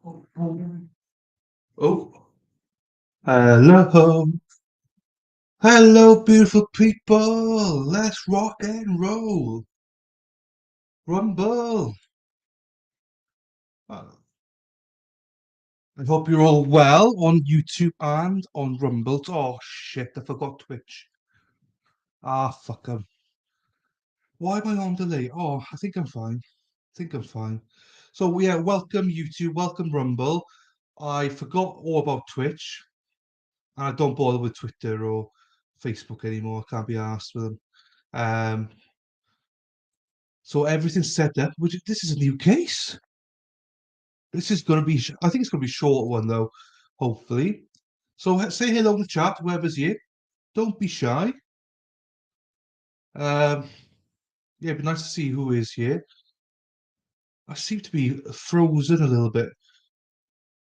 Oh, hello, hello, beautiful people. Let's rock and roll. Rumble. Uh, I hope you're all well on YouTube and on Rumble. Oh shit, I forgot Twitch. Ah, fuck 'em. Why am I on delay? Oh, I think I'm fine. I think I'm fine. So yeah, welcome YouTube, welcome Rumble. I forgot all about Twitch, and I don't bother with Twitter or Facebook anymore. I can't be asked with them. Um, So everything's set up. Which this is a new case. This is going to be. I think it's going to be a short one though. Hopefully. So say hello in the chat, whoever's here. Don't be shy. Um, yeah, it'd be nice to see who is here. I seem to be frozen a little bit.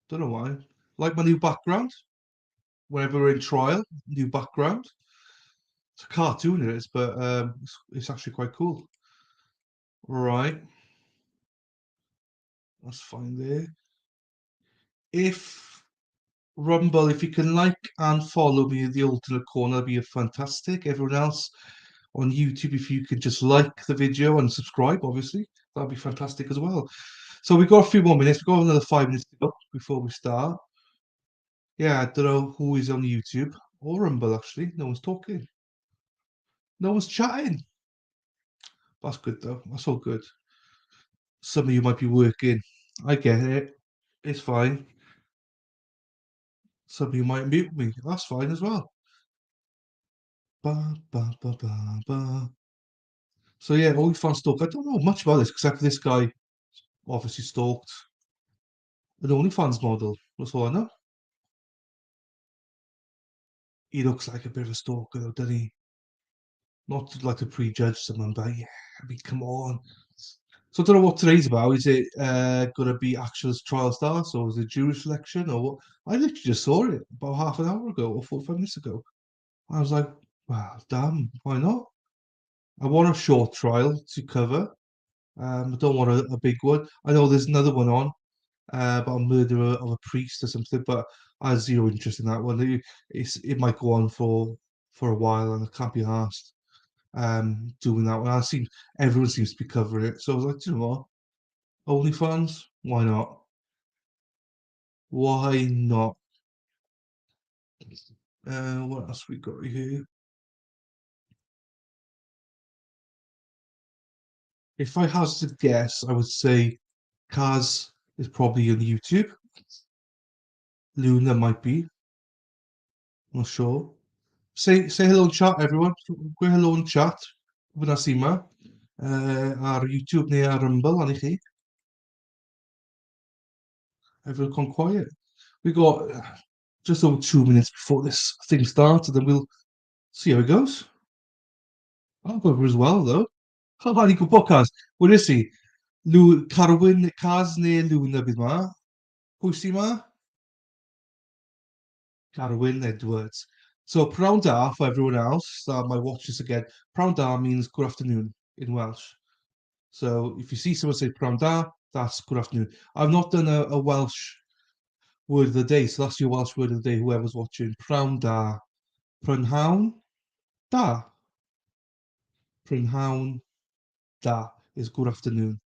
Don't know why. Like my new background. Whenever we're in trial, new background. It's a cartoon it is, but it's actually quite cool. Right, that's fine there. If Rumble, if you can like and follow me in the alternate corner, that'd be fantastic. Everyone else on YouTube, if you could just like the video and subscribe, obviously, that'd be fantastic as well. So we've got a few more minutes. We've got another 5 minutes to go before we start. Yeah, I don't know who is on YouTube or Rumble, actually. No one's talking. No one's chatting. That's good, though. That's all good. Some of you might be working. I get it. It's fine. Some of you might mute me. That's fine as well. Ba, ba, ba, ba, ba. So yeah, OnlyFans stalk. I don't know much about this except for this guy obviously stalked an OnlyFans model. That's all I know. He looks like a bit of a stalker, though, doesn't he? Not to, like to prejudge someone, but yeah, I mean, come on. So I don't know what today's about. Is it going to be actual trial starts or is it jury selection or what? I literally just saw it about half an hour ago or 45 minutes ago. I was like, wow, damn, why not? I want a short trial to cover. I don't want a big one. I know there's another one on about a murderer of a priest or something, but I have zero interest in that one. It might go on for a while, and I can't be asked doing that one. I seen everyone seems to be covering it, so I was like, "Do you know what? OnlyFans, why not? Why not?" What else we got here? If I had to guess, I would say Kaz is probably on YouTube. Luna might be. I'm not sure. Say hello in chat, everyone. Go hello in chat. Buenas cima. Ar YouTube neu ar Rumble, on i chi. Everyone gone quiet. We got just over 2 minutes before this thing starts, and then we'll see how it goes. I'll go as well, though. How about you go podcast? Where is he? Carwyn, Kaz neu Luna bydd ma? Pwy sy'n ma? Carwyn Edwards. So, pnawn da for everyone else that might watch this again. Pnawn da means good afternoon in Welsh. So if you see someone say pnawn da, that's good afternoon. I've not done a Welsh word of the day, so that's your Welsh word of the day, whoever's watching. Pnawn da. Prynhawn da. Prynhawn da is good afternoon.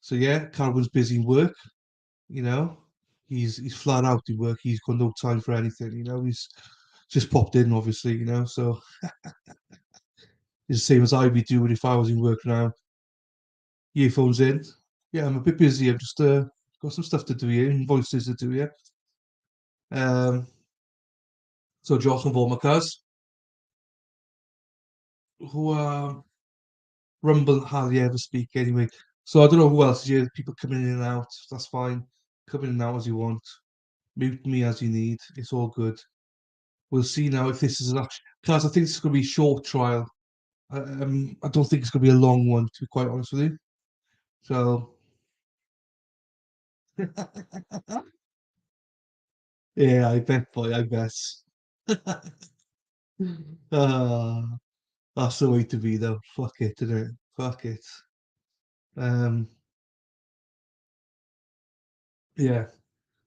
So yeah, Carwyn's busy in work, you know. He's flat out in work. He's got no time for anything, you know. He's just popped in, obviously, you know. So it's the same as I'd be doing if I was in work now. Earphones in. Yeah, I'm a bit busy. I've just got some stuff to do here, invoices to do here. So Josh and Volmakas, who Rumble hardly ever speak anyway. So I don't know who else is here. People coming in and out. That's fine. Come in and out as you want. Mute me as you need. It's all good. We'll see now if this is an actual. Because I think it's going to be a short trial. I don't think it's going to be a long one, to be quite honest with you. So yeah, I bet, boy. I bet. uh, that's the way to be, though. Fuck it, isn't it? Fuck it. Um, yeah.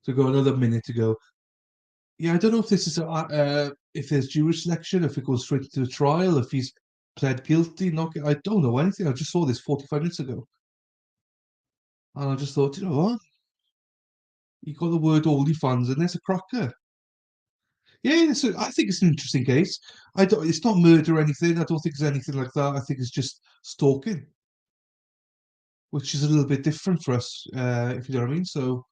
So go another minute to go. Yeah, I don't know if this is if there's jury selection, if it goes straight to the trial, if he's pled guilty, not. I don't know anything. I just saw this 45 minutes ago, and I just thought, you know what? You got the word OnlyFans, and there's a cracker. Yeah, I think it's an interesting case. I don't. It's not murder or anything. I don't think it's anything like that. I think it's just stalking, which is a little bit different for us, if you know what I mean. So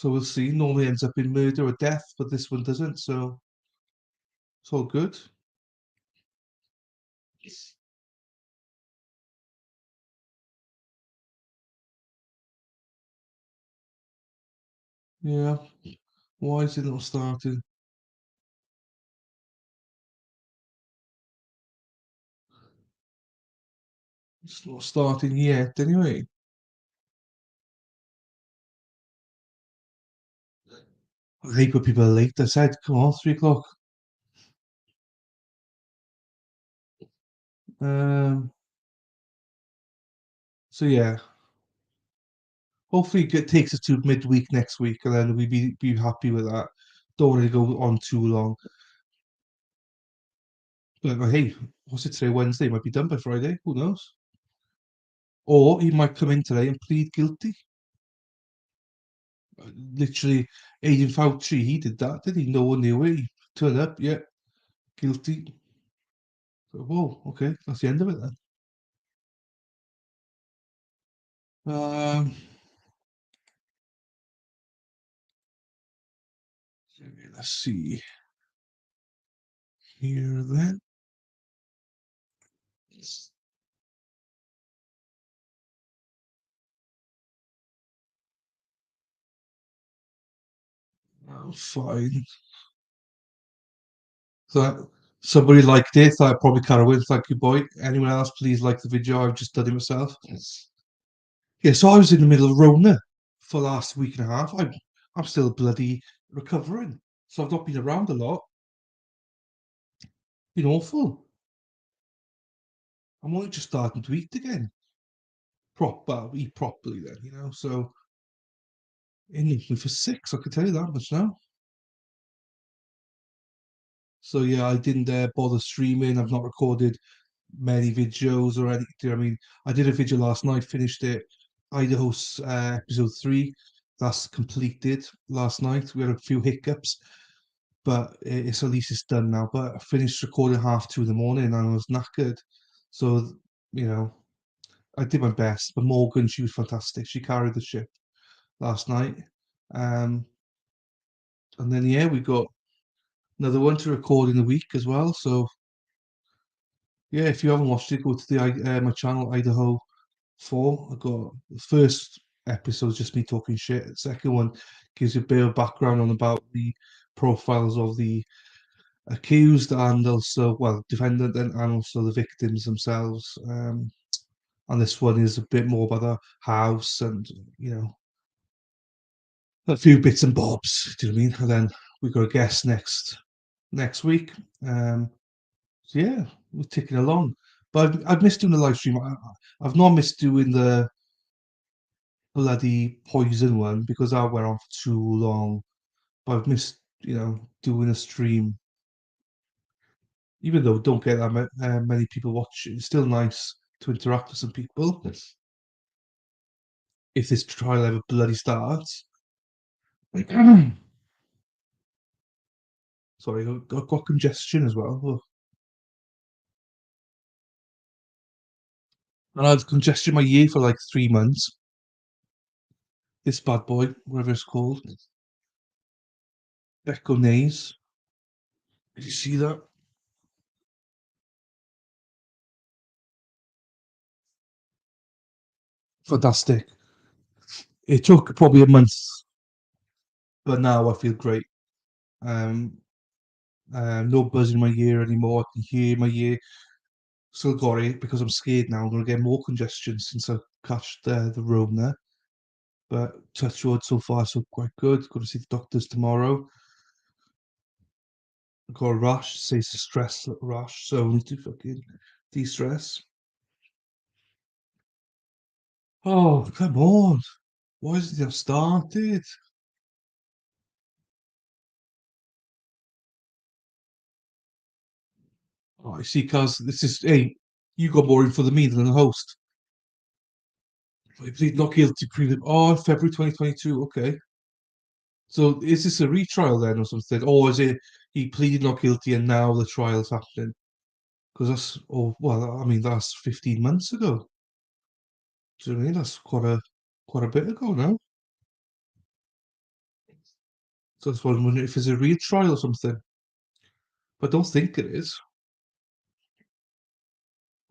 we'll see. Normally ends up in murder or death, but this one doesn't. So it's all good. Yeah. Why is it not starting? It's not starting yet. Anyway, I hate when people are late. I said, come on, 3 o'clock. Um. So yeah. Hopefully, it takes us to midweek next week, and then we be happy with that. Don't want to go on too long. But hey, what's it today? Wednesday. Might be done by Friday. Who knows? Or he might come in today and plead guilty. Literally, Aiden Fauci, he did that, did he? No one knew it. He turned up, yeah, guilty. So, whoa, okay, that's the end of it then. Um, let's see here then. Oh, fine. So somebody liked it. Thought probably Carowin. Thank you, boy. Anyone else? Please like the video. I've just done it myself. Yeah, so I was in the middle of Rona for the last week and a half. I'm still bloody recovering. So I've not been around a lot. Been awful. I'm only just starting to eat again. Eat properly then, you know. So in me for 6, I can tell you that much now. So yeah, I didn't bother streaming. I've not recorded many videos or anything. I mean, I did a video last night, finished it. Idaho's episode 3, that's completed last night. We had a few hiccups, but it's at least it's done now. But I finished recording 2:30 in the morning and I was knackered. So, you know, I did my best. But Morgan, she was fantastic. She carried the ship last night. Um, and then, yeah, we got another one to record in the week as well. So, yeah, if you haven't watched it, go to my channel, Idaho 4. I got the first episode just me talking shit. The second one gives you a bit of background on about the profiles of the accused and also, well, defendant and also the victims themselves. And this one is a bit more about the house and you know a few bits and bobs. Do you know what I mean? And then we got a guest next week. So yeah, we're ticking along. But I've missed doing the live stream. I've not missed doing the bloody poison one because that went on for too long. But I've missed, doing a stream. Even though don't get that many people watching, it's still nice to interact with some people. If this trial ever bloody starts. Sorry, I've got congestion as well. Ugh. And I had congestion in my ear for like 3 months. This bad boy, whatever it's called. Echo Nays. Did you see that? Fantastic. It took probably a month, but now I feel great. Um, no buzz in my ear anymore. I can hear my ear. Still got it because I'm scared now. I'm going to get more congestion since I catched the Rona. But touch wood, so far so quite good. Got to see the doctors tomorrow. Got a rash. Say it's a stress rash, so I need to fucking de-stress. Oh, come on. Why has it not started? Oh, I see, because this is, hey, you got more info than me than the host. I plead not guilty prelim. Oh, February 2022. Okay. So is this a retrial then or something? Or is it he pleaded not guilty and now the trial's happening? Because that's, oh, well, I mean, that's 15 months ago. Do you know what I mean? That's quite a bit ago now. So that's why I'm wondering if it's a retrial or something. But I don't think it is.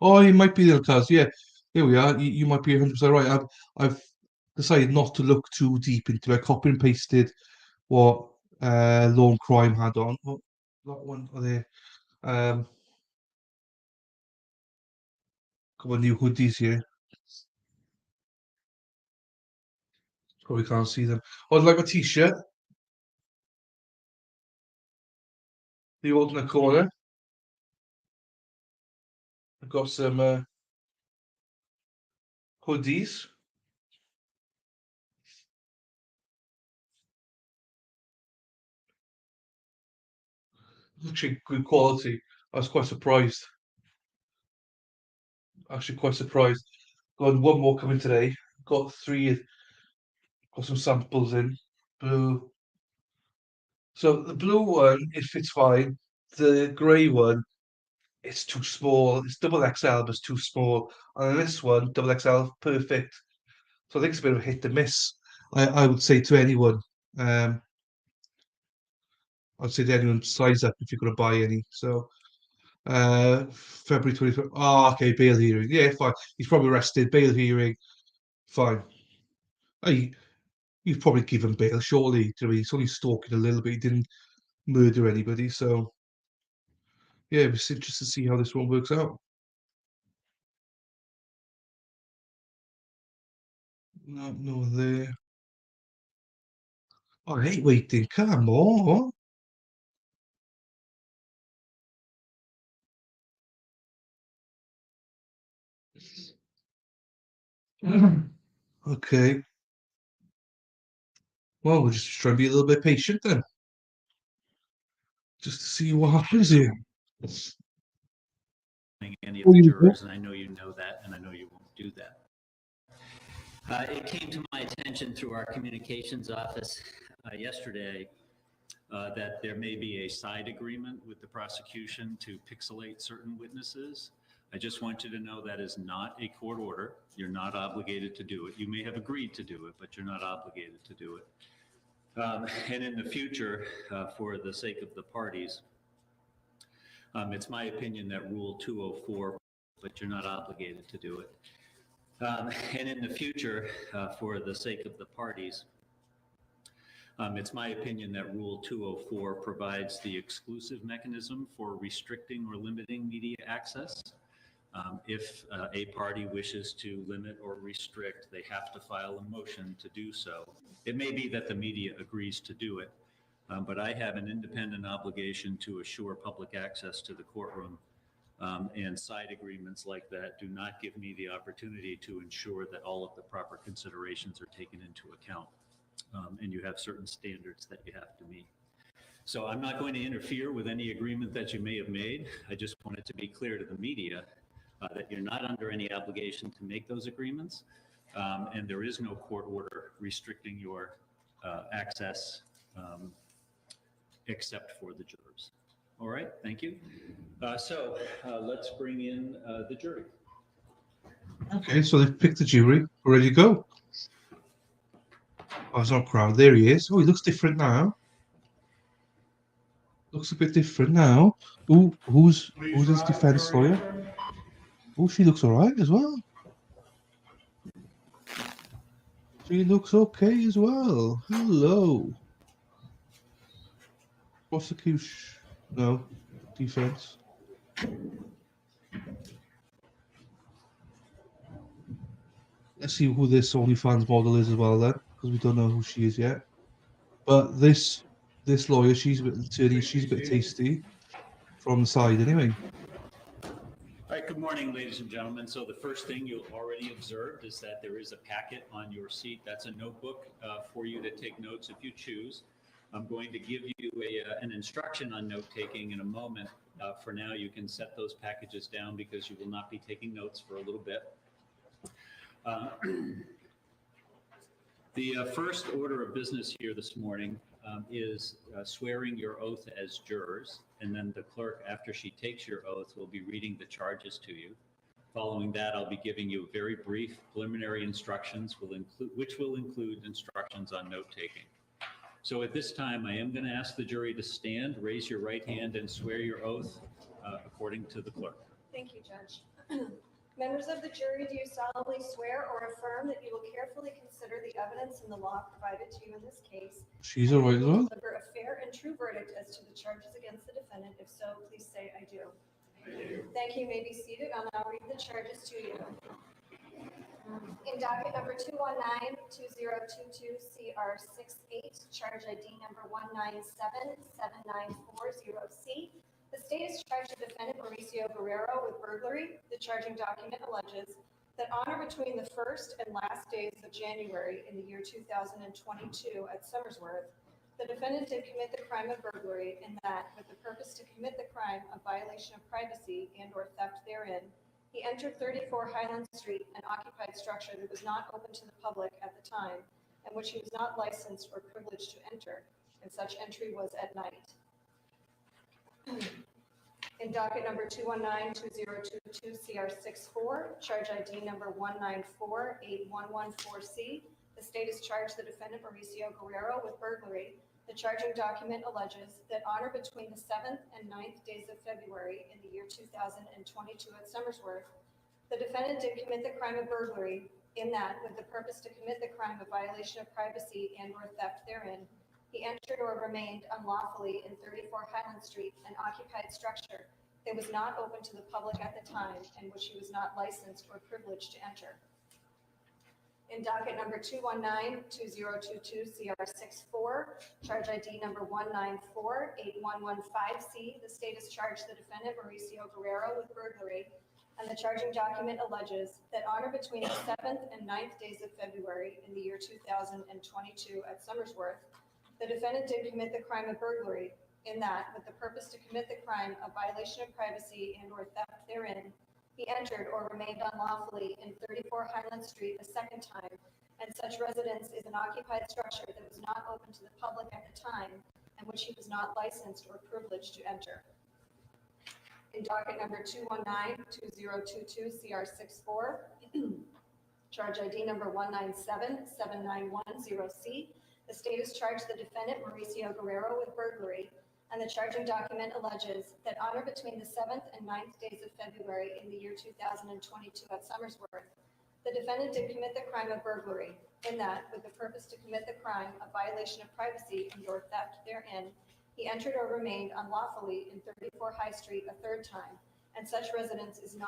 Oh, it might be the cause. Yeah, here we are. You might be 100% right. I've decided not to look too deep into it. I copy and pasted what Law Crime had on. Oh, that one there. Um, couple of new hoodies here. Probably can't see them. Oh, like my t-shirt. The alternate corner. I've got some hoodies. Actually, good quality. I was quite surprised. Actually, quite surprised. Got one more coming today. Got three. Got some samples in. Blue. So the blue one, it fits fine. The grey one, it's too small. It's double XL, but it's too small. And this one, double XL, perfect. So I think it's a bit of a hit and miss. I would say to anyone, um, I'd say to anyone, size up if you're going to buy any. So February 2020. Oh, okay, bail hearing. Yeah, fine. He's probably arrested. Bail hearing. Fine. Hey, you've probably given bail, surely. Do you know what I mean? He's only stalking a little bit. He didn't murder anybody. So yeah, it's interesting to see how this one works out. No, no, there. I hate waiting. Come on. Okay. Well, we'll just try and be a little bit patient then, just to see what happens here. Any of Oh, the you go. jurors, and I know you know that, and I know you won't do that. It came to my attention through our communications office yesterday that there may be a side agreement with the prosecution to pixelate certain witnesses. I just want you to know that is not a court order. You're not obligated to do it. You may have agreed to do it, but you're not obligated to do it. And in the future, for the sake of the parties, it's my opinion that Rule 204, but you're not obligated to do it. And in the future, for the sake of the parties, it's my opinion that Rule 204 provides the exclusive mechanism for restricting or limiting media access. If a party wishes to limit or restrict, they have to file a motion to do so. It may be that the media agrees to do it, but I have an independent obligation to assure public access to the courtroom. And side agreements like that do not give me the opportunity to ensure that all of the proper considerations are taken into account. And you have certain standards that you have to meet. So I'm not going to interfere with any agreement that you may have made. I just want it to be clear to the media that you're not under any obligation to make those agreements. And there is no court order restricting your access except for the jurors. All right, thank you. So let's bring in the jury. Okay, so they've picked the jury. We're ready to go. Oh, it's not crowd. There he is. Oh, he looks different now. Looks a bit different now. Ooh, who's his defense lawyer? Oh, she looks all right as well. She looks okay as well. Hello. Prosecution. No. Defense. Let's see who this OnlyFans model is as well then, because we don't know who she is yet. But this lawyer, she's a bit attorney, she's a bit tasty from the side anyway. All right, right, good morning, ladies and gentlemen. So the first thing you'll already observed is that there is a packet on your seat. That's a notebook for you to take notes if you choose. I'm going to give you an instruction on note-taking in a moment. For now, you can set those packages down because you will not be taking notes for a little bit. The first order of business here this morning is swearing your oath as jurors, and then the clerk, after she takes your oath, will be reading the charges to you. Following that, I'll be giving you very brief preliminary instructions, which will include instructions on note-taking. So at this time, I am going to ask the jury to stand, raise your right hand, and swear your oath according to the clerk. Thank you, Judge. Members of the jury, do you solemnly swear or affirm that you will carefully consider the evidence in the law provided to you in this case? She's and all right that as you will well. deliver a fair and true verdict as to the charges against the defendant? If so, please say, I do. Thank you. You may be seated. I'll now read the charges to you. In docket number 219-2022-CR68, charge ID number 197-79440C, the state has charged the defendant Mauricio Guerrero with burglary. The charging document alleges that on or between the first and last days of January in the year 2022 at Somersworth, the defendant did commit the crime of burglary, and that, with the purpose to commit the crime of violation of privacy and or theft therein, he entered 34 Highland Street, an occupied structure that was not open to the public at the time, and which he was not licensed or privileged to enter, and such entry was at night. In docket number 219-2022-CR64, charge ID number 1948114C, the state has charged the defendant Mauricio Guerrero with burglary. The charging document alleges that on or between the 7th and 9th days of February in the year 2022 at Somersworth, the defendant did commit the crime of burglary, in that, with the purpose to commit the crime of violation of privacy and or theft therein, he entered or remained unlawfully in 34 Highland Street, an occupied structure that was not open to the public at the time and which he was not licensed or privileged to enter. In docket number 219-2022-CR64, charge ID number 1948115C, the state has charged the defendant Mauricio Guerrero with burglary, and the charging document alleges that on or between the 7th and 9th days of February in the year 2022 at Somersworth, the defendant did commit the crime of burglary, in that, with the purpose to commit the crime of violation of privacy and or theft therein, he entered or remained unlawfully in 34 Highland Street a second time, and such residence is an occupied structure that was not open to the public at the time, and which he was not licensed or privileged to enter. In docket number 219-2022-CR64, charge ID number 197-7910C, the state has charged the defendant Mauricio Guerrero with burglary, and the charging document alleges that on or between the 7th and 9th days of February in the year 2022 at Somersworth, the defendant did commit the crime of burglary, in that, with the purpose to commit the crime of violation of privacy and or theft therein, he entered or remained unlawfully in 34 High Street a third time, and such residence is an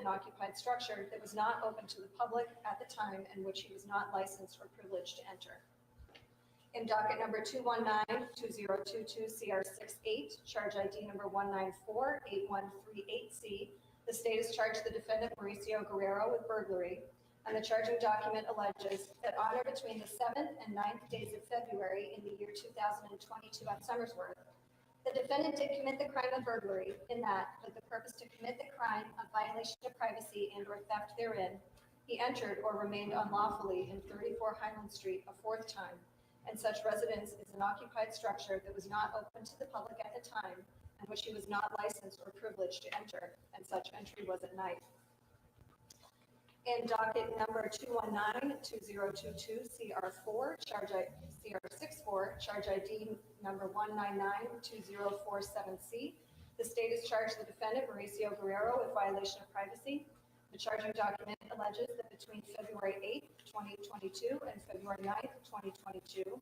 occupied structure that was not open to the public at the time and which he was not licensed or privileged to enter. In docket number 219-2022-CR68, charge ID number 1948138C, the state has charged the defendant Mauricio Guerrero with burglary, and the charging document alleges that on or between the 7th and 9th days of February in the year 2022 at Somersworth, the defendant did commit the crime of burglary, in that, with the purpose to commit the crime of violation of privacy and or theft therein, he entered or remained unlawfully in 34 Highland Street a fourth time, and such residence is an occupied structure that was not open to the public at the time, and which he was not licensed or privileged to enter, and such entry was at night. In docket number 219-2022-CR64, CR64, charge ID number 199-2047C, the state has charged the defendant Mauricio Guerrero with violation of privacy. The charging document alleges that between February 8th, 2022 and February 9th, 2022,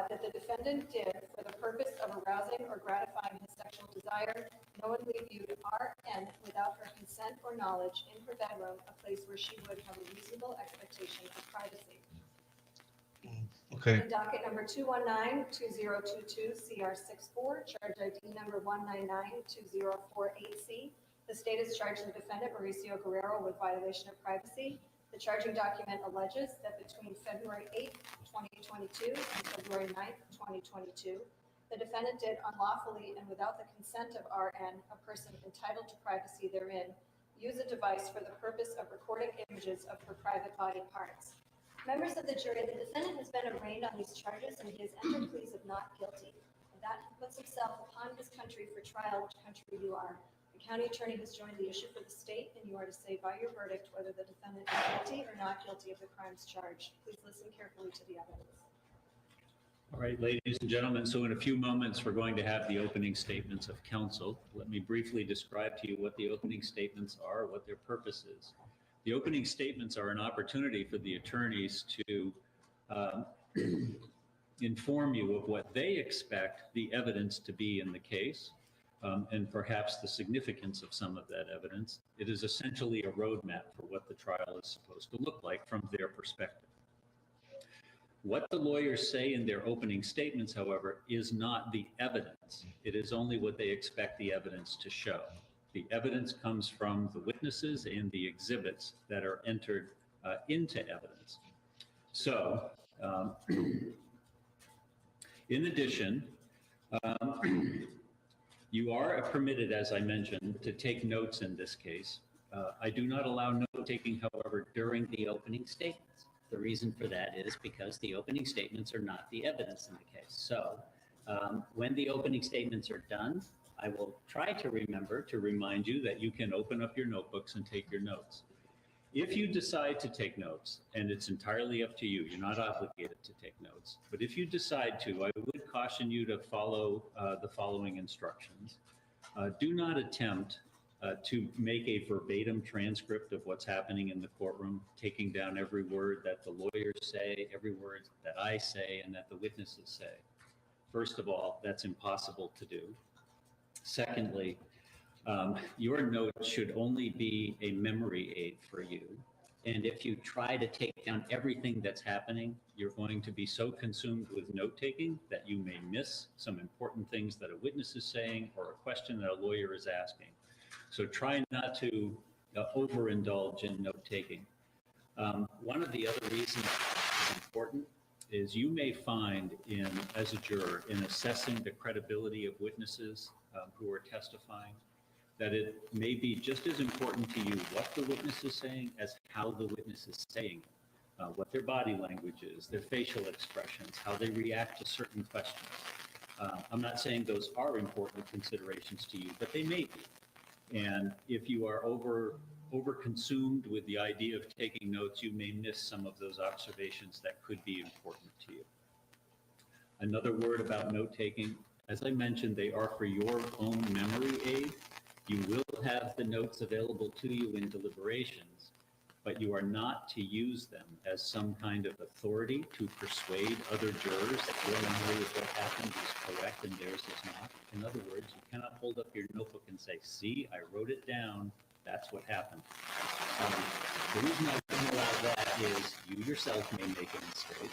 that the defendant did, for the purpose of arousing or gratifying his sexual desire, knowingly viewed RN without her consent or knowledge in her bedroom, a place where she would have a reasonable expectation of privacy. Okay. In docket number 219-2022-CR64, charge ID number 199-2048C, The state has charged the defendant, Mauricio Guerrero, with violation of privacy. The charging document alleges that between February 8th, 2022 and February 9th, 2022, the defendant did unlawfully and without the consent of RN, a person entitled to privacy therein, use a device for the purpose of recording images of her private body parts. Members of the jury, the defendant has been arraigned on these charges and he has entered pleas of not guilty. And that he puts himself upon this country for trial, which country you are. The county attorney has joined the issue for the state, and you are to say by your verdict whether the defendant is guilty or not guilty of the crimes charged. Please listen carefully to the evidence. All right, ladies and gentlemen, so in a few moments, we're going to have the opening statements of counsel. Let me briefly describe to you what the opening statements are, what their purpose is. The opening statements are an opportunity for the attorneys to inform you of what they expect the evidence to be in the case, and perhaps the significance of some of that evidence. It is essentially a roadmap for what the trial is supposed to look like from their perspective. What the lawyers say in their opening statements, however, is not the evidence. It is only what they expect the evidence to show. The evidence comes from the witnesses and the exhibits that are entered into evidence. So, in addition, you are permitted, as I mentioned, to take notes in this case. I do not allow note-taking, however, during the opening statements. The reason for that is because the opening statements are not the evidence in the case. So when the opening statements are done, I will try to remember to remind you that you can open up your notebooks and take your notes. If you decide to take notes, and it's entirely up to you, you're not obligated to take notes, but if you decide to, I would caution you to follow the following instructions. Do not attempt to make a verbatim transcript of what's happening in the courtroom, taking down every word that the lawyers say, every word that I say, and that the witnesses say. First of all, that's impossible to do. Secondly, your notes should only be a memory aid for you. And if you try to take down everything that's happening, you're going to be so consumed with note-taking that you may miss some important things that a witness is saying or a question that a lawyer is asking. So try not to overindulge in note-taking. One of the other reasons it's important is you may find as a juror, in assessing the credibility of witnesses who are testifying, that it may be just as important to you what the witness is saying as how the witness is saying it, what their body language is, their facial expressions, how they react to certain questions. I'm not saying those are important considerations to you, but they may be. And if you are over-consumed with the idea of taking notes, you may miss some of those observations that could be important to you. Another word about note-taking, as I mentioned, they are for your own memory aid. You will have the notes available to you in deliberations, but you are not to use them as some kind of authority to persuade other jurors that your memory of what happened is correct and theirs is not. In other words, you cannot hold up your notebook and say, see, I wrote it down, that's what happened. The reason I don't allow that is you yourself may make a mistake,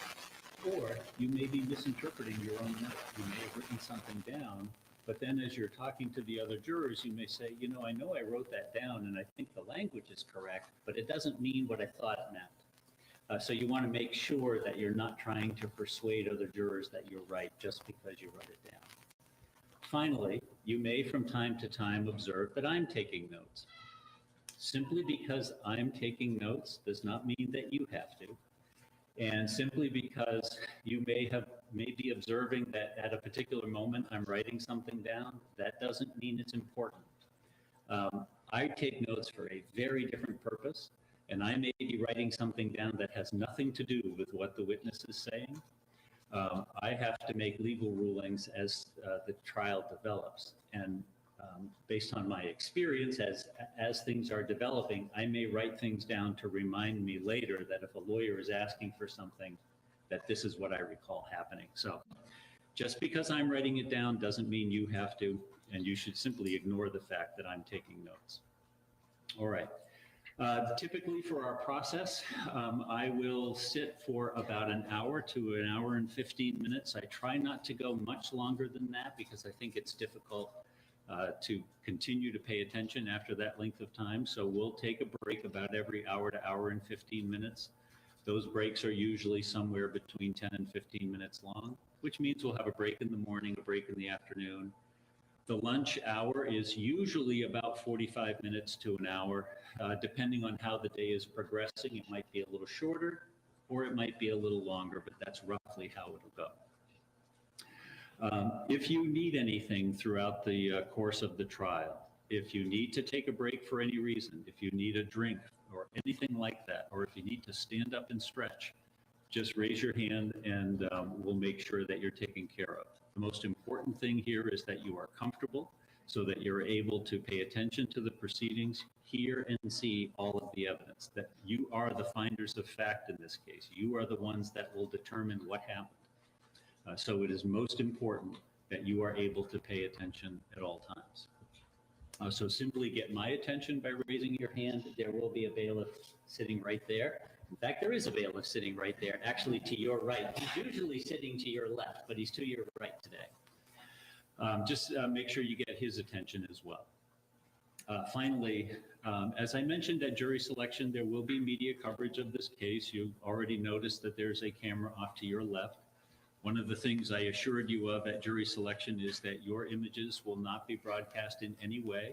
or you may be misinterpreting your own note. You may have written something down, but then as you're talking to the other jurors, you may say, you know I wrote that down and I think the language is correct, but it doesn't mean what I thought it meant. So you want to make sure that you're not trying to persuade other jurors that you're right just because you wrote it down. Finally, you may from time to time observe that I'm taking notes. Simply because I'm taking notes does not mean that you have to. And simply because you may be observing that at a particular moment I'm writing something down, that doesn't mean it's important. I take notes for a very different purpose, and I may be writing something down that has nothing to do with what the witness is saying. I have to make legal rulings as the trial develops, and based on my experience as things are developing, I may write things down to remind me later that if a lawyer is asking for something, that this is what I recall happening. So just because I'm writing it down doesn't mean you have to, and you should simply ignore the fact that I'm taking notes. All right. Typically for our process, I will sit for about an hour to an hour and 15 minutes. I try not to go much longer than that because I think it's difficult to continue to pay attention after that length of time. So we'll take a break about every hour to hour and 15 minutes. Those breaks are usually somewhere between 10 and 15 minutes long, which means we'll have a break in the morning, a break in the afternoon. The lunch hour is usually about 45 minutes to an hour. Depending on how the day is progressing, it might be a little shorter or it might be a little longer, but that's roughly how it'll go. If you need anything throughout the course of the trial, if you need to take a break for any reason, if you need a drink or anything like that, or if you need to stand up and stretch, just raise your hand and we'll make sure that you're taken care of. The most important thing here is that you are comfortable so that you're able to pay attention to the proceedings, hear and see all of the evidence, that you are the finders of fact in this case. You are the ones that will determine what happened. So it is most important that you are able to pay attention at all times. So simply get my attention by raising your hand. There will be a bailiff sitting right there. In fact, there is a bailiff sitting right there, actually to your right. He's usually sitting to your left, but he's to your right today. Just make sure you get his attention as well. Finally, as I mentioned at jury selection, there will be media coverage of this case. You've already noticed that there's a camera off to your left. One of the things I assured you of at jury selection is that your images will not be broadcast in any way.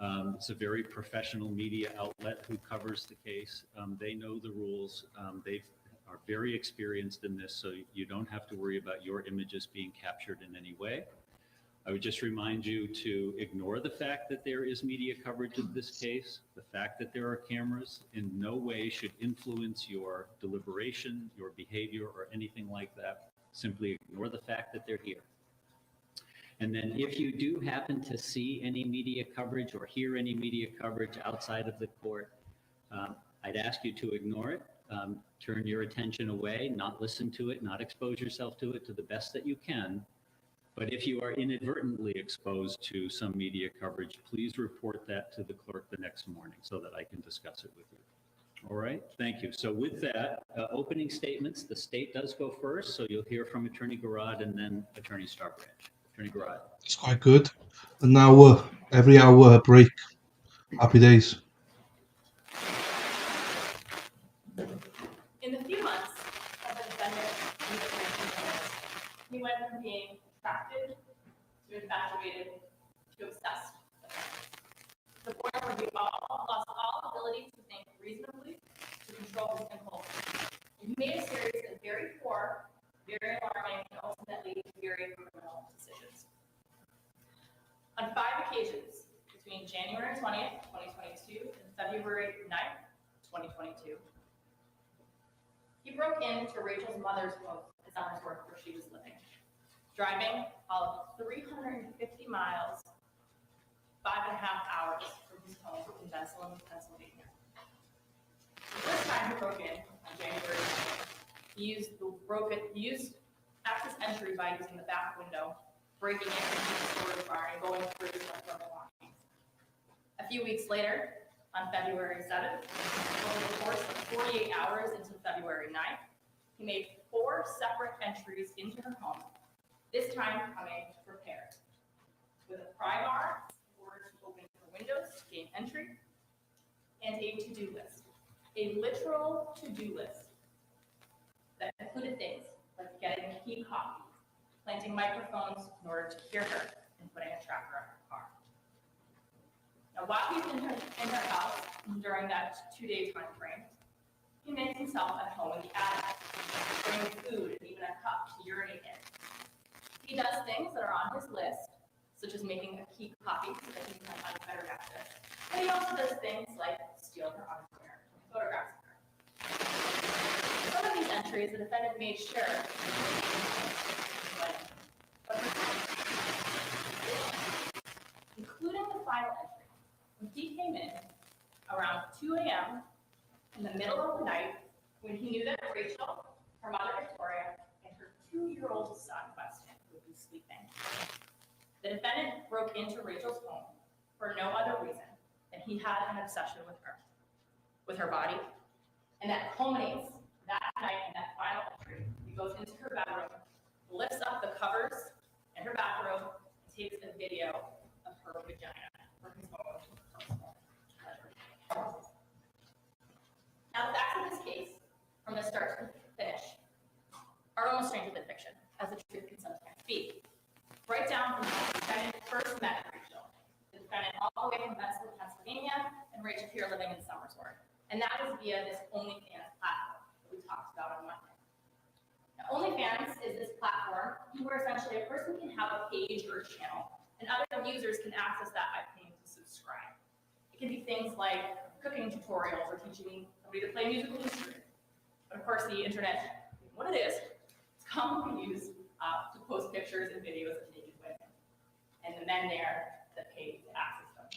It's a very professional media outlet who covers the case. They know the rules. They are very experienced in this, so you don't have to worry about your images being captured in any way. I would just remind you to ignore the fact that there is media coverage of this case. The fact that there are cameras in no way should influence your deliberation, your behavior, or anything like that. Simply ignore the fact that they're here. And then if you do happen to see any media coverage or hear any media coverage outside of the court, I'd ask you to ignore it, turn your attention away, not listen to it, not expose yourself to it to the best that you can. But if you are inadvertently exposed to some media coverage, please report that to the clerk the next morning so that I can discuss it with you. All right, thank you. So with that, opening statements, the state does go first, so you'll hear from Attorney Garrod and then Attorney Starbranch. Attorney Garrod. It's quite good. And now every hour break. Happy days. In the few months of the defendant in the case, he went from being attracted to infatuated to obsessed. The boy lost all ability to think reasonably, to control his impulse. And he made a series of very poor, very alarming, and ultimately very criminal decisions. On 5 occasions, between January 20th, 2022 and February 9th, 2022, he broke into Rachel's mother's home at Somersworth, where she was living, driving all of 350 miles, 5.5 hours from his home in Bensalem, Pennsylvania. The first time he broke in on January 9th, he used access entry by using the back window, breaking into the storage barn and going through his leftover belongings. A few weeks later, on February 7th, over the course of 48 hours into February 9th, he made 4 separate entries into her home, this time coming prepared, with a pry bar in order to open her windows to gain entry, and a to-do list, a literal to-do list that included things like getting a key copy, planting microphones in order to hear her, and putting a tracker on her car. Now, while he's in her house during that 2-day time frame, he makes himself at home in the attic, bringing food and even a cup to urinate in. He does things that are on his list, such as making a key copy so that he can have better access. And he also does things like steal her underwear and photographs of her. Some of these entries, the defendant made sure, including the final entry. When he came in around 2 a.m. in the middle of the night, when he knew that Rachel, her mother Victoria, and her 2-year-old son Weston would be sleeping, the defendant broke into Rachel's home for no other reason than he had an obsession with her body, and that culminates that night in that final entry. He goes into her bedroom, lifts up the covers in her bathroom, and takes a video of her vagina for his own personal pleasure. Now, the facts of this case, from the start to the finish, are almost stranger than fiction, as the truth can sometimes be. Right down from when the defendant first met Rachel, the defendant all the way from Pennsylvania, and Rachel here living in Somersworth. And that is via this OnlyFans platform that we talked about on Monday. Now, OnlyFans is this platform where essentially a person can have a page or a channel, and other users can access that by paying to subscribe. It can be things like cooking tutorials or teaching somebody to play a musical instrument. But of course, the internet, what it is, it's commonly used to post pictures and videos of naked women, and the men there that pay to access them.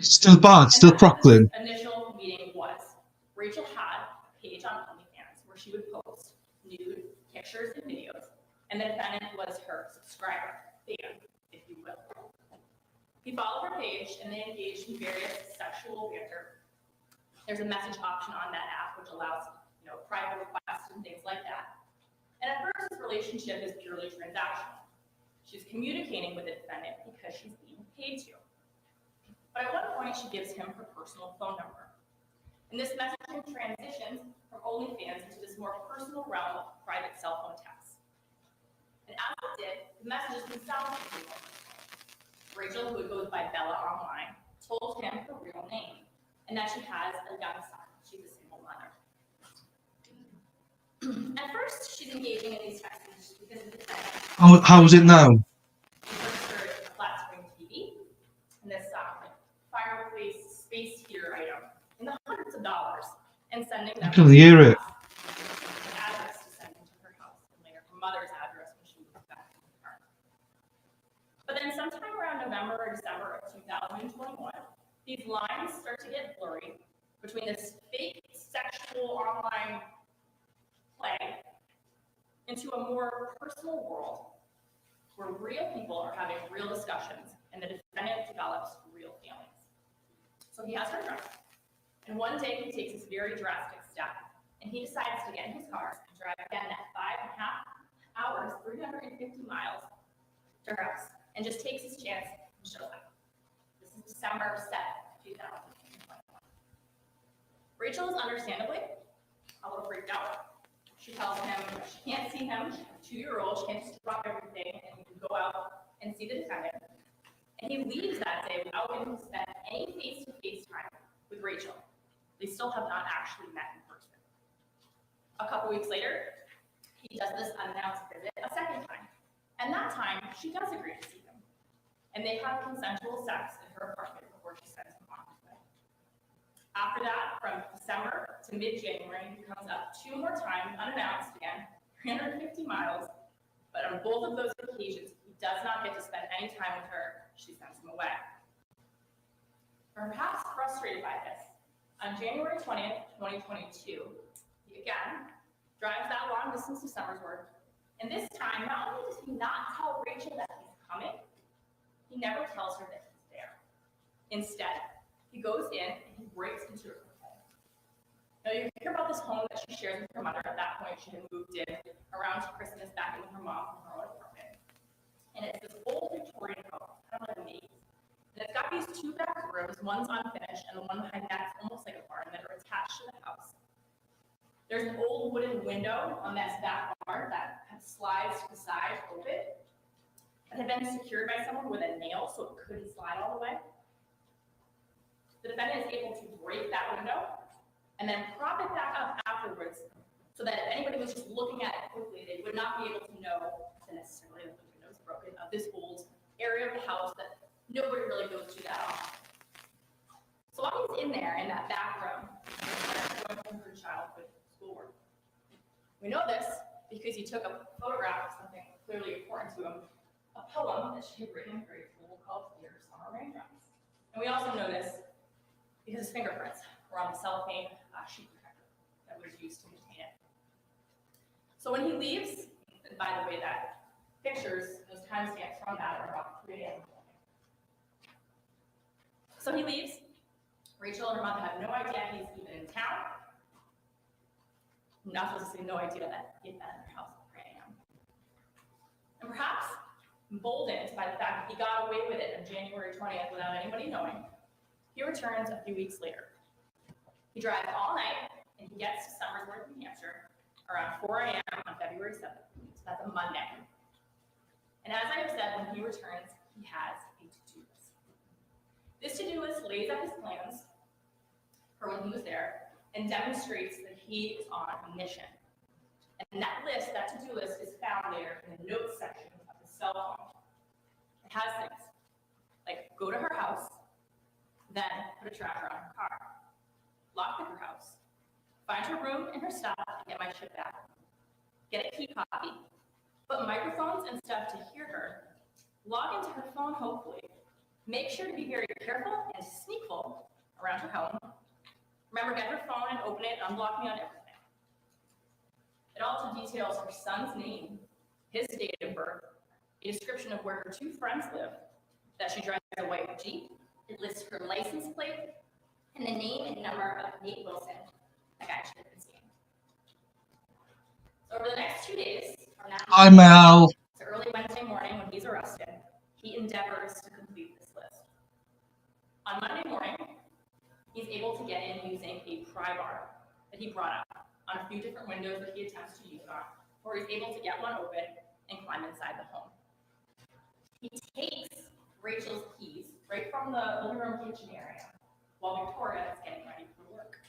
Still bad, still crackling. Initial meeting was Rachel had a page on OnlyFans where she would post nude pictures and videos, and the defendant was her subscriber, fan, if you will. He followed her page, and they engaged in various sexual banter. There's a message option on that app which allows, private requests and things like that. And at first, this relationship is purely transactional. She's communicating with the defendant because she's being paid to. But at one point, she gives him her personal phone number. And this messaging transitions from OnlyFans into this more personal realm of private cell phone texts. And as it did, the messages themselves became more personal. Rachel, who goes by Bella online, told him her real name and that she has a young son. She's a single mother. At first, she's engaging in these text messages because of the defendant. How is it now? She purchased her a flat screen TV and this fireplace space heater item in the hundreds of dollars, and sending them. I can hear it. An address to send them to her house, and later her mother's address when she moved back to her. But then sometime around November or December of 2021, these lines start to get blurry between this fake sexual online play into a more personal world where real people are having real discussions and the defendant develops real feelings. So he has her address, and one day he takes this very drastic step, and he decides to get in his car and drive again at 5.5 hours, 350 miles to her house, and just takes his chance and shows up. This is December 7th, 2021. Rachel is understandably a little freaked out. She tells him she can't see him, she's a 2-year-old, she can't just drop everything and he can go out and see the defendant. And he leaves that day without getting to spend any face-to-face time with Rachel. They still have not actually met in person. A couple weeks later, he does this unannounced visit a second time. And that time, she does agree to see him. And they have consensual sex in her apartment before she sends him on his way. After that, from December to mid-January, he comes up 2 more times, unannounced again, 350 miles. But on both of those occasions, he does not get to spend any time with her. She sends him away. Perhaps frustrated by this, on January 20th, 2022, he again drives that long distance to Somersworth. And this time, not only does he not tell Rachel that he's coming, he never tells her that he's there. Instead, he goes in and he breaks into her home. Now, you hear about this home that she shares with her mother. At that point, she had moved in around Christmas back in with her mom from her own apartment. And it's this old Victorian home, kind of like a maze. And it's got these 2 back rooms, one's unfinished, and the one behind that's almost like a barn that are attached to the house. There's an old wooden window on this back barn that slides to the side open. It had been secured by someone with a nail so it couldn't slide all the way. The defendant is able to break that window and then prop it back up afterwards so that if anybody was just looking at it quickly, they would not be able to know necessarily that the window is broken of this old area of the house that nobody really goes to that often. So while he's in there in that back room, going through her childhood schoolwork. We know this because he took a photograph of something clearly important to him, a poem that she had written in grade school called Dear Summer Raindrops. And we also know this because his fingerprints were on the cellophane sheet protector that was used to contain it. So when he leaves, and by the way, that pictures, those timestamps from that are about 3 a.m. So he leaves. Rachel and her mother have no idea he's even in town. Not supposed to say no idea that he had been in their house at 3 a.m. And perhaps Emboldened by the fact that he got away with it on January 20th without anybody knowing, he returns a few weeks later. He drives all night and he gets to Somersworth, New Hampshire around 4 a.m. on February 7th. So that's a Monday. And as I have said, when he returns, he has a to-do list. This to-do list lays out his plans for when he was there and demonstrates that he is on a mission. And that list, that to-do list, is found there in the notes section of his cell phone. It has things like go to her house, then put a tracker on her car, lockpick her house, find her room and her stuff and get my shit back, get a key copy, put microphones and stuff to hear her, log into her phone hopefully, make sure to be very careful and sneakful around her home. Remember, get her phone and open it and unblock me on everything. It also details her son's name, his date of birth, a description of where her two friends live, that she drives a white Jeep. It lists her license plate and the name and number of Nate Wilson, the guy she had been seeing. So over the next 2 days, from that Hi, Mel. to early Wednesday morning when he's arrested, he endeavors to complete this list. On Monday morning, he's able to get in using a pry bar that he brought up on a few different windows that he attempts to use it on, where he's able to get one open and climb inside the home. He takes Rachel's keys right from the living room kitchen area while Victoria is getting ready for work.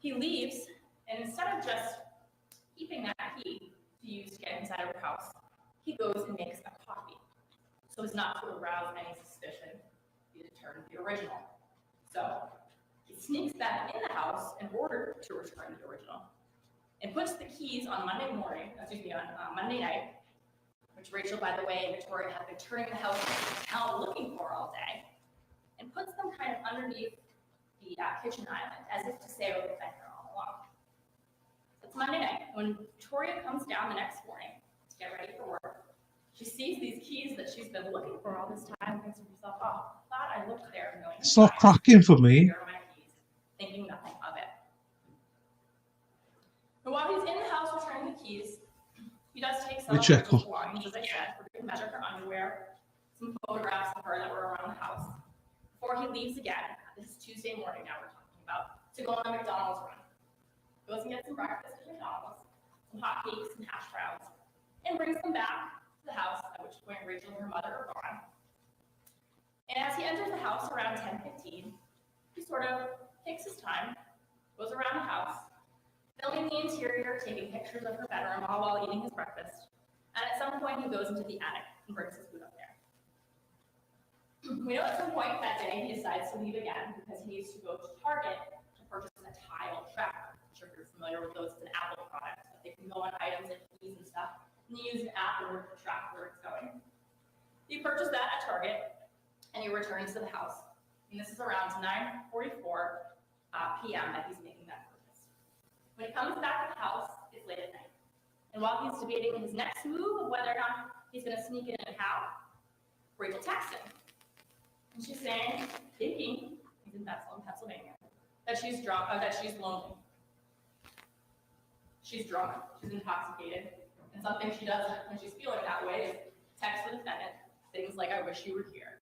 He leaves, and instead of just keeping that key to use to get inside of her house, he goes and makes a copy so as not to arouse any suspicion he returned the original. So he sneaks back in the house in order to return the original and puts the keys on Monday night, which Rachel, by the way, and Victoria have been turning the house out looking for all day, and puts them kind of underneath the kitchen island as if to say, oh, they've been here all along. It's Monday night. When Victoria comes down the next morning to get ready for work, she sees these keys that she's been looking for all this time and thinks to herself, oh, I thought I looked there a million It's not times. cracking for me. Here are my keys, thinking nothing of it. But while he's in the house returning the keys, he does take some of her belongings, as I said, for him to measure her underwear, some photographs of her that were around the house, before he leaves again. This is Tuesday morning now we're talking about, to go on a McDonald's run. Goes and gets some breakfast at McDonald's, some hot cakes and hash browns, and brings them back to the house, at which point Rachel and her mother are gone. And as he enters the house around 10:15, he sort of takes his time, goes around the house, filming the interior, taking pictures of her bedroom all while eating his breakfast. And at some point, he goes into the attic and brings his food up there. We know at some point that day he decides to leave again because he needs to go to Target to purchase a tile tracker. I'm sure you're familiar with those. It's an Apple product, but they can go on items and keys and stuff, and you use an app in order to track where it's going. He purchased that at Target, and he returns to the house. And this is around 9:44 p.m. that he's making that purchase. When he comes back to the house, it's late at night. And while he's debating his next move of whether or not he's going to sneak in and how, Rachel texts him. And she's saying, thinking, he's in Pennsylvania, that she's drunk, that she's lonely. She's drunk, she's intoxicated, and something she does when she's feeling that way is text the defendant things like, I wish you were here.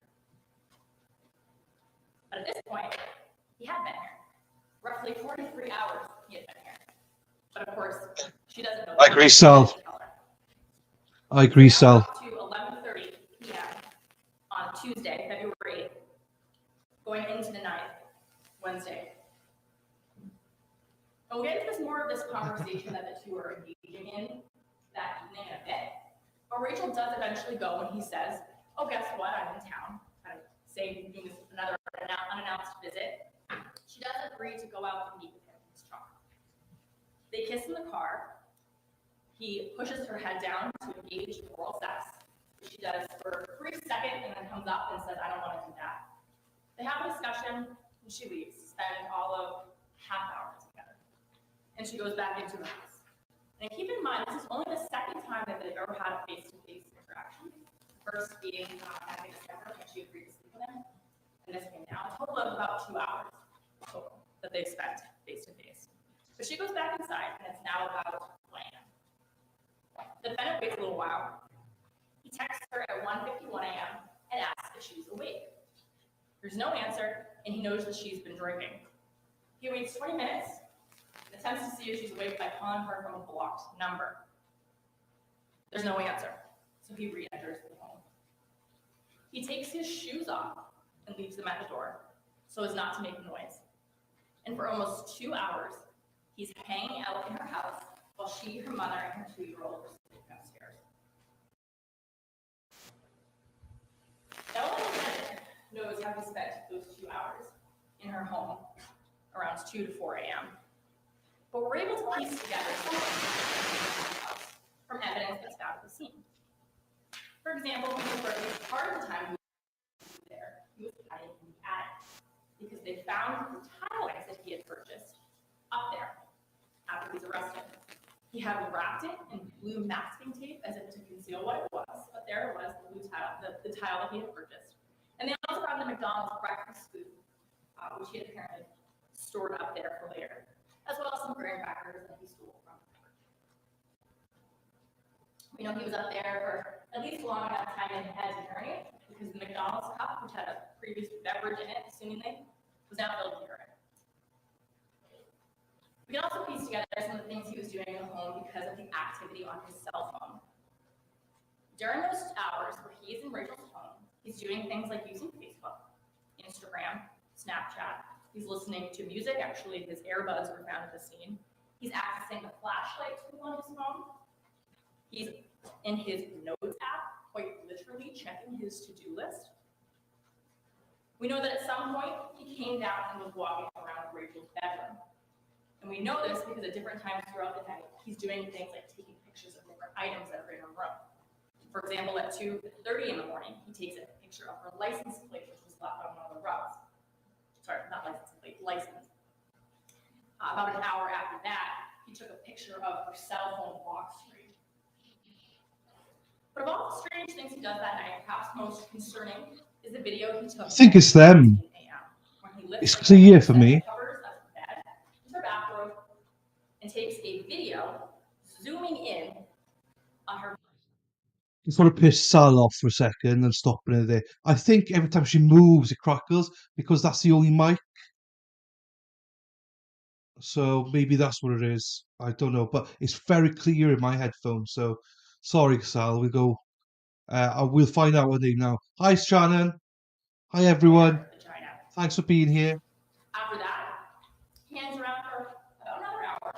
But at this point, he had been here. Roughly 43 hours he had been here. But of course, she doesn't know. I agree, Sal. I agree, Sal. To 11:30 p.m. on Tuesday, February 8th, going into the 9th, Wednesday. And we'll get into more of this conversation that the two are engaging in that evening in a bit. But Rachel does eventually go when he says, oh, guess what? I'm in town. Kind of saying, doing this another unannounced visit. She does agree to go out and meet with him in his truck. They kiss in the car. He pushes her head down to engage in oral sex, which she does for a brief second and then comes up and says, I don't want to do that. They have a discussion and she leaves, spend all of half an hour together. And she goes back into the house. And keep in mind, this is only the second time that they've ever had a face-to-face interaction. The first being back in December when she agreed to sleep with him. And this came down a total of about 2 hours total that they've spent face-to-face. But she goes back inside and it's now about 1 a.m. The defendant waits a little while. He texts her at 1:51 a.m. and asks if she's awake. There's no answer, and he knows that she's been drinking. He waits 20 minutes and attempts to see if she's awake by calling her from a blocked number. There's no answer, so he re-enters the home. He takes his shoes off and leaves them at the door so as not to make noise. And for almost 2 hours, he's hanging out in her house while she, her mother, and her 2-year-old are sleeping upstairs. Now, only Bennett knows how he spent those 2 hours in her home around 2 to 4 a.m. But we're able to piece together something from evidence that's found at the scene. For example, for at least part of the time he was there, he was hiding in the attic because they found the tile eggs that he had purchased up there after he was arrested. He had wrapped it in blue masking tape as if to conceal what it was, but there it was, the blue tile, the tile that he had purchased. And they also found the McDonald's breakfast food, which he had apparently stored up there for later, as well as some graham crackers that he stole from the cupboard. We know he was up there for at least long enough time as an attorney, because the McDonald's cup, which had a previous beverage in it, seemingly, was now filled with urine. We can also piece together some of the things he was doing in the home because of the activity on his cell phone. During those hours where he is in Rachel's home, he's doing things like using Facebook, Instagram, Snapchat. He's listening to music. Actually, his earbuds were found at the scene. He's accessing the flashlight tool on his phone. He's in his notes app, quite literally checking his to-do list. We know that at some point, he came down and was walking around Rachel's bedroom. And we know this because at different times throughout the night, he's doing things like taking pictures of different items that are in her room. For example, at 2:30 in the morning, he takes a picture of her license plate, which was left on one of the rugs. Sorry, not license plate, license. About an hour after that, he took a picture of her cell phone lock screen. But of all the strange things he does that night, perhaps most concerning is the video he took. I think it's them. It's clear for me. Her bathrobe and takes a video zooming in on her. You sort of piss Sal off for a second and stopping her there. I think every time she moves, it crackles because that's the only mic. So maybe that's what it is. I don't know, but it's very clear in my headphones. So sorry, Sal. We'll go. We'll find out her name now. Hi, Shannon. Hi, everyone. Thanks for being here. After that, he hangs around for about another hour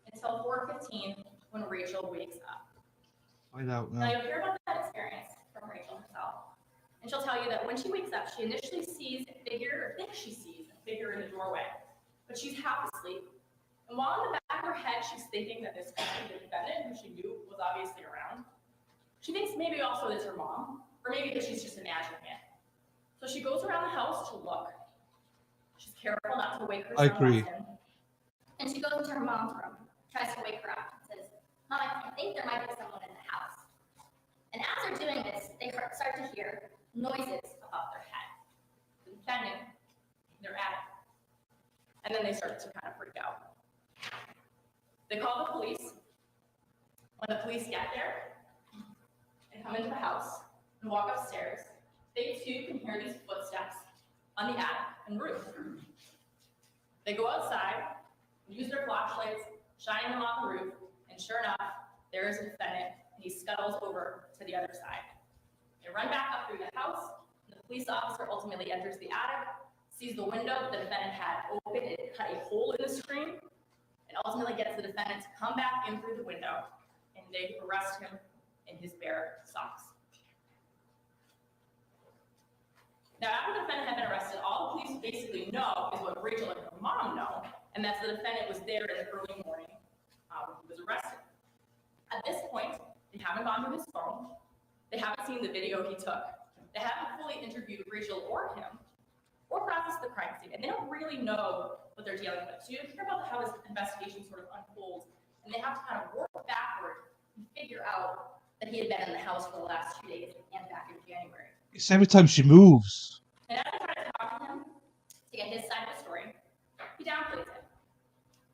until 4:15 when Rachel wakes up. Find out Now now. you'll hear about that experience from Rachel herself. And she'll tell you that when she wakes up, she initially sees a figure, or thinks she sees a figure in the doorway, but she's half asleep. And while in the back of her head, she's thinking that this could be the defendant, who she knew was obviously around. She thinks maybe also it's her mom, or maybe that she's just imagining it. So she goes around the house to look. She's careful not to wake her son Weston. And she goes into her mom's room, tries to wake her up, and says, "Mom, I think there might be someone in the house." And as they're doing this, they start to hear noises above their head, the defendant, their attic. And then they start to kind of freak out. They call the police. When the police get there and come into the house and walk upstairs, they too can hear these footsteps on the attic and roof. They go outside, use their flashlights, shining them on the roof, and sure enough, there is a defendant, and he scuttles over to the other side. They run back up through the house, and the police officer ultimately enters the attic, sees the window the defendant had open, it cut a hole in the screen, and ultimately gets the defendant to come back in through the window, and they arrest him in his bare socks. Now, after the defendant had been arrested, all the police basically know is what Rachel and her mom know, and that's the defendant was there in the early morning when he was arrested. At this point, they haven't gone through his phone. They haven't seen the video he took. They haven't fully interviewed Rachel or him, or processed the crime scene, and they don't really know what they're dealing with. So you hear about how this investigation sort of unfolds, and they have to kind of work backward and figure out that he had been in the house for the last 2 days and back in January. It's every time she moves. And as I try to talk to him to get his side of the story, he downplays it.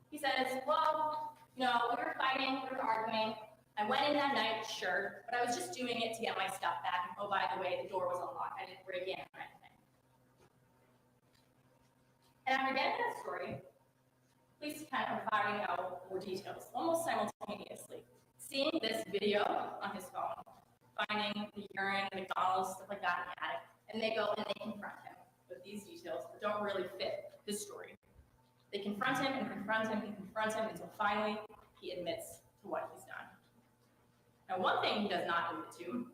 He says, "Well, we were fighting, we were arguing. I went in that night, sure, but I was just doing it to get my stuff back. And oh, by the way, the door was unlocked. I didn't break in or anything. And after getting that story, police kind of finding out more details, almost simultaneously. Seeing this video on his phone, finding the urine, McDonald's, stuff like that in the attic, and they go and they confront him with these details that don't really fit his story. They confront him and confront him and confront him until finally he admits to what he's done. Now, one thing he does not admit to,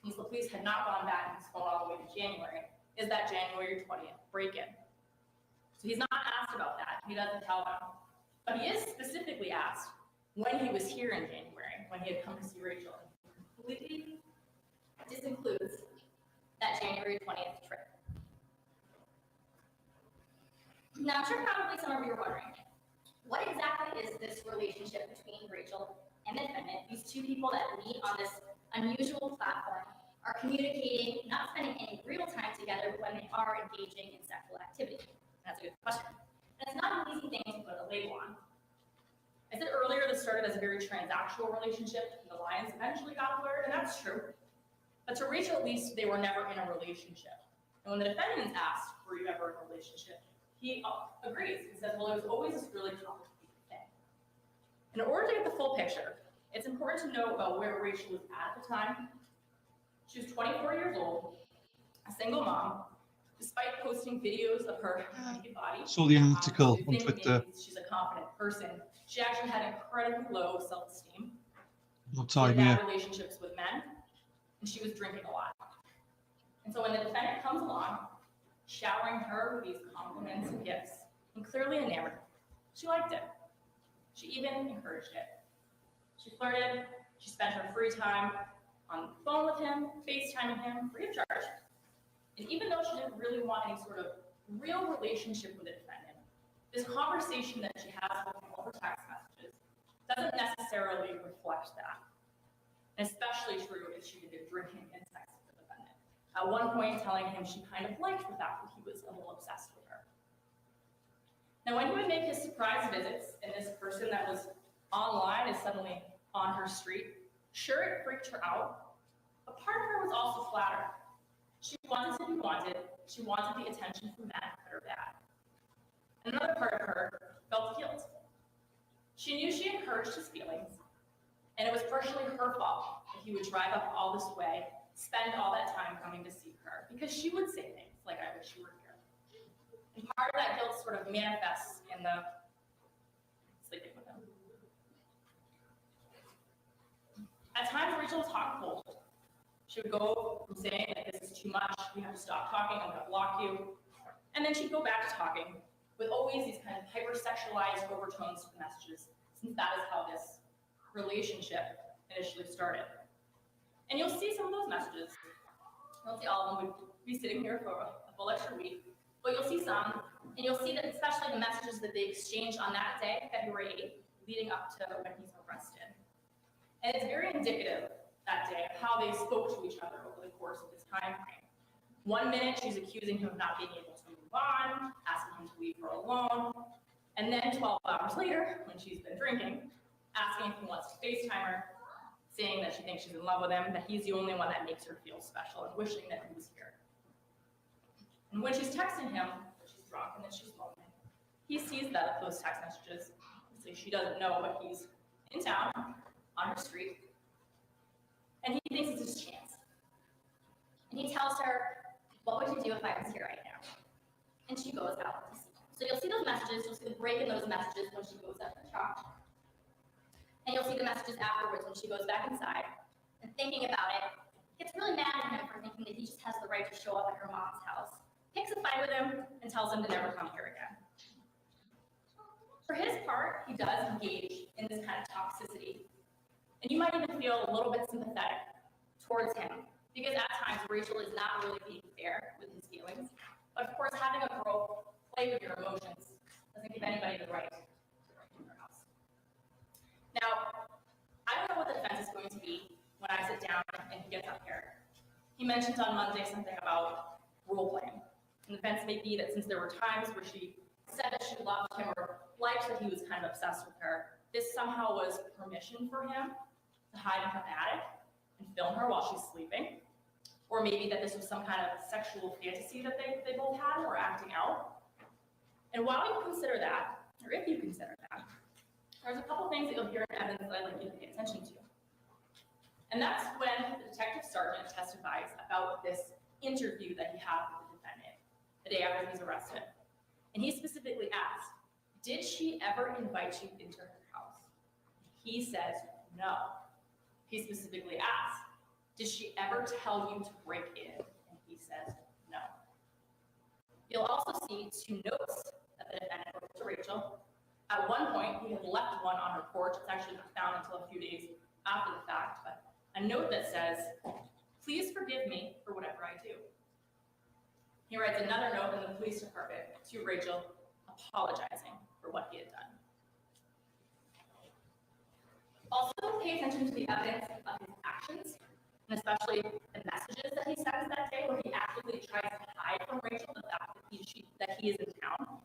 means the police had not gone back in his phone all the way to January, is that January 20th break-in. So he's not asked about that. He doesn't tell them. But he is specifically asked when he was here in January, when he had come to see Rachel. Completely disincludes that January 20th trip. Now, I'm sure probably some of you are wondering, what exactly is this relationship between Rachel and the defendant? These two people that meet on this unusual platform are communicating, not spending any real time together, but when they are engaging in sexual activity. That's a good question. And it's not an easy thing to put a label on. I said earlier this started as a very transactional relationship, and the lines eventually got blurred, and that's true. But to Rachel, at least, they were never in a relationship. And when the defendant is asked, were you ever in a relationship, he agrees. He says, well, it was always this really complicated thing. In order to get the full picture, it's important to know about where Rachel was at the time. She was 24 years old, a single mom, despite posting videos of her naked body. So the article you on think Twitter. maybe she's a confident person. She actually had incredibly low self-esteem. No She had time, yeah. bad relationships with men, and she was drinking a lot. And so when the defendant comes along, showering her with these compliments and gifts, and clearly enamored, she liked it. She even encouraged it. She flirted, she spent her free time on the phone with him, FaceTiming him, free of charge. And even though she didn't really want any sort of real relationship with the defendant, this conversation that she has with him over text messages doesn't necessarily reflect that. And especially true if she did drinking and sex with the defendant. At one point telling him she kind of liked the fact that he was a little obsessed with her. Now when he would make his surprise visits and this person that was online is suddenly on her street, sure, it freaked her out, but part of her was also flattered. She wanted to be wanted. She wanted the attention from men, good or bad. Another part of her felt guilt. She knew she encouraged his feelings, and it was partially her fault that he would drive up all this way, spend all that time coming to see her, because she would say things like, I wish you were here. And part of that guilt sort of manifests in the sleeping with him. At times, Rachel was hot and cold. She would go from saying that this is too much, we have to stop talking, I'm gonna block you. And then she'd go back to talking with always these kind of hyper-sexualized overtones to the messages, since that is how this relationship initially started. And you'll see some of those messages. I don't see all of them, we'd be sitting here for a full extra week, but you'll see some, and you'll see that especially the messages that they exchanged on that day, February 8th, leading up to when he's arrested. And it's very indicative that day of how they spoke to each other over the course of this time frame. 1 minute, she's accusing him of not being able to move on, asking him to leave her alone. And then 12 hours later, when she's been drinking, asking if he wants to FaceTime her, saying that she thinks she's in love with him, that he's the only one that makes her feel special, and wishing that he was here. And when she's texting him, she's drunk and then she's lonely, he sees that those text messages. So she doesn't know, but he's in town, on her street, and he thinks it's his chance. And he tells her, what would you do if I was here right now? And she goes out to see him. So you'll see those messages, you'll see the break in those messages when she goes up to talk. And you'll see the messages afterwards when she goes back inside. And thinking about it, gets really mad at him for thinking that he just has the right to show up at her mom's house. Picks a fight with him and tells him to never come here again. For his part, he does engage in this kind of toxicity. And you might even feel a little bit sympathetic towards him, because at times Rachel is not really being fair with his feelings. But of course, having a girl play with your emotions doesn't give anybody the right to in their house. Now, I don't know what the defense is going to be when I sit down and he gets up here. He mentioned on Monday something about role playing. And the defense may be that since there were times where she said that she loved him or liked that he was kind of obsessed with her, this somehow was permission for him to hide in her attic and film her while she's sleeping, or maybe that this was some kind of sexual fantasy that they both had and were acting out. And while you consider that, or if you consider that, there's a couple things that you'll hear in evidence that I'd like you to pay attention to. And that's when the detective sergeant testifies about this interview that he had with the defendant the day after he's arrested. And he specifically asked, did she ever invite you into her house? He says, no. He specifically asked, did she ever tell you to break in? And he says, no. You'll also see 2 notes that the defendant wrote to Rachel. At one point, he had left one on her porch. It's actually not found until a few days after the fact, but a note that says, please forgive me for whatever I do. He writes another note in the police department to Rachel, apologizing for what he had done. Also, pay attention to the evidence of his actions, and especially the messages that he sends that day, where he actively tries to hide from Rachel the fact that he is in town,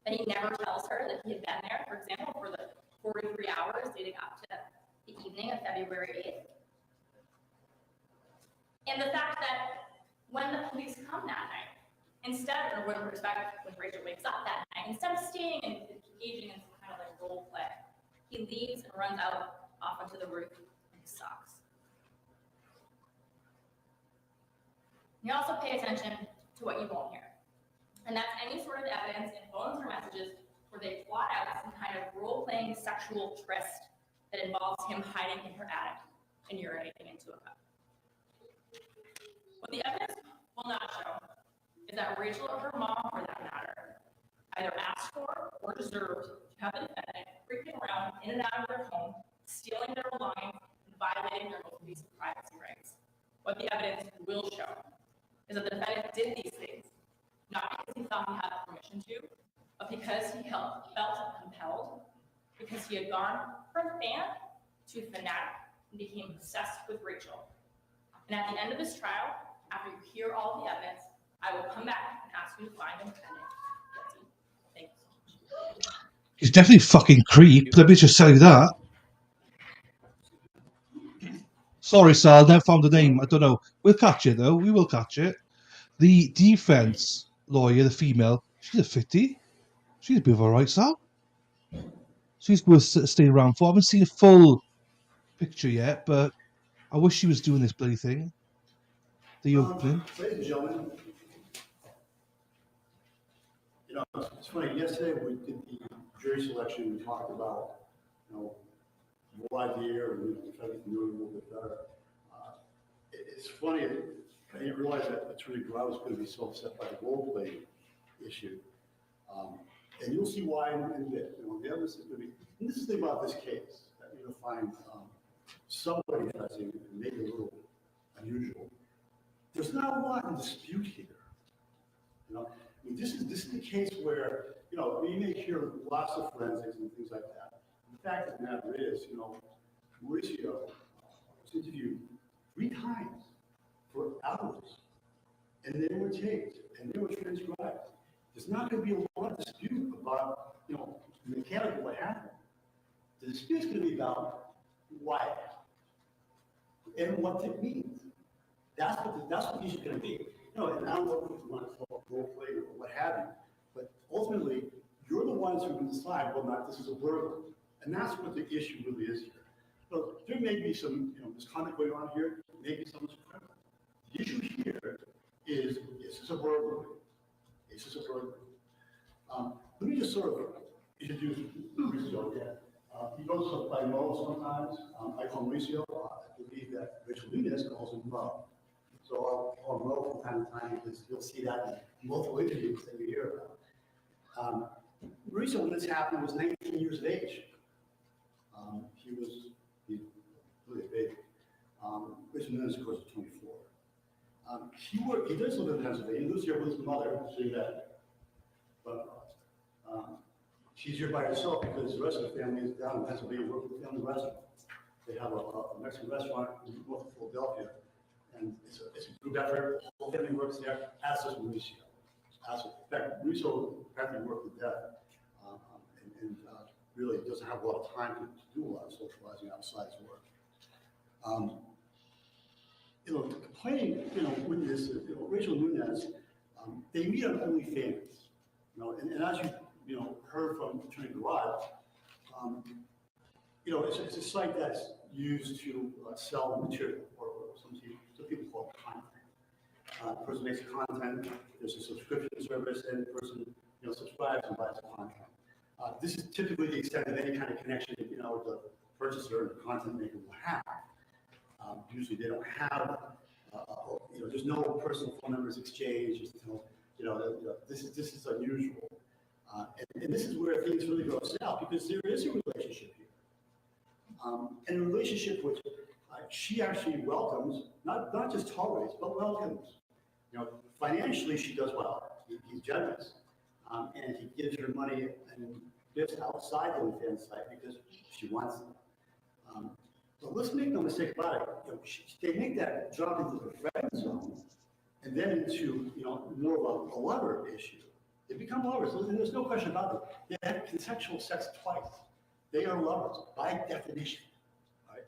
that he never tells her that he had been there, for example, for the 43 hours leading up to the evening of February 8th. And the fact that when the police come that night, instead, or when Rachel wakes up that night, instead of staying and engaging in some kind of like role play, he leaves and runs out off onto the roof in his socks. You also pay attention to what you won't hear. And that's any sort of evidence in phones or messages where they plot out some kind of role-playing sexual tryst that involves him hiding in her attic and urinating into a cup. What the evidence will not show is that Rachel or her mom, for that matter, either asked for or deserved to have the defendant freaking around in and out of their home, stealing their belongings, and violating their most basic privacy rights. What the evidence will show is that the defendant did these things, not because he thought he had permission to, but because he felt compelled, because he had gone from fan to fanatic and became obsessed with Rachel. And at the end of this trial, after you hear all of the evidence, I will come back and ask you to find the defendant guilty. Thank you so much. He's definitely fucking creep. Let me just tell you that. Sorry, Sal, never found the name. I don't know. We'll catch it, though. We will catch it. The defense lawyer, the female, she's a fitty. She's a bit of a right, Sal. She's worth staying around for. I haven't seen a full picture yet, but I wish she was doing this bloody thing. The opening. Ladies and gentlemen, it's funny. Yesterday we did the jury selection. We talked about, the whole idea and trying to do it a little bit better. It's funny. I didn't realize that Attorney Grau was going to be so upset by the role play issue, and you'll see why in a bit. The evidence is going to be. And this is the thing about this case that you're going to find somewhat interesting and maybe a little unusual. There's not a lot in dispute here. This is the case where, we may hear lots of forensics and things like that. The fact of the matter is, Mauricio was interviewed 3 times for hours, and they were taped, and they were transcribed. There's not going to be a lot of dispute about, mechanically what happened. The dispute is going to be about why and what it means. That's what the issue is going to be. And I don't know if you want to call it role play or what have you, but ultimately, you're the ones who can decide whether or not this is a burglary. And that's what the issue really is here. So there may be some, misconduct going on here, maybe some is criminal. The issue here is this a burglary? Is this a burglary? Let me just sort of introduce Mauricio again. He goes by Mo sometimes. I call Mauricio. I believe that Rachel Nunez calls him Mo. So I'll call him Mo from time to time because you'll see that in multiple interviews that you hear about. Mauricio, when this happened, was 19 years of age. He's really big. Rachel Nunez, of course, is 24. He does live in Pennsylvania. He lives here with his mother, so that. But she's here by herself because the rest of the family is down in Pennsylvania working with the family restaurant. They have a Mexican restaurant in north of Philadelphia, and it's a group effort. The whole family works there, as does Mauricio. In fact, Mauricio apparently worked to death and really doesn't have a lot of time to do a lot of socializing outside his work. The complaining, witness, Rachel Nunez, they meet on OnlyFans, and as you heard from Attorney Garage, it's a site that's used to sell material, or some people call it content. The person makes content, there's a subscription service, and the person, subscribes and buys the content. This is typically the extent of any kind of connection, the purchaser and the content maker will have. Usually they don't have, there's no personal phone numbers exchanged, this is unusual. And this is where things really go south, because there is a relationship here. And a relationship which she actually welcomes, not just tolerates, but welcomes. Financially she does well. He's generous. And he gives her money and gifts outside the OnlyFans site because she wants them. But let's make no mistake about it. They make that drop into the friend zone and then into more of a lover issue. They become lovers, and there's no question about it. They have consensual sex twice. They are lovers by definition. Right?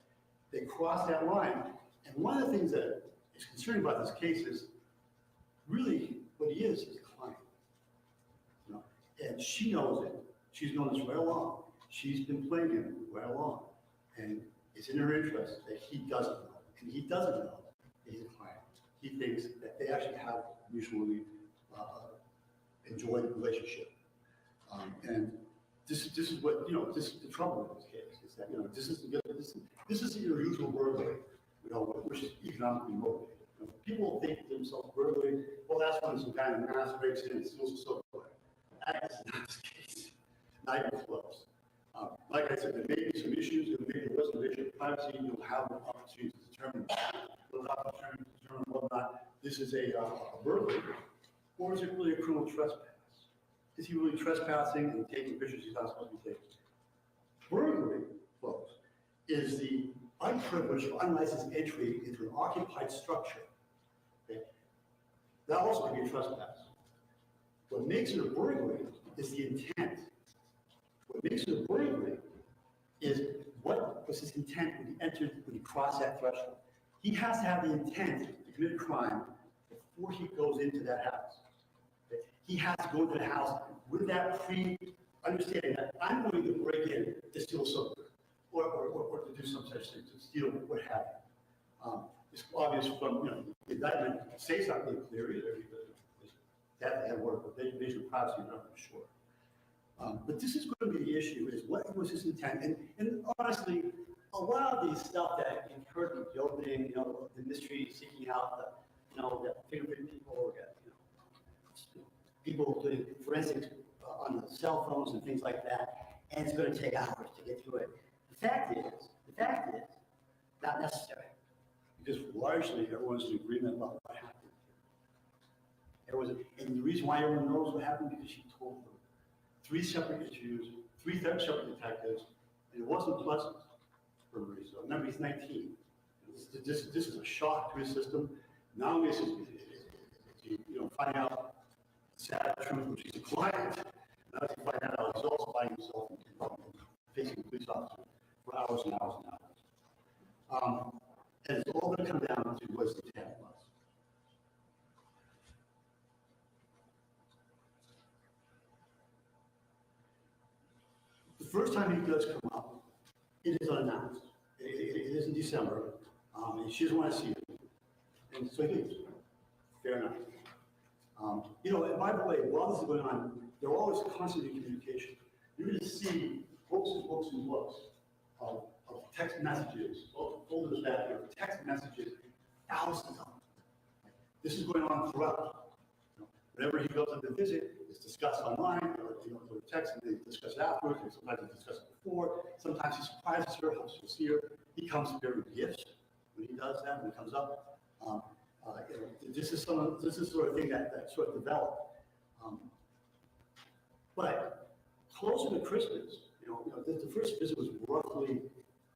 They cross that line, and one of the things that is concerning about this case is really what he is a client. And she knows it. She's known this right along. She's been playing him right along, and it's in her interest that he doesn't know, and he doesn't know that he's a client. He thinks that they actually have mutually enjoyed the relationship, and this is what this is the trouble with this case is that this isn't your usual burglary, which is economically motivated. People think to themselves burglary, well, that's when some guy in a mask breaks in and steals a silverware. That is not the case. Not even close. Like I said, there may be some issues, and maybe there was an issue of privacy. You'll have an opportunity to determine whether or not this is a burglary, or is it really a criminal trespass? Is he really trespassing and taking pictures he's not supposed to be taking? Burglary, folks, is the unprivileged or unlicensed entry into an occupied structure. Okay? That also can be a trespass. What makes it a burglary is the intent. What makes it a burglary is what was his intent when he crossed that threshold. He has to have the intent to commit a crime before he goes into that house. Okay? He has to go into the house with that understanding that I'm going to break in to steal something, or to do some such thing, to steal what have you. It's obvious from the indictment say something clear either, because that had worked with invasion of privacy, I'm not really sure. But this is going to be the issue: is what was his intent? And honestly, a lot of these stuff that you've heard from the opening, the mystery seeking out the fingerprint people, or people doing forensics on the cell phones and things like that, and it's going to take hours to get through it. The fact is, not necessary, because largely everyone's in agreement about what happened. And the reason why everyone knows what happened because she told them. 3 separate issues, 3 separate detectives, and it wasn't pleasant for Mauricio. Remember, he's 19. This is a shock to his system. Not only is finding out the sad truth, which he's a client, now he's finding out he's also finding himself and facing a police officer for hours and hours and hours. And it's all going to come down to what's the intent was. The first time he does come up, it is unannounced. It is in December, and she doesn't want to see him. And so he leaves. Fair enough. And by the way, while this is going on, they're always constantly in communication. You're going to see books and books and books of text messages, folders back here, text messages, thousands of them. This is going on throughout. Whenever he goes up to visit, it's discussed online, or text, and they discuss it afterwards, and sometimes they discuss it before. Sometimes he surprises her, helps her see her. He comes to her with gifts when he does that, when he comes up. This is sort of thing that sort of developed. But closer to Christmas, the first visit was roughly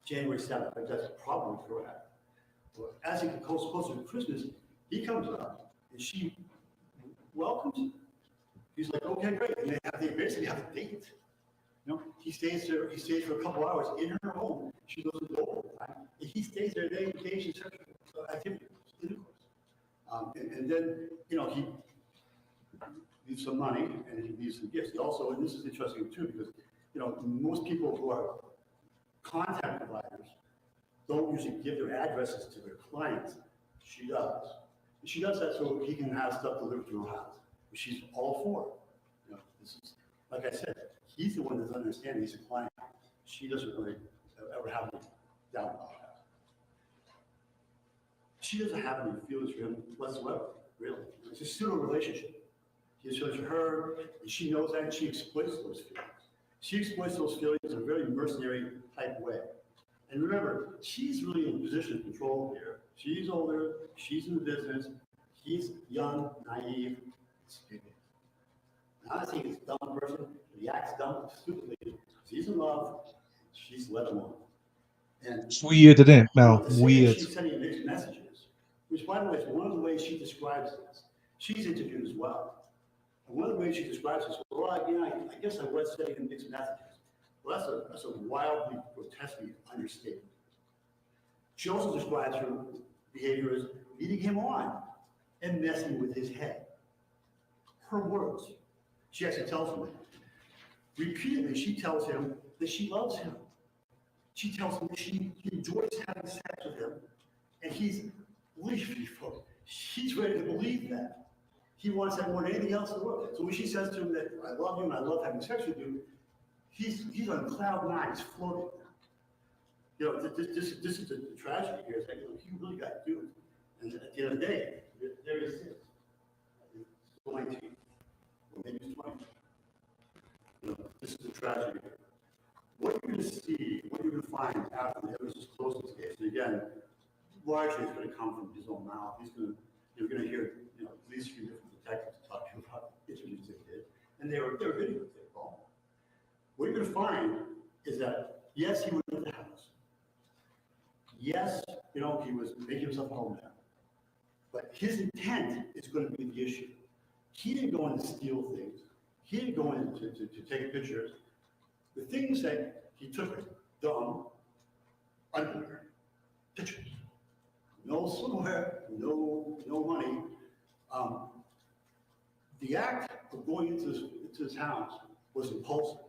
January 7th. That's probably correct. But as he gets closer to Christmas, he comes up and she welcomes him. He's like, okay, great. And they basically have a date. You know, he stays there. He stays for a couple hours in her home. She doesn't go all the time. And he stays there. They engage in sexual activities, intercourse. And then, you know, he leaves some money and he leaves some gifts. He also, and this is interesting too, because, you know, most people who are contact providers don't usually give their addresses to their clients. She does. And she does that so he can have stuff delivered to her house, which she's all for. You know, this is, like I said, he's the one that doesn't understand he's a client. She doesn't really ever have any doubt about that. She doesn't have any feelings for him whatsoever, really. It's a pseudo relationship. He shows her, and she knows that, and she exploits those feelings. She exploits those feelings in a very mercenary type way. And remember, she's really in a position of control here. She's older, she's in the business, he's young, naive, stupid. I'm not saying he's a dumb person, but he acts dumb, stupidly. He's in love, she's let him on. And It's weird, isn't it, Mel? to say Weird. she's sending mixed messages, which, by the way, is one of the ways she describes this. She's interviewed as well. And one of the ways she describes this, well, again, I guess I was sending him mixed messages. Well, that's a wildly, grotesquely understatement. She also describes her behavior as leading him on and messing with his head. Her words. She actually tells him that. Repeatedly, she tells him that she loves him. She tells him that she enjoys having sex with him, and he's ready to believe that. He wants that more than anything else in the world. So when she says to him that I love you and I love having sex with you, he's on cloud nine. He's floating. You know, this is the tragedy here. Is that, you know, he really got duped. And at the end of the day, there he sits. He's 19, or maybe he's 20. You know, this is the tragedy here. What you're going to see, what you're going to find after the evidence is close to this case, and again, largely it's going to come from his own mouth. You're going to hear, you know, at least a few different detectives talking about interviews they did, and they were videos they called. What you're going to find is that, yes, he was in the house. Yes, you know, he was making himself home there. But his intent is going to be the issue. He didn't go in to steal things. He didn't go in to take pictures. The things that he took are dumb, underwear, pictures. No swimwear, no money. The act of going into his house was impulsive.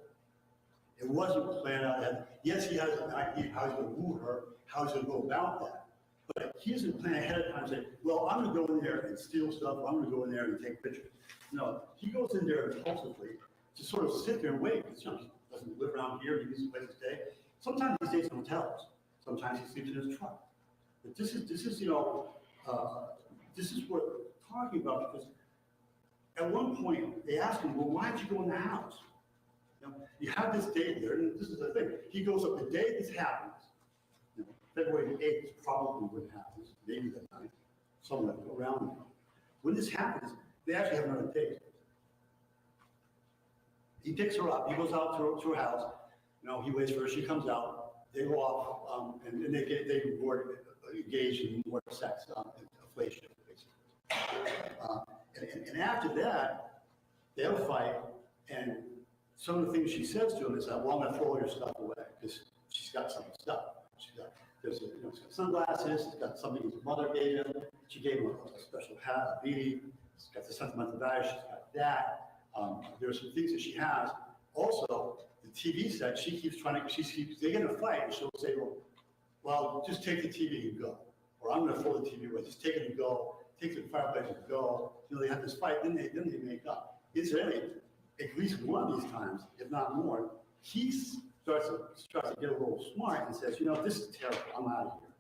It wasn't planned out. Yes, he has an idea how he's going to woo her, how he's going to go about that. But he doesn't plan ahead of time and say, well, I'm going to go in there and steal stuff. I'm going to go in there and take pictures. No, he goes in there impulsively to sort of sit there and wait. Because, you know, he doesn't live around here. He needs a place to stay. Sometimes he stays in hotels. Sometimes he sleeps in his truck. But this is you know, this is what we're talking about, because at one point they asked him, well, why did you go in the house? You know, you have this date there, and this is the thing. He goes up the day this happens. You know, February 8th is probably when it happens, maybe that night, somewhere around there. When this happens, they actually have another date. He picks her up. He goes out to her house. You know, he waits for her. She comes out. They go off, and they engage in more sex, afflation, basically. And after that, they have a fight, and some of the things she says to him is that, well, I'm going to throw all your stuff away, because she's got some stuff. She's got sunglasses, she's got something his mother gave him. She gave him a special hat, a beanie. She's got the sentimental value, she's got that. There are some things that she has. Also, the TV set, they get in a fight, and she'll say, well, just take the TV and go. Or I'm going to throw the TV away, just take it and go. Take the fireplace and go. You know, they have this fight, then they make up. Incidentally, at least one of these times, if not more, he starts to get a little smart and says, you know, this is terrible, I'm out of here.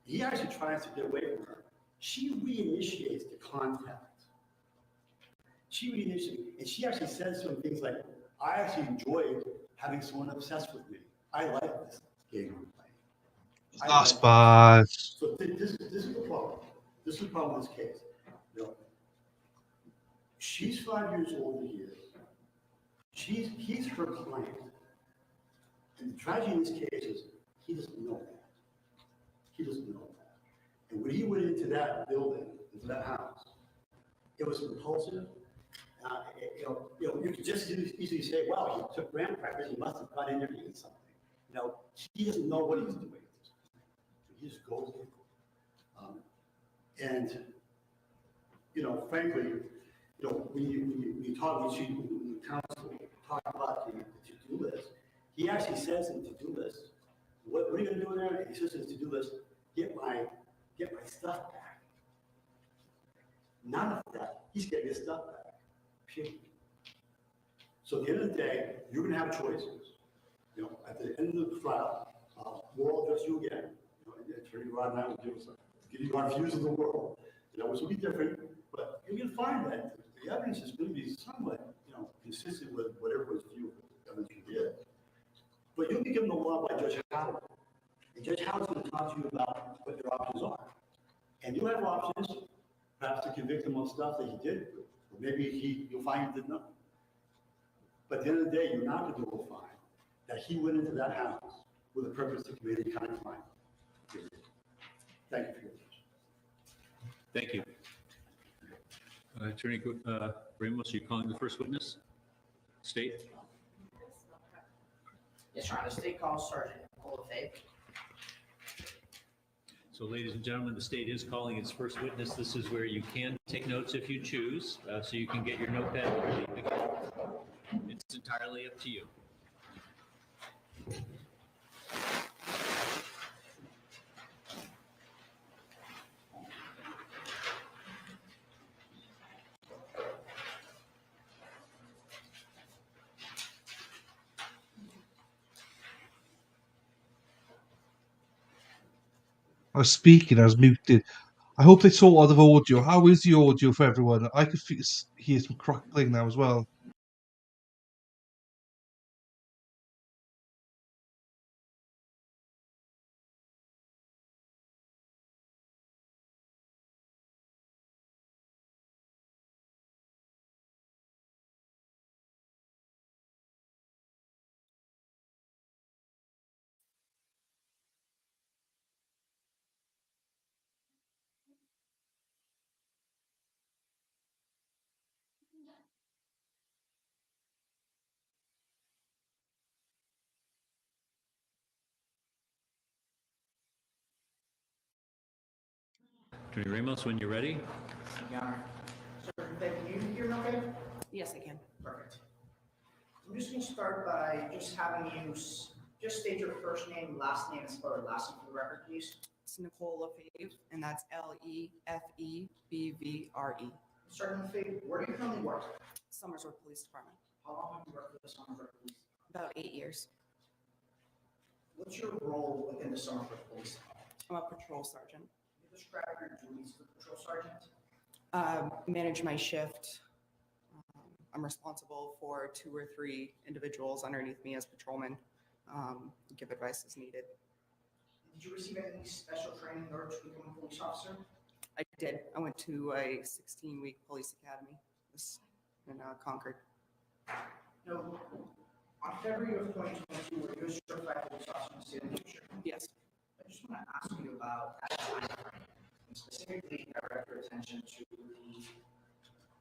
He actually tries to get away from her. She reinitiates the contact. She reinitiates, and she actually says to him things like, I actually enjoyed having someone obsessed with me. I like this game I'm playing. That's bad. So this is the problem. This is the problem with this case. You know, she's 5 years older than he is. He's her client. And the tragedy in this case is he doesn't know that. He doesn't know that. And when he went into that building, into that house, it was impulsive. And You could just easily say, well, he took graham crackers, he must have got in there to eat something. He doesn't know what he's doing. He just goes in. And, frankly, when you talk, when counsel talk about the to-do list, he actually says in the to-do list, what are you gonna do in there? He says in the to-do list, get my stuff back. None of that, he's getting his stuff back, period. So at the end of the day, you're gonna have choices. At the end of the trial, we'll all address you again. Attorney Rod and I will give you our views of the world. Which will be different, but you're gonna find that the evidence is gonna be somewhat, consistent with whatever was view of evidence you did. But you'll be given the law by Judge Howard. And Judge Howard's gonna talk to you about what your options are. And you'll have options, perhaps to convict him of stuff that he did, or maybe you'll find he did nothing. But at the end of the day, you're not gonna be able to find that he went into that house with a purpose to commit any kind of crime. Thank you for your attention. Thank you. Attorney Ramos, are you calling the first witness? State? Yes, Your Honor. The state calls Sergeant Nicole Faye. So ladies and gentlemen, the state is calling its first witness. This is where you can take notes if you choose, so you can get your notepad ready to go. It's entirely up to you. I was speaking, I was muted. I hope they saw all the audio. How is the audio for everyone? I could hear some crackling now as well. Attorney Ramos, when you're ready. Your Honor. Sergeant Faye, can you hear me okay? Yes, I can. Perfect. I'm just going to start by just having you just state your first name, last name, and spell your last name for the record, please. It's Nicole Lefebvre, and that's Lefebvre. Sergeant Faye, where do you currently work? Somersworth Police Department. How long have you worked for the Somersworth Police? About 8 years. What's your role within the Somersworth Police Department? I'm a patrol sergeant. Can you describe your duties as a patrol sergeant? Manage my shift. I'm responsible for 2 or 3 individuals underneath me as patrolmen. Give advice as needed. Did you receive any special training in order to become a police officer? I did. I went to a 16-week police academy in Concord. No. On February of 2022, were you a certified police officer in the state of Hampshire? Yes. I just want to ask you about that time frame, and specifically direct your attention to the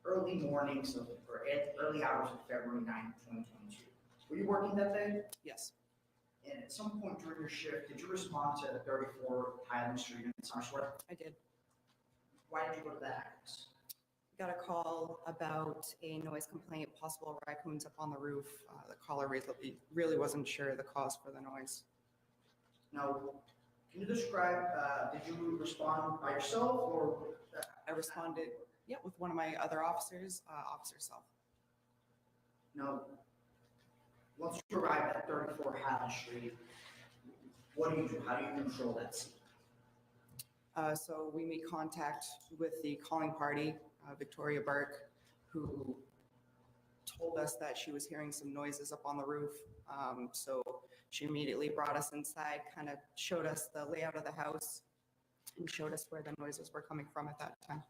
early mornings of, or early hours of February 9th, 2022. Were you working that day? Yes. And at some point during your shift, did you respond to 34 Highland Street in Somersworth? I did. Why did you go to that address? Got a call about a noise complaint, possible raccoons up on the roof. The caller really wasn't sure the cause for the noise. Now, can you describe, did you respond by yourself or? I responded, with one of my other officers, Officer Self. No. Once you arrive at 34 Highland Street, what do you do? How do you control that scene? So we made contact with the calling party, Victoria Burke, who told us that she was hearing some noises up on the roof. So she immediately brought us inside, kind of showed us the layout of the house, and showed us where the noises were coming from at that time.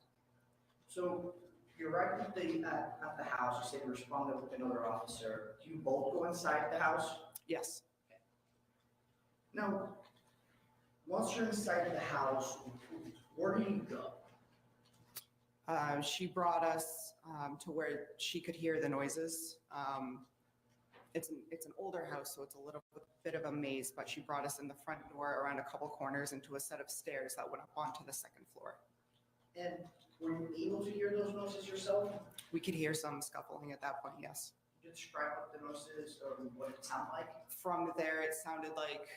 So you arrived at the house, you said you responded with another officer. Do you both go inside the house? Yes. Now, once you're inside the house, where do you go? She brought us to where she could hear the noises. It's an older house, so it's a little bit of a maze, but she brought us in the front door around a couple corners into a set of stairs that went up onto the second floor. And were you able to hear those noises yourself? We could hear some scuffling at that point, yes. Could you describe what the noises or what it sounded like? From there, it sounded like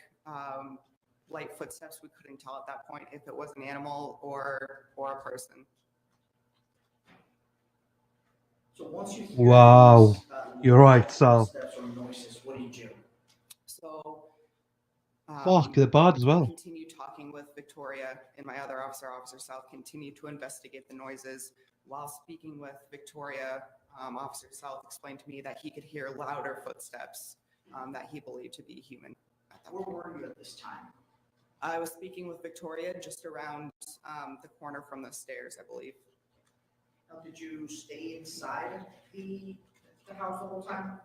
light footsteps. We couldn't tell at that point if it was an animal or a person. So once you hear Wow. these, You're right, Sal. footsteps or noises, what do you do? So Fuck, they're bad as well. Continue talking with Victoria, and my other officer, Officer South, continued to investigate the noises. While speaking with Victoria, Officer South explained to me that he could hear louder footsteps that he believed to be human. At that Where point. were you at this time? I was speaking with Victoria just around the corner from the stairs, I believe. Now, did you stay inside the house the whole time?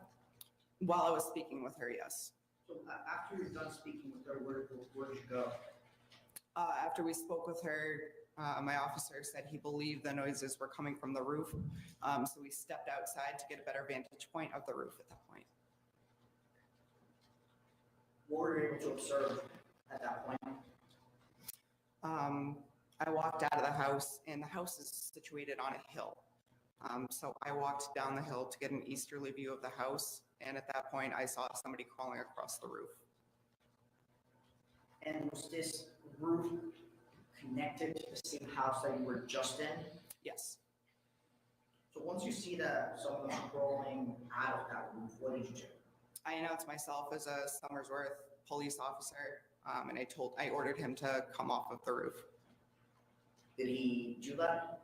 While I was speaking with her, yes. So after you're done speaking with her, where did you go? After we spoke with her, my officer said he believed the noises were coming from the roof. So we stepped outside to get a better vantage point of the roof at that point. What were you able to observe at that point? I walked out of the house, and the house is situated on a hill. So I walked down the hill to get an easterly view of the house, and at that point, I saw somebody crawling across the roof. And was this roof connected to the same house that you were just in? Yes. So once you see that someone crawling out of that roof, what did you do? I announced myself as a Somersworth police officer, and I ordered him to come off of the roof. Did he do that?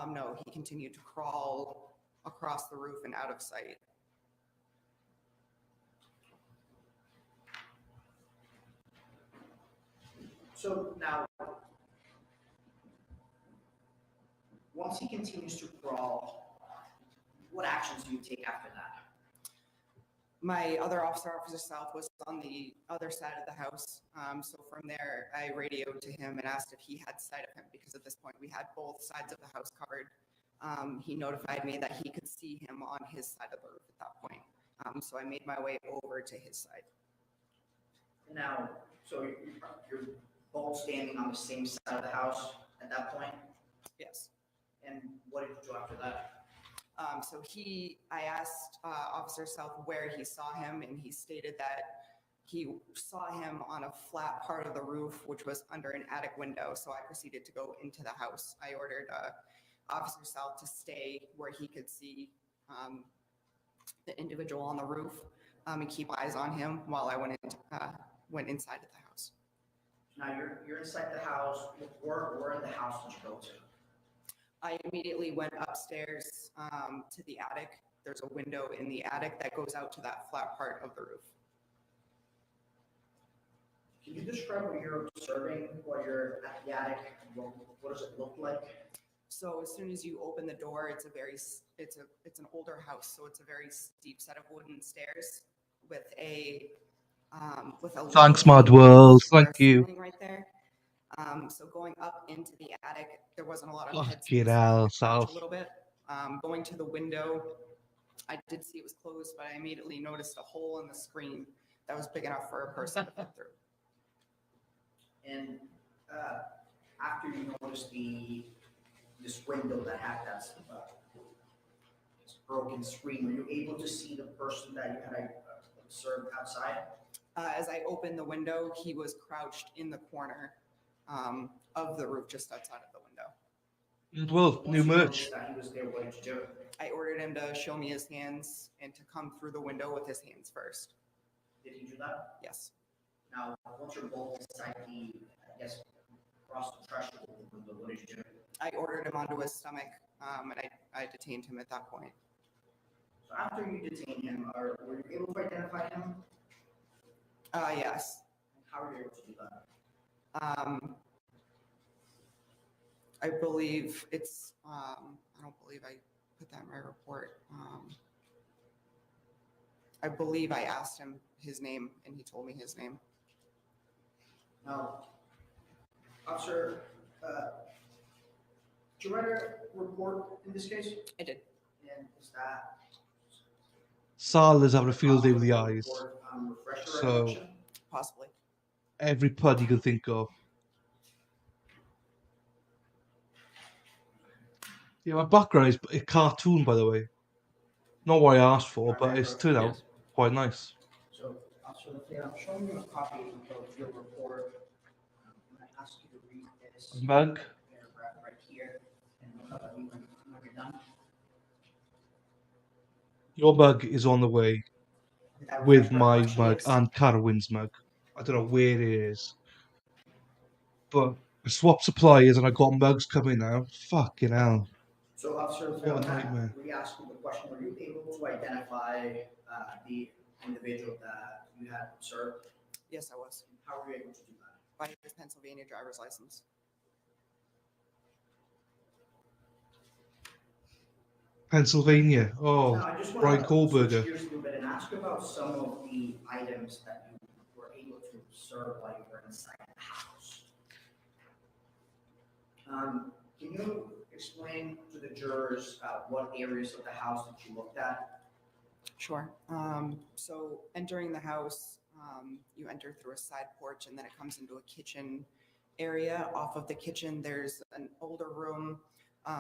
No, he continued to crawl across the roof and out of sight. So now, once he continues to crawl, what actions do you take after that? My other officer, Officer South, was on the other side of the house. So from there, I radioed to him and asked if he had sight of him, because at this point we had both sides of the house covered. He notified me that he could see him on his side of the roof at that point. So I made my way over to his side. Now, so you're both standing on the same side of the house at that point? Yes. And what did you do after that? So I asked Officer South where he saw him, and he stated that he saw him on a flat part of the roof, which was under an attic window. So I proceeded to go into the house. I ordered Officer South to stay where he could see the individual on the roof and keep eyes on him while I went inside of the house. Now you're inside the house. Where in the house did you go to? I immediately went upstairs to the attic. There's a window in the attic that goes out to that flat part of the roof. Can you describe what you're observing while you're at the attic? What does it look like? So as soon as you open the door, it's an older house, so it's a very steep set of wooden stairs with a Thanks, Mad World. Thank you. ceiling right there. So going up into the attic, there wasn't a lot of Fucking headspace. hell, I crouched Sal. a little bit. Going to the window, I did see it was closed, but I immediately noticed a hole in the screen that was big enough for a person to fit through. And after you noticed this window that had that this broken screen, were you able to see the person that you had observed outside? As I opened the window, he was crouched in the corner of the roof just outside of the window. Well, new Once you merch. noticed that he was there, what did you do? I ordered him to show me his hands and to come through the window with his hands first. Did he do that? Yes. Now, once you're both inside across the threshold of the window, what did you do? I ordered him onto his stomach, and I detained him at that point. So after you detained him, were you able to identify him? Yes. How were you able to do that? I believe it's, I don't believe I put that in my report. I believe I asked him his name, and he told me his name. Now, Officer you write a report in this case? I did. And is that? Sal is having a field day with the eyes. Report, refresh your So- recollection? Possibly. Every pud you can think of. Yeah, my background is a cartoon, by the way. Not what I asked for, but it's turned out Yes. quite nice. So, Officer Lafayette, I'm showing you a copy of your report. I'm going to ask you to read this Mug. paragraph right here, and when you're done. Your mug is on the way Did that with refresh your my recollection? mug Yes. and Carowin's mug. I don't know where it is. But I swapped suppliers and I got mugs coming now. Fucking hell. So, Officer What a Lafayette, I'm gonna nightmare. re-ask you the question. Were you able to identify the individual that you had observed? Yes, I was. How were you able to do that? By his Pennsylvania driver's license. Pennsylvania. Oh, Now, I just Brian want to switch Kohlberger. gears a little bit and ask about some of the items that you were able to observe while you were inside the house. Can you explain to the jurors what areas of the house that you looked at? Sure. So entering the house, you enter through a side porch and then it comes into a kitchen area. Off of the kitchen, there's an older room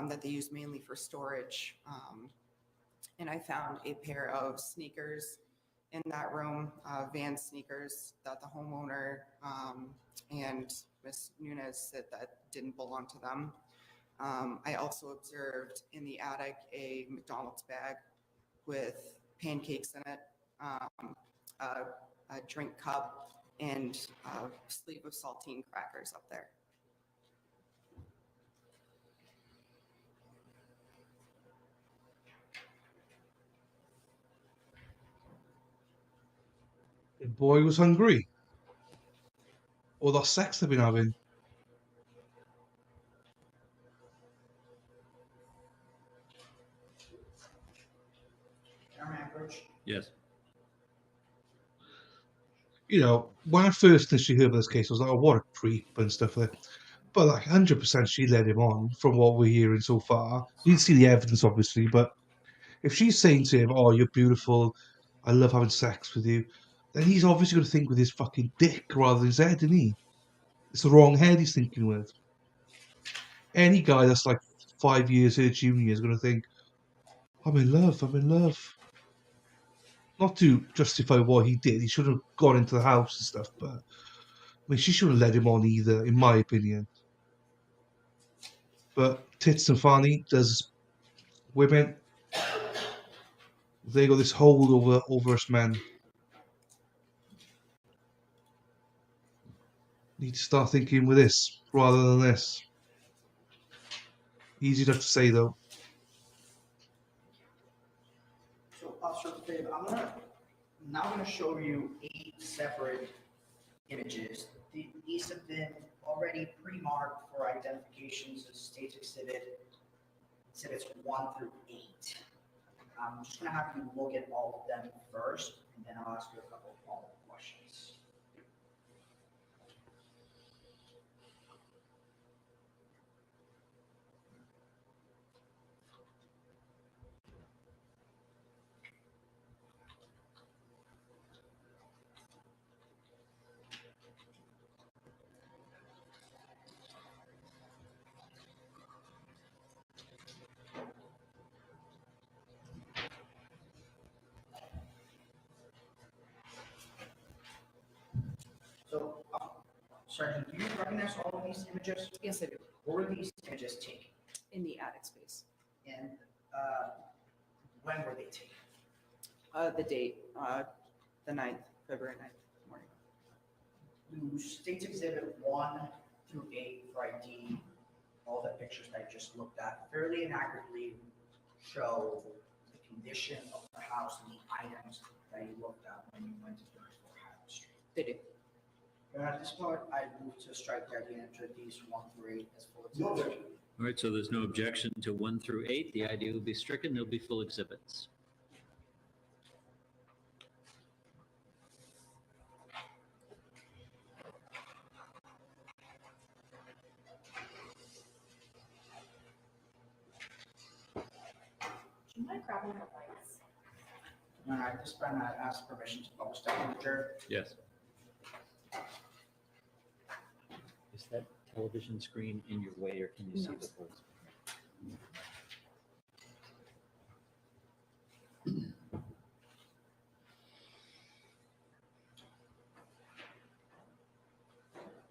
that they use mainly for storage. And I found a pair of sneakers in that room, Vans sneakers that the homeowner and Miss Nunez said that didn't belong to them. I also observed in the attic a McDonald's bag with pancakes in it, a drink cup, and a sleeve of saltine crackers up there. The boy was hungry. All that sex they've been having. Cameraman approach. Yes. You know, when I first initially heard of this case, I was like, oh, what a creep and stuff like that. But like 100% she led him on from what we're hearing so far. You didn't see the evidence, obviously, but if she's saying to him, oh, you're beautiful, I love having sex with you, then he's obviously going to think with his fucking dick rather than his head, isn't he? It's the wrong head he's thinking with. Any guy that's like 5 years her junior is going to think, I'm in love, I'm in love. Not to justify what he did, he should have gone into the house and stuff, but I mean, she shouldn't have led him on either, in my opinion. But Tits and Fanny does women, they got this hold over us men. Need to start thinking with this rather than this. Easy enough to say though. So, Officer Dave, I'm now gonna show you 8 separate images. These have been already pre-marked for identifications as State's exhibits 1 through 8. I'm just gonna have you look at all of them first, and then I'll ask you a couple of follow-up questions. So, Sergeant, do you recognize all of these images? Yes, I do. Where were these images taken? In the attic space. And when were they taken? The date, the 9th, February 9th morning. Do State's Exhibit 1 through 8 for ID, all the pictures that I just looked at, fairly and accurately show the condition of the house and the items that you looked at when you went to 34 Highland Street? They do. At this point, I move to strike the ID and enter these 1 through 8 as full No exhibits. objection. All right, so there's no objection to 1 through 8. The ID will be stricken. They'll be full exhibits. mind grabbing the lights? And I just been asked permission to publish that on the adjourn. Yes. Is that television screen in your way, or can you see the whole?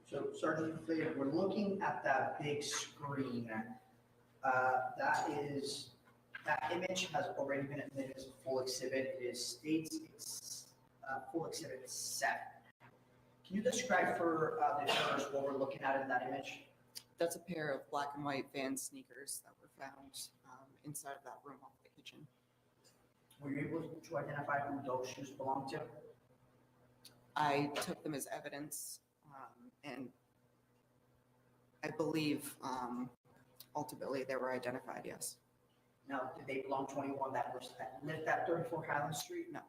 So Sergeant Flair, we're looking at that big screen. That image has already been admitted as a full exhibit. It states it's full exhibit 7. Can you describe for the viewers what we're looking at in that image? That's a pair of black and white Vans sneakers that were found inside of that room off the kitchen. Were you able to identify who those shoes belong to? I took them as evidence, and I believe ultimately they were identified, yes. Now, did they belong to anyone that lived at 34 Highland Street? No.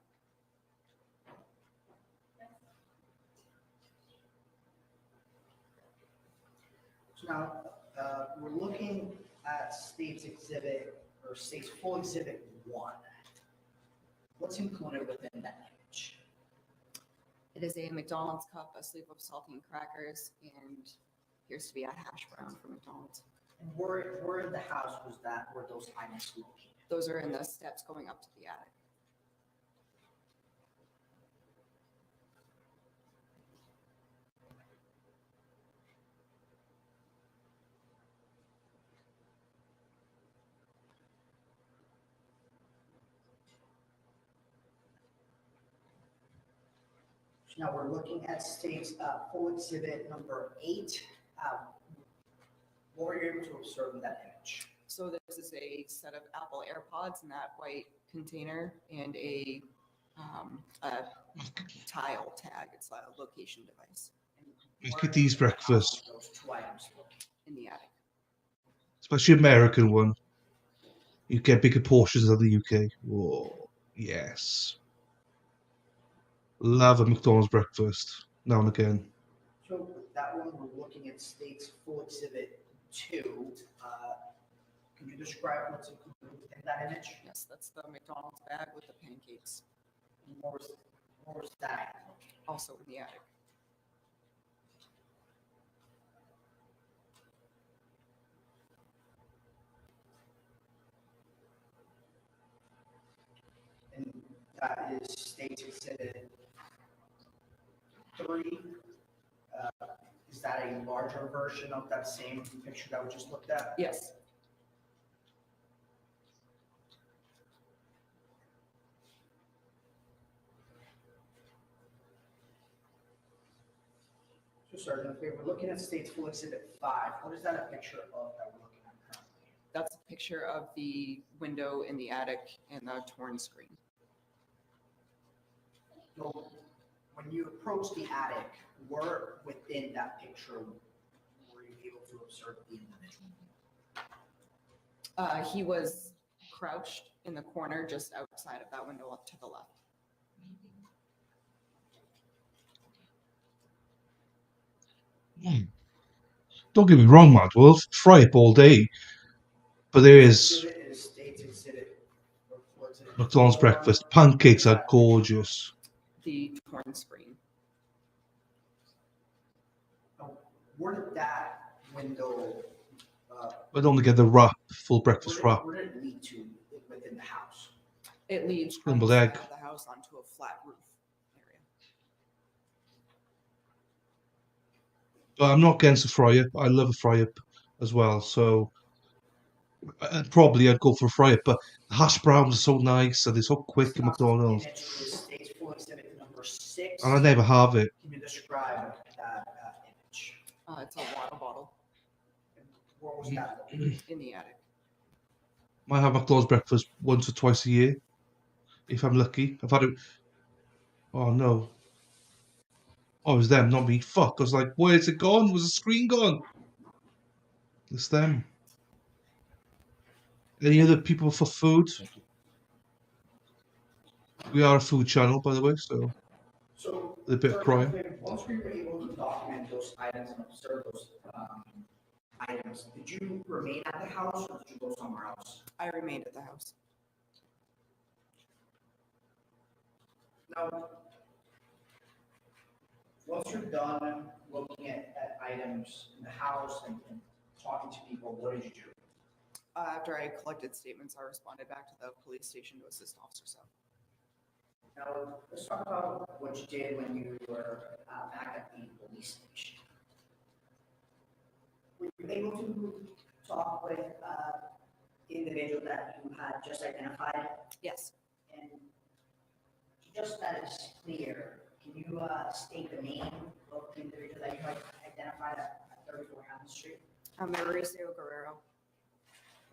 So now, we're looking at State's exhibit, or State's full exhibit 1. What's included within that image? It is a McDonald's cup, a sleeve of saltine crackers, and appears to be a hash brown from McDonald's. And where in the house were those items located? Those are in the steps going up to the attic. So now we're looking at State's full exhibit number 8. What were you able to observe in that image? So this is a set of Apple AirPods in that white container and a tile tag. It's a location device Make it these breakfast, Those 2 items located. in the attic. especially American one. You get bigger portions of the UK. Whoa, yes. Love a McDonald's breakfast now and again. So with that one, we're looking at State's full exhibit 2. Can you describe what's included in that image? Yes, that's the McDonald's bag with the pancakes, And what was that? also in the attic. And that is State's exhibit 3. Is that a larger version of that same picture that we just looked at? Yes. So, Sergeant, if we're looking at State's full exhibit 5, what is that a picture of that we're looking at currently? That's a picture of the window in the attic and the torn screen. So, when you approach the attic, where within that picture were you able to observe the individual? He was crouched in the corner just outside of that window up to the left. Don't get me wrong, Mad Wolf. Fry up all day. But there is Exhibit is State's exhibit. Full exhibit McDonald's 4. breakfast. Pancakes are gorgeous. The torn screen. Where did that window, I don't get the wrap, full breakfast wrap. where did it lead to within the house? It leads from Scrambled the side egg. of the house onto a flat roof area. But I'm not against a fry up. I love a fry up as well. So probably I'd go for a fry up. But the hash browns are so nice and they're so quick at McDonald's. Image is State's full exhibit number 6. And I never have it. Can you describe that image? It's a water bottle Where was that located? in the attic. Might have McDonald's breakfast once or twice a year. If I'm lucky. I've had it. Oh no. Oh, it was them, not me. Fuck. I was like, where's it gone? Was the screen gone? It's them. Any other people for food? We are a food channel, by the way, so So, a bit of crime. once we were able to document those items and observe those items, did you remain at the house or did you go somewhere else? I remained at the house. Now, once you're done looking at items in the house and talking to people, what did you do? After I collected statements, I responded back to the police station to assist Officer Seth. Now, let's talk about what you did when you were back at the police station. Were you able to talk with the individual that you had just identified? Yes. And just that it's clear, can you state the name of the individual that you had identified at 34 Hampshire Street? Mauricio Guerrero.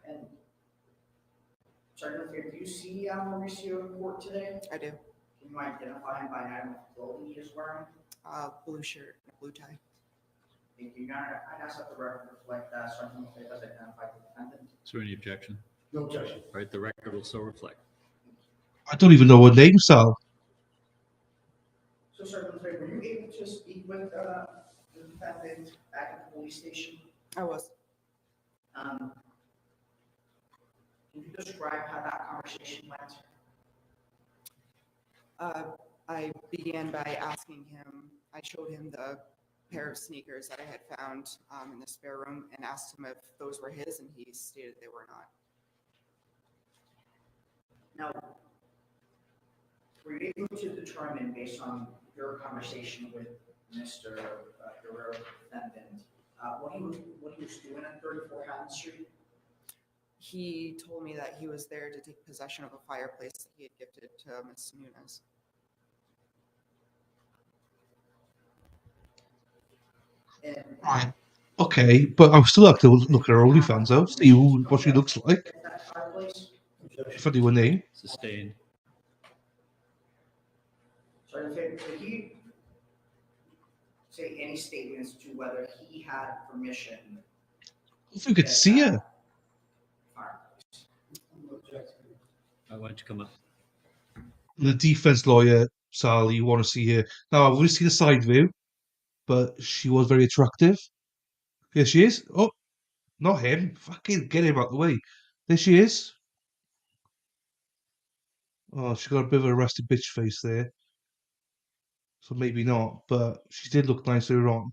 And Sergeant Fair, do you see Mauricio in court today? I do. Can you identify him by item of clothing he is wearing? Blue shirt and a blue tie. Thank you, Your Honor. I'd ask that the record reflect that Sergeant Fair does identify the defendant. Is there any objection? No objection. All right, the record will so reflect. I don't even know her name, Sal. So, Sergeant Fair, were you able to speak with the defendant back at the police station? I was. Can you describe how that conversation went? I began by asking him, I showed him the pair of sneakers that I had found in the spare room and asked him if those were his, and he stated they were not. Now, were you able to determine, based on your conversation with Mr. Guerrero, defendant, what he was doing at 34 Hatton Street? He told me that he was there to take possession of a fireplace that he had gifted to Miss Nunes. And Right. Okay, but I'm still have to look at her OnlyFans though, see what she looks like. that fireplace? If I do a name. Sustained. Sergeant Fair, did he say any statements to whether he had permission? I think I could see her. Fireplace? No objection. Why don't you come up? The defense lawyer, Sal, you want to see her. Now, I've only seen a side view, but she was very attractive. Here she is. Oh, not him. Fucking get him out the way. There she is. Oh, she got a bit of a arrested bitch face there. So maybe not, but she did look nice later on.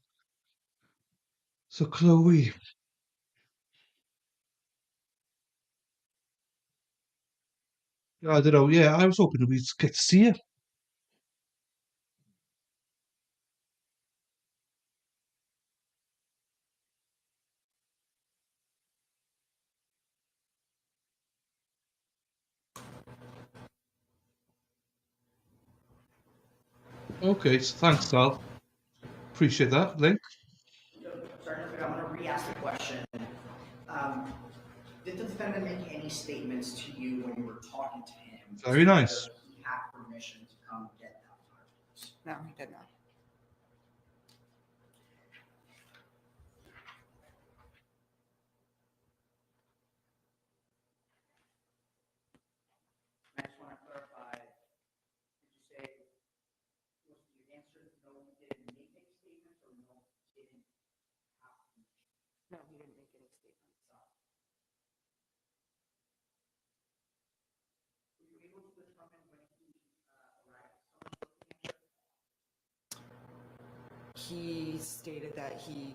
So, Chloe. I don't know. Yeah, I was hoping we'd get to see her. Okay, so thanks, Sal. Appreciate that, Link. Sergeant Fair, I'm going to re-ask the question. Did the defendant make any statements to you when you were talking to him? Very nice. Whether he had permission to come get that fireplace? No, he did not. I just want to clarify, did you say, was your answer no, he didn't make any statements, or no, he didn't have permission? No, he didn't make any statements. Were you able to determine when he arrived at Hampshire? He stated that he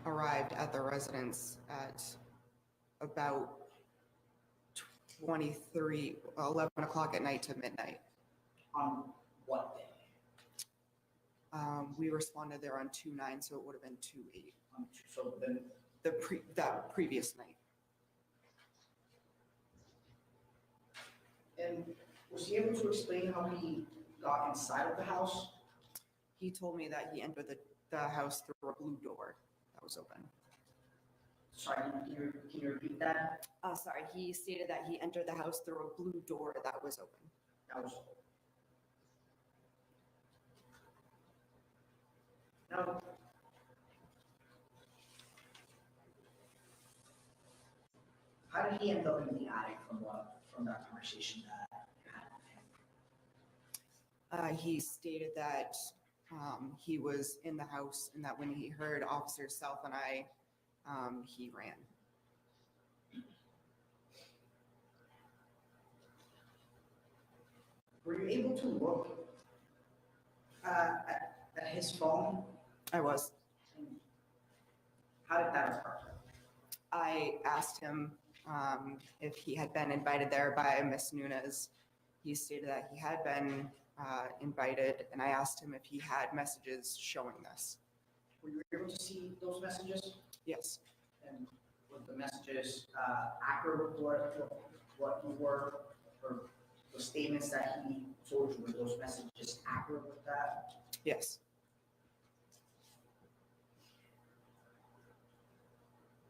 arrived at the residence at about 11 o'clock at night to midnight. On what day? We responded there on 2/9, so it would have been 2/8. So then, That previous night. and was he able to explain how he got inside of the house? He told me that he entered the house through a blue door that was open. Sorry, can you repeat that? Sorry, he stated that he entered the house through a blue door that was open. That was. Now, how did he end up in the attic from that conversation that you had with him? He stated that he was in the house and that when he heard Officer Self and I, he ran. Were you able to look At his phone? I was. How did that occur? I asked him if he had been invited there by Miss Nunes. He stated that he had been invited, and I asked him if he had messages showing this. Were you able to see those messages? Yes. And were the messages accurate with what you were, or the statements that he told you, were those messages accurate with that? Yes.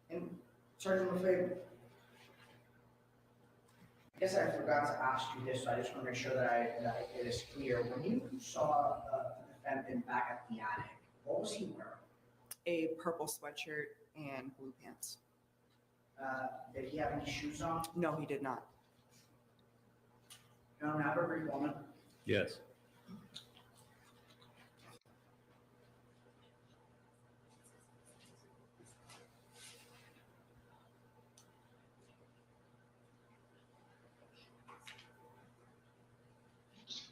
And Sergeant Lefebvre, I guess I forgot to ask you this, so I just want to make sure that it is clear. When you saw the defendant back at the attic, what was he wearing? A purple sweatshirt and blue pants. Did he have any shoes on? No, he did not. No, have a brief moment. Yes.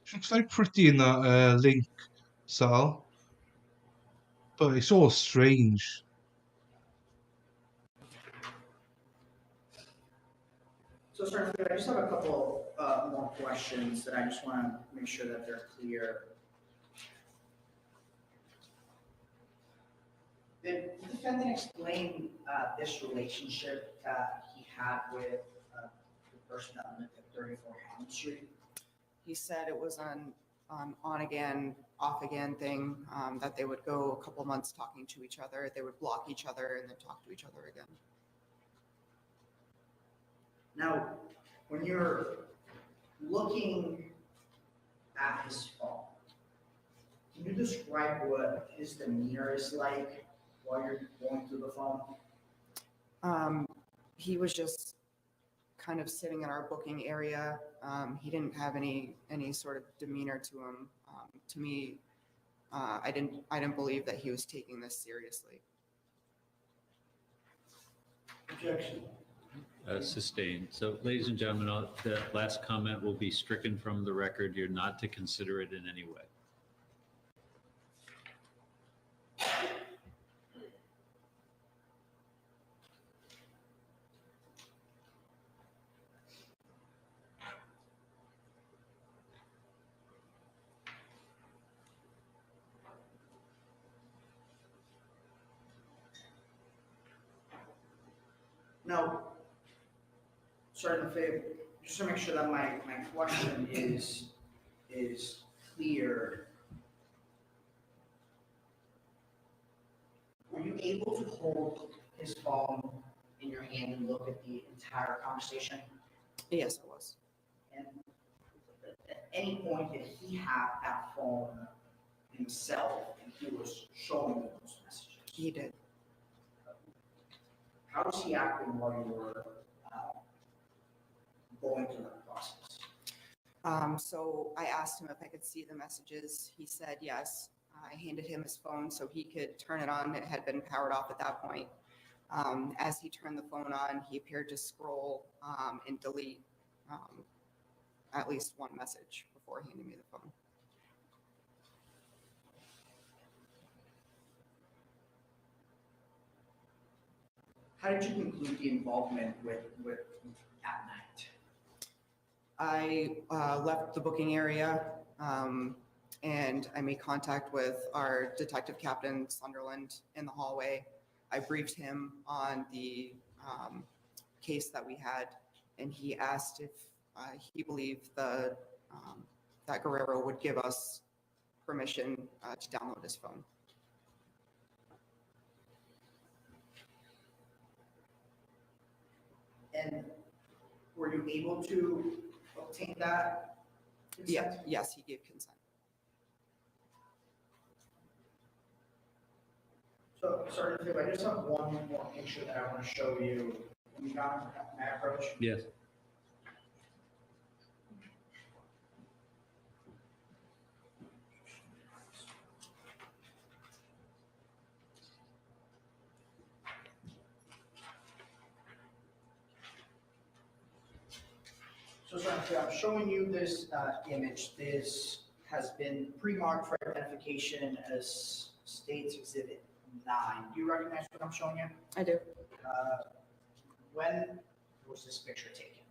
She looks very pretty in that link, Sal. But it's all strange. So, Sergeant, I just have a couple more questions that I just want to make sure that they're clear. Did the defendant explain this relationship that he had with the person that lived at 34 Hampshire? He said it was an on again, off again thing, that they would go a couple months talking to each other. They would block each other and then talk to each other again. Now, when you're looking at his phone, can you describe what his demeanor is like while you're going through the phone? He was just kind of sitting in our booking area. He didn't have any sort of demeanor to him. To me, I didn't believe that he was taking this seriously. Objection. Sustained. So, ladies and gentlemen, the last comment will be stricken from the record. You're not to consider it in any way. Now, Sergeant Lefebvre, just to make sure that my question is clear, were you able to hold his phone in your hand and look at the entire conversation? Yes, I was. And at any point did he have that phone himself and he was showing you those messages? He did. How was he acting while you were going through that process? So I asked him if I could see the messages. He said yes. I handed him his phone so he could turn it on. It had been powered off at that point. As he turned the phone on, he appeared to scroll and delete at least one message before handing me the phone. How did you conclude the involvement with at night? I left the booking area and I made contact with our detective captain, Sunderland, in the hallway. I briefed him on the case that we had, and he asked if he believed that Guerrero would give us permission to download his phone. And were you able to obtain that consent? Yes, he gave consent. So, Sergeant Field, I just have one more picture that I want to show you. Can you got my approach? Yes. So, Sergeant Field, I'm showing you this image. This has been pre-marked for identification as States Exhibit 9. Do you recognize what I'm showing you? I do. When was this picture taken?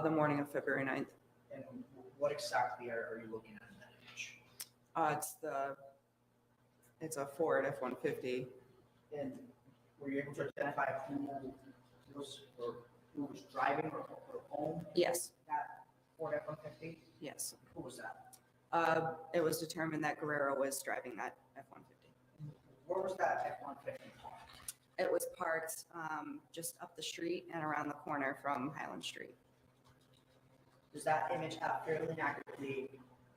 The morning of February 9th. And what exactly are you looking at in that image? It's a Ford F-150. And were you able to identify who was driving or owned Yes, that Ford F-150? yes. Who was that? It was determined that Guerrero was driving that F-150. Where was that F-150 parked? It was parked just up the street and around the corner from Highland Street. Does that image fairly accurately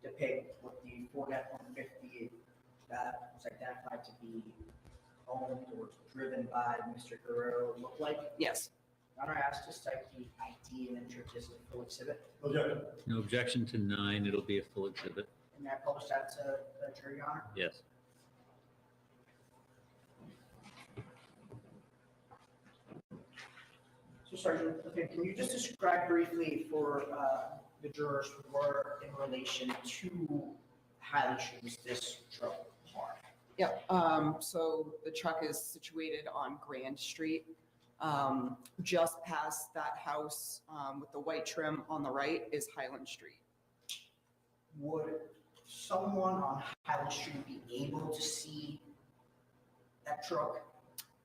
depict what the Ford F-150 that was identified to be owned or driven by Mr. Guerrero looked like? Yes. Your Honor, I asked to cite the ID and enter this as a full exhibit, Objection. No objection to 9, it'll be a full exhibit. and may I publish that to the jury, Your Honor? Yes. So Sergeant, okay, can you just describe briefly for the jurors where in relation to Highland Street was this truck parked? Yep. So the truck is situated on Grand Street, just past that house with the white trim on the right is Highland Street. Would someone on Highland Street be able to see that truck?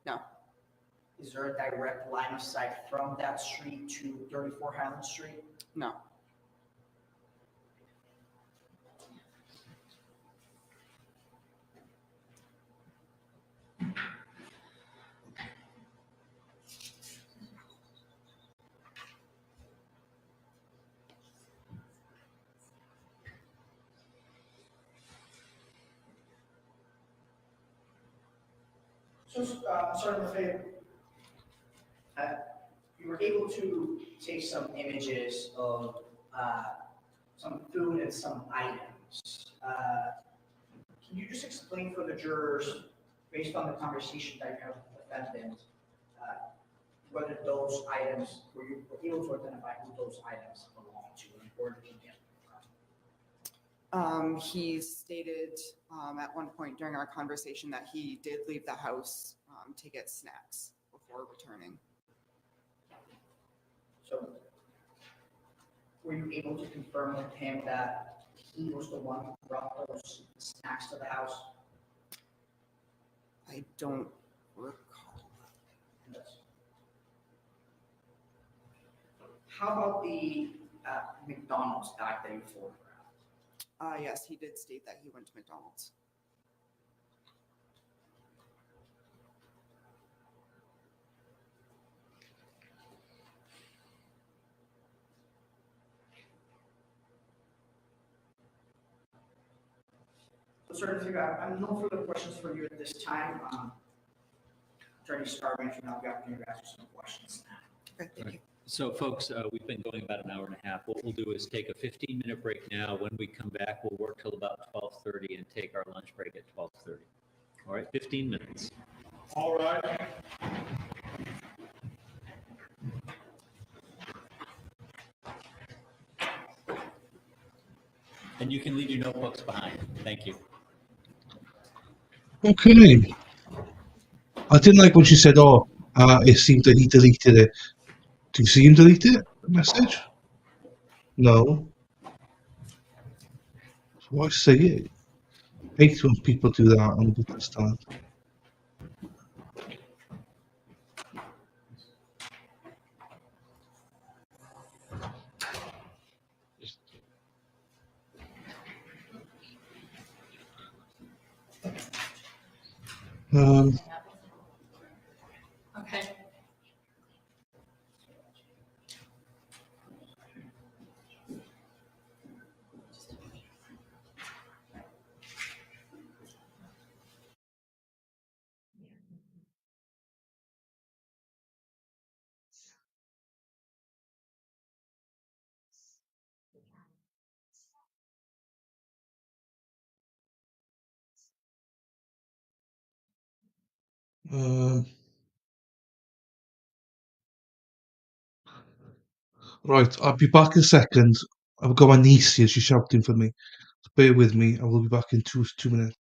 No. Is there a direct line of sight from that street to 34 Highland Street? No. So, Sergeant Lefebvre, you were able to take some images of some food and some items. Can you just explain for the jurors, based on the conversation that you have with the defendant, whether those items, were you able to identify who those items belong to and where did you get them from? He stated at one point during our conversation that he did leave the house to get snacks before returning. So, were you able to confirm with him that he was the one who brought those snacks to the house? I don't recall. Yes. How about the McDonald's bag that you photographed? Yes, he did state that he went to McDonald's. So, Attorney, I have no further questions for you at this time. Attorney Scarborough, if you have the opportunity to ask you some questions. Okay, thank you. So folks, we've been going about an hour and a half. What we'll do is take a 15-minute break now. When we come back, we'll work till about 12:30 and take our lunch break at 12:30. All right, 15 minutes. All right. And you can leave your notebooks behind. Thank you. Okay. I didn't like when she said, "Oh, it seemed that he deleted it." Do you see him delete it? The message? No. So why say it? I hate when people do that on the stand. Okay. Right, I'll be back in a second. I've got my niece here. She's shouting for me. Bear with me. I will be back in 2 minutes.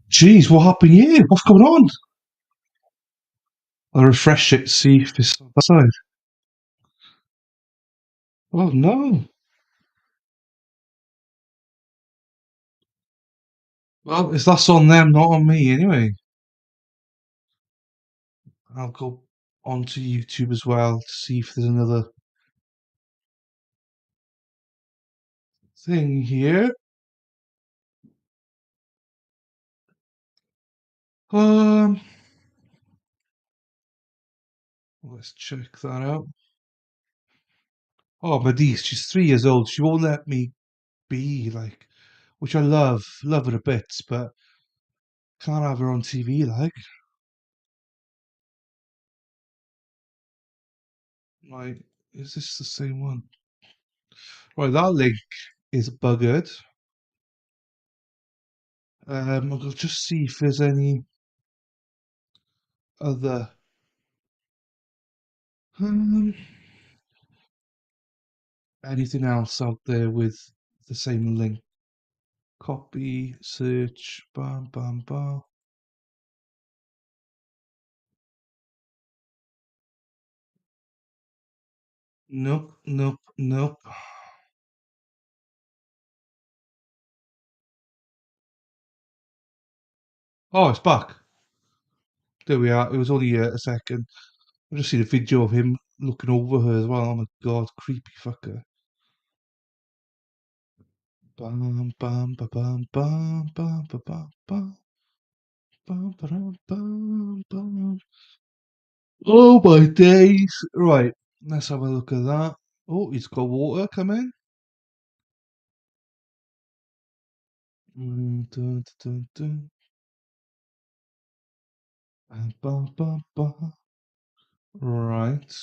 Jeez, what happened here? What's going on? I'll refresh it to see if it's on that side. Oh no. Well, if that's on them, not on me anyway. I'll go onto YouTube as well to see if there's another thing here. Um, let's check that out. Oh, Madise, she's 3 years old. She won't let me be like, which I love her a bit, but can't have her on TV like. Right, is this the same one? Right, that link is buggered. I'll just see if there's any other um, anything else out there with the same link. Copy, search, bam, bam, bam. Nope, nope, nope. Oh, it's back. There we are. It was only a second. I just seen a video of him looking over her as well. Oh my god, creepy fucker. Bam, bam, ba, bam, bam, bam, ba, bam, bam, bam, ba, bam, bam. Oh my days. Right, let's have a look at that. Oh, he's got water coming. Dun, dun, dun. Ba, ba, ba. Right.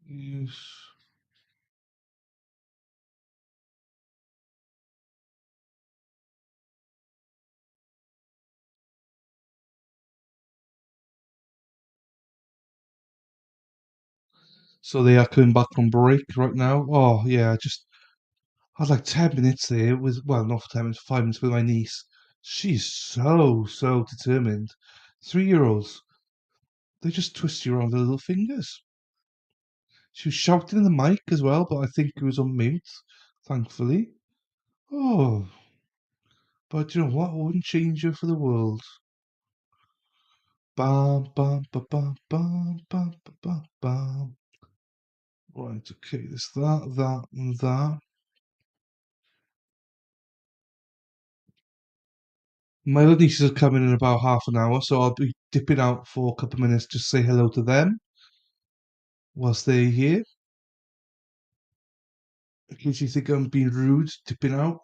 Yes. So they are coming back from break right now. Oh yeah, just I had like 10 minutes there with well, not for 10 minutes, 5 minutes with my niece. She's so determined. 3 year olds, they just twist you around their little fingers. She was shouting in the mic as well, but I think it was on mute, thankfully. Oh, but you know what? I wouldn't change her for the world. Bam, bam, ba, bam, bam, bam, ba, bam, bam. Right, okay, there's that, and that. My other nieces are coming in about half an hour, so I'll be dipping out for a couple of minutes to say hello to them whilst they're here. In case you think I'm being rude, dipping out.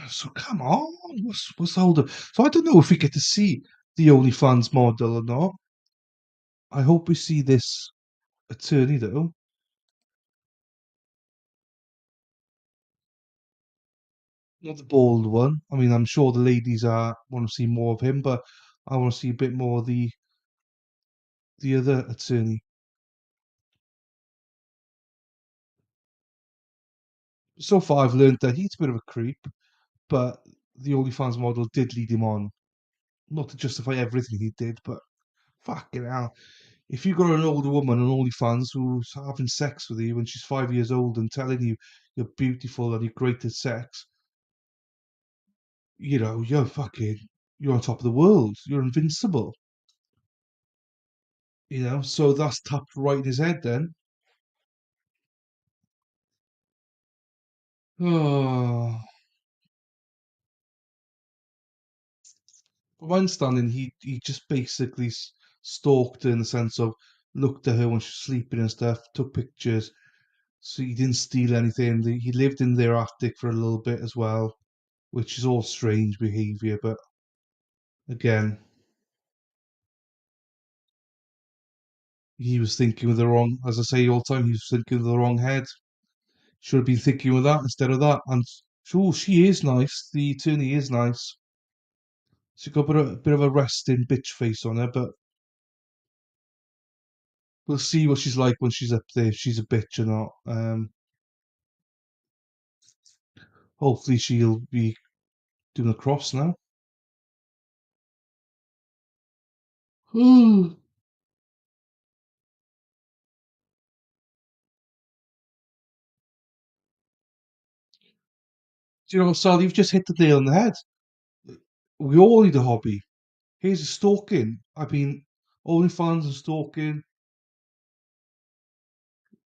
So come on, what's the hold up? So I don't know if we get to see the OnlyFans model or not. I hope we see this attorney though, not the bald one. I mean, I'm sure the ladies are want to see more of him, but I want to see a bit more of the other attorney. So far, I've learned that he's a bit of a creep, but the OnlyFans model did lead him on. Not to justify everything he did, but fucking hell. If you got an older woman on OnlyFans who's having sex with you when she's 5 years old and telling you you're beautiful and you're great at sex, you know, you're on top of the world. You're invincible. You know, so that's tapped right in his head then. Oh, from my understanding, he just basically stalked her in the sense of looked at her when she was sleeping and stuff, took pictures. So he didn't steal anything. He lived in their attic for a little bit as well, which is all strange behavior. But again, he was thinking with the wrong, as I say all the time, he was thinking with the wrong head. Should have been thinking of that instead of that. And sure, she is nice. The attorney is nice. She got a bit of a resting bitch face on her, but we'll see what she's like when she's up there. If she's a bitch or not. Hopefully she'll be doing a cross now. Do you know, Sal, you've just hit the nail on the head. We all need a hobby. Here's a stalking. I mean, OnlyFans and stalking.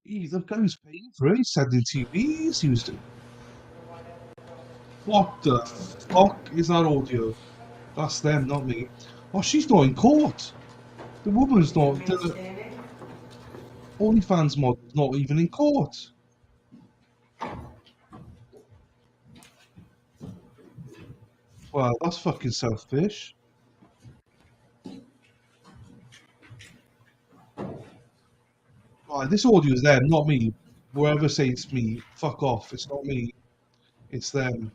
The guy who's paying for it, he's sending TVs. He was. What the fuck is that audio? That's them, not me. Oh, she's not in court. The woman's not. The OnlyFans model's not even in court. Well, that's fucking selfish. Right, this audio is them, not me. Whoever says it's me, fuck off. It's not me. It's them.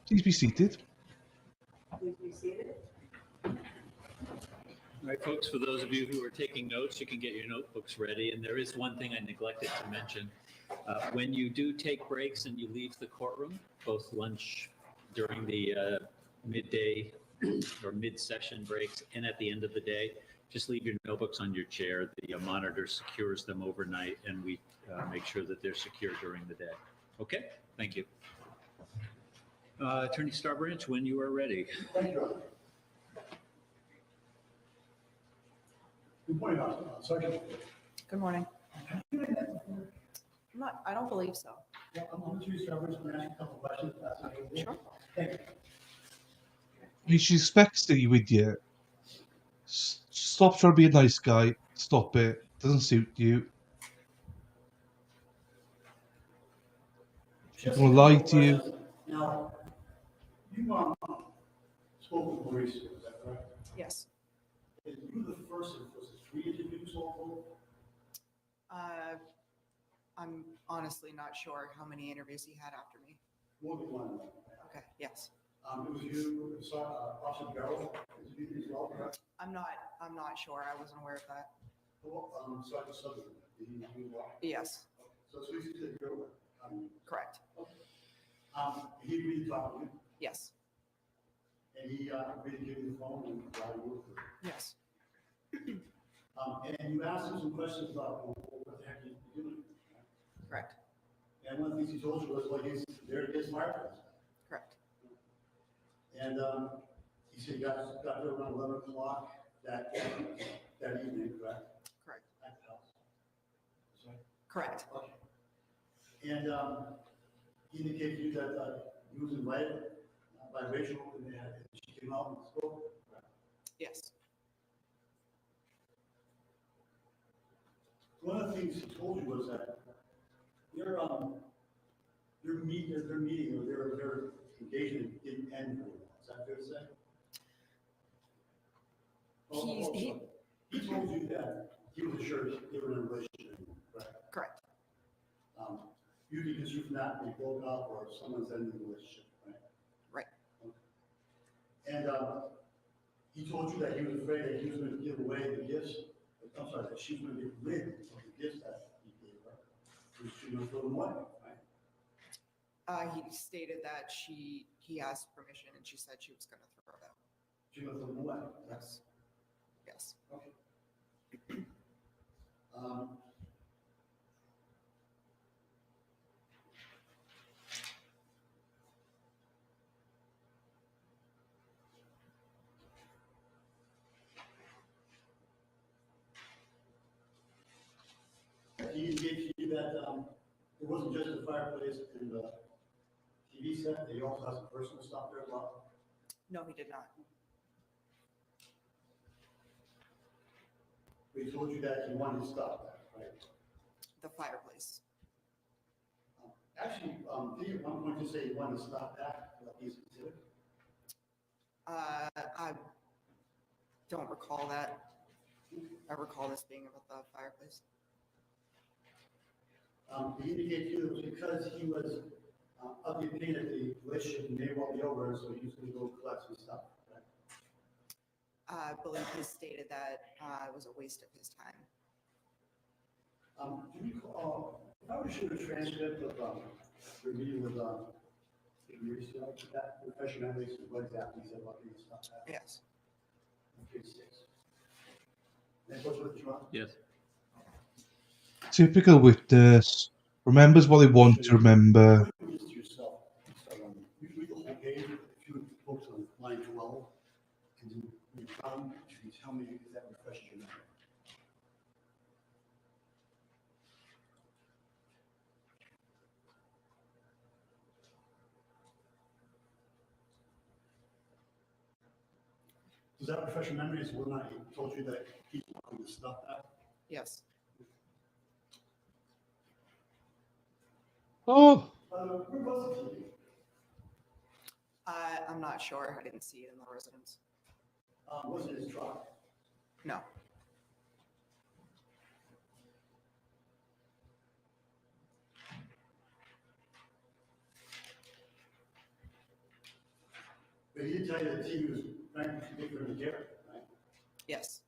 Please be seated. All right, folks, for those of you who are taking notes, you can get your notebooks ready. And there is one thing I neglected to mention. When you do take breaks and you leave the courtroom, both lunch during the midday or mid-session breaks and at the end of the day, just leave your notebooks on your chair. The monitor secures them overnight, and we make sure that they're secure during the day. Okay, thank you. Attorney Starbranch, when you are ready. Thank you. Good morning, Sergeant. Good morning. I don't believe so. Yeah, I'm going to start with ask a couple questions. Sure. Thank you. She expects that you idiot. Stop trying to be a nice guy. Stop it. Doesn't suit you. She's gonna lie to you. Now, you spoke with Mauricio, is that correct? Yes. And you the first of was it 3 interviews all I'm honestly not sure how many interviews he had after me. more than one? Okay, yes. It was you, Officer Guerrero, interviewed as well, correct? I'm not sure. I wasn't aware of that. Well, Sergeant Sutherland, did he interview as well? Yes, So you said Guerrero. correct. He agreed to talk to you, Yes, and he agreed to give you the phone and provide you with it. yes, And you asked him some questions about what the heck you're doing. correct, And one of the things he told you was, like, he's there to get fireplace. correct. And he said you got there around 11 o'clock that evening, correct? Correct. At the house. Sorry? Correct. Okay. And he indicated to you that he was invited by Rachel, and she came out and spoke. Yes, One of the things he told you was that their meeting or their engagement didn't end very well. Is that fair to say? He told you that he was sure they were in a relationship, right? correct. You can consider from that they broke up or someone's ending the relationship, right? Right. Okay. And he told you that he was afraid that he was going to give away the gifts. I'm sorry, that she was going to get rid of the gifts that he gave her. She was going to throw them away, right? He stated that he asked permission and she said she was going to throw them. She was going to throw them away. Yes. Yes. Okay. He indicated to you that it wasn't just the fireplace and the TV set, they also have some personal stuff there as well. No, he did not. He told you that he wanted to stop that, right? The fireplace. Actually, did he at one point just say he wanted to stop that, like he's considered? I don't recall that. I recall this being about the fireplace. He indicated to you it was because he was of the opinion that the relationship may well be over, so he was going to go collect some stuff. Right? I believe he stated that it was a waste of his time. Do you recall, if I were to shoot a transcript of your meeting with Mauricio, that refresh your memories of what exactly he said about the stuff? Yes. Okay, 6. And what's with you on? Yes. Typical witness. Remembers what they want to remember. Read this to yourself. You read the whole page, if you focus on line 12, and then when you're done, you can tell me if that refreshes your memory. Does that refresh your memory? Is when I told you that he's wanting to stuff that? Yes. Oh, Where was the TV? I'm not sure. I didn't see it in the residence. Was it his truck? No. But he did tell you that the TV was very particular to Garrett, right? Yes.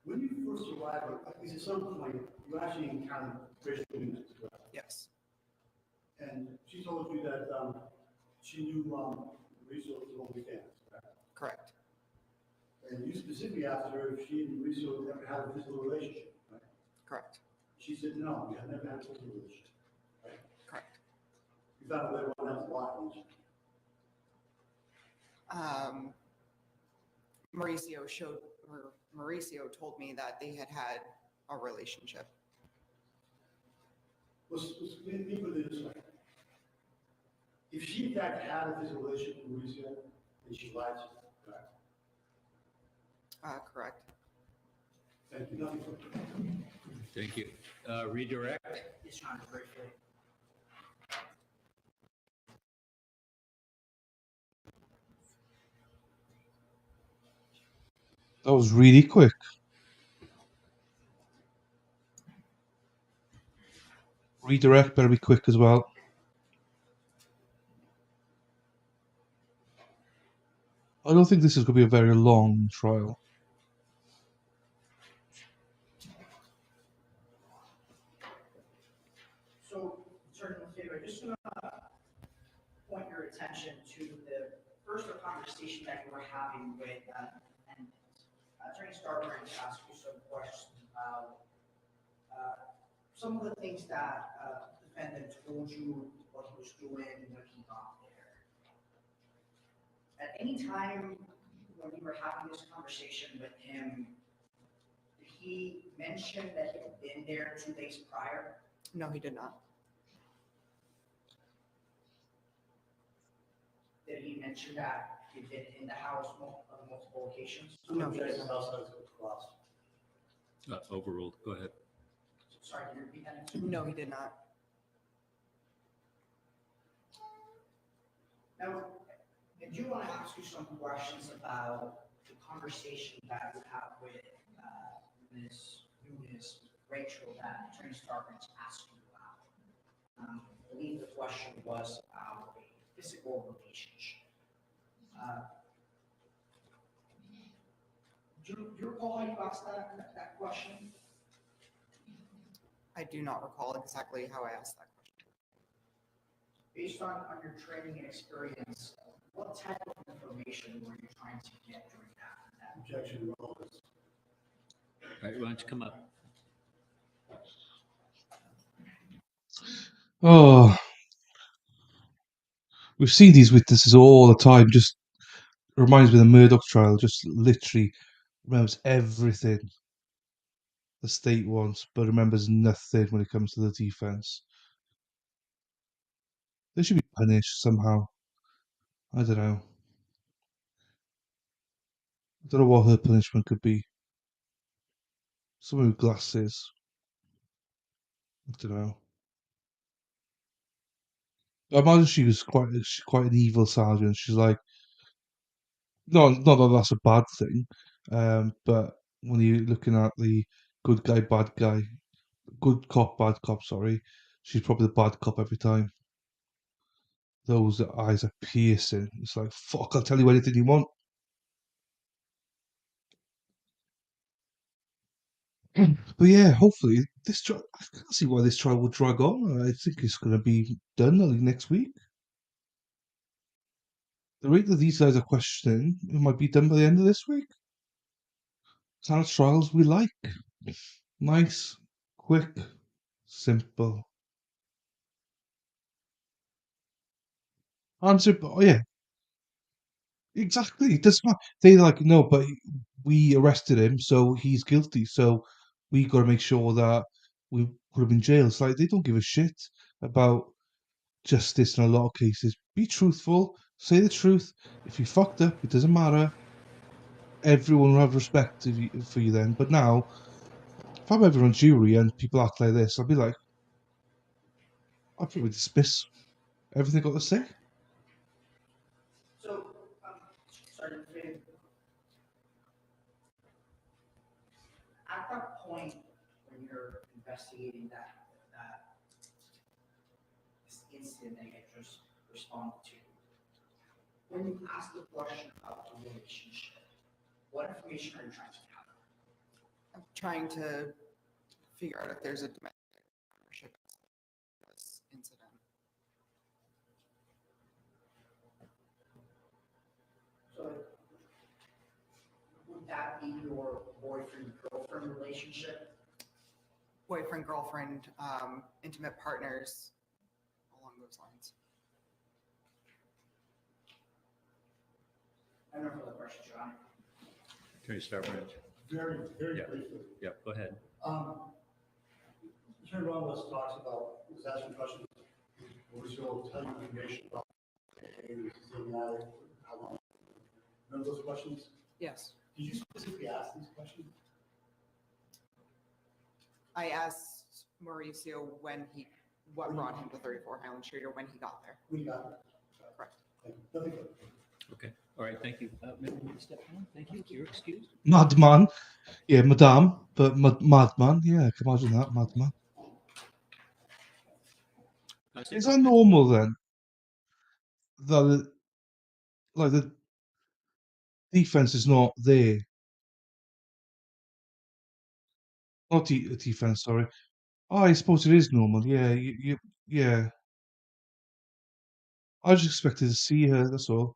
When you first arrived, or at least at some point, you actually encountered Rachel Nunez, correct? Yes. And she told you that she knew Mauricio was OnlyFans, correct? Correct. And you specifically asked her if she and Mauricio ever had a physical relationship, right? Correct. She said, no, we have never had a physical relationship, right? Correct. You found out later on that was a lie, didn't you? Mauricio told me that they had had a relationship. Let me put it this way. If she in fact had a physical relationship with Mauricio, then she lied to you, correct? Correct. Thank you. Nothing further. Thank you. Redirect. Yes, Your Honor, briefly. that was really quick. Redirect better be quick as well. I don't think this is going to be a very long trial. So, Attorney Lefebvre, I just want to point your attention to the first conversation that you were having with and Attorney Stalker to ask you some questions about some of the things that the defendant told you what he was doing when he got there. At any time when you were having this conversation with him, did he mention that he had been there 2 days prior? No, he did not. Did he mention that he'd been in the house on multiple occasions? No, he Jack's didn't. house has a cross. Overruled. Go ahead. Sorry, can you repeat that? No, he did not. Now, I do want to ask you some questions about the conversation that you have with Ms. Nunes, Rachel, that Attorney Starkins asked you about. I believe the question was about a physical relationship. Do you recall how you asked that question? I do not recall exactly how I asked that question. Based on your training and experience, what type of information were you trying to get during that? Objection, relevance. All right, why don't you come up? Oh, we've seen these witnesses all the time. Just reminds me of the Murdoch trial. Just literally remembers everything the state wants, but remembers nothing when it comes to the defense. They should be punished somehow. I don't know. I don't know what her punishment could be. Someone with glasses. I don't know. I imagine she was quite an evil sergeant. She's like, no, not that that's a bad thing, but when you're looking at the good guy, bad guy, good cop, bad cop, sorry. She's probably the bad cop every time. Those eyes are piercing. It's like, fuck, I'll tell you anything you want. But yeah, hopefully this trial. I can't see why this trial will drag on. I think it's going to be done early next week. The rate that these guys are questioning, it might be done by the end of this week. Kind of trials we like. Nice, quick, simple. Answer, oh yeah, exactly. That's why they like no, but we arrested him, so he's guilty. So we got to make sure that we put him in jail. It's like they don't give a shit about justice in a lot of cases. Be truthful, say the truth. If you fucked up, it doesn't matter. Everyone will have respect for you then. But now, if I'm ever on jury and people act like this, I'll be like, I'll probably dismiss everything I got to say. So, sorry, at that point when you're investigating that this incident that you just responded to, when you ask the question about the relationship, what information are you trying to gather? I'm trying to figure out if there's a domestic partnership in this incident. So would that be your boyfriend-girlfriend relationship? Boyfriend, girlfriend, intimate partners, along those lines. I don't know for the question, John. Can you start, Rich? Very, very Yeah. briefly. Yeah, go ahead. Attorney Ramos talks about, was asking questions, Mauricio will tell you information about how long. Remember those questions? Yes. Did you specifically ask these questions? I asked Mauricio what brought him to 34 Highland Street or when he got there. We got it. Correct. Nothing further. Okay, all right, thank you. Maybe we step down. Thank you. You're excused. Madman. Yeah, madame, but madman. Yeah, I can imagine that, madman. Is that normal then? That like the defense is not there. Not defense, sorry. Oh, I suppose it is normal. Yeah, yeah. I just expected to see her. That's all.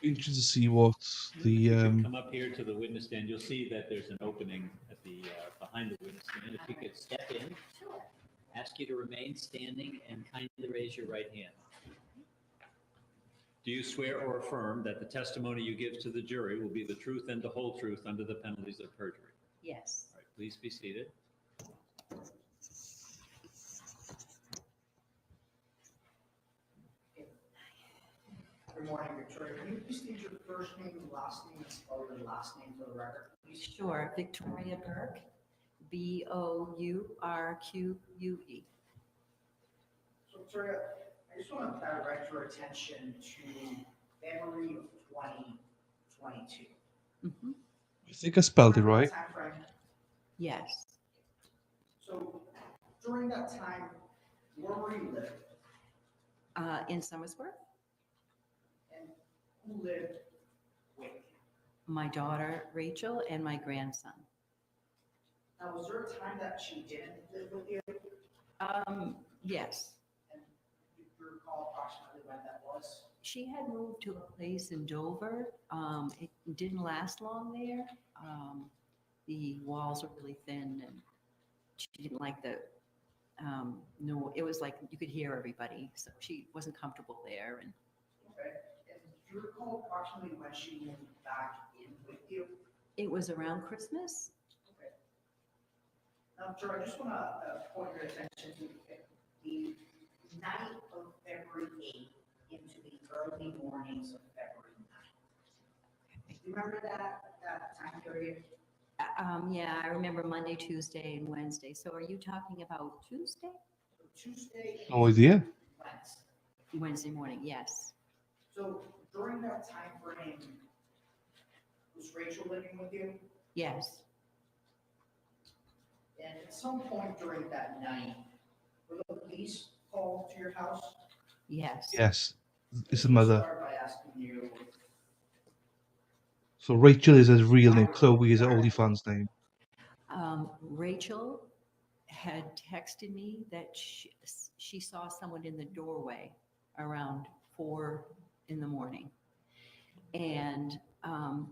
Interested to see what If the you could come up here to the witness stand, you'll see that there's an opening at the, behind the witness stand. If you could step in, ask you to remain standing and kindly raise your right hand. Do you swear or affirm that the testimony you give to the jury will be the truth and the whole truth under the penalties of perjury? Yes. All right, please be seated. Good morning, Victoria. Can you please state your first name and last name and spell your last name for the record, please? Sure. Victoria Burke, Bourque. So, Victoria, I just want to direct your attention to February of 2022. Mm-hmm. I think I spelled it During right. that time frame, Yes. so during that time, where were you living? In Somersworth, And who lived with you? my daughter Rachel and my grandson. Now, was there a time that she didn't live with you? Yes. And do you recall approximately when that was? She had moved to a place in Dover. It didn't last long there. The walls were really thin and she didn't like no, it was like you could hear everybody. So she wasn't comfortable there. And Okay. And do you recall approximately when she moved back in with you? it was around Christmas. Okay. Now, Joe, I just want to point your attention to the night of February 8th into the early mornings of February 9th. Do you remember that time period? Yeah, I remember Monday, Tuesday, and Wednesday. So are you talking about Tuesday? Tuesday. No idea. Wednesday morning, yes. So during that time frame, was Rachel living with you? Yes. And at some point during that night, were the police called to your house? Yes. Yes, it's the We'll mother. start by asking you, So Rachel is his real name. Chloe is her OnlyFans name. Rachel had texted me that she saw someone in the doorway around 4 in the morning. And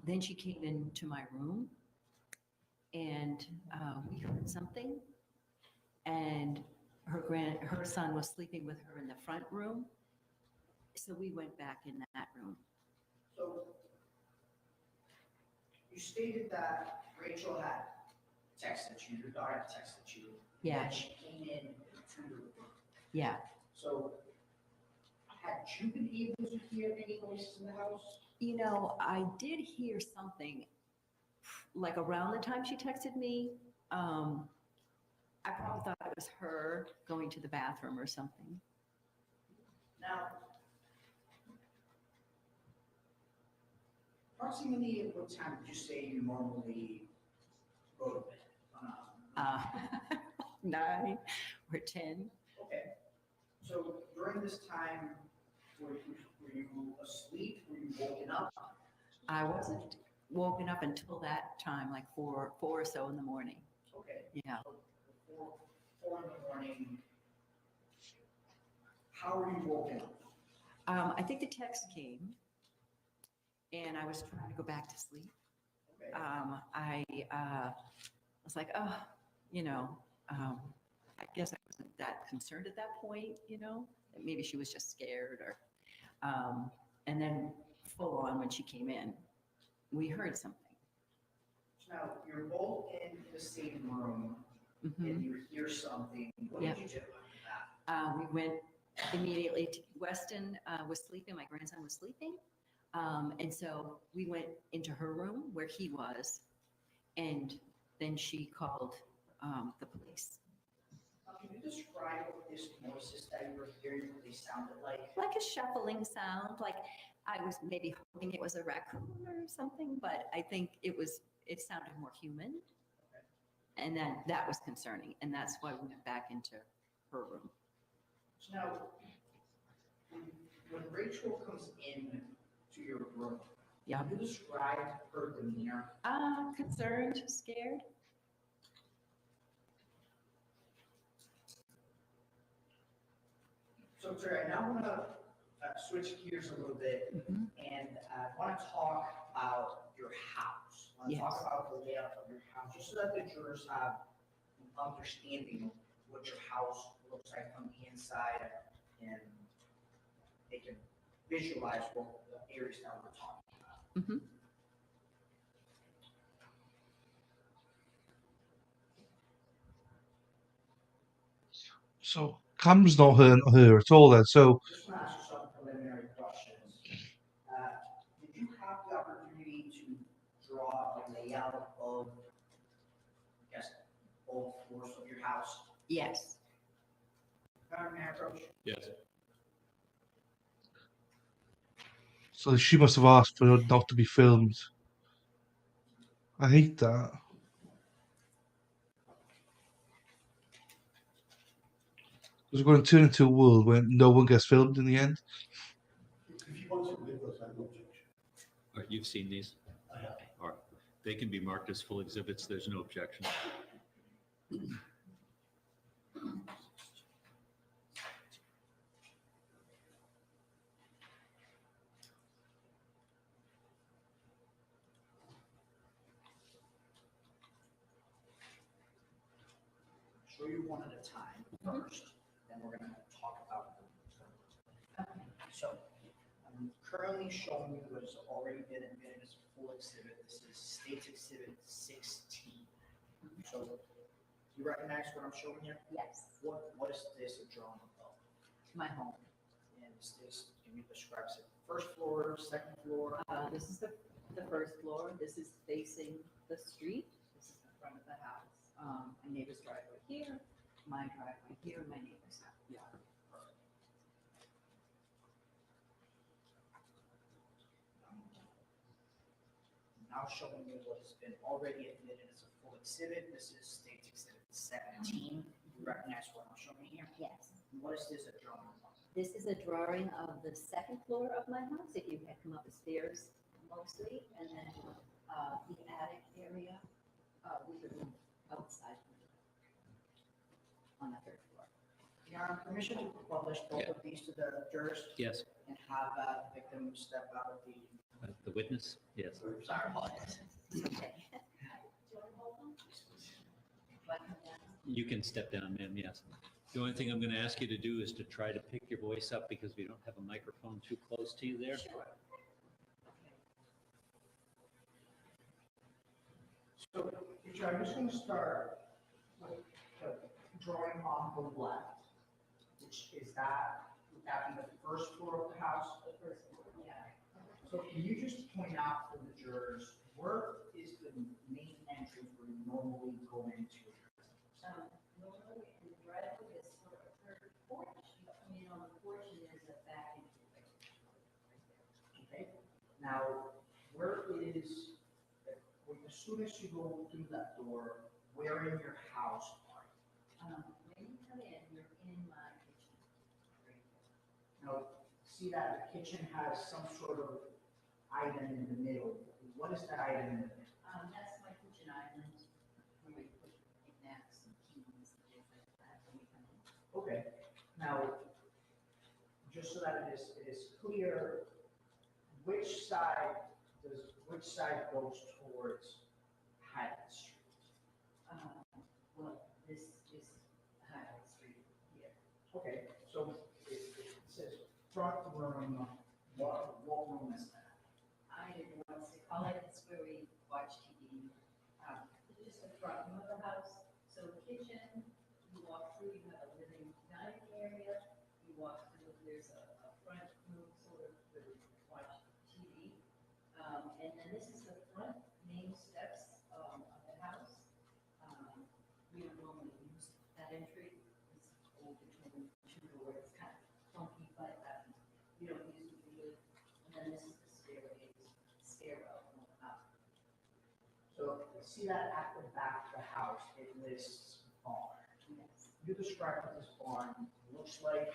then she came into my room and we heard something. And her son was sleeping with her in the front room. So we went back in that room. so you stated that Rachel had texted you, your daughter had texted you. Yeah. And she came in to your room. Yeah. So had you been able to hear any voices in the house? You know, I did hear something like around the time she texted me. I probably thought it was her going to the bathroom or something. Now, approximately at what time would you say you normally go to bed? 9 or 10. Okay, so during this time, were you asleep, were you woken up? I wasn't woken up until that time, like 4 or so in the morning. Okay. Yeah. So before 4 in the morning, how were you woken up? I think the text came and I was trying to go back to sleep. Okay. I was like, oh, you know, I guess I wasn't that concerned at that point, you know, maybe she was just scared or, and then full on when she came in, we heard something. So now, you're both in the same room, and you hear something, what Yeah. did you do after that? We went immediately to Weston was sleeping, my grandson was sleeping. And so we went into her room where he was, and then she called the police. Can you describe what this noises that you were hearing, what they sounded like? Like a shuffling sound, like I was maybe hoping it was a raccoon or something, but I think it sounded more human. And then that was concerning, and that's why we went back into her room. So now, when Rachel comes in to your room, Yeah. can you describe her demeanor? Concerned, scared. So, Terry, I now want to switch gears a little bit, and I want to talk about your house. I want to talk about the layout of your house, just so that the jurors have an understanding of what your house looks like from the inside, and they can visualize what the areas that we're talking about. So Cam's not her at all then. So Just want to ask you some preliminary questions. Did you have the opportunity to draw a layout of, I guess, both floors of your house? Yes. May I approach? Yes. so she must have asked for it not to be filmed. I hate that. Because we're going to turn into a world where no one gets filmed in the end. If you want to make those, I have no objection. All right, you've seen these? I have. All right. They can be marked as full exhibits. There's no objection. Show you one at a time first, then we're going to talk about them. So I'm currently showing you what has already been admitted as a full exhibit. This is State's Exhibit 16. So you recognize what I'm showing you? Yes. What is this a drawing of? My home. And is this, can you describe it? First floor, second floor? This is the first floor. This is facing the street. This is the front of the house. My neighbor's driveway here, my driveway here, and my neighbor's house. showing you what has been already admitted as a full exhibit. This is State Exhibit 17. You recognize what I'm showing here? Yes, What is this a drawing of? this is a drawing of the second floor of my house, if you had come up the stairs mostly, and then the attic area with the room outside on the third floor. Your Honor, permission to publish both of these to the jurors Yes, and have the victim step out of the. the witness, yes. Sorry, apologies. Okay. You can step down, ma'am, yes. The only thing I'm going to ask you to do is to try to pick your voice up because we don't have a microphone too close to you there. Sure. So, Richard, I'm just going to start with the drawing on the left, which is that, would that be the first floor of the house? The first floor, yeah. So can you just point out for the jurors, where is the main entrance where you normally go into? Normally in the driveway is sort of a third porch, you come in on the porch and there's a back entryway. Okay, now, where is, as soon as you go through that door, where in your house are you? When you come in, you're in my kitchen. Now, see that the kitchen has some sort of item in the middle. What is that item in the middle? That's my kitchen island, where we put knickknacks and keys and things like that when we come in. Okay, now, just so that it is clear, which side goes towards Highland Street? Well, this is Highway Street here. Okay, so it says front room, what room is that? I didn't want to call it, it's where we watch TV. It's just the front room of the house. So the kitchen, you walk through, you have a living dining area. You walk through, there's a front room sort of where we watch TV. And then this is the front main steps of the house. We don't normally use that entry. It's old between two doors, it's kind of funky, but we don't use it usually. And then this is the stairwell going up. So see that at the back of the house, it lists barn. Yes. You describe what this barn looks like.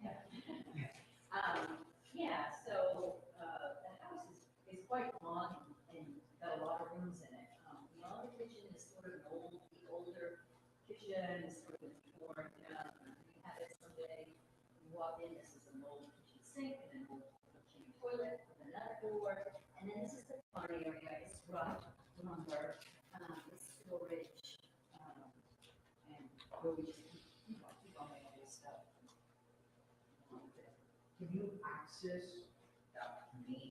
Yeah. Yeah, so, the house is quite long and got a lot of rooms in it. The kitchen is sort of the older kitchen, is sort of torn down. We had it someday, you walk in, this is an old kitchen sink and an old kitchen toilet with another door. And then this is the fun area, it's rough, lumber, it's storage, and where we just keep all my other stuff. Can you access that main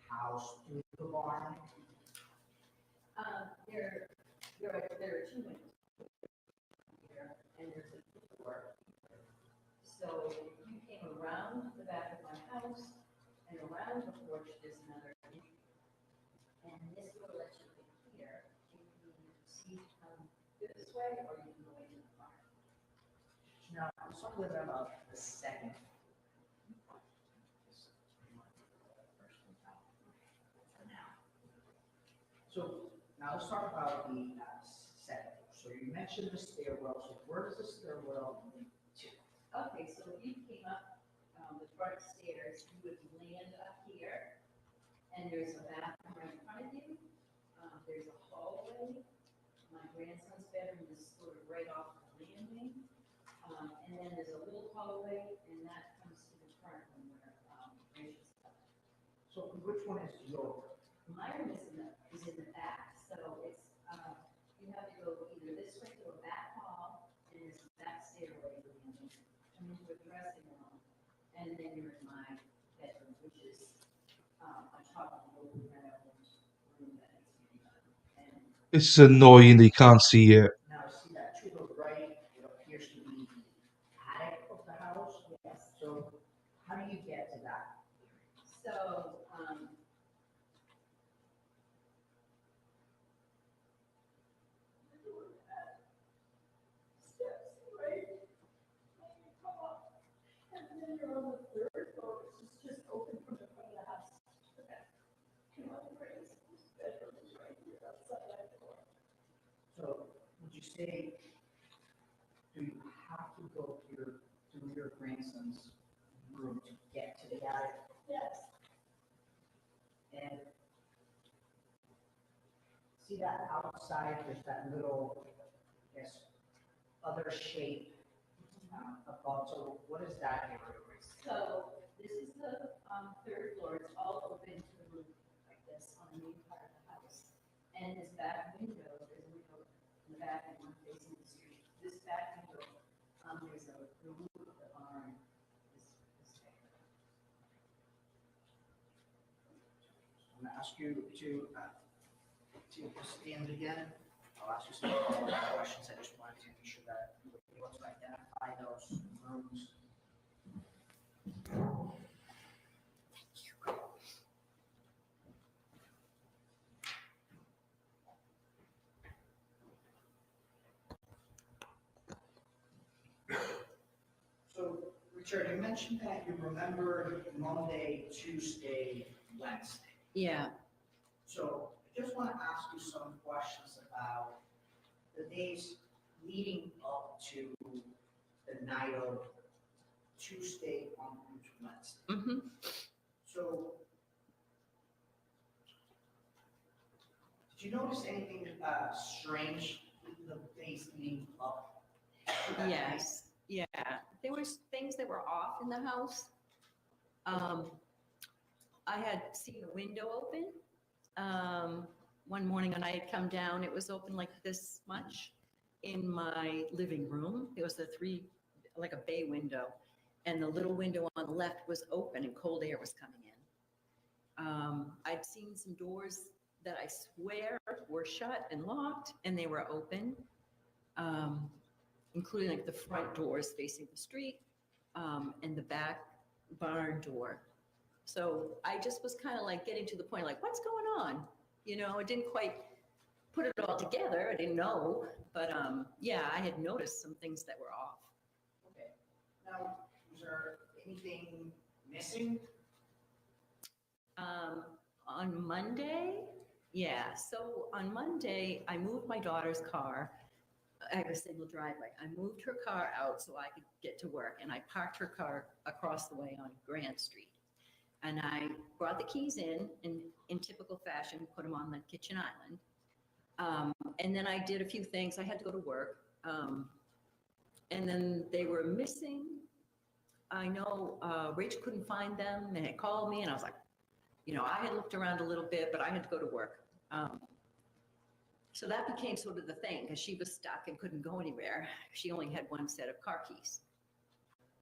house through the barn? There are two windows here, and there's a door. So if you came around the back of my house and around the porch, there's another entry. And this door lets you in here, if you see to come this way, or you can go into the barn. Now, let's talk a little bit about the second. So now let's talk about the second. So you mentioned the stairwell. So where does the stairwell lead to? Okay, so if you came up the front stairs, you would land up here, and there's a bathroom right in front of you. There's a hallway. My grandson's bedroom is sort of right off the landing. And then there's a little hallway, and that comes to the front when we're gracious. So which one is your? My room is in the back, so it's, you have to go either this way to a back hall, and there's a back stairway landing, come into a dressing room, and then you're in my bedroom, which is on top of the old renovation room that needs to be done. And This is annoying that you can't see it. Now, see that to the right, it appears to be the attic of the house. yes, So how do you get to that? so, steps, right? And you come up, and then you're on the third floor, which is just open from the front of the house. Okay. Come on, please. you say, do you have to go through your grandson's room to get to the attic? Yes. And see that outside, there's that little, I guess, other shape above, so what is that area? So this is the third floor, it's all open to the roof like this on the main part of the house. And this back window, there's a window in the back and one facing the street. This back window, there's a the roof of the barn. This there. I'm gonna ask you to stand again. I'll ask you some follow-up questions. I just wanted to make sure that you were able to identify those rooms. So, Richard, you mentioned that you remember Monday, Tuesday, Wednesday. Yeah, So I just want to ask you some questions about the days leading up to the night of Tuesday on Wednesday. mm-hmm. So did you notice anything strange the days leading up to that night? Yes, yeah. There was things that were off in the house. I had seen a window open. One morning when I had come down, it was open like this much in my living room. It was like a bay window. And the little window on the left was open and cold air was coming in. I'd seen some doors that I swear were shut and locked and they were open. Including like the front doors facing the street, and the back barn door. So I just was kind of like getting to the point, like, what's going on? You know, I didn't quite put it all together. I didn't know, but yeah, I had noticed some things that were off. Okay. Now, was there anything missing? On Monday, yeah. So on Monday, I moved my daughter's car. I have a single driveway. I moved her car out so I could get to work, and I parked her car across the way on Grand Street. And I brought the keys in typical fashion, put them on the kitchen island. And then I did a few things. I had to go to work. And then they were missing. I know Rachel couldn't find them and had called me, and I was like, you know, I had looked around a little bit, but I had to go to work. So that became sort of the thing, because she was stuck and couldn't go anywhere. She only had one set of car keys.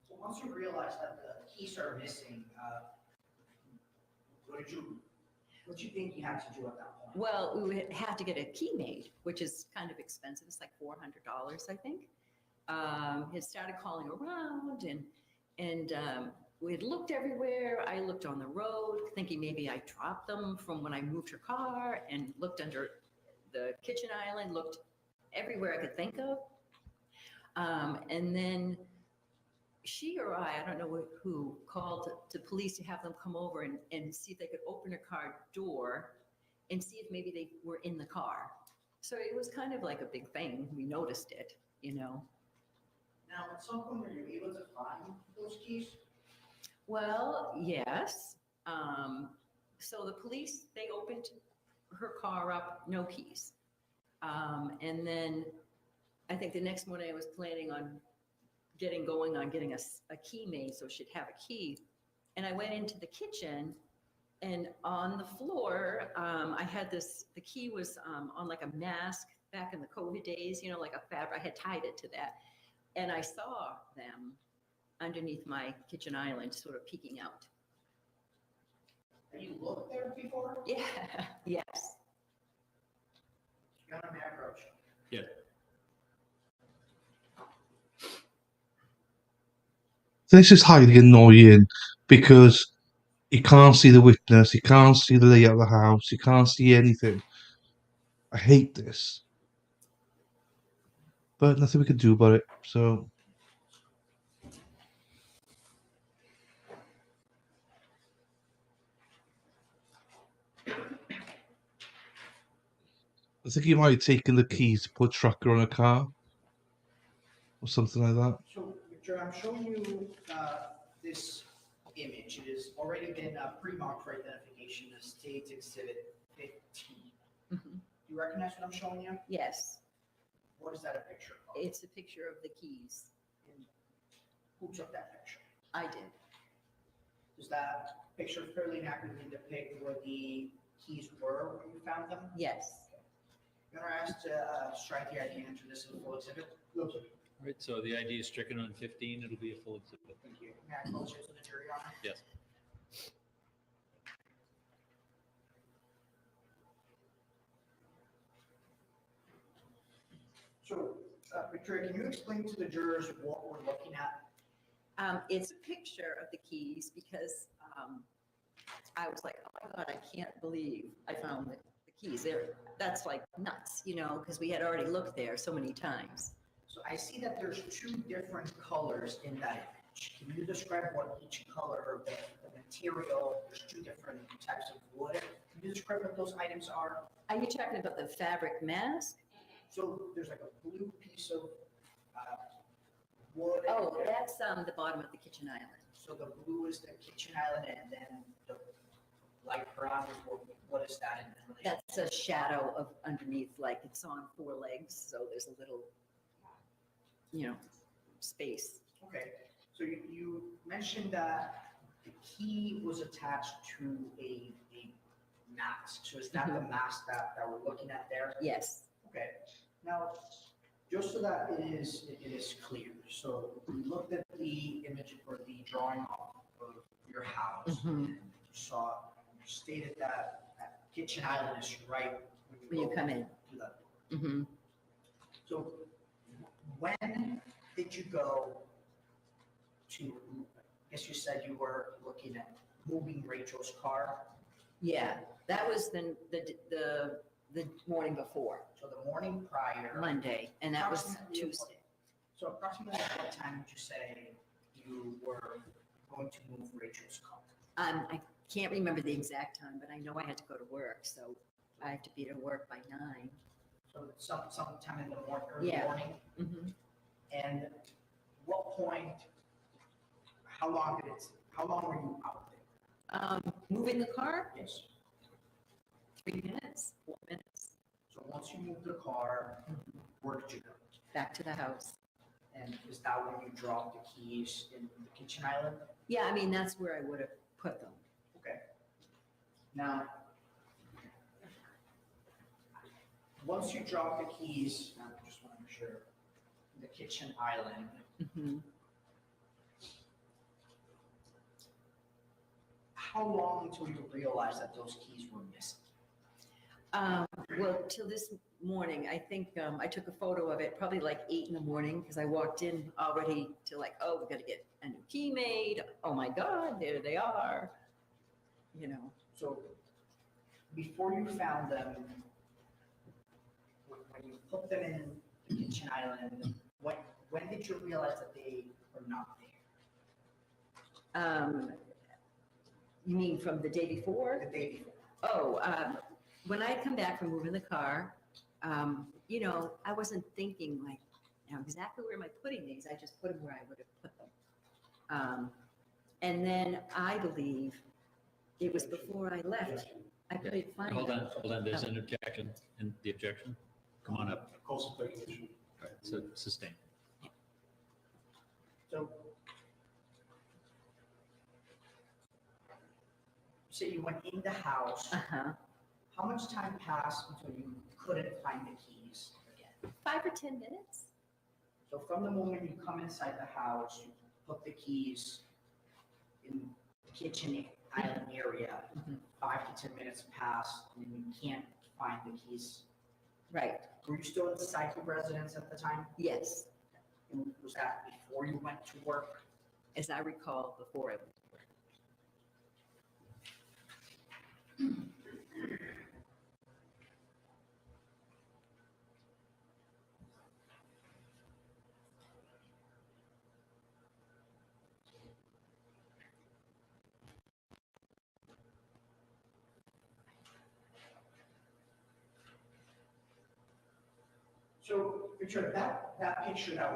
So once you realized that the keys are missing, what did you think you had to do at that point? Well, we would have to get a key made, which is kind of expensive. It's like $400, I think. Had started calling around, and we had looked everywhere. I looked on the road, thinking maybe I dropped them from when I moved her car, and looked under the kitchen island, looked everywhere I could think of. And then she or I don't know who, called to police to have them come over and see if they could open her car door and see if maybe they were in the car. So it was kind of like a big thing. We noticed it, you know. Now, at some point, were you able to find those keys? Well, yes. So the police, they opened her car up, no keys. And then I think the next morning I was planning on getting a key made so she'd have a key. And I went into the kitchen, and on the floor, I had the key was on like a mask back in the COVID days, you know, like a fabric. I had tied it to that. And I saw them underneath my kitchen island, sort of peeking out. Have you looked there before? Yeah, yes. You're on my approach. Yeah. This is highly annoying because you can't see the witness, you can't see the layout of the house, you can't see anything. I hate this. But nothing we can do about it, so. I think he might have taken the keys to put tracker on a car or something like that. So, Victor, I'm showing you this image. It has already been pre-marked for identification as State Exhibit 15. Mhm. Do you recognize what I'm showing you? Yes, What is that a picture of? it's a picture of the keys. And who took that picture? I did. Does that picture fairly accurately depict where the keys were when you found them? Yes. You're asked to strike the ID and enter this as a full exhibit. No, sir. All right, so the ID is stricken on 15, it'll be a full exhibit. Thank you. May I call this to the jury on it? Yes. So, Victoria, can you explain to the jurors what we're looking at? It's a picture of the keys because I was like, oh my God, I can't believe I found the keys. That's like nuts, because we had already looked there so many times. So I see that there's two different colors in that image. Can you describe what each color, the material, there's two different types of wood. Can you describe what those items are? Are you talking about the fabric mask? So there's like a blue piece of wood. Oh, that's the bottom of the kitchen island. So the blue is the kitchen island, and then the light brown is what is that in relation? That's a shadow of underneath, like it's on four legs, so there's a little, space. Okay, so you mentioned that the key was attached to a mask. So is that the mask that we're looking at there? Yes. Okay, now, just so that it is clear, so we looked at the image or the drawing of your house. Mhm. And you you stated that kitchen island is right When you go come in. to that door. Hmm. So when did you go to, I guess you said you were looking at moving Rachel's car? Yeah, that was the morning before, So the morning prior. Monday, and that was approximately- Tuesday. So approximately at what time would you say you were going to move Rachel's car? I can't remember the exact time, but I know I had to go to work, so I have to be at work by 9. So sometime in the early Yeah. morning? Mm-hmm. And what point, how long were you out there? Moving the car, Yes. 3 minutes, 4 minutes, So once you moved the car, where did you go? back to the house. And is that when you dropped the keys in the kitchen island? Yeah, I mean, that's where I would have put them. Okay. Now, once you drop the keys, I just want to make sure, the kitchen island, Mm-hmm. how long until you realized that those keys were missing? Well, till this morning, I think I took a photo of it probably like 8 in the morning because I walked in already to like, oh, we got to get a new key made. Oh my God, there they are. So before you found them, when you put them in the kitchen island, when did you realize that they were not there? You mean from the day before? The day before? Oh, when I come back from moving the car, I wasn't thinking like, exactly where am I putting these? I just put them where I would have put them. And then I believe it was before I left. I couldn't find Hold them. on, there's an objection, and the objection, come on up. Call speculation. All right, so sustain. So you say you went in the house. Uh-huh. How much time passed until you couldn't find the keys again? 5 or 10 minutes. So from the moment you come inside the house, you put the keys in the kitchen island area, Mhm. 5 to 10 minutes pass, and you can't find the keys. Right. Were you still in the cycle residence at the time? Yes. And was that before you went to work? As I recall, before I went to work. So, Richard, that picture that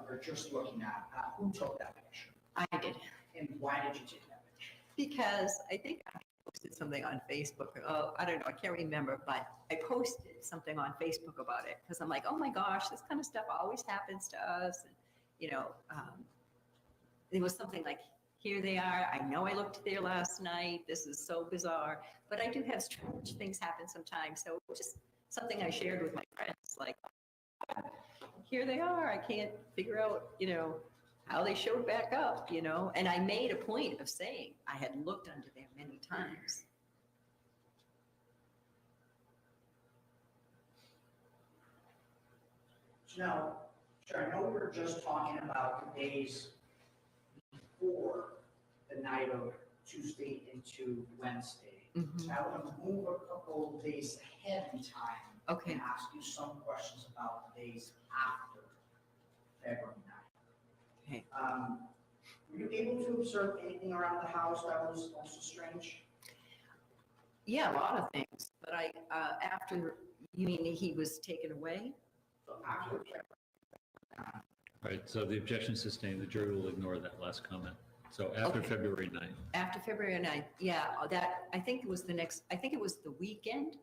we're just looking at, who took that picture? I did. And why did you take that picture? Because I think I posted something on Facebook. Oh, I don't know. I can't remember, but I posted something on Facebook about it because I'm like, oh my gosh, this kind of stuff always happens to us. And, you know, it was something like, here they are. I know I looked there last night. This is so bizarre, but I do have strange things happen sometimes. So just something I shared with my friends, like, here they are. I can't figure out, you know, how they showed back up, you know, and I made a point of saying I had looked under there many times. So now, sure, I know we were just talking about the days before the night of Tuesday into Wednesday. Mhm. I want to move a couple of days ahead in time. Okay. And ask you some questions about the days after February 9th. Okay. Were you able to observe anything around the house that was also strange? Yeah, a lot of things, but after, you mean he was taken away? So after February. All right, so the objection is sustained. The jury will ignore that last comment. So after Okay. February 9th. After February 9th, yeah, I think it was the weekend.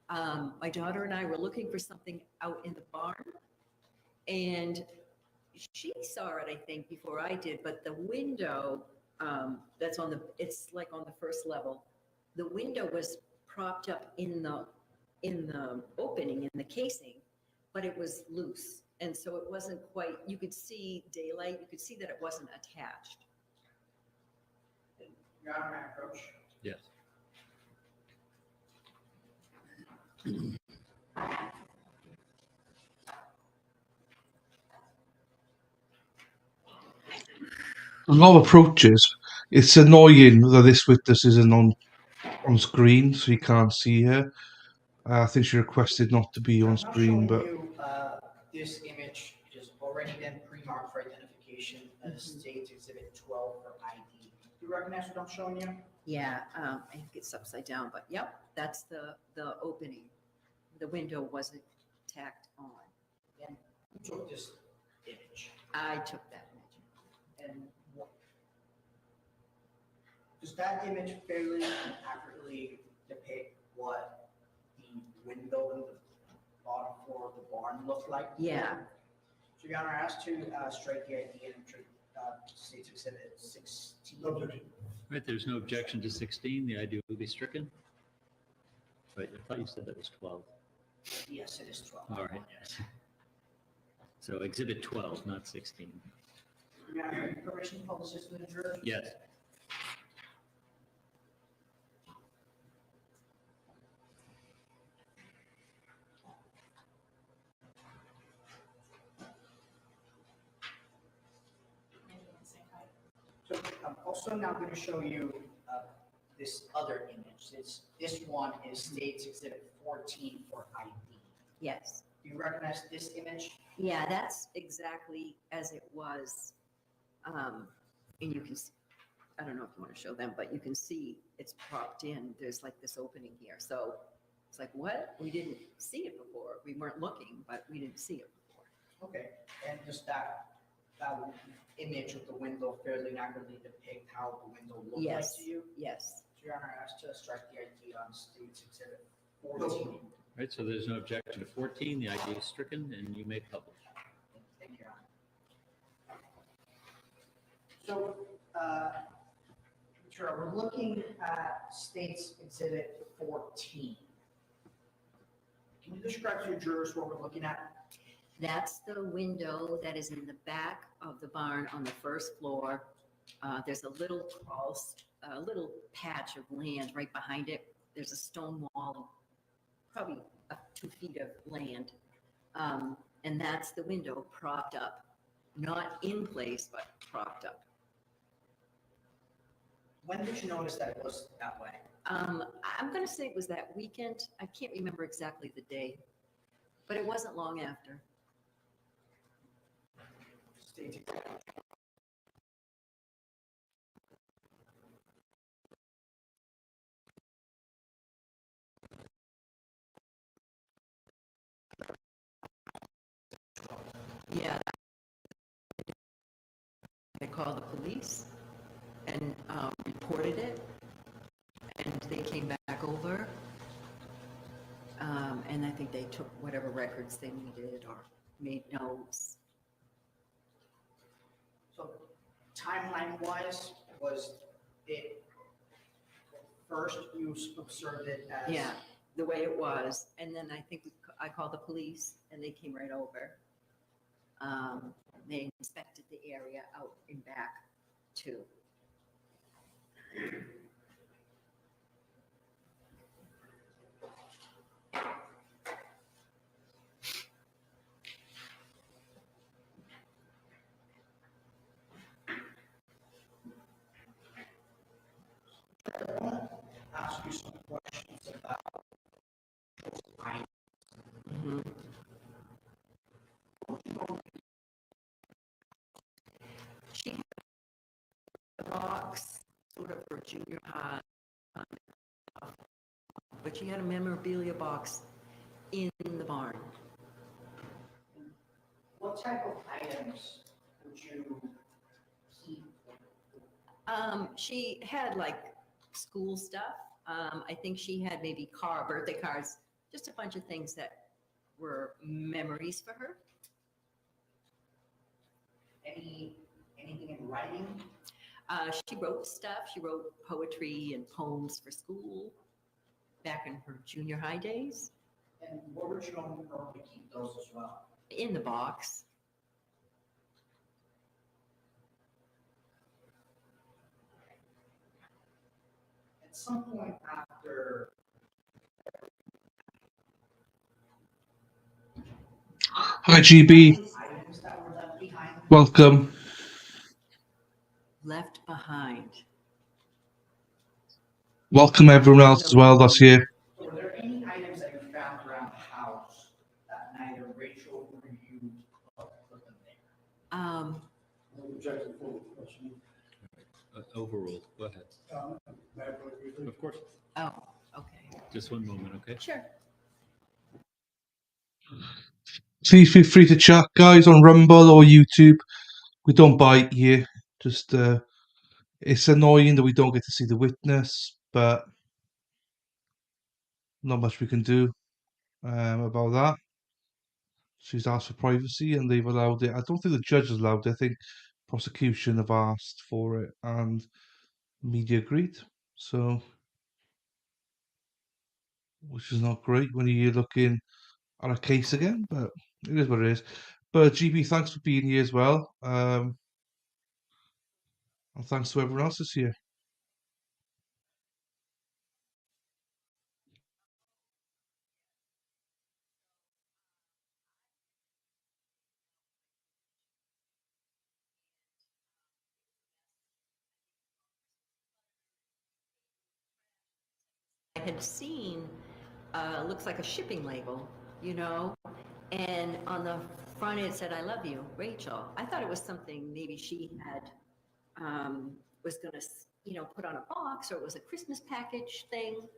My daughter and I were looking for something out in the barn, and she saw it, I think, before I did, but the window, it's like on the first level. The window was propped up in the opening, in the casing, but it was loose. And so it wasn't quite, you could see daylight, you could see that it wasn't attached. Your Honor, may I approach? Yes. There's no approaches. It's annoying that this witness isn't on screen, so you can't see her. I think she requested not to be on screen, but I'm showing you this image, which has already been pre-marked for identification as State Exhibit 12 for ID. Do you recognize what I'm showing you? Yeah, I think it's upside down, but yep, that's the opening. The window wasn't tacked on. And who took this image? I took that image. And does that image fairly and accurately depict what the window in the bottom floor of the barn looked like? Yeah. So, Your Honor, I asked to strike the ID and State's Exhibit 16. Right, there's no objection to 16. The ID will be stricken. Right, I thought you said that was 12. Yes, it is 12. All right. So Exhibit 12, not 16. Your Honor, have you permission to publish this with the jury? Yes. So I'm also now going to show you this other image. This one is State's Exhibit 14 for ID. Yes. Do you recognize this image? Yeah, that's exactly as it was. And you can, I don't know if you want to show them, but you can see it's propped in. There's like this opening here. So it's like, what? We didn't see it before. We weren't looking, but we didn't see it before. Okay, and just that image of the window fairly accurately depict how the window looked like Yes. to you? Yes. So, Your Honor, I asked to strike the ID on State's Exhibit 14. Right, so there's no objection to 14. The ID is stricken, and you may publish. Thank you, Your Honor. So, Sure, we're looking at State's Exhibit 14. Can you describe to your jurors what we're looking at? That's the window that is in the back of the barn on the first floor. There's a little a little patch of land right behind it. There's a stone wall, probably 2 feet of land. And that's the window propped up, not in place, but propped up. When did you notice that it was that way? I'm going to say it was that weekend. I can't remember exactly the day, but it wasn't long after. State's Exhibit Yeah. I called the police and reported it, and they came back over. And I think they took whatever records they needed or made notes. So timeline wise, was it first you observed it as? Yeah, the way it was. And then I think I called the police and they came right over. They inspected the area out and back too. Ask you some questions about. Mhm. She had a box sort of for junior high, but she had a memorabilia box in the barn. What type of items would you keep? She had like school stuff. I think she had maybe birthday cards, just a bunch of things that were memories for her. Anything in writing? She wrote stuff. She wrote poetry and poems for school back in her junior high days. And where would you normally keep those as well? In the box. At some point after. Hi, GB. Items that were left behind. Welcome. Left behind. Welcome everyone else as well that's here. So were there any items that you found around the house that neither Rachel or you put them there? Objection for the question. Overruled. Go ahead. May I really briefly? Of course. Oh, okay. Just one moment, okay? Sure. Please feel free to chat, guys, on Rumble or YouTube. We don't bite here. Just it's annoying that we don't get to see the witness, but not much we can do about that. She's asked for privacy and they've allowed it. I don't think the judge has allowed it. I think prosecution have asked for it and media agreed. So, which is not great when you're looking at a case again, but it is what it is. But GB, thanks for being here as well. And thanks to everyone else that's here. I had seen, looks like a shipping label, you know, and on the front it said, "I love you, Rachel." I thought it was something maybe she had, was gonna, put on a box, or it was a Christmas package thing.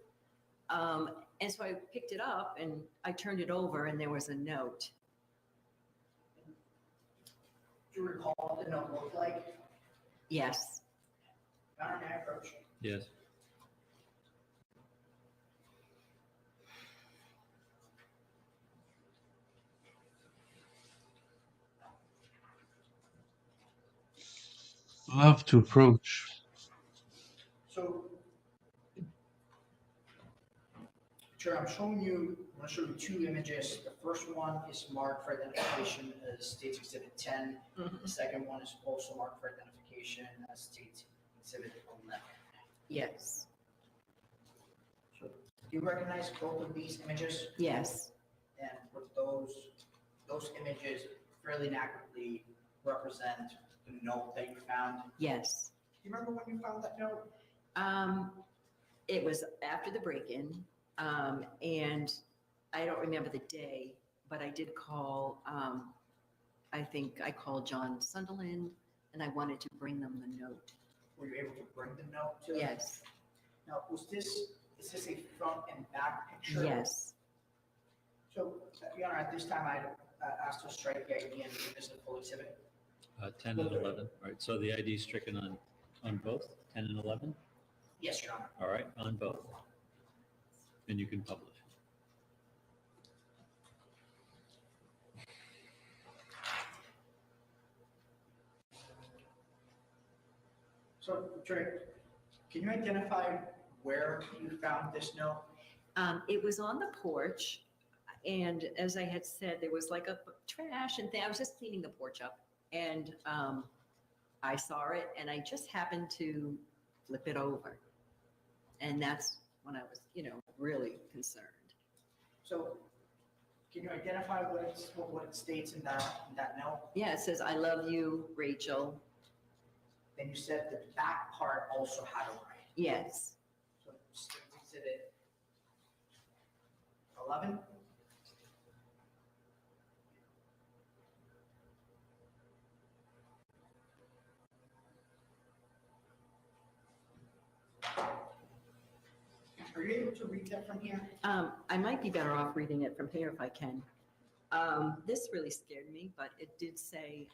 And so I picked it up and I turned it over and there was a note. Do you recall what the note looked like? Yes. Not an approach. Yes. Love to approach. So, Chair, I'm going to show you two images. The first one is marked for identification as States Exhibit 10. Mhm. The second one is also marked for identification as States Exhibit 11. Yes. So, do you recognize both of these images? Yes. And would those images fairly accurately represent the note that you found? Yes. Do you remember when you found that note? It was after the break-in, and I don't remember the day, but I did call, I think I called John Sunderland, and I wanted to bring them the note. Were you able to bring the note to them? Yes. Now, is this a front and back picture? Yes. So, Your Honor, at this time, asked to strike the ID and this is a full exhibit. 10 and 11, right? So the ID is stricken on both, 10 and 11? Yes, Your Honor. All right, on both. And you can publish. So, Victoria, can you identify where you found this note? It was on the porch, and as I had said, there was like a trash and thing. I was just cleaning the porch up, and I saw it, and I just happened to flip it over, and that's when I was, really concerned. So, can you identify what it states in that note? Yeah, it says, "I love you, Rachel." Then you said the back part also had a write. Yes. So, exhibit 11. Are you able to read that from here? I might be better off reading it from here if I can. This really scared me, but it did say,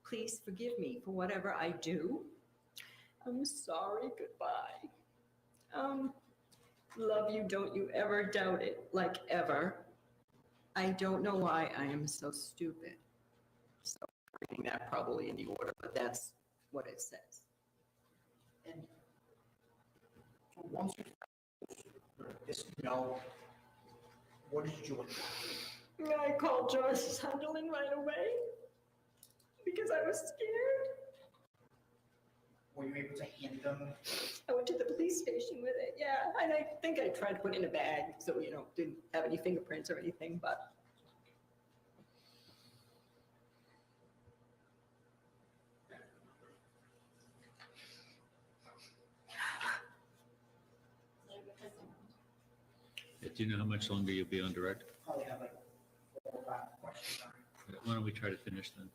"Please forgive me for whatever I do. I'm sorry, goodbye. Love you, don't you ever doubt it, like ever. I don't know why I am so stupid." So I'm reading that probably in the order, but that's what it says. And so once you found this note, what did you do? I called George Sunderland right away because I was scared. Were you able to hand them? I went to the police station with it, yeah. And I think I tried to put it in a bag so, didn't have any fingerprints or anything, but. Do you know how much longer you'll be on direct? Probably have like 4 or 5 questions. Why don't we try to finish then?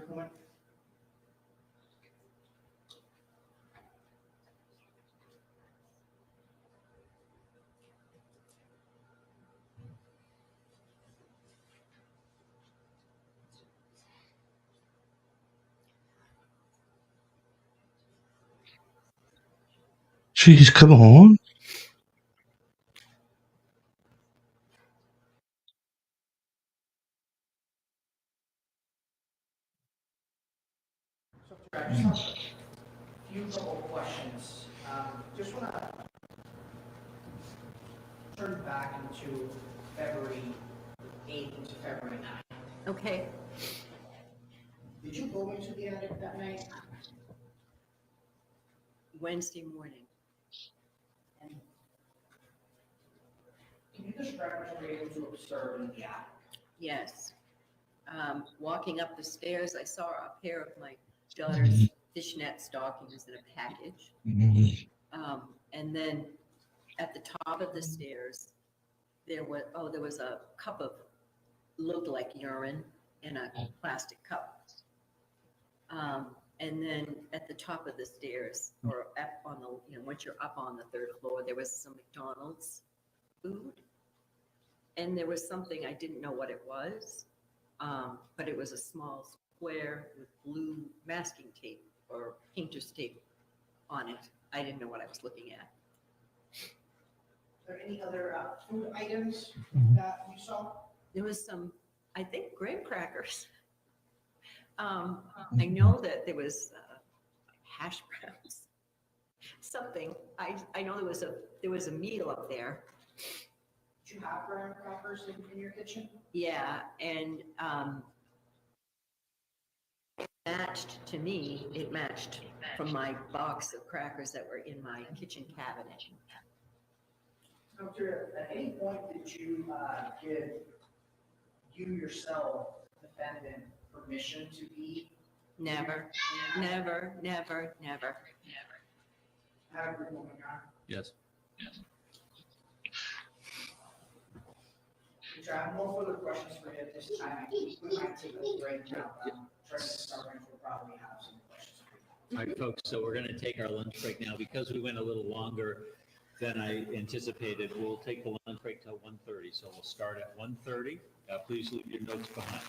Comment? Jeez, come on. So, I just have a few couple of questions. Just want to turn back into February 8th into February 9th. Okay. Did you go into the attic that night? Wednesday morning. And can you describe what you were able to observe in the attic? Yes. Walking up the stairs, I saw a pair of my daughter's fishnet stockings in a package. And then at the top of the stairs, there was a cup of, looked like urine in a plastic cup. And then at the top of the stairs, or up on the, once you're up on the 3rd floor, there was some McDonald's food. And there was something, I didn't know what it was, but it was a small square with blue masking tape or painter's tape on it. I didn't know what I was looking at. Are there any other food items that you saw? There was some, I think, graham crackers. I know that there was hash browns, something. I know there was a meal up there. Did you have graham crackers in your kitchen? Yeah, and it matched from my box of crackers that were in my kitchen cabinet. Doctor, at any point did you give you yourself, defendant, permission to eat? Never, never, never, never. Have a good moment, Your Honor. Yes. Chair, I have no further questions for you at this time. I think we might take a break now, but I'm sure Mr. Stalker will probably have some questions for you. All right, folks, so we're going to take our lunch break now. Because we went a little longer than I anticipated, we'll take the lunch break till 1:30. So we'll start at 1:30. Please leave your notes behind.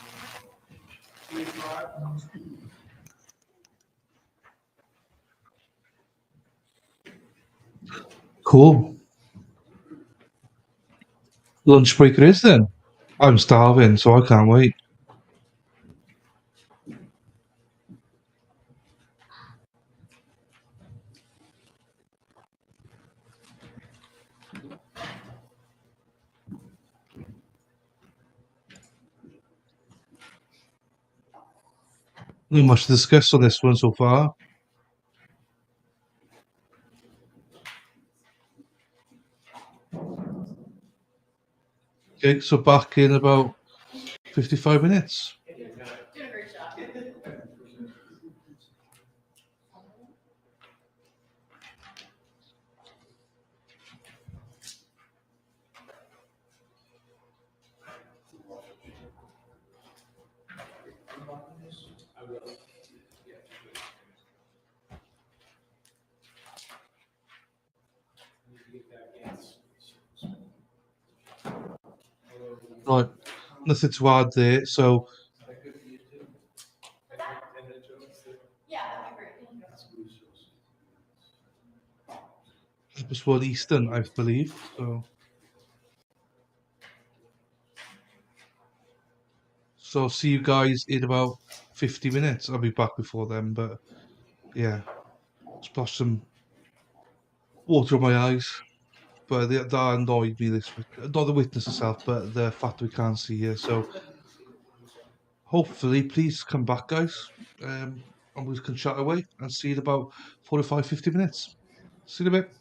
Cool. Lunch break it is then. I'm starving, so I can't wait. Not much to discuss on this one so far. Okay, so back in about 55 minutes. Doing a great job. Right, nothing to add there. So Yeah, that'd be great. episode Eastern, I believe. So see you guys in about 50 minutes. I'll be back before then, but yeah, splash some water on my eyes. But that annoyed me this week. Not the witness herself, but the fact we can't see her. So hopefully, please come back, guys. And we can chat away and see you in about 45, 50 minutes. See you in a bit.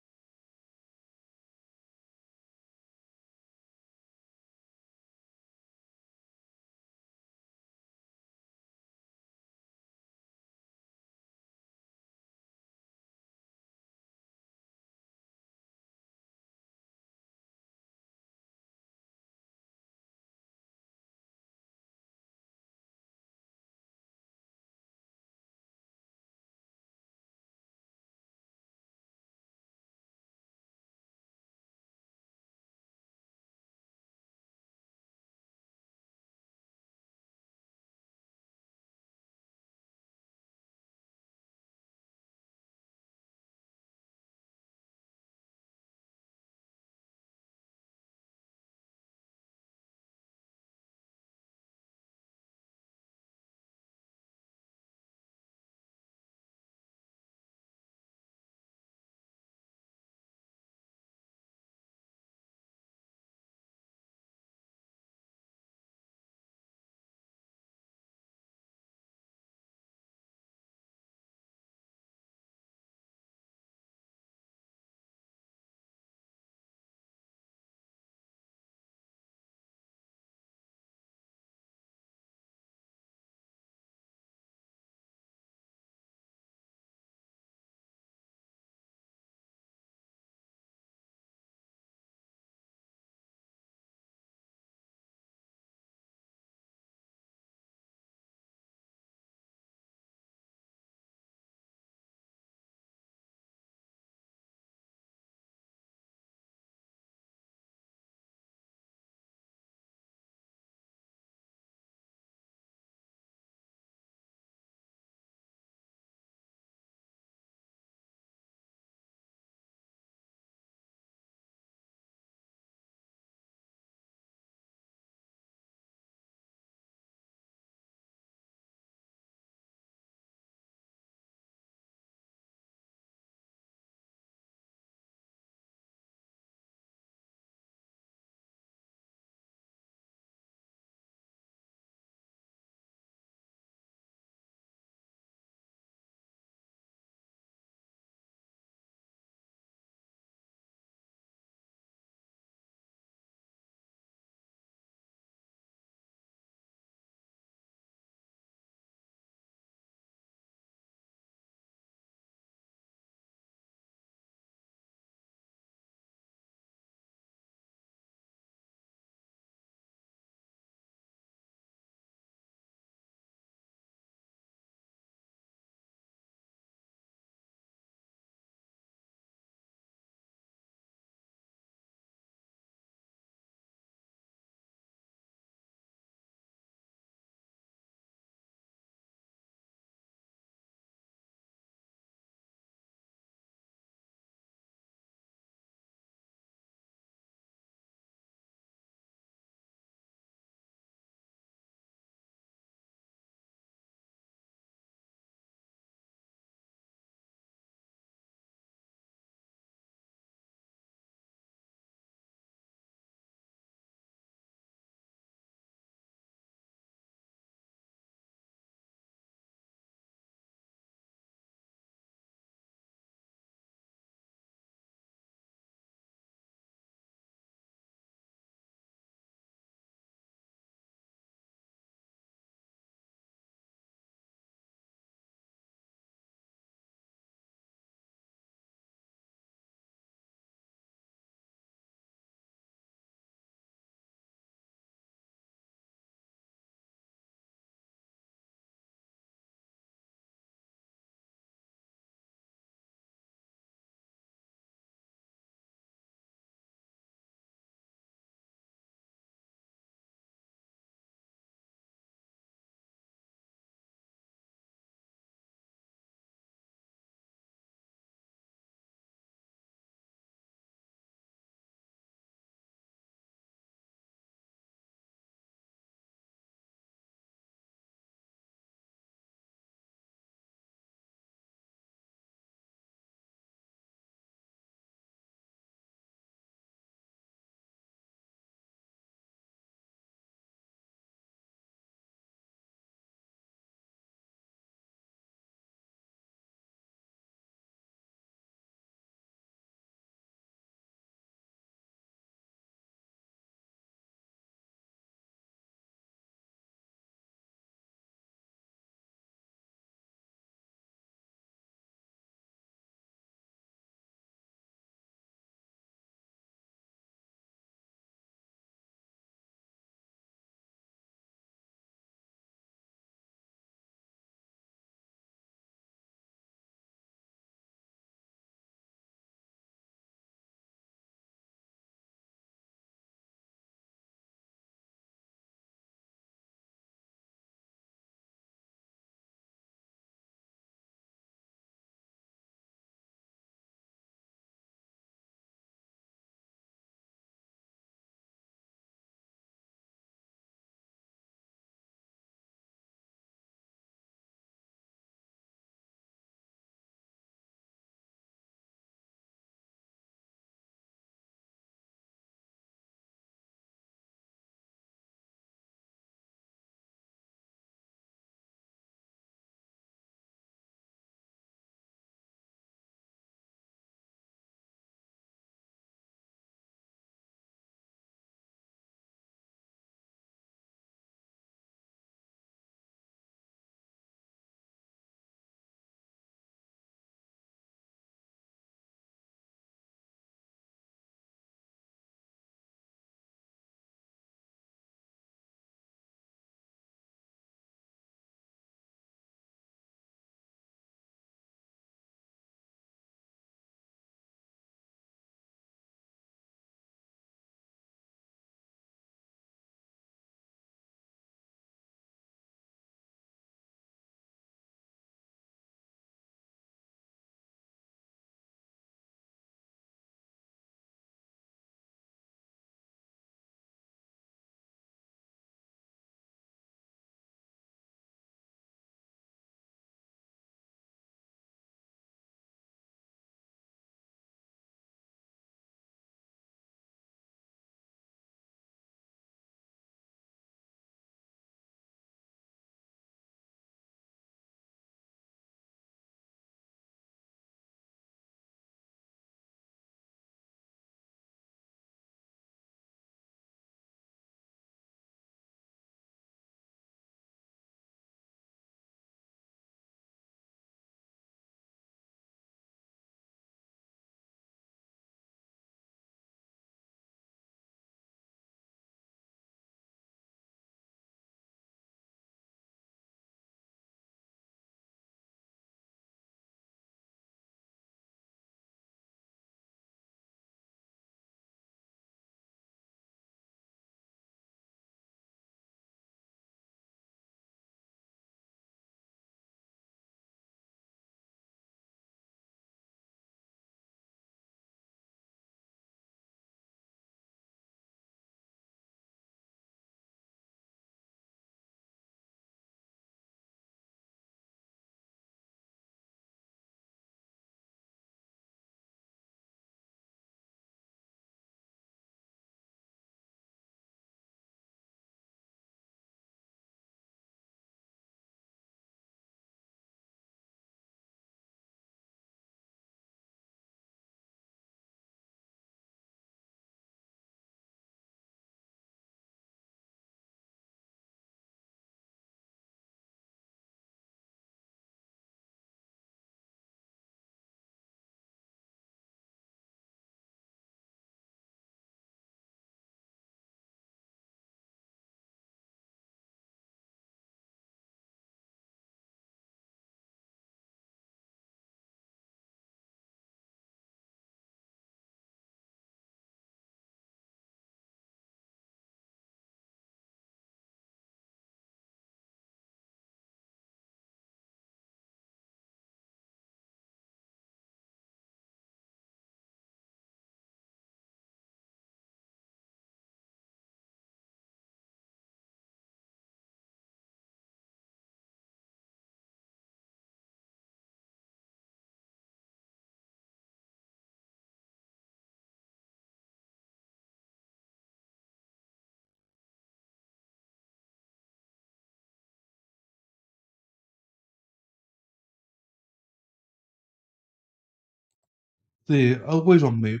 There, always on mute.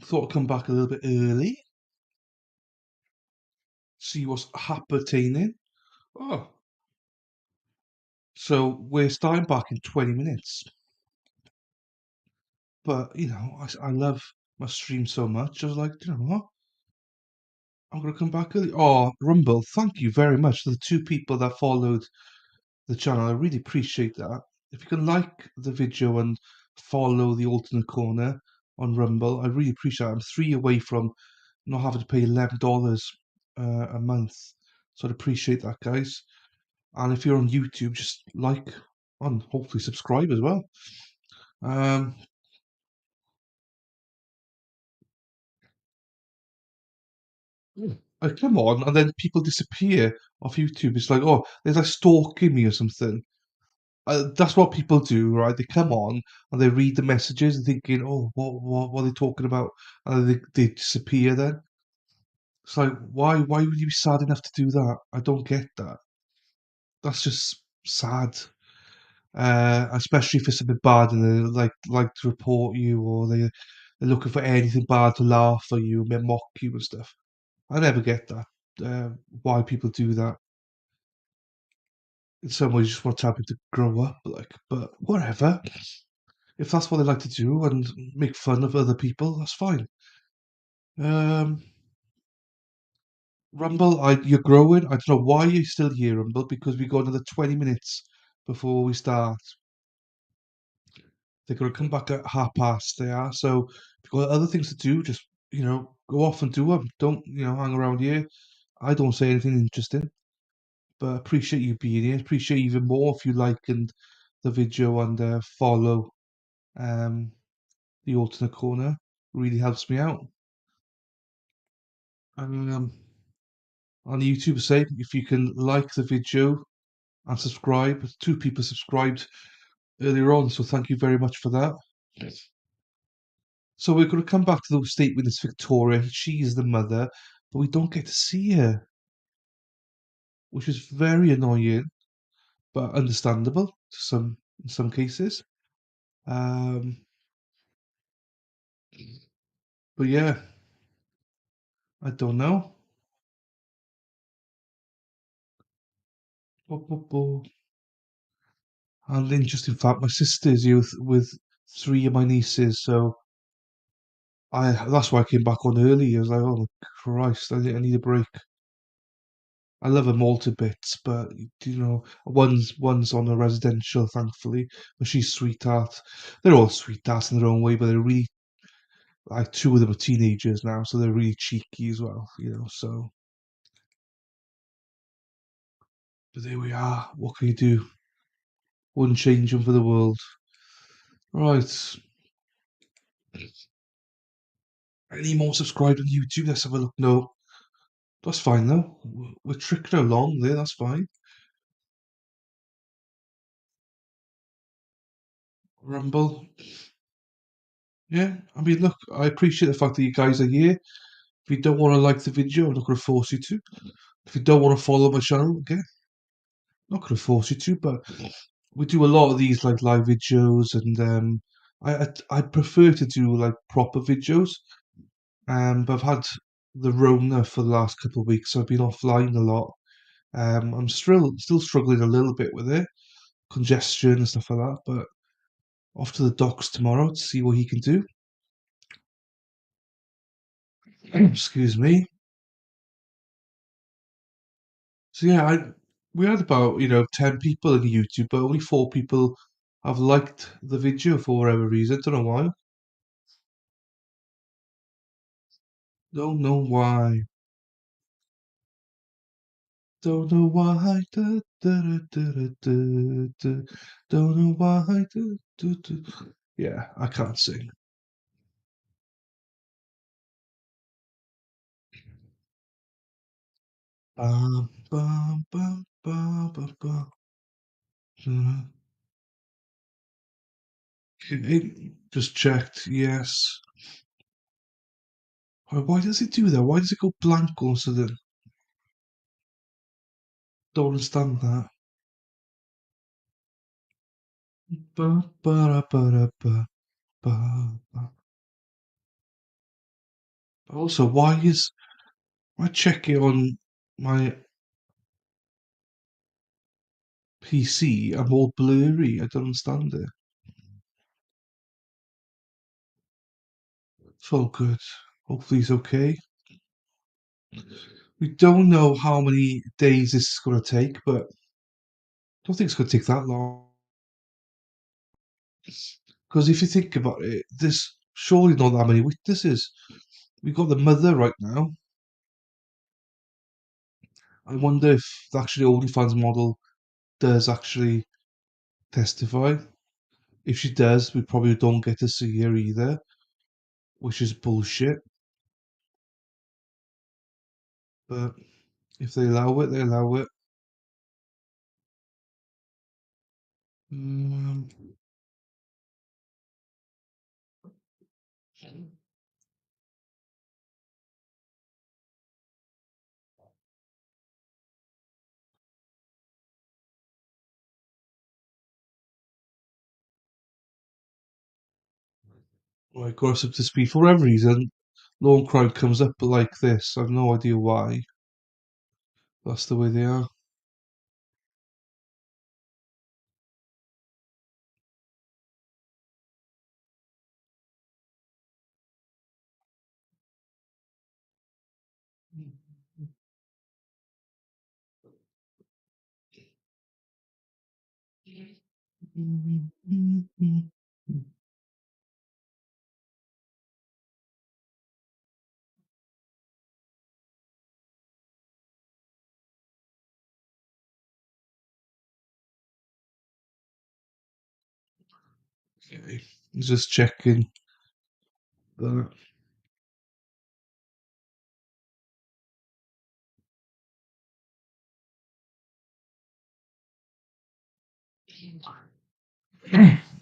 Thought I'd come back a little bit early. See what's happening. Oh, so we're starting back in 20 minutes. But, I love my stream so much. I was like, you know what? I'm going to come back early. Oh, Rumble, thank you very much to the 2 people that followed the channel. I really appreciate that. If you can like the video and follow the alternate corner on Rumble, I really appreciate it. I'm 3 away from not having to pay $11 a month. So I'd appreciate that, guys. And if you're on YouTube, just like and hopefully subscribe as well. Um, come on, and then people disappear off YouTube. It's like, oh, they're like stalking me or something. That's what people do, right? They come on and they read the messages and thinking, oh, what are they talking about? And then they disappear then. It's like, why would you be sad enough to do that? I don't get that. That's just sad. Especially if it's something bad and they like to report you or they're looking for anything bad to laugh at you and mock you and stuff. I never get that. Why people do that. In some ways, you just want to tell people to grow up, but whatever. If that's what they like to do and make fun of other people, that's fine. Um, Rumble, you're growing. I don't know why you're still here, Rumble, because we got another 20 minutes before we start. They're going to come back at 1:30. They are. So if you've got other things to do, just, go off and do them. Don't, hang around here. I don't say anything interesting, but appreciate you being here. Appreciate you even more if you like and the video and follow um, the alternate corner. Really helps me out. Um, on YouTube, say if you can like the video and subscribe. 2 people subscribed earlier on, so thank you very much for that. So we're going to come back to the state witness Victoria. She is the mother, but we don't get to see her, which is very annoying, but understandable in some cases. Um, but yeah, I don't know. And just in fact, my sister's here with 3 of my nieces, so that's why I came back on early. I was like, oh my Christ, I need a break. I love them all to bits, but one's on a residential, thankfully, but she's sweetheart. They're all sweethearts in their own way, but they're really like 2 of them are teenagers now, so they're really cheeky as well, So, but there we are. What can you do? Wouldn't change them for the world. Right. Any more subscribed on YouTube? Let's have a look. No, that's fine though. We're tricking along there. That's fine. Rumble. Yeah, I mean, look, I appreciate the fact that you guys are here. If you don't want to like the video, I'm not going to force you to. If you don't want to follow my channel, again, I'm not going to force you to. But we do a lot of these like live videos, and I prefer to do like proper videos. But I've had the Rona for the last couple of weeks, so I've been offline a lot. I'm still struggling a little bit with it, congestion and stuff like that. But off to the docks tomorrow to see what he can do. Excuse me. So yeah, we had about 10 people on YouTube, but only 4 people have liked the video for whatever reason. Don't know why. Don't know why. Don't know why. Da, da, da, da, da, da. Don't know why. Da, da, da. Yeah, I can't sing. Bum, bum, bum, bum, bum, bum. Okay, just checked. Yes. Why does it do that? Why does it go blank all of a sudden? Don't understand that. Ba, ba, da, ba, da, ba. But also, why is I check it on my PC? I'm all blurry. I don't understand it. It's all good. Hopefully, he's okay. We don't know how many days this is going to take, but I don't think it's going to take that long. Because if you think about it, there's surely not that many witnesses. We've got the mother right now. I wonder if the actually OnlyFans model does actually testify. If she does, we probably don't get to see her either, which is bullshit. But if they allow it, they allow it. Um, right, got us up to speed. For whatever reason, law and crime comes up like this. I have no idea why. That's the way they are. Okay, just checking that.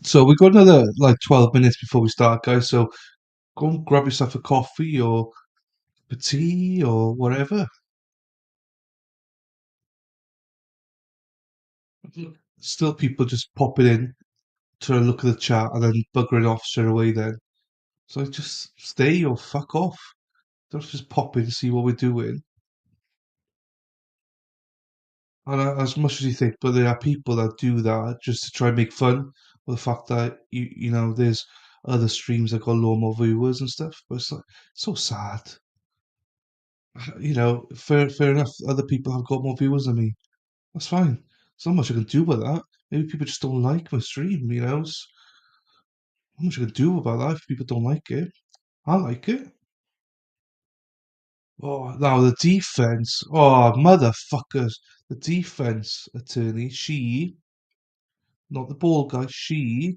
So we got another like 12 minutes before we start, guys. So go and grab yourself a coffee or a tea or whatever. Still people just popping in to look at the chat and then buggering off straight away then. So just stay or fuck off. Don't just pop in to see what we're doing. And as much as you think, but there are people that do that just to try and make fun of the fact that you know there's other streams that got a lot more viewers and stuff. But it's like so sad. You know, fair enough. Other people have got more viewers than me. That's fine. There's not much I can do about that. Maybe people just don't like my stream. You know, not much I can do about that if people don't like it. I like it. Oh, now the defense. Oh, motherfuckers. The defense attorney, she, not the bald guy, she.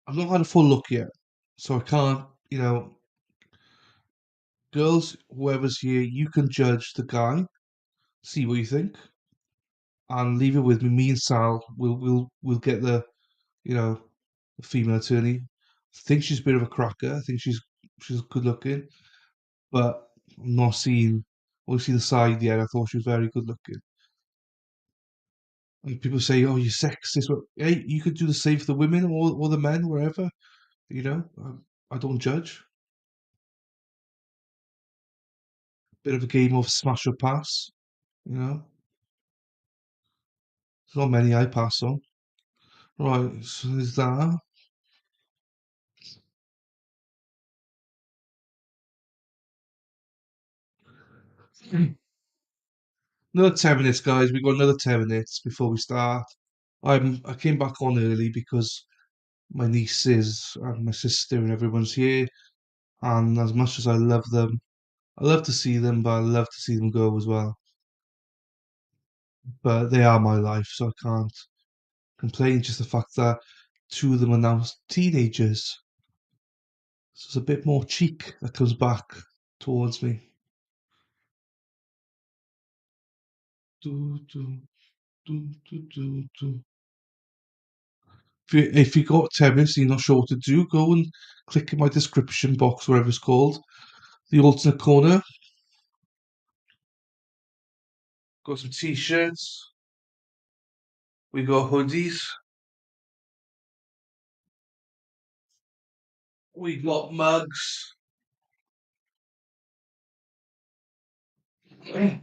I've not had a full look yet, so I can't, you know, girls, whoever's here, you can judge the guy, see what you think, and leave it with me. Me and Sal, we'll get the, you know, the female attorney. I think she's a bit of a cracker. I think she's good looking, but I'm not seeing, only see the side yet. I thought she was very good looking. And people say, "Oh, you're sexist." Well, hey, you could do the same for the women or the men, wherever. You know, I don't judge. Bit of a game of smash or pass. You know, there's not many I pass on. Right, so there's that. Another 10 minutes, guys. We got another 10 minutes before we start. I came back on early because my nieces and my sister and everyone's here. And as much as I love them, I love to see them, but I love to see them go as well. But they are my life, so I can't complain. Just the fact that two of them are now teenagers. So there's a bit more cheek that comes back towards me. Do, do, do, do, do, do. If you got 10 minutes and you're not sure what to do, go and click in my description box, whatever it's called. The alternate corner. Got some t-shirts. We got hoodies. We got mugs. I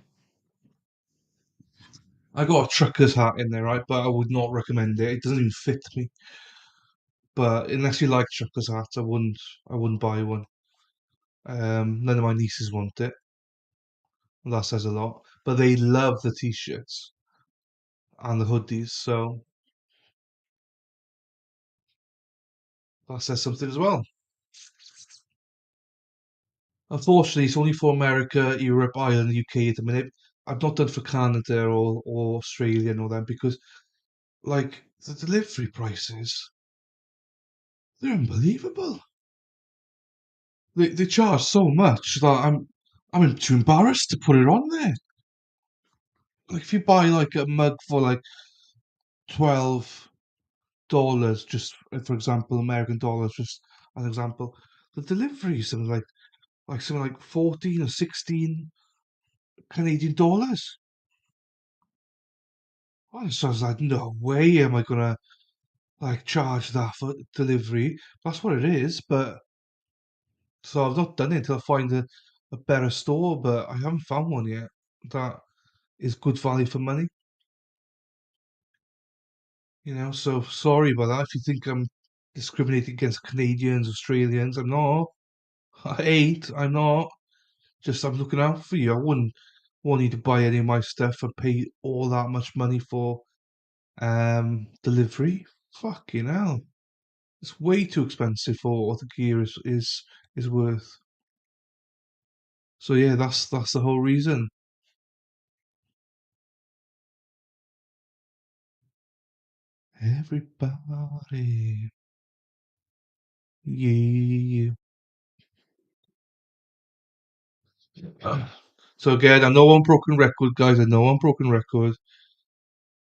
got a trucker's hat in there, right? But I would not recommend it. It doesn't even fit me. But unless you like trucker's hats, I wouldn't buy one. None of my nieces want it. That says a lot. But they love the t-shirts and the hoodies, so that says something as well. Unfortunately, it's only for America, Europe, Ireland, UK at the minute. I've not done for Canada or Australia and all that because, like, the delivery prices, they're unbelievable. They charge so much that I'm too embarrassed to put it on there. Like, if you buy like a mug for like $12, just for example, American dollars, just as an example, the delivery is something like 14 or 16 Canadian dollars. So I was like, no way am I gonna like charge that for delivery. That's what it is, but so I've not done it until I find a better store, but I haven't found one yet that is good value for money. So sorry about that. If you think I'm discriminating against Canadians, Australians, I'm not. I ain't. I'm not. Just I'm looking out for you. I wouldn't want you to buy any of my stuff and pay all that much money for delivery. Fucking hell. It's way too expensive for what the gear is worth. So yeah, that's the whole reason. Everybody, yeah. So again, I know I'm broken record, guys. I know I'm broken record,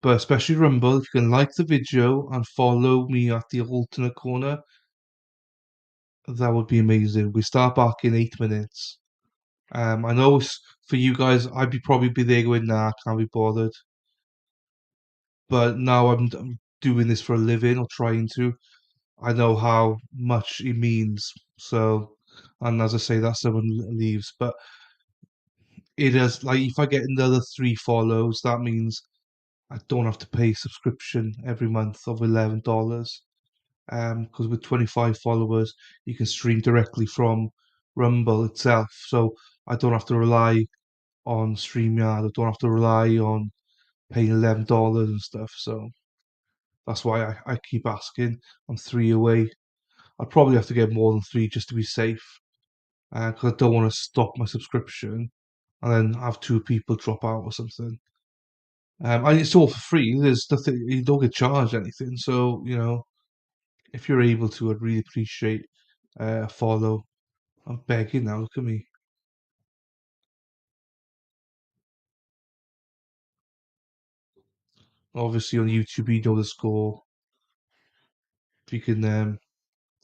but especially Rumble, if you can like the video and follow me at the alternate corner, that would be amazing. We start back in 8 minutes. I know for you guys, probably be there going, nah, can't be bothered. But now I'm doing this for a living or trying to. I know how much it means. So, and as I say, that's someone leaves. But it is like if I get another 3 follows, that means I don't have to pay subscription every month of $11. Because with 25 followers, you can stream directly from Rumble itself. So I don't have to rely on StreamYard. I don't have to rely on paying $11 and stuff. So that's why I keep asking. I'm 3 away. I'd probably have to get more than 3 just to be safe. Because I don't want to stop my subscription and then have 2 people drop out or something. And it's all for free. There's nothing, you don't get charged anything. So, if you're able to, I'd really appreciate a follow. I'm begging now, look at me. Obviously on YouTube, you know the score. If you can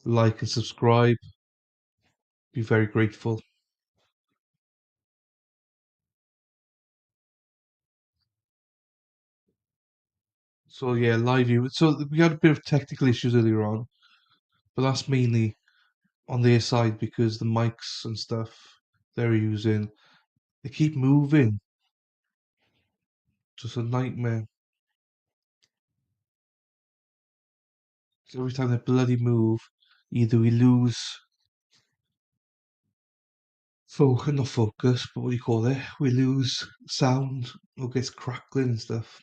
like and subscribe, be very grateful. So yeah, live view. So we had a bit of technical issues earlier on, but that's mainly on their side because the mics and stuff they're using, they keep moving. Just a nightmare. So every time they bloody move, either we lose not focus, but what do you call it? We lose sound or gets crackling and stuff.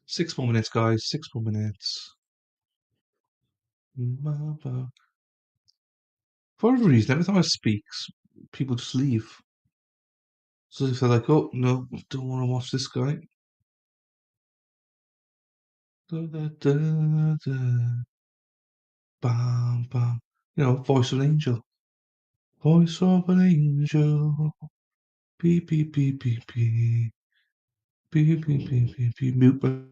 6 more minutes, guys. 6 more minutes. For whatever reason, every time I speak, people just leave. So if they're like, oh no, don't want to watch this guy. Da, da, da, da. Bam, bam. Voice of an angel. Voice of an angel. Beep, beep, beep, beep, beep. Beep, beep, beep, beep, beep. Mute.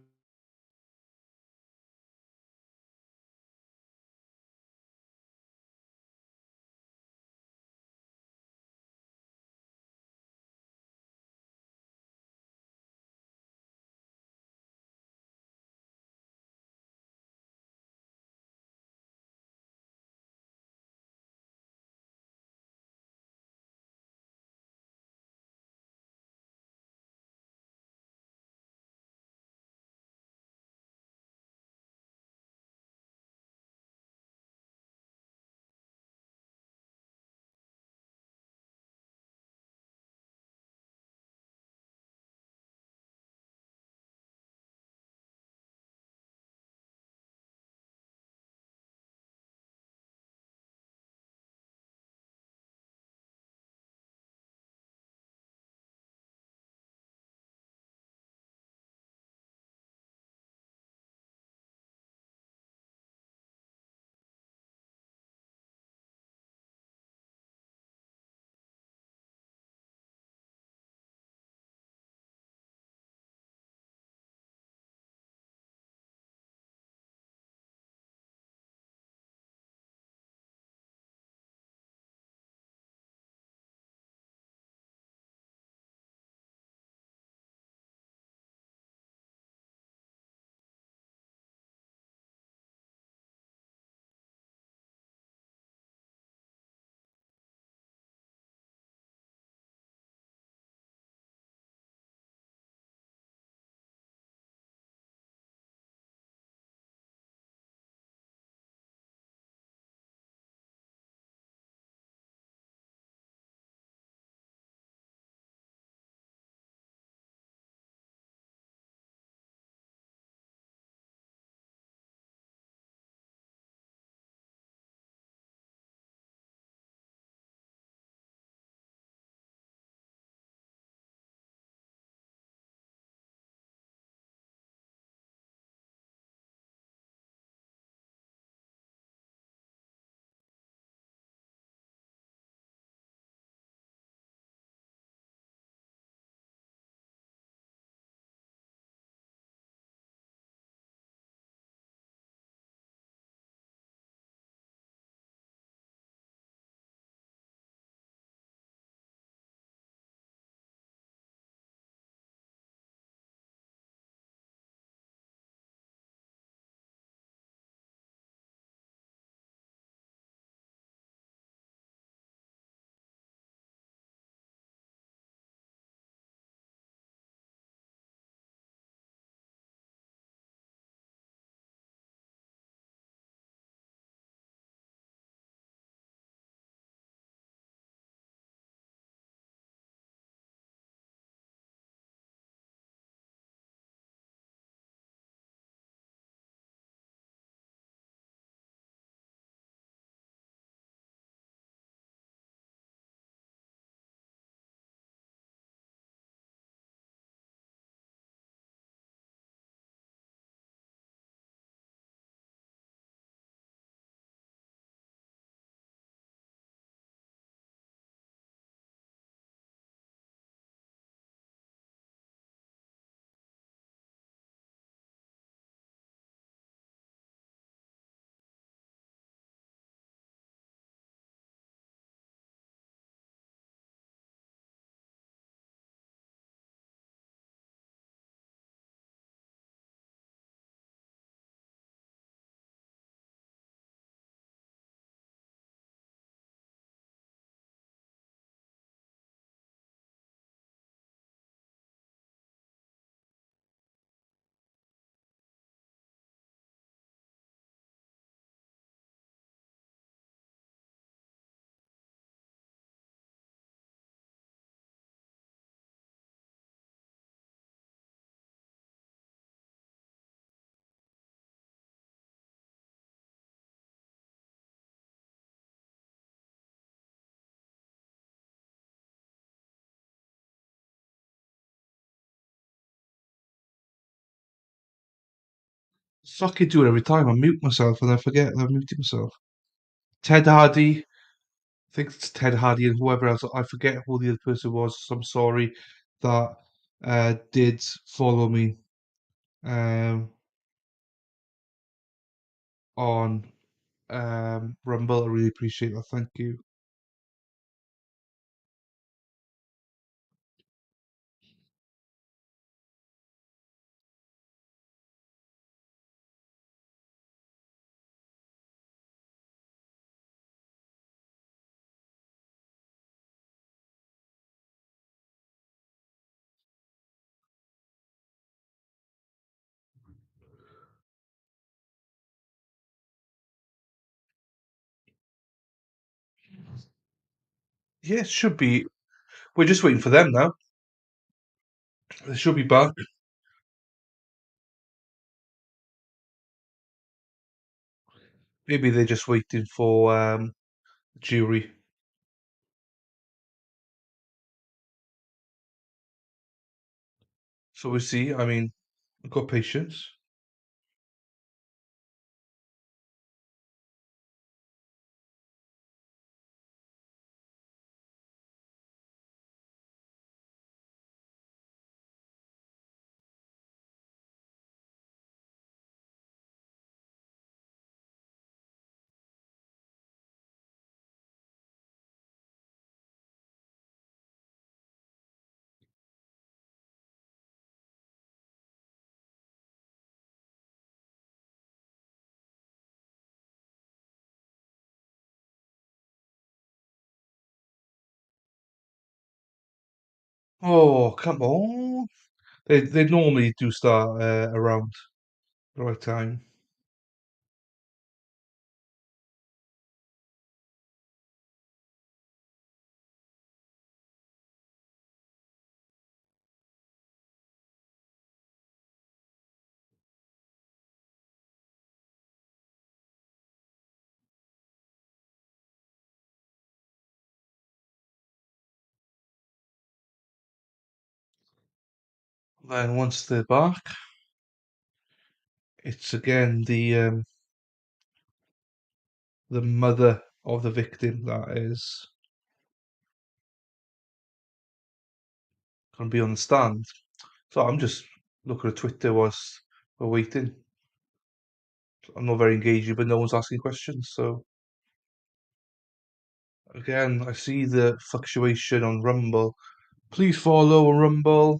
Fucking do it every time. I mute myself and I forget I've muted myself. Ted Hardy. I think it's Ted Hardy and whoever else. I forget who the other person was. So I'm sorry that did follow me um, on Rumble. I really appreciate that. Thank you. Yeah, it should be. We're just waiting for them now. They should be back. Maybe they're just waiting for jury. So we'll see. I mean, I've got patience. Oh, come on. They normally do start around the right time. Then once they're back, it's again the mother of the victim that is going to be on the stand. So I'm just looking at Twitter whilst we're waiting. I'm not very engaging, but no one's asking questions. So again, I see the fluctuation on Rumble. Please follow on Rumble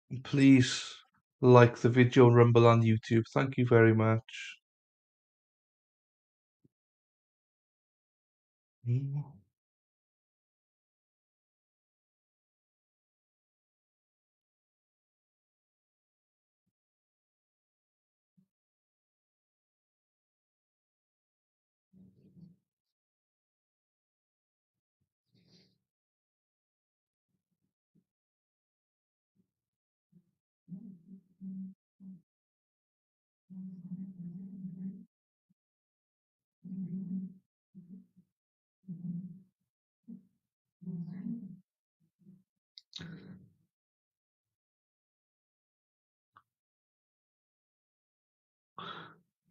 and please like the video on Rumble and YouTube. Thank you very much. Mm.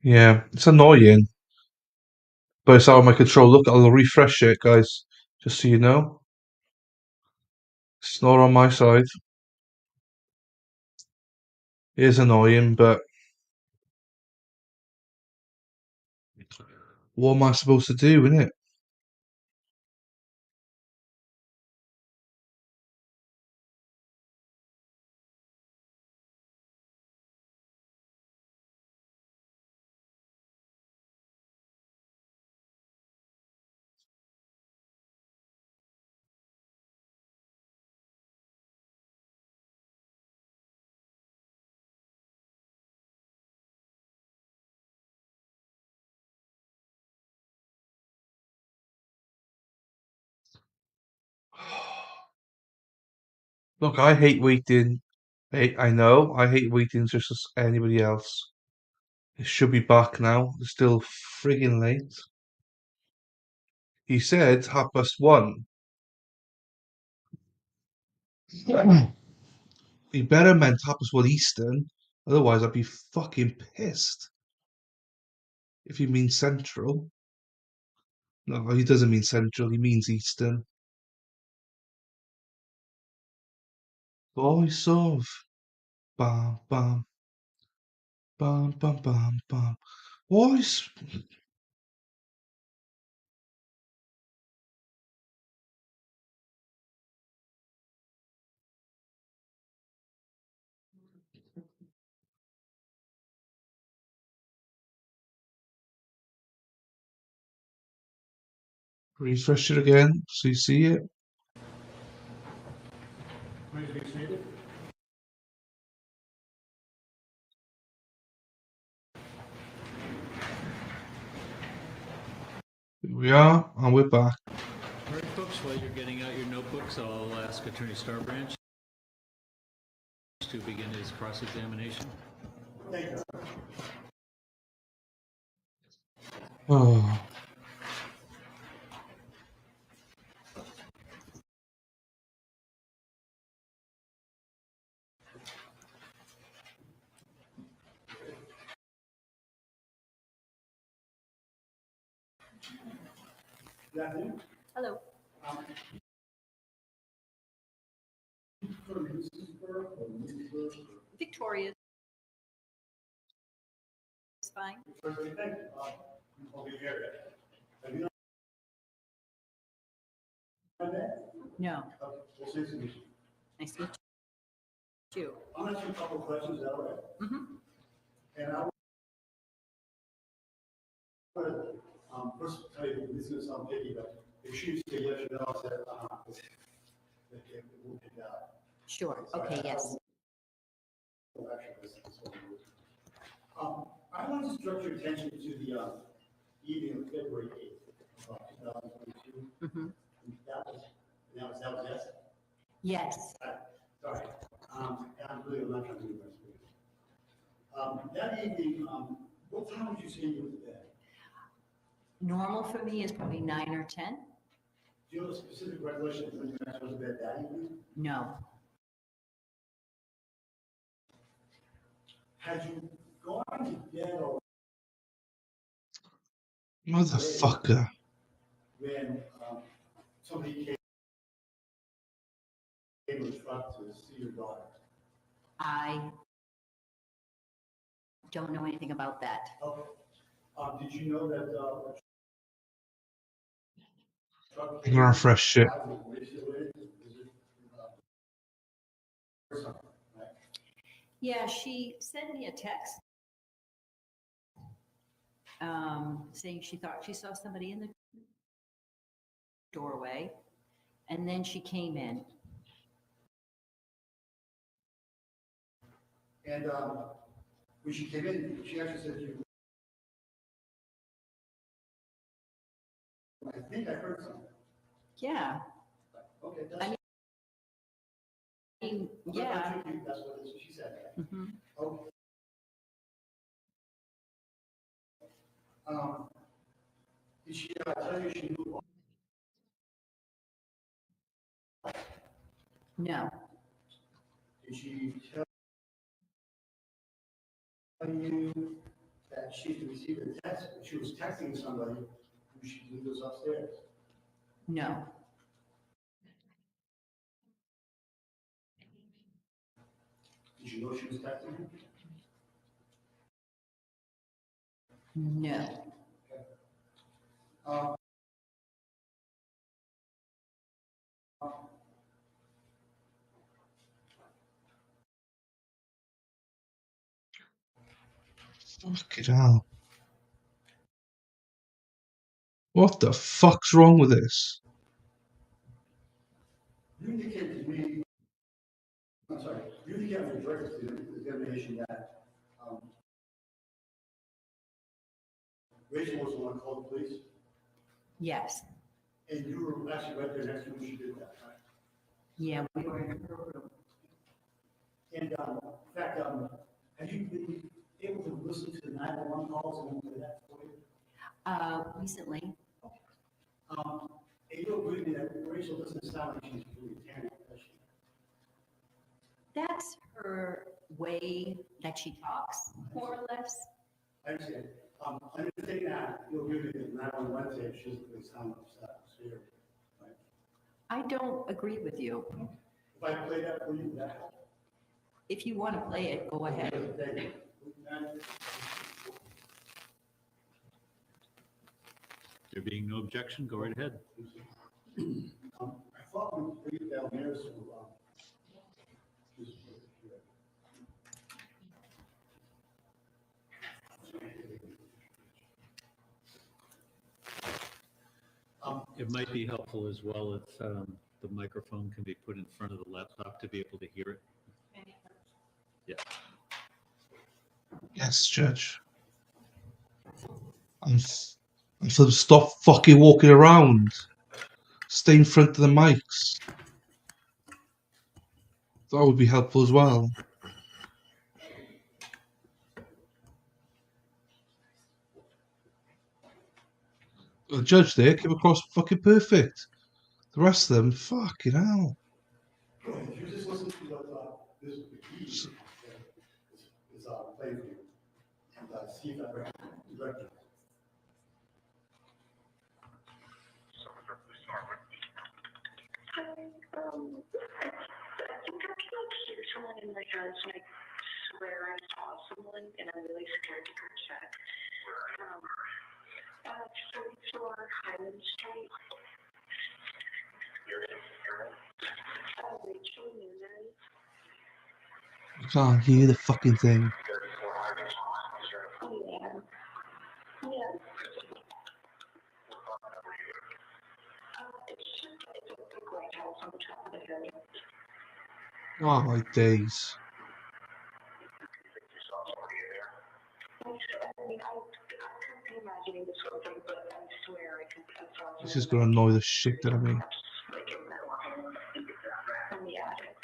Yeah, it's annoying, but it's out of my control. Look, I'll refresh it, guys, just so you know. It's not on my side. It is annoying, but what am I supposed to do, innit? Look, I hate waiting. I know, I hate waiting just as anybody else. It should be back now. It's still friggin' late. He said 1:30. He better meant 1:30 Eastern. Otherwise, I'd be fucking pissed. If he means central. No, he doesn't mean central, he means eastern. Voice of bam bam bam bam bam bam. Voice. Refresh it again so you see it. Please be seated. Here we are, and we're back. All right, folks, while you're getting out your notebooks, I'll ask Attorney Starbranch to begin his cross-examination. Thank you. Oh. Good afternoon. Hello. Victoria. It's fine. First thing, thank you. Over here. Have you done that? No, Okay, we'll see some. nice to meet you. I'm gonna ask you a couple of questions, is that all right? Mhm. And I would, first tell you, this is gonna sound picky, but if you say yes or no, I said, it won't get out. Sure, So okay, I- yes. I want to direct your attention to the evening of February 8th, 2022. Mhm. That was yes? Yes, Sorry. I'm really not trying to do this. That evening, what time would you say you were to bed? normal for me is probably 9 or 10. Do you have a specific recollection of when you guys went to bed that evening? No, Had you gone to bed or Motherfucker. when somebody came with a truck to see your daughter? I don't know anything about that. Okay. Did you know that truck I'm gonna refresh shit. Yeah, she sent me a text saying she thought she saw somebody in the doorway, and then she came in. And when she came in, she actually said to you, I think I heard something. Yeah, Okay, I that's. mean, I'm not yeah. tricky, that's what she said. Mhm. Okay. Did she tell you she knew? No, Did she tell you that she received a text, she was texting somebody who she knew was upstairs? no, Did you know she was texting him? no. Uh, Fuck it out. What the fuck's wrong with this? You indicated to me, I'm sorry, you indicated in your direct examination that Rachel was the one who called the police, Yes, and you were actually right there next to her when she did that, right? yeah, we were in her room. And in fact, have you been able to listen to the 911 calls and do that for you? Recently, And you'll agree with me that Rachel doesn't sound like she's really Italian, does she? that's her way that she talks, more or less. I understand. I'm just taking that, you'll give me the 911 Wednesday, she's the sound of atmosphere. Right? I don't agree with you. If I play that for you, that help? If you want to play it, go ahead. Thank you. There being no objection, go right ahead. I thought we put it down there, so, just put it here. It might be helpful as well if the microphone can be put in front of the laptop to be able to hear it. Yeah. Yes, Judge. And so stop fucking walking around. Stay in front of the mics. That would be helpful as well. The judge there came across fucking perfect. The rest of them, fucking hell. If you just listen to what this the key is playing for you, and see if I direct you. I think I can hear someone in my house, and I swear I saw someone, and I'm really scared to go check. 44 Highland Street. Rachel Nunez. You can't hear the fucking thing. Yeah. Yeah. It's a big white house on the top of the hill. Oh my days. I mean, I could be imagining this whole thing, but I swear I saw This is gonna annoy the shit out of me. like in the attic.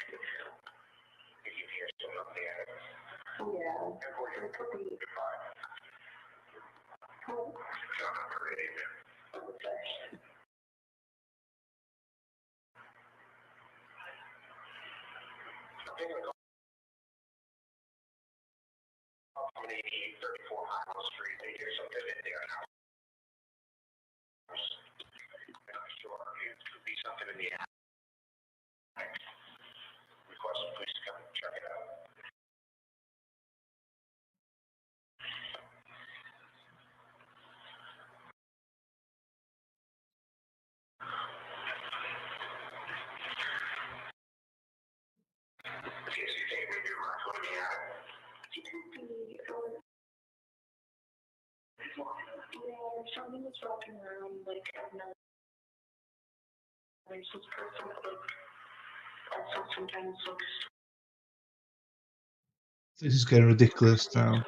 Yeah. It could be. Yeah, someone was walking around like another person that like also sometimes looks. This is getting ridiculous now.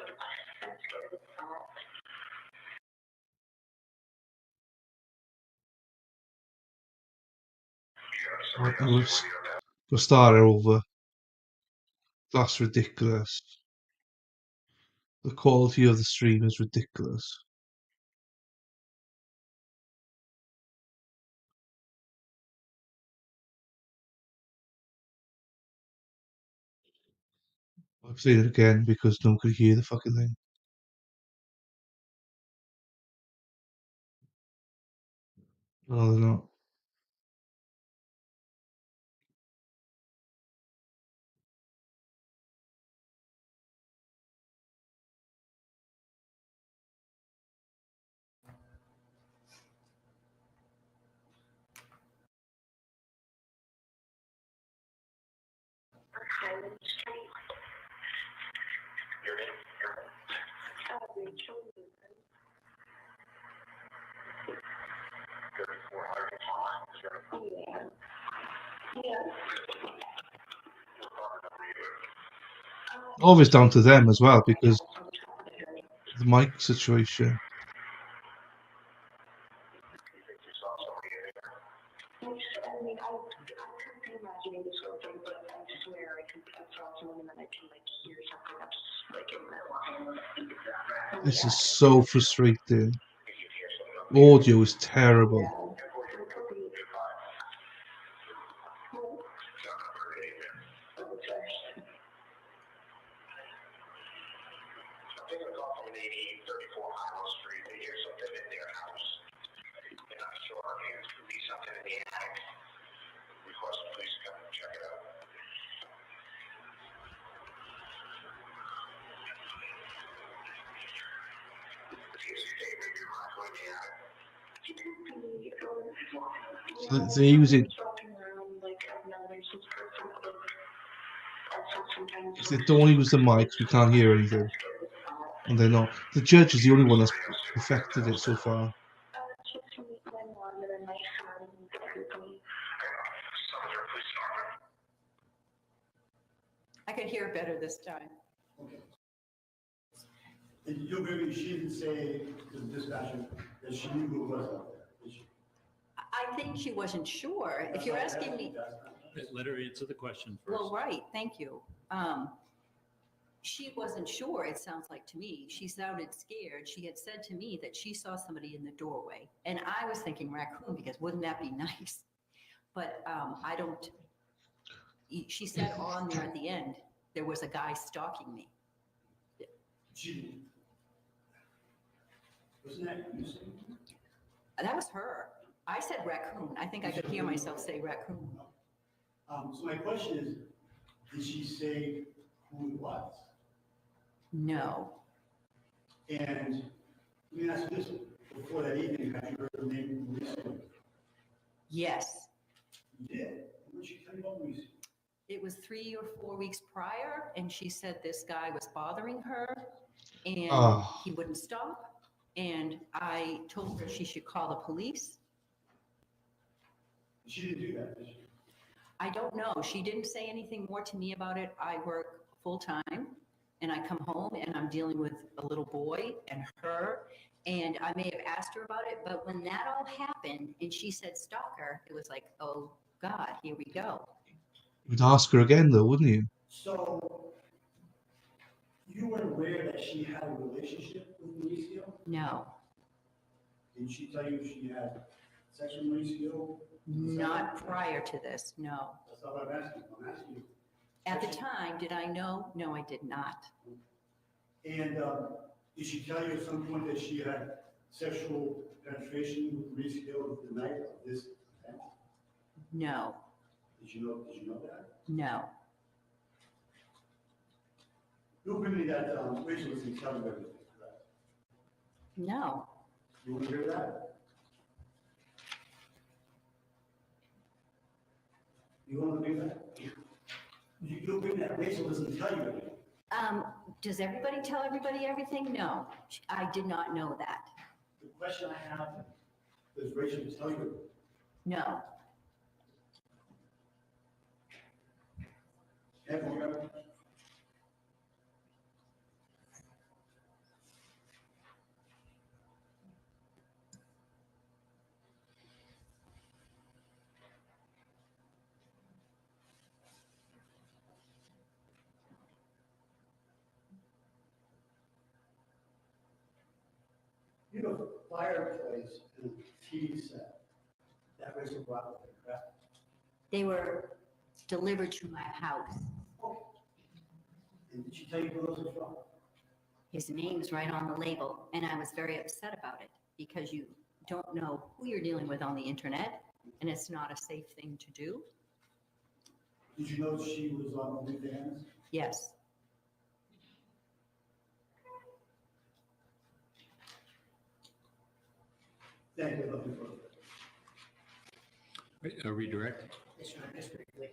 We'll start it over. That's ridiculous. The quality of the stream is ridiculous. I've seen it again because no one could hear the fucking thing. No, they're not. Highland Street. Rachel Nunez. 34 Yeah. Yeah. All of it's down to them as well because the mic situation. I mean, I could be imagining this whole thing, but I swear I saw someone and then I can like hear something that's like in my line. This is so frustrating. Audio is terrible. taking a call from an 8034 Highwell Street. They hear something in their house. They're not sure. It could be something in the attic. Request the police to come and check it out. So he was in. He said, don't use the mics, we can't hear anything. And they're not. The judge is the only one that's perfected it so far. I could hear better this time. Okay. And you agree, she didn't say to the dispatcher that she knew who it was out there, did she? I think she wasn't sure. If you're asking me, Let her answer the question first. well, right, thank you. She wasn't sure, it sounds like to me. She sounded scared. She had said to me that she saw somebody in the doorway. And I was thinking raccoon, because wouldn't that be nice? But I don't, she said on there at the end, there was a guy stalking me. She, wasn't that you saying? That was her. I said raccoon. I think I could hear myself say raccoon. So my question is, did she say who it was? No. And let me ask you this, before that evening, had you heard the name Mauricio? Yes. You did? What did she tell you about Mauricio? It was 3 or 4 weeks prior, and she said this guy was bothering her, and he wouldn't stop. And I told her she should call the police. She didn't do that, did she? I don't know. She didn't say anything more to me about it. I work full-time, and I come home, and I'm dealing with a little boy and her, and I may have asked her about it, but when that all happened, and she said stalker, it was like, oh, God, here we go. You'd ask her again, though, wouldn't you? So, you were aware that she had a relationship with Mauricio? No, Did she tell you she had sex with Mauricio? not prior to this, no. That's not what I'm asking. I'm asking you. At the time, did I know? No, I did not. And did she tell you at some point that she had sexual penetration with Mauricio the night of this event? No, Did you know that? no. You agree with me that Rachel was telling you everything, correct? No, You want to hear that? You want to hear that? You agree that Rachel doesn't tell you everything? does everybody tell everybody everything? No, I did not know that. The question I have, does Rachel tell you everything? No, Have you ever? You know, fireplace and TV set that Rachel brought with her, correct? they were delivered to my house. And did she tell you who those are from? His name's right on the label, and I was very upset about it because you don't know who you're dealing with on the internet, and it's not a safe thing to do. Did you know she was on OnlyFans? Yes, Thank you, nothing further. A redirect? Yes, Your Honor, just briefly.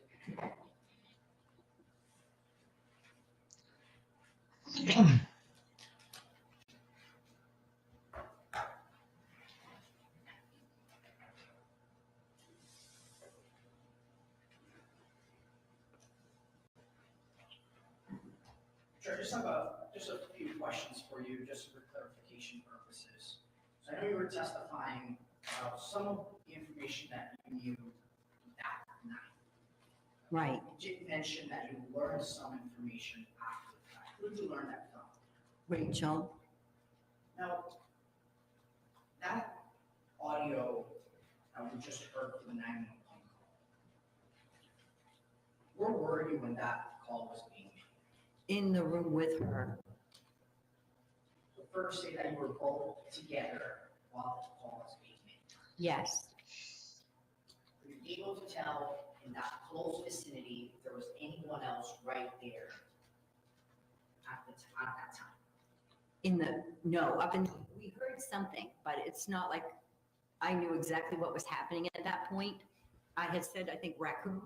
Sure, just a few questions for you, just for clarification purposes. So I know you were testifying about some of the information that you knew that night. right. You did mention that you learned some information after the fact. Who did you learn that from? Rachel, Now, that audio that we just heard from the 911 call, where were you when that call was being made? in the room with her. first say that you were both together while the call was being made. Yes. Were you able to tell in that close vicinity if there was anyone else right there at that time? We heard something, but it's not like I knew exactly what was happening at that point. I had said, I think raccoon,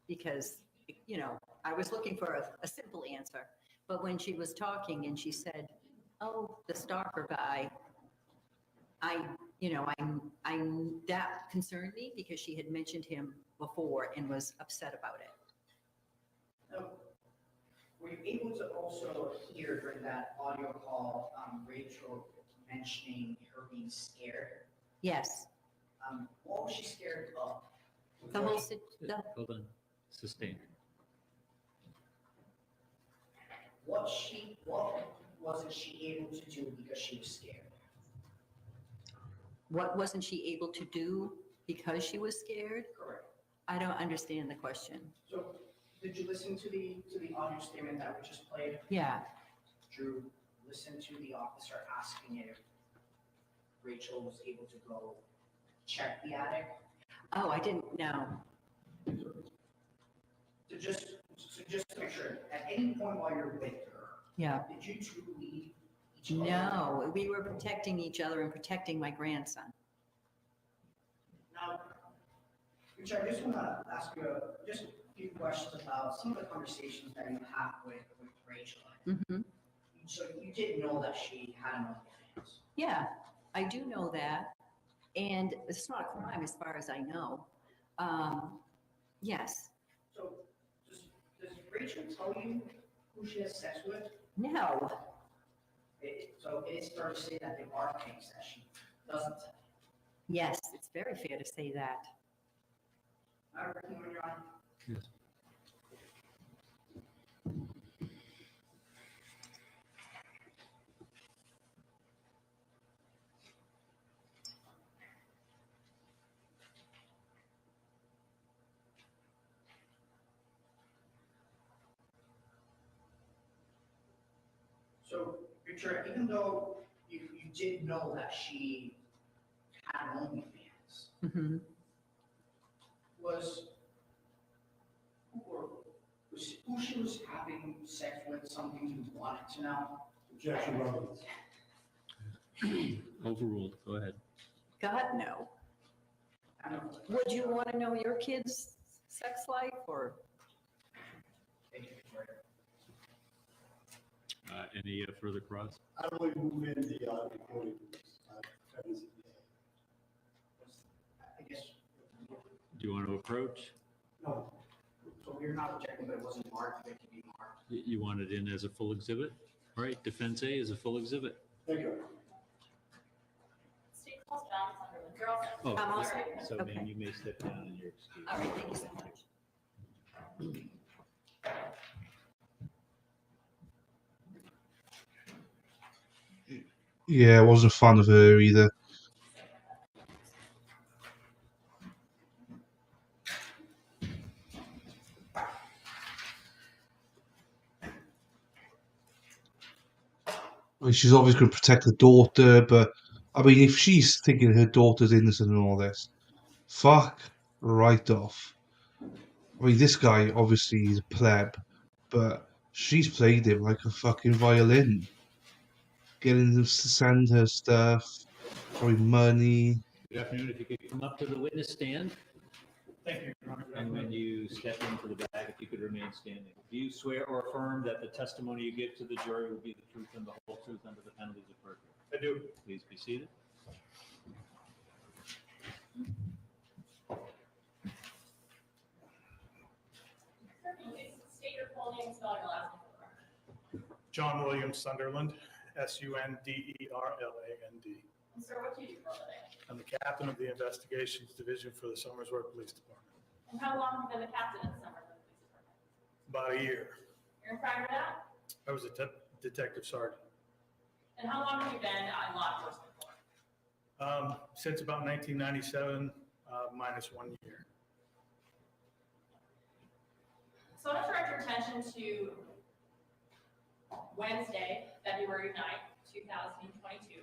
because, I was looking for a simple answer. But when she was talking and she said, oh, the Stalker guy, that concerned me because she had mentioned him before and was upset about it. Now, were you able to also hear during that audio call, Rachel mentioning her being scared? Yes. What was she scared of? The whole, Hold on, sustain. What wasn't she able to do because she was scared? what wasn't she able to do because she was scared? Correct. I don't understand the question. So, did you listen to the audio statement that we just played? Yeah. Drew, listen to the officer asking if Rachel was able to go check the attic. Oh, I didn't know. So just to make sure, at any point while you're with her, Yeah. did you two leave each other? No, we were protecting each other and protecting my grandson. Now, Richard, I just want to ask you just a few questions about some of the conversations that you had with Rachel. Mm-hmm. So you did know that she had an OnlyFans? Yeah, I do know that. And it's not a crime as far as I know. Yes. So does Rachel tell you who she has sex with? No. So it is fair to say that there are things that she doesn't tell you. Yes, it's very fair to say that. All right, when you're on. Yes. So, Richard, even though you did know that she had an OnlyFans, Mm-hmm. who she was having sex with something you wanted to know? Objection, relevance. Overruled, go ahead. God, no. I don't know. Would you want to know your kid's sex life or? Thank you, Victoria. Any further cross? I don't really move in the recording. I guess, Do you want to approach? no, so you're not objecting, but it wasn't marked, it can be marked. You want it in as a full exhibit? All right, defense A is a full exhibit. Thank you. State calls John Sunderland. You're all set. Oh, I'm all yes. set. So Okay. ma'am, you may step down in your excuse. All right, thank you so much. Yeah, I wasn't a fan of her either. I mean, she's obviously going to protect her daughter, but I mean, if she's thinking her daughter's innocent and all this, fuck right off. I mean, this guy obviously is a pleb, but she's played him like a fucking violin, getting him to send her stuff, probably money. Good afternoon. If you could come up to the witness stand, Thank you, Your Honor. and when you step into the back, if you could remain standing. Do you swear or affirm that the testimony you give to the jury will be the truth and the whole truth under the penalties of perjury? I do. Please be seated. Sir, can you please state your full name, spell your last name for the record? John William Sunderland, Sunderland. And sir, what do you do for a living? I'm the captain of the Investigations Division for the Somersworth Police Department. And how long have you been the captain of the Somerville Police Department? About a year. You're in prior to that? I was a detective sergeant. And how long have you been in law enforcement for? Since about 1997, minus 1 year. So I want to direct your attention to Wednesday, February 9th, 2022.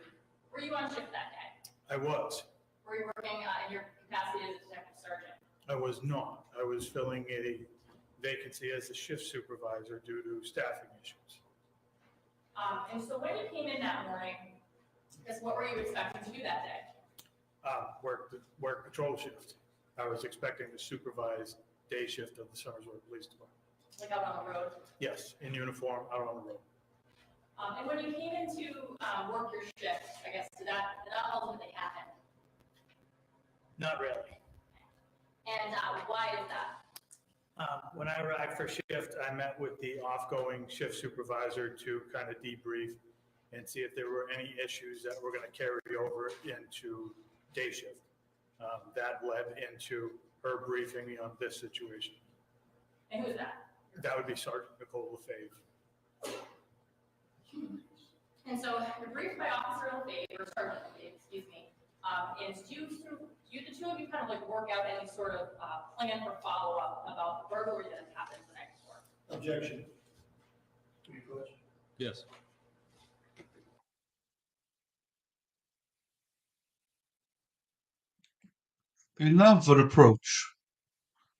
Were you on shift that day? I was. Were you working in your capacity as a detective sergeant? I was not. I was filling a vacancy as a shift supervisor due to staffing issues. And so when you came in that morning, what were you expecting to do that day? Work patrol shift. I was expecting to supervise day shift of the Somersworth Police Department. Like out on the road? Yes, in uniform, out on the road. And when you came in to work your shift, I guess, did that ultimately happen? Not really. And why is that? When I arrived for shift, I met with the off-going shift supervisor to kind of debrief and see if there were any issues that were going to carry over into day shift. That led into her briefing me on this situation. And who is that? That would be Sergeant Nicole LaFave. And so you're briefed by Officer LaFave, or Sergeant LaFave, excuse me. And do the two of you kind of like work out any sort of plan for follow-up about the burglary that happened the night before? Objection. Any question? Yes. They love an approach.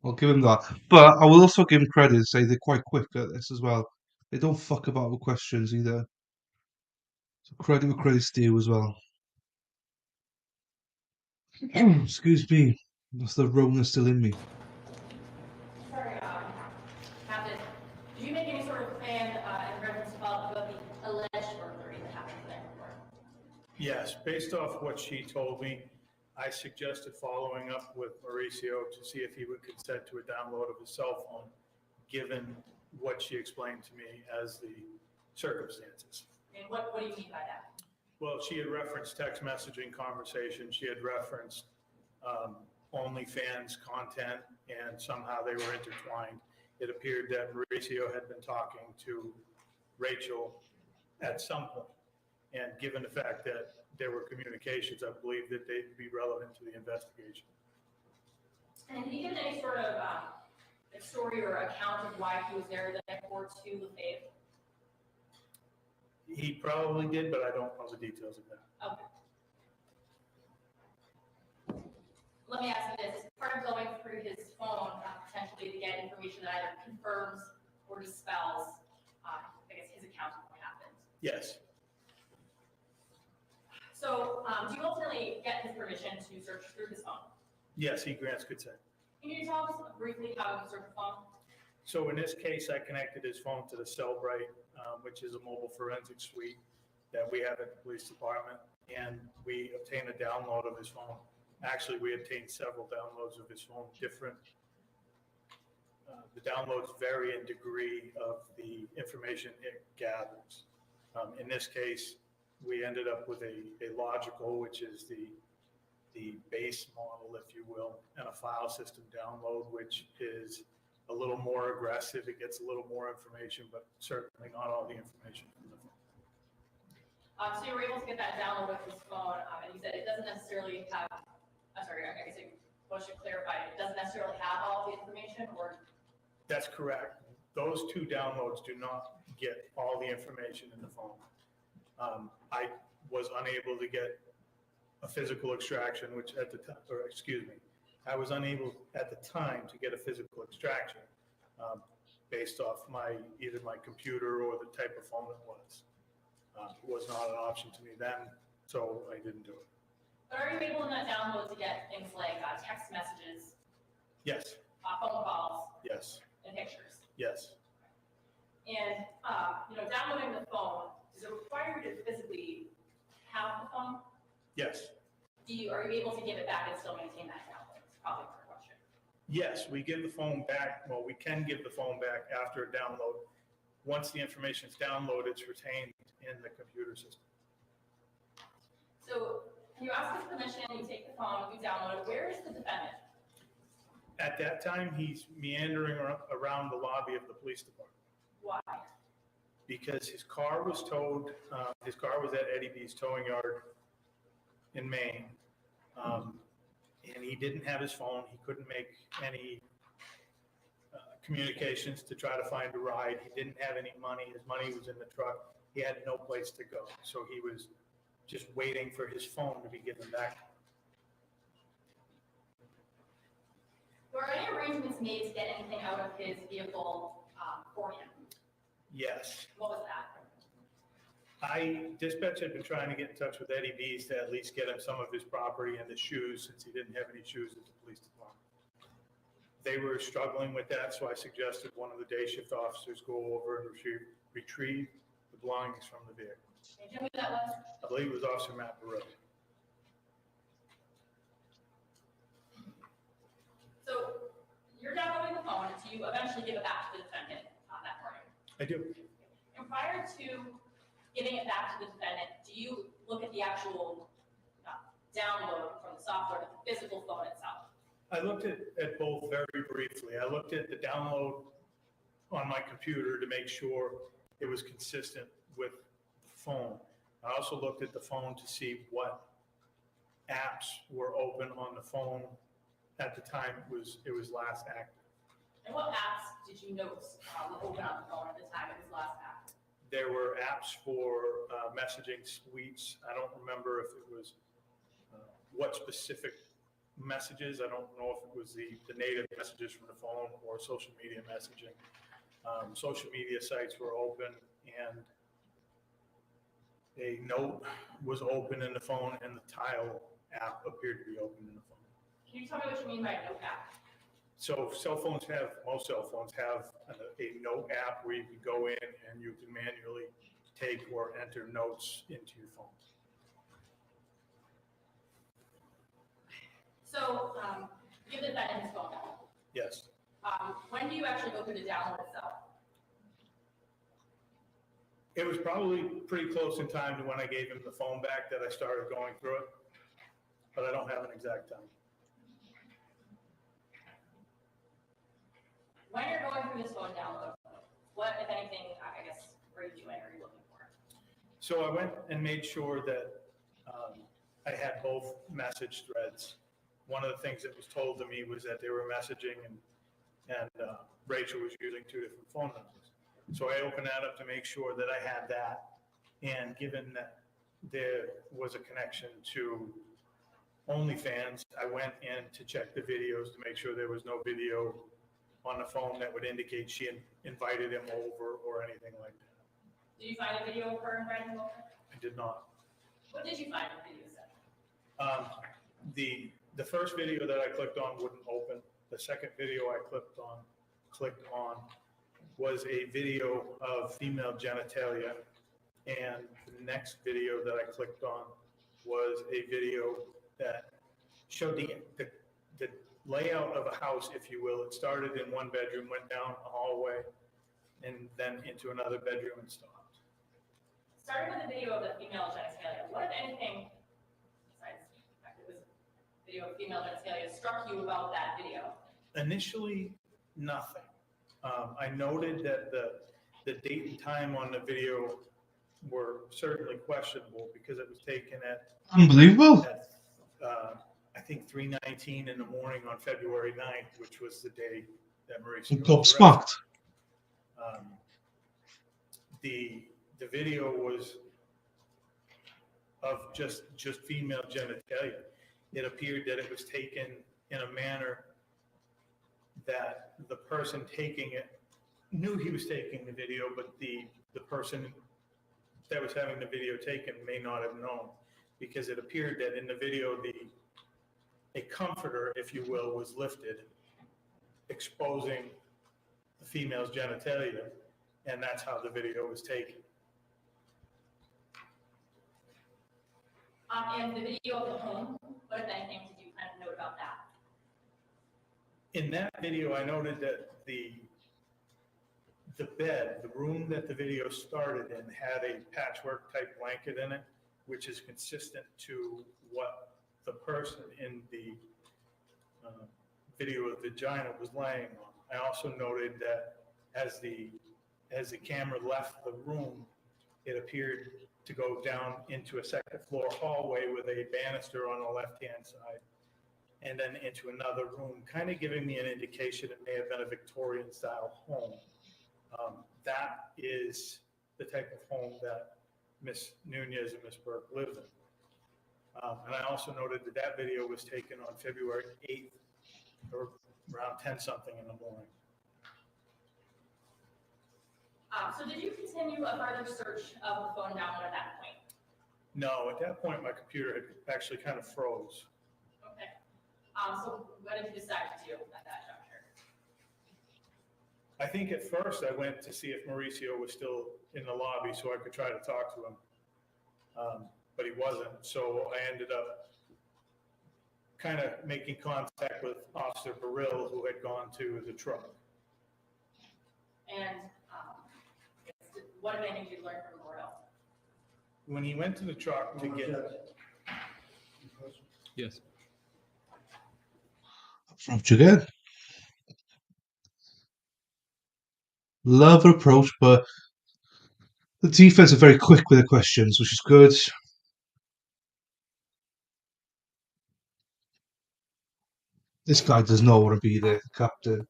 I'll give him that. But I will also give him credit and say they're quite quick at this as well. They don't fuck about with questions either. So credit where credit's due as well. Excuse me. That's the Rona still in me. Sorry, Captain. Did you make any sort of plan in reference to follow up about the alleged burglary that happened the night before? Yes, based off what she told me, I suggested following up with Mauricio to see if he would consent to a download of his cell phone, given what she explained to me as the circumstances. And what do you mean by that? Well, she had referenced text messaging conversation. She had referenced OnlyFans content, and somehow they were intertwined. It appeared that Mauricio had been talking to Rachel at some point. And given the fact that there were communications, I believe that they'd be relevant to the investigation. And did he give any sort of story or account of why he was there the night before to LaFave? He probably did, but I don't know the details of that. Okay. Let me ask you this. Is part of going through his phone potentially to get information that either confirms or dispels, his account of what happened? Yes. So, do you ultimately get his permission to search through his phone? Yes, he grants consent. Can you tell us briefly how you search the phone? So in this case, I connected his phone to the Cellbrite, which is a mobile forensic suite that we have at the police department, and we obtained a download of his phone. Actually, we obtained several downloads of his phone, different. The downloads vary in degree of the information it gathers. In this case, we ended up with a logical, which is the base model, if you will, and a file system download, which is a little more aggressive. It gets a little more information, but certainly not all the information from the phone. So you were able to get that download of his phone, and you said it doesn't necessarily have, I guess I should clarify, it doesn't necessarily have all the information, or? That's correct. Those two downloads do not get all the information in the phone. I was unable to get a physical extraction, which at the time, I was unable at the time to get a physical extraction based off either my computer or the type of phone it was. It was not an option to me then, so I didn't do it. But are you able in that download to get things like text messages? Yes. Phone calls? Yes. And pictures? Yes. And, downloading the phone, does it require you to physically have the phone? Yes. Are you able to give it back and still maintain that download? It's probably a fair question. Yes, we give the phone back. Well, we can give the phone back after a download. Once the information is downloaded, it's retained in the computer system. So you ask his permission, you take the phone, you download it. Where is the defendant? At that time, he's meandering around the lobby of the police department. Why? Because his car was towed. His car was at Eddie B's towing yard in Maine, and he didn't have his phone. He couldn't make any communications to try to find a ride. He didn't have any money. His money was in the truck. he had no place to go. So he was just waiting for his phone to be given back. Were any arrangements made to get anything out of his vehicle for him? Yes. What was that? Dispatch had been trying to get in touch with Eddie B's to at least get him some of his property and his shoes, since he didn't have any shoes at the police department. They were struggling with that, so I suggested one of the day shift officers go over and retrieve the belongings from the vehicle. Did you know who that was? I believe it was Officer Matt Barreau. So you're downloading the phone until you eventually give it back to the defendant that morning. I do. And prior to giving it back to the defendant, do you look at the actual download from the software to the physical phone itself? I looked at both very briefly. I looked at the download on my computer to make sure it was consistent with the phone. I also looked at the phone to see what apps were open on the phone at the time it was last active. And what apps did you notice were open on the phone at the time it was last active? There were apps for messaging suites. I don't remember if it was what specific messages. I don't know if it was the native messages from the phone or social media messaging. Social media sites were open, and a note was open in the phone, and the Tile app appeared to be open in the phone. Can you tell me what you mean by note app? So most cell phones have a note app where you can go in and you can manually take or enter notes into your phone. So give the defendant his phone back. Yes. When do you actually go through the download itself? It was probably pretty close in time to when I gave him the phone back that I started going through it, but I don't have an exact time. When you're going through this phone download, what, if anything, I guess, are you doing or are you looking for? So I went and made sure that I had both message threads. One of the things that was told to me was that they were messaging and Rachel was using two different phone numbers. So I opened that up to make sure that I had that. And given that there was a connection to OnlyFans, I went in to check the videos to make sure there was no video on the phone that would indicate she invited him over or anything like that. Did you find a video of her inviting him over? I did not. What did you find in the video set? The first video that I clicked on wouldn't open. The second video I clicked on was a video of female genitalia, and the next video that I clicked on was a video that showed the layout of a house, if you will. It started in one bedroom, went down a hallway, and then into another bedroom and stopped. Starting with the video of the female genitalia, what, if anything, besides the fact it was a video of female genitalia, struck you about that video? Initially, nothing. I noted that the date and time on the video were certainly questionable because it was taken at Unbelievable. I think 3:19 in the morning on February 9th, which was the day that Mauricio Got was smacked. arrested. The video was of just female genitalia. It appeared that it was taken in a manner that the person taking it knew he was taking the video, but the person that was having the video taken may not have known, because it appeared that in the video, a comforter, if you will, was lifted, exposing the female's genitalia, and that's how the video was taken. And the video of the home, what, if anything, did you kind of note about that? In that video, I noted that the bed, the room that the video started in, had a patchwork type blanket in it, which is consistent to what the person in the video of the vagina was laying on. I also noted that as the camera left the room, it appeared to go down into a second floor hallway with a banister on the left-hand side, and then into another room, kind of giving me an indication it may have been a Victorian-style home. That is the type of home that Miss Nunez and Miss Burke lived in. And I also noted that that video was taken on February 8th, or around 10-something in the morning. So did you continue a further search of the phone download at that point? No, at that point, my computer had actually kind of froze. Okay. So what did you decide to do at that juncture? I think at first I went to see if Mauricio was still in the lobby so I could try to talk to him. But he wasn't, so I ended up kind of making contact with Officer Burrell, who had gone to the truck. And what did you learn from Burrell? When he went to the truck to get... Yes. Approach again. Love approach, but the defense are very quick with the questions, which is good. This guy does not want to be the captain.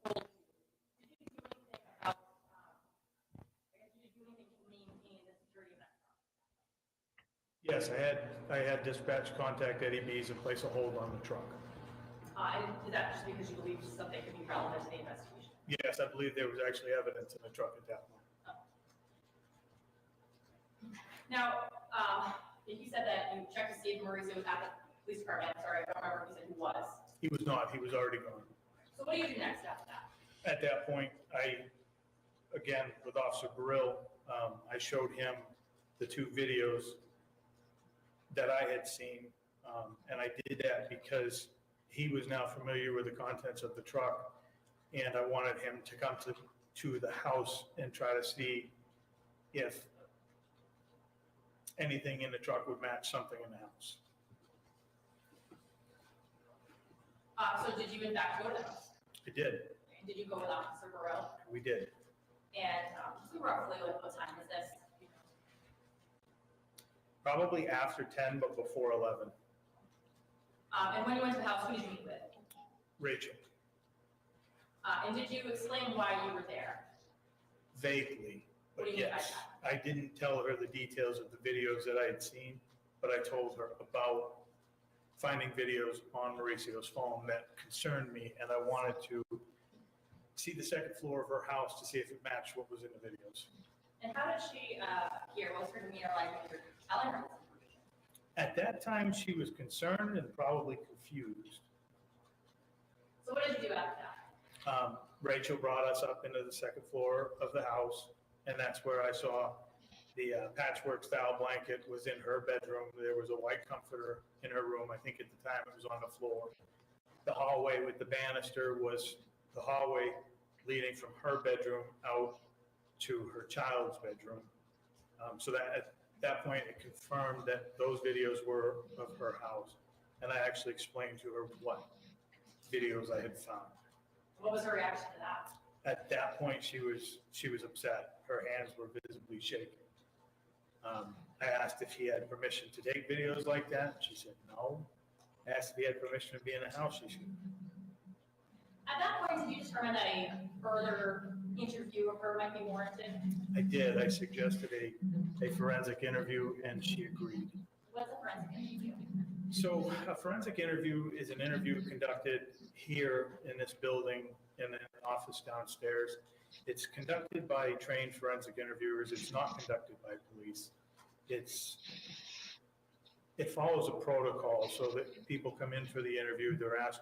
Yes, I had dispatch contact Eddie B's and place a hold on the truck. And is that just because you believe something could be relevant to the investigation? Yes, I believe there was actually evidence in the truck at that point. Now, you said that you checked to see if Mauricio was at the police department. Sorry, I don't remember if you said who was. He was not, he was already gone. So what do you do next after that? At that point, again, with Officer Burrell, I showed him the two videos that I had seen, and I did that because he was now familiar with the contents of the truck, and I wanted him to come to the house and try to see if anything in the truck would match something in the house. So did you in fact go to the house? I did. Did you go with Officer Burrell? We did. And so roughly like what time was this? Probably after 10, but before 11. And when you went to the house, who did you meet with? Rachel. And did you explain why you were there? Vaguely, What do but you mean by yes. I didn't tell her the details of the videos that I had seen, but I told her about finding videos on Mauricio's phone that concerned me, and I wanted to see the second floor of her house to see if it matched what was in the videos. And how did she hear? What was her demeanor like when you were telling her this information? At that time, she was concerned and probably confused. So what did you do after that? Rachel brought us up into the second floor of the house, and that's where I saw the patchwork style blanket was in her bedroom. There was a white comforter in her room. I think at the time it was on the floor. The hallway with the banister was the hallway leading from her bedroom out to her child's bedroom. So that at that point, it confirmed that those videos were of her house. And I actually explained to her what videos I had found. What was her reaction to that? At that point, she was upset. Her hands were visibly shaking. I asked if he had permission to take videos like that. She said no. I asked if he had permission to be in the house. She said. At that point, did you determine that a further interview of her might be warranted? I did. I suggested a forensic interview, and she agreed. What's a forensic interview? So a forensic interview is an interview conducted here in this building in an office downstairs. It's conducted by trained forensic interviewers. It's not conducted by police. It follows a protocol so that people come in for the interview. They're asked,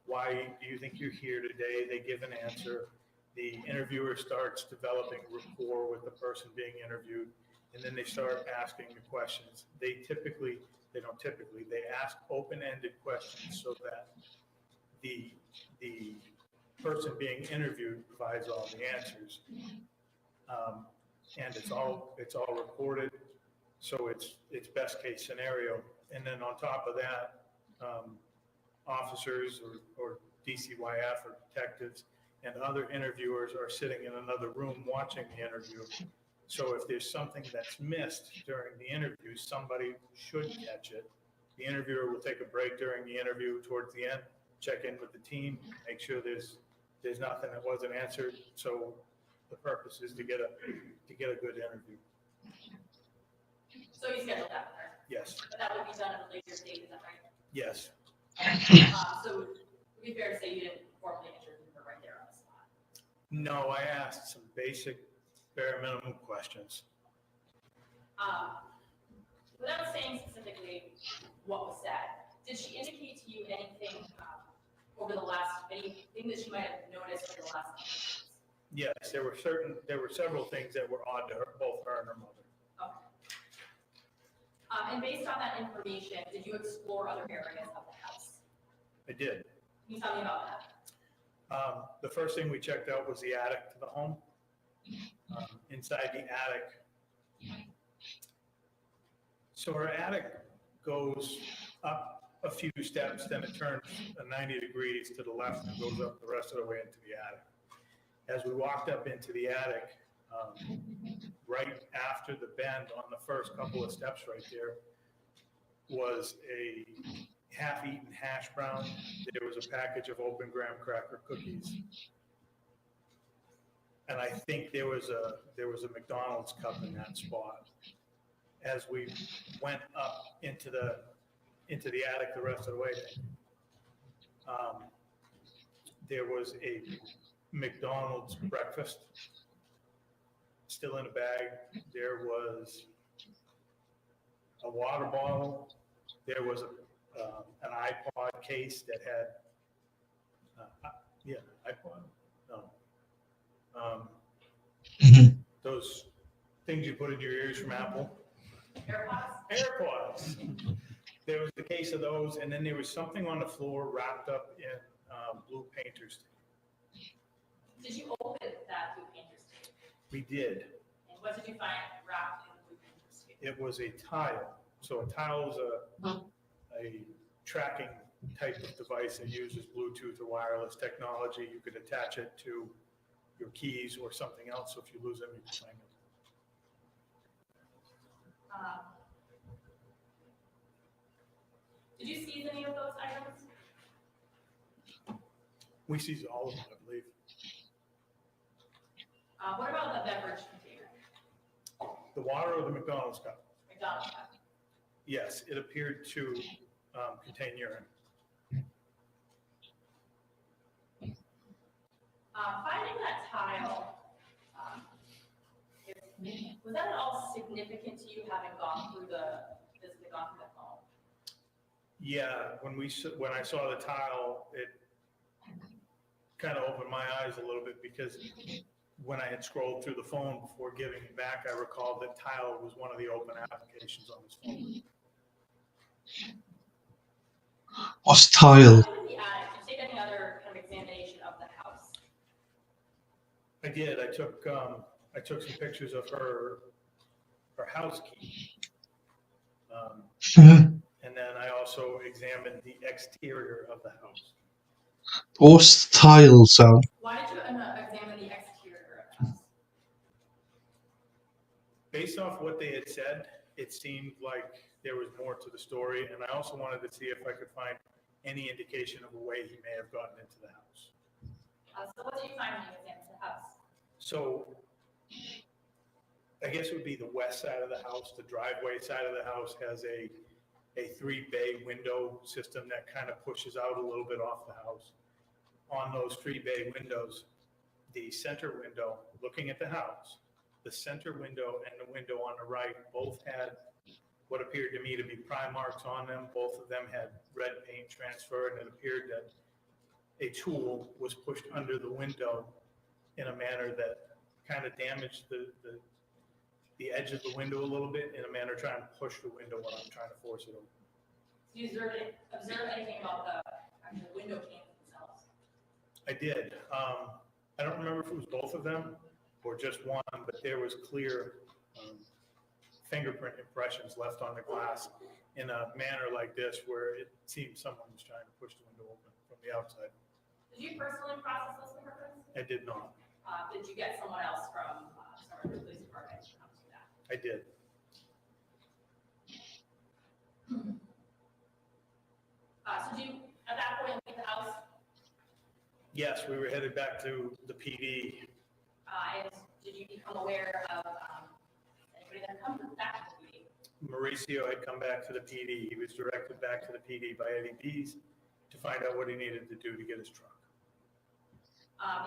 why do you think you're here today? They give an answer. The interviewer starts developing rapport with the person being interviewed, and then they start asking the questions. They ask open-ended questions so that the person being interviewed provides all the answers. And it's all recorded, so it's best case scenario. And then on top of that, officers or DCYF or detectives and other interviewers are sitting in another room watching the interview. So if there's something that's missed during the interview, somebody should catch it. The interviewer will take a break during the interview towards the end, check in with the team, make sure there's nothing that wasn't answered. So the purpose is to get a good interview. So you scheduled that with her, Yes, but that would be done at a later date, is that right? yes. So would it be fair to say you didn't formally interview her right there on the spot? No, I asked some basic, bare minimum questions. Without saying specifically what was said, did she indicate to you anything over the last, anything that she might have noticed over the last couple of months? Yes, there were several things that were odd to her, both her and her mother. Okay. And based on that information, did you explore other areas of the house? I did. Can you tell me about that? The first thing we checked out was the attic to the home. Inside the attic. So her attic goes up a few steps, then it turns 90 degrees to the left and goes up the rest of the way into the attic. As we walked up into the attic, right after the bend on the first couple of steps right there was a half-eaten hash brown. There was a package of open graham cracker cookies. And I think there was a McDonald's cup in that spot. As we went up into the attic the rest of the way, there was a McDonald's breakfast still in a bag. There was a water bottle. There was an iPod case that had, iPod? No. Those things you put in your ears from Apple. AirPods. There was the case of those, and then there was something on the floor wrapped up in blue painter's tape. Did you open that blue painter's tape? We did. And what did you find wrapped in the blue painter's tape? It was a tile. So a tile is a tracking type of device that uses Bluetooth or wireless technology. You could attach it to your keys or something else. So if you lose them, you can find them. Did you seize any of those items? We seized all of them, I believe. What about the beverage container? The water or the McDonald's cup? McDonald's cup. Yes, it appeared to contain urine. Finding that tile, was that at all significant to you having gone through physically gone through the home? Yeah, when I saw the tile, it kind of opened my eyes a little bit because when I had scrolled through the phone before giving it back, I recalled that tile was one of the open applications on this phone. What's tile? Did you take any other kind of examination of the house? I did. I took some pictures of her house key. And then I also examined the exterior of the house. What's tile sound? Why did you examine the exterior of the house? Based off what they had said, it seemed like there was more to the story, and I also wanted to see if I could find any indication of a way he may have gotten into the house. So what did you find when you examined the house? So I guess it would be the west side of the house. The driveway side of the house has a 3-bay window system that kind of pushes out a little bit off the house. On those 3-bay windows, the center window looking at the house, the center window and the window on the right both had what appeared to me to be pry marks on them. Both of them had red paint transfer, and it appeared that a tool was pushed under the window in a manner that kind of damaged the edge of the window a little bit, in a manner trying to push the window while I'm trying to force it open. Did you observe anything about the window panes themselves? I did. I don't remember if it was both of them or just one, but there was clear fingerprint impressions left on the glass in a manner like this, where it seemed someone was trying to push the window open from the outside. Did you personally process those fingerprints? I did not. Did you get someone else from the police department to come do that? I did. So did you, at that point, leave the house? Yes, we were headed back to the PD. And did you become aware of anybody that comes back to the PD? Mauricio had come back to the PD. He was directed back to the PD by Eddie Dees to find out what he needed to do to get his truck.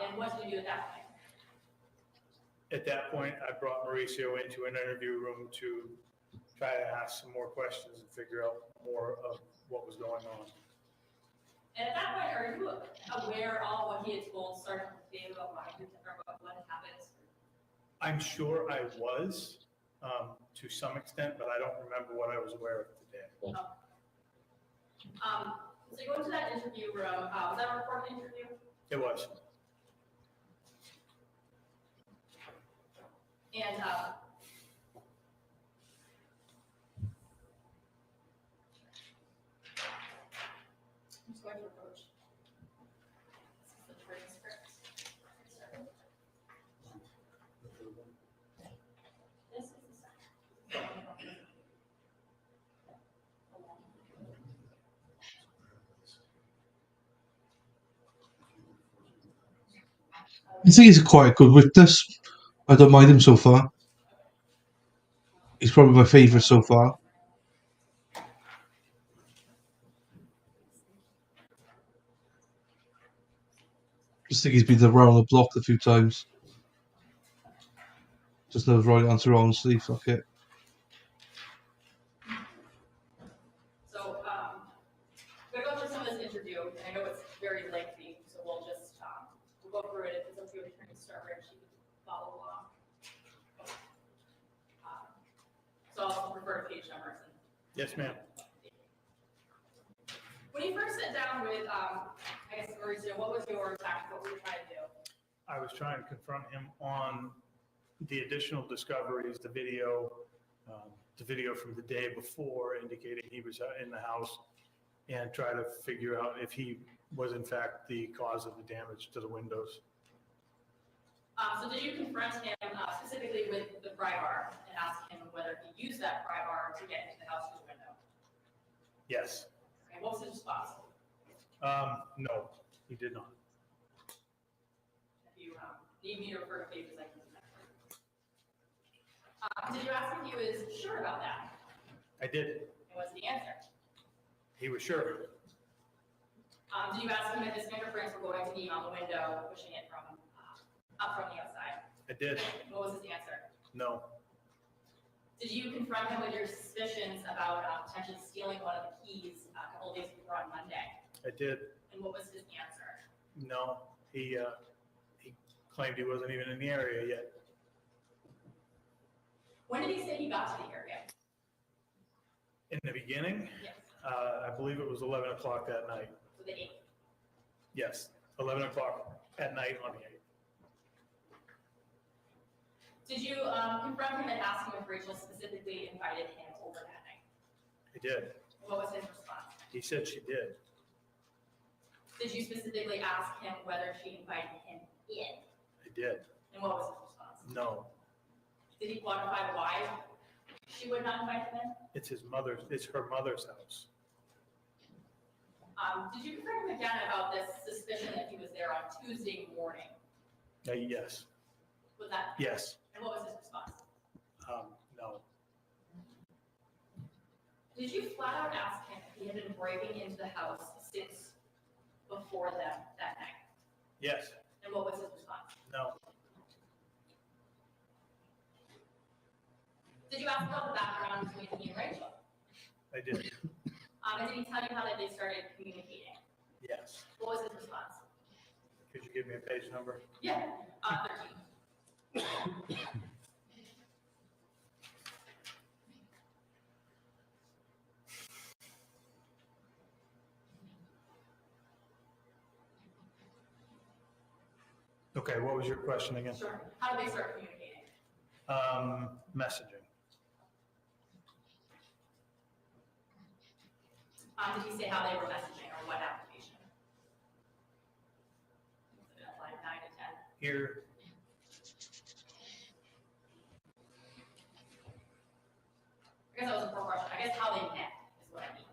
And what did you do at that point? At that point, I brought Mauricio into an interview room to try to ask some more questions and figure out more of what was going on. And at that point, are you aware of what he had told Sergeant Dave about what happened? I'm sure I was, to some extent, but I don't remember what I was aware of today. So you go into that interview room, was that a recorded interview? It was. And, I'm just going to approach. This is the transcript. This is the second. I think he's quite a good witness. I don't mind him so far. He's probably my favourite so far. Just think he's been around the block a few times. Just knows the right answer, honestly. Fuck it. So, we're going to go through some of this interview. I know it's very lengthy, so we'll just, we'll go through it. If it's up to Attorney Starber, she can follow along. So I'll refer to page numbers. Yes, ma'am. When you first sat down with, I guess, Mauricio, what was your tactic? What were you trying to do? I was trying to confront him on the additional discoveries, the video from the day before indicating he was in the house, and try to figure out if he was in fact the cause of the damage to the windows. So did you confront him specifically with the pry bar and ask him whether he used that pry bar to get into the house through the window? Yes. And what was his response? No, he did not. If you need me to refer to pages, I can do that. Did you ask if he was sure about that? I did. And what's the answer? He was sure. Did you ask him if his fingerprints were going to be on the window, pushing it from up from the outside? I did. What was his answer? No. Did you confront him with your suspicions about potentially stealing one of the keys a couple of days before on Monday? I did. And what was his answer? No. He claimed he wasn't even in the area yet. When did he say he got to the area? In the beginning, Yes. I believe it was 11 o'clock that night. So the 8th. Yes, 11 o'clock at night on the 8th. Did you confront him and ask him if Rachel specifically invited him over that night? I did. What was his response? He said she did. Did you specifically ask him whether she invited him in? I did. And what was his response? No. Did he quantify why she would not invite him in? It's her mother's house. Did you confront him again about this suspicion that he was there on Tuesday morning? Yes. Was that? Yes. And what was his response? No. Did you flat out ask him if he had been breaking into the house since before that night? Yes. And what was his response? No. Did you ask about the background between he and Rachel? I did. And did he tell you how that they started communicating? Yes. What was his response? Could you give me a page number? Yeah, 13. Okay, what was your question again? Sure. How did they start communicating? Messaging. Did he say how they were messaging or what application? Like 9 to 10. Here. I guess that was a poor question. I guess how they met is what I mean.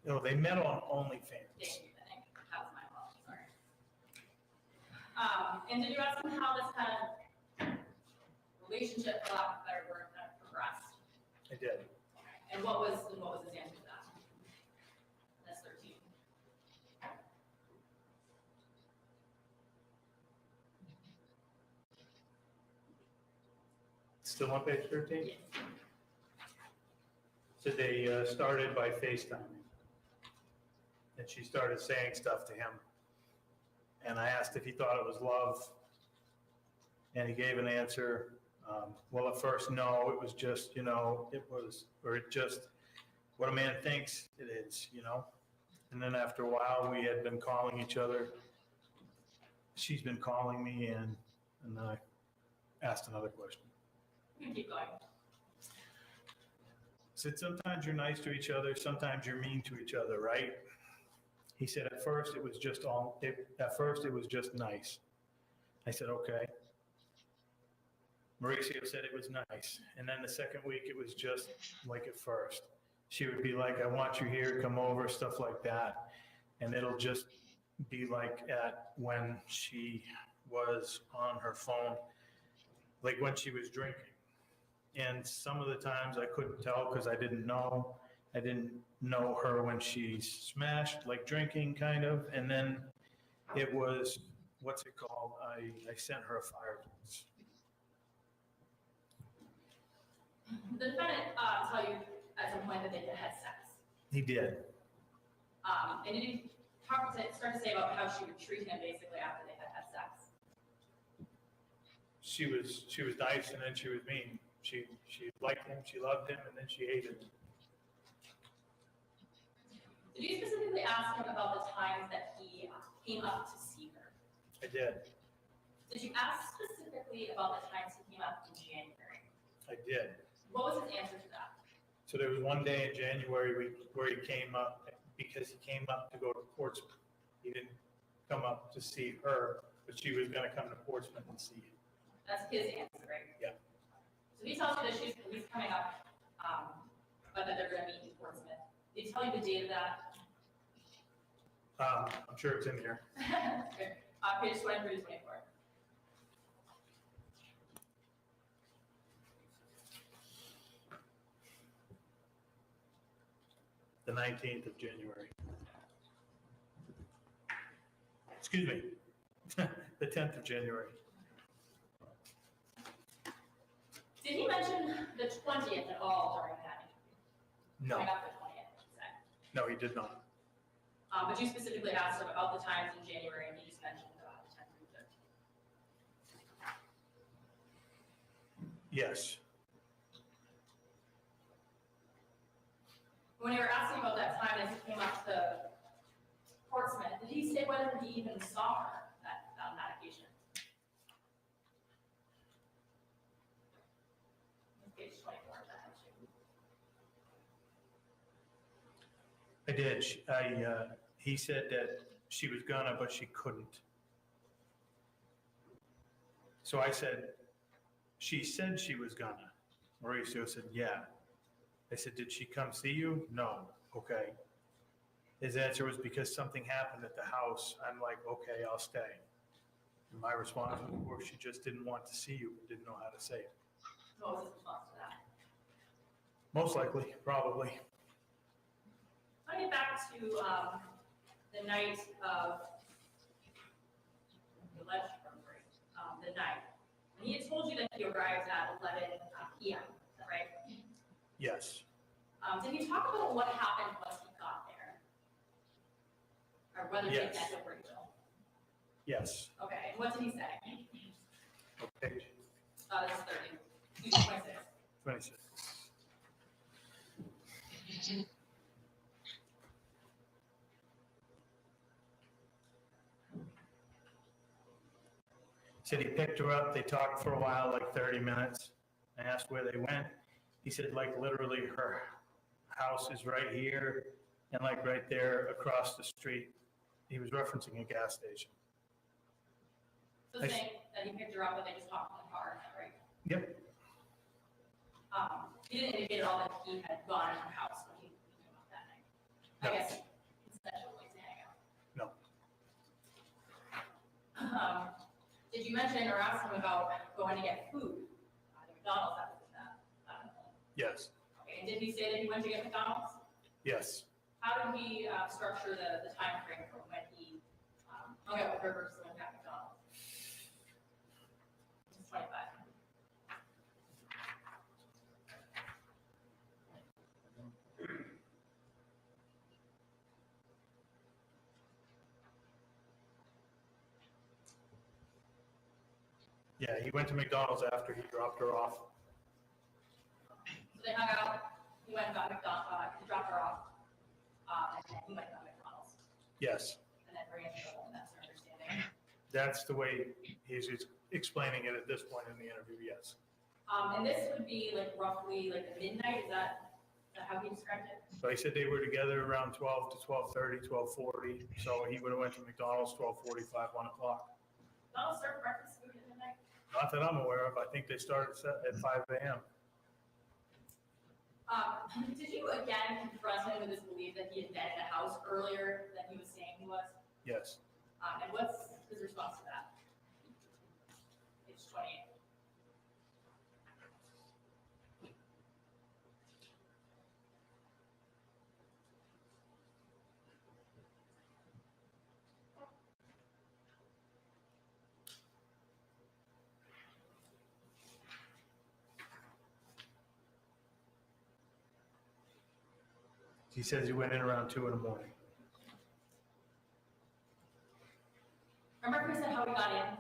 No, they met on OnlyFans. Thank you, I think that was my fault, sorry. And did you ask him how this kind of relationship, for lack of a better word, kind of progressed? I did. And what was his answer to that? That's 13. Still on page 13? Yes. So they started by FaceTiming. And she started saying stuff to him. And I asked if he thought it was love. And he gave an answer. Well, at first, no, it was just, it was, or it just, what a man thinks it is, And then after a while, we had been calling each other. She's been calling me, and I asked another question. You can keep going. Said, sometimes you're nice to each other, sometimes you're mean to each other, right? He said, at first it was just nice. I said, okay. Mauricio said it was nice. And then the second week, it was just like at first. She would be like, I want you here, come over, stuff like that. And it'll just be like when she was on her phone, like when she was drinking. And some of the times I couldn't tell because I didn't know. I didn't know her when she smashed, like drinking kind of. And then it was, what's it called? I sent her a fire dose. The defendant tell you at some point that they had sex. He did. And did he start to say about how she would treat him basically after they had sex? She was nice, and then she was mean. She liked him, she loved him, and then she hated him. Did you specifically ask him about the times that he came up to see her? I did. Did you ask specifically about the times he came up in January? I did. What was his answer to that? So there was one day in January where he came up because he came up to go to Portsmouth. He didn't come up to see her, but she was going to come to Portsmouth and see him. That's his answer, right? Yeah. So he tells you that he's coming up, but that they're going to meet in Portsmouth. Did he tell you the date of that? I'm sure it's in here. Okay. Page 23 to 24. The 19th of January. Excuse me, the 10th of January. Did he mention the 20th at all during that interview? No, Coming up the 20th, you said. no, he did not. But you specifically asked him about the times in January, and he just mentioned about the 10th through 13th. Yes. When you were asking about that time as he came up to Portsmouth, did he say whether he even saw her on that occasion? Page 24 of that issue. I did. He said that she was gonna, but she couldn't. So I said, she said she was gonna. Mauricio said, yeah. I said, did she come see you? No. Okay. His answer was because something happened at the house. I'm like, okay, I'll stay. And my response was, or she just didn't want to see you, but didn't know how to say it. What was his response to that? Most likely, probably. I'll get back to the night of the alleged burglary, the night. And he had told you that he arrived at 11 p.m., is that right? Yes. Did he talk about what happened once he got there? Or whether he Yes. met with Rachel? Yes. Okay, and what did he say? Okay. This is 30, 26. 26. Said he picked her up, they talked for a while, like 30 minutes. I asked where they went. He said, like, literally her house is right here and like right there across the street. He was referencing a gas station. So saying that he picked her up, but they just talked in the car, is that right? Yep. He didn't indicate at all that he had gone in her house when he came up that night. I No. guess it's that's a place to hang out. No. Did you mention or ask him about going to get food? The McDonald's that was in that home. Yes. Okay, and did Did he say that he went to get McDonald's? Yes. How did he structure the time frame from when he hung out with her versus when he got McDonald's? It's 25. Yeah, he went to McDonald's after he dropped her off. So they hung out, he went and got McDonald's, he dropped her off, and then he went and got McDonald's, Yes, and then ran to the home, that's their understanding. that's the way he's explaining it at this point in the interview, yes. And this would be like roughly like the midnight, is that how he described it? So he said they were together around 12 to 12:30, 12:40, so he would have went to McDonald's 12:45, 1 o'clock. McDonald's served breakfast food at midnight? Not that I'm aware of, I think they started at 5 a.m. Did you again confront him with his belief that he had been in the house earlier than he was saying he was? Yes. And what's his response to that? Page 28. He says he went in around 2 in the morning. Remember who said how he got in?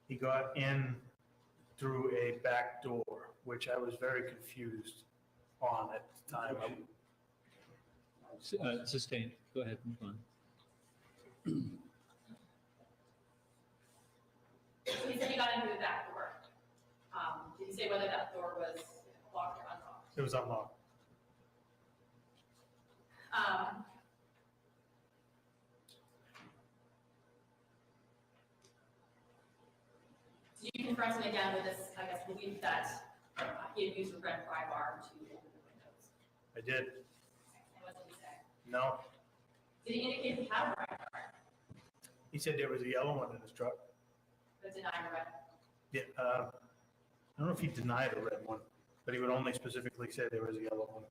He got in through a back door, which I was very confused on at the time. Sustained. Go ahead, move on. So he said he got in through the back door. Did he say whether that door was locked or unlocked? It was unlocked. Did you confront him again with this, I guess, belief that he had used a red pry bar to open the windows? I did. And what did he say? No. Did he indicate he had a red bar, He said there was a yellow one in his truck. but denied a red? Yeah, I don't know if he denied a red one, but he would only specifically say there was a yellow one.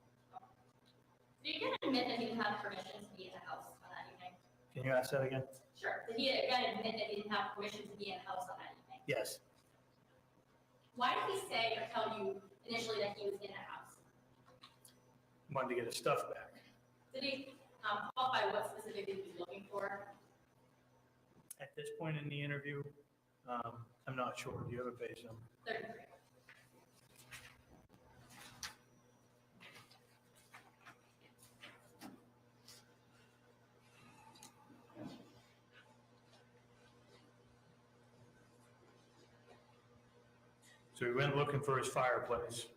Did he again admit that he didn't have permission to be in the house on that evening? Can you ask that again? Sure. Did he again admit that he didn't have permission to be in the house on that evening? Yes. Why did he say or tell you initially that he was in the house? Wanted to get his stuff back. Did he qualify what specifically he was looking for? At this point in the interview, I'm not sure. Do you have a page number? 33. So he went looking for his fireplace,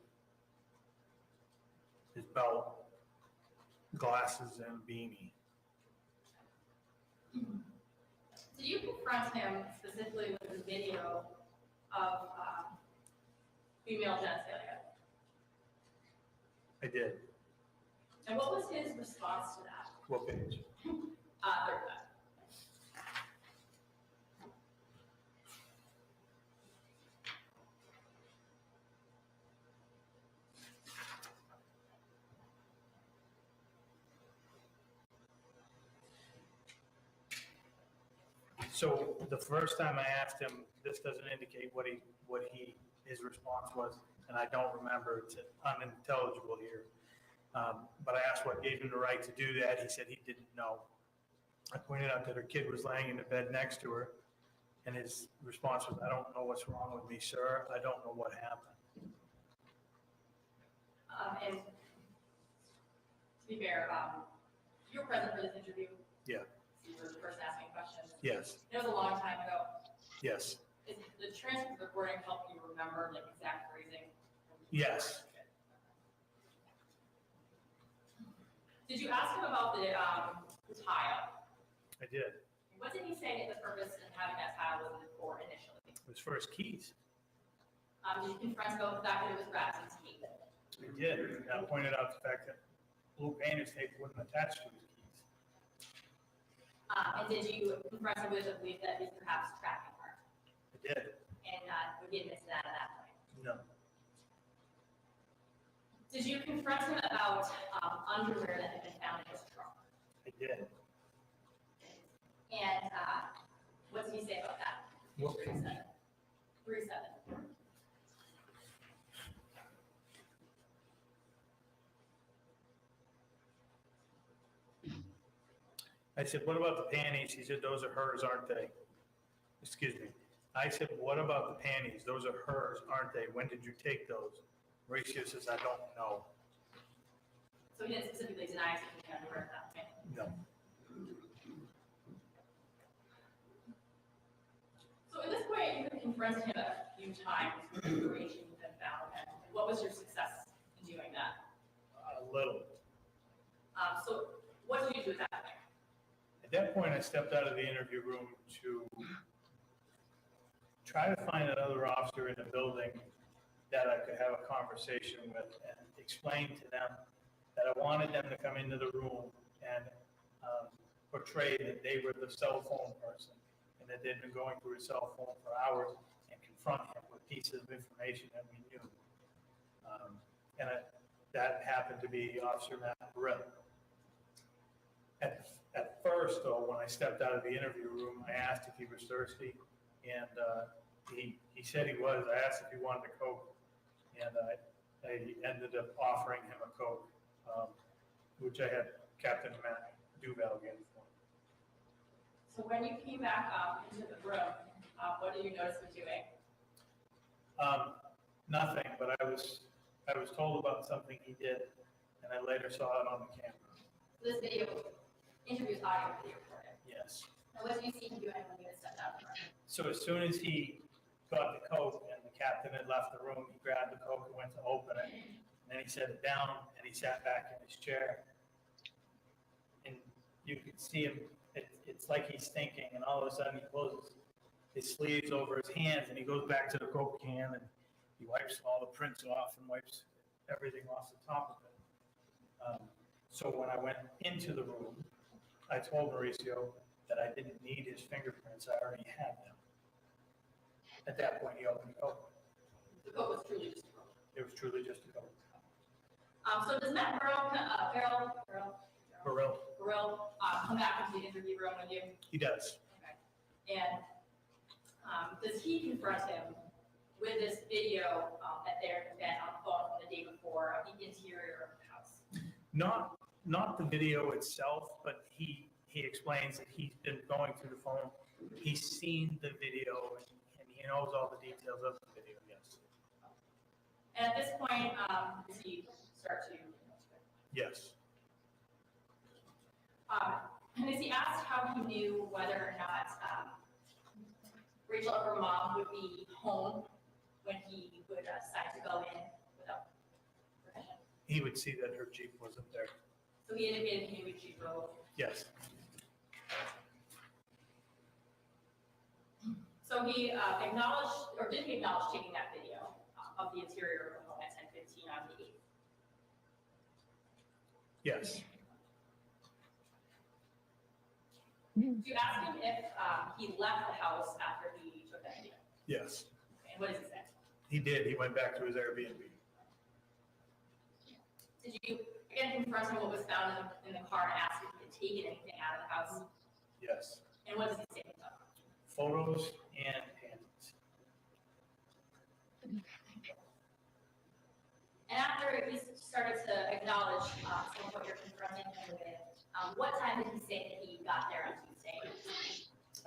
his belt, glasses, and beanie. Did you confront him specifically with a video of female genitalia? I did. And what was his response to that? What page? 35. So the first time I asked him, this doesn't indicate his response was, and I don't remember, it's unintelligible here. But I asked what gave him the right to do that. He said he didn't know. I pointed out that her kid was laying in the bed next to her, and his response was, I don't know what's wrong with me, sir. I don't know what happened. And to be fair, you were present for this interview. Yeah. You were the person asking questions. Yes. It was a long time ago. Yes. Is the transcript recording help you remember like exact phrasing? Yes. Did you ask him about the tie-up? I did. What did he say the purpose in having that tie-up was for initially? It was for his keys. Did you confront about the fact that it was wrapped in tape? I did. I pointed out the fact that blue painter's tape wasn't attached to his keys. And did you confront him with the belief that he's perhaps tracking her? I did. And would he admit to that at that point? No. Did you confront him about underwear that had been found in his trunk? I did. And what did he say about that? What? 37. I said, what about the panties? He said, those are hers, aren't they? Excuse me. I said, what about the panties? Those are hers, aren't they? When did you take those? Mauricio says, I don't know. So he didn't specifically deny taking the underwear at that point? No. So at this point, you had confronted him a few times with the information you had found, and what was your success in doing that? A little. So what did you do at that point? At that point, I stepped out of the interview room to try to find another officer in the building that I could have a conversation with and explain to them that I wanted them to come into the room and portray that they were the cell phone person and that they'd been going through his cell phone for hours and confront him with pieces of information that we knew. That happened to be Officer Matt Burrell. At first, though, when I stepped out of the interview room, I asked if he was thirsty, and he said he was. I asked if he wanted a Coke, and I ended up offering him a Coke, which I had Captain Matt Duval get for him. So when you came back into the room, what did you notice him doing? Nothing, but I was told about something he did, and I later saw it on the camera. This video, interviews audio video recorded. Yes. And what did you see him doing when you had stepped out of the room? So as soon as he got the Coke and the captain had left the room, he grabbed the Coke and went to open it. And then he set it down and he sat back in his chair. And you could see him, it's like he's thinking, and all of a sudden he closes his sleeves over his hands and he goes back to the Coke can and he wipes all the prints off and wipes everything off the top of it. So when I went into the room, I told Mauricio that I didn't need his fingerprints, I already had them. At that point, he opened the Coke. The Coke was truly just a Coke. It was truly just a Coke. So does Matt Burrell come back into the interview room with you? He does. Okay. And does he confront him with this video that there had been on the phone from the day before of the interior of the house? Not the video itself, but he explains that he's been going through the phone. He's seen the video and he knows all the details of the video, yes. And at this point, does he start to? Yes. And is he asked how he knew whether or not Rachel or her mom would be home when he would decide to go in without permission? He would see that her Jeep wasn't there. So he indicated he knew she drove. Yes. So he acknowledged, or did he acknowledge taking that video of the interior of the home at 10:15 on the 8th? Yes. Did you ask him if he left the house after he took that video? Yes. And what does he say? He did. He went back to his Airbnb. Did you, again, confront him what was found in the car and ask if he had taken anything out of the house? Yes. And what does he say to them? Photos and panties. And after he started to acknowledge some of what you're confronting him with, what time did he say that he got there on Tuesday?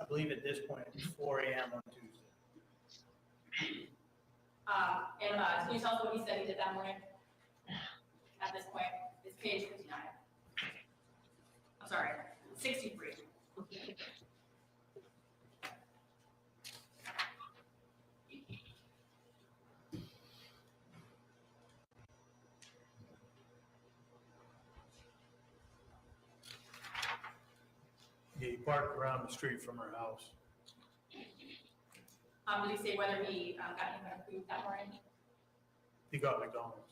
I believe at this point it was 4 a.m. on Tuesday. And can you tell us what he said he did that morning? At this point, it's page 59. I'm sorry, 63. He parked around the street from her house. Did he say whether he got any kind of food that morning? He got McDonald's.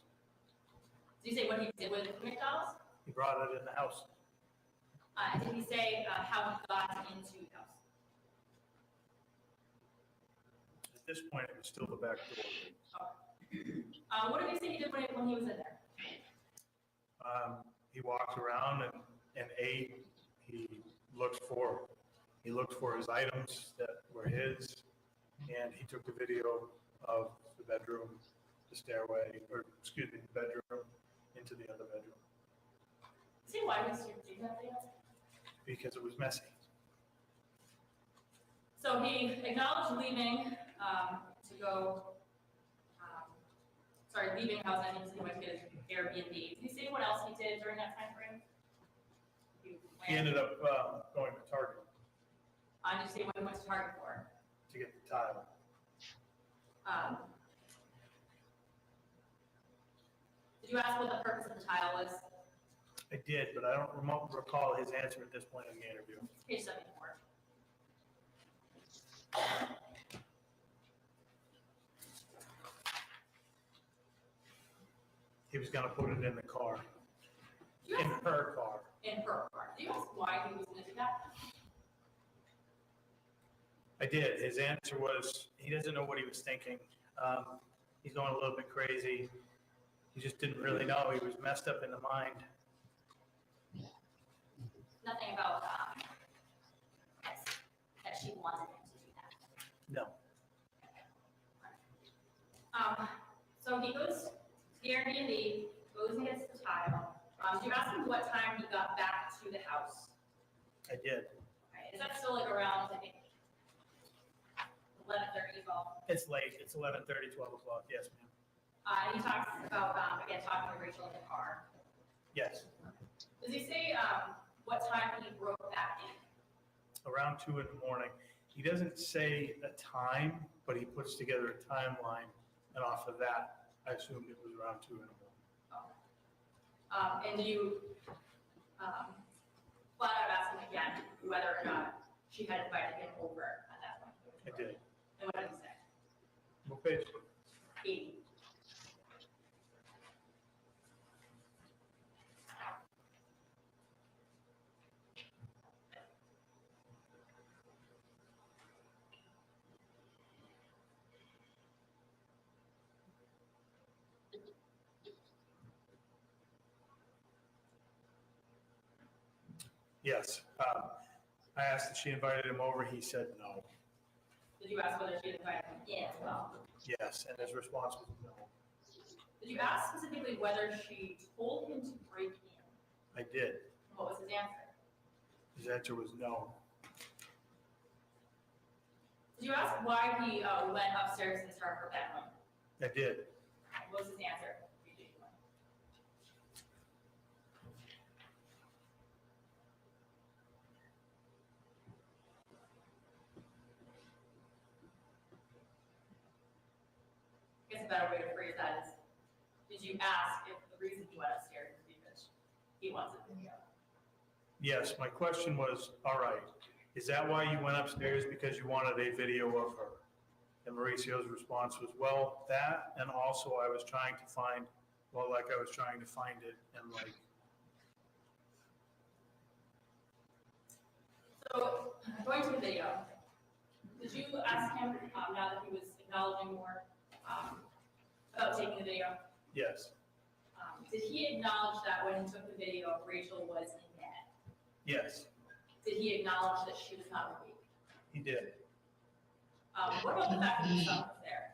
Did he say what he did with the McDonald's? He brought it in the house. Did he say how he got into the house? At this point, it was still the back door. What did he say he did when he was in there? He walks around and he looks for his items that were his, and he took the video of the bedroom, the stairway, or excuse me, the bedroom into the other bedroom See why was you do that video? because it was messy. So he acknowledged leaving to go, leaving house and he went to his Airbnb. Did he say what else he did during that time frame? He ended up going to Target Did you say what he went to Target for? to get the tile. Did you ask what the purpose of the tile was? I did, but I don't recall his answer at this point in the interview. Page 74. He was gonna put it in the car, Did you in ask, her car. in her car. Did you ask why he was going to do that? I did. His answer was, he doesn't know what he was thinking. He's going a little bit crazy. He just didn't really know. He was messed up in the mind. Nothing about that she wanted him to do that. No. So he goes to the Airbnb, goes and gets the tile. Did you ask him what time he got back to the house? I did. Okay, is that still like around, I think, 11:30, 12? It's late. It's 11:30, 12 o'clock. Yes, ma'am. He talks about, again, talking to Rachel in the car. Yes. Does he say what time he broke back in? Around 2 in the morning. He doesn't say a time, but he puts together a timeline. And off of that, I assumed it was around 2 in the morning. And do you flat out ask him again whether or not she had invited him over at that point? I did. And what did he say? What page? 80. Yes. I asked if she invited him over. He said no. Did you ask whether she had invited him in as well? Yes, and his response was no. Did you ask specifically whether she told him to break in? I did. What was his answer? His answer was no. Did you ask why he went upstairs to start her bedroom? I did. What was his answer? I guess a better way to phrase that is, did you ask if the reason he went upstairs is because he wants a video? Yes, my question was, all right, is that why you went upstairs because you wanted a video of her? And Mauricio's response was, well, that, and also I was trying to find, I was trying to find it and So, going to the video, did you ask him, now that he was acknowledging more, about taking the video? yes, Did he acknowledge that when he took the video, Rachel was in bed? yes, Did he acknowledge that she was not awake? he did. What about the fact that the son was there?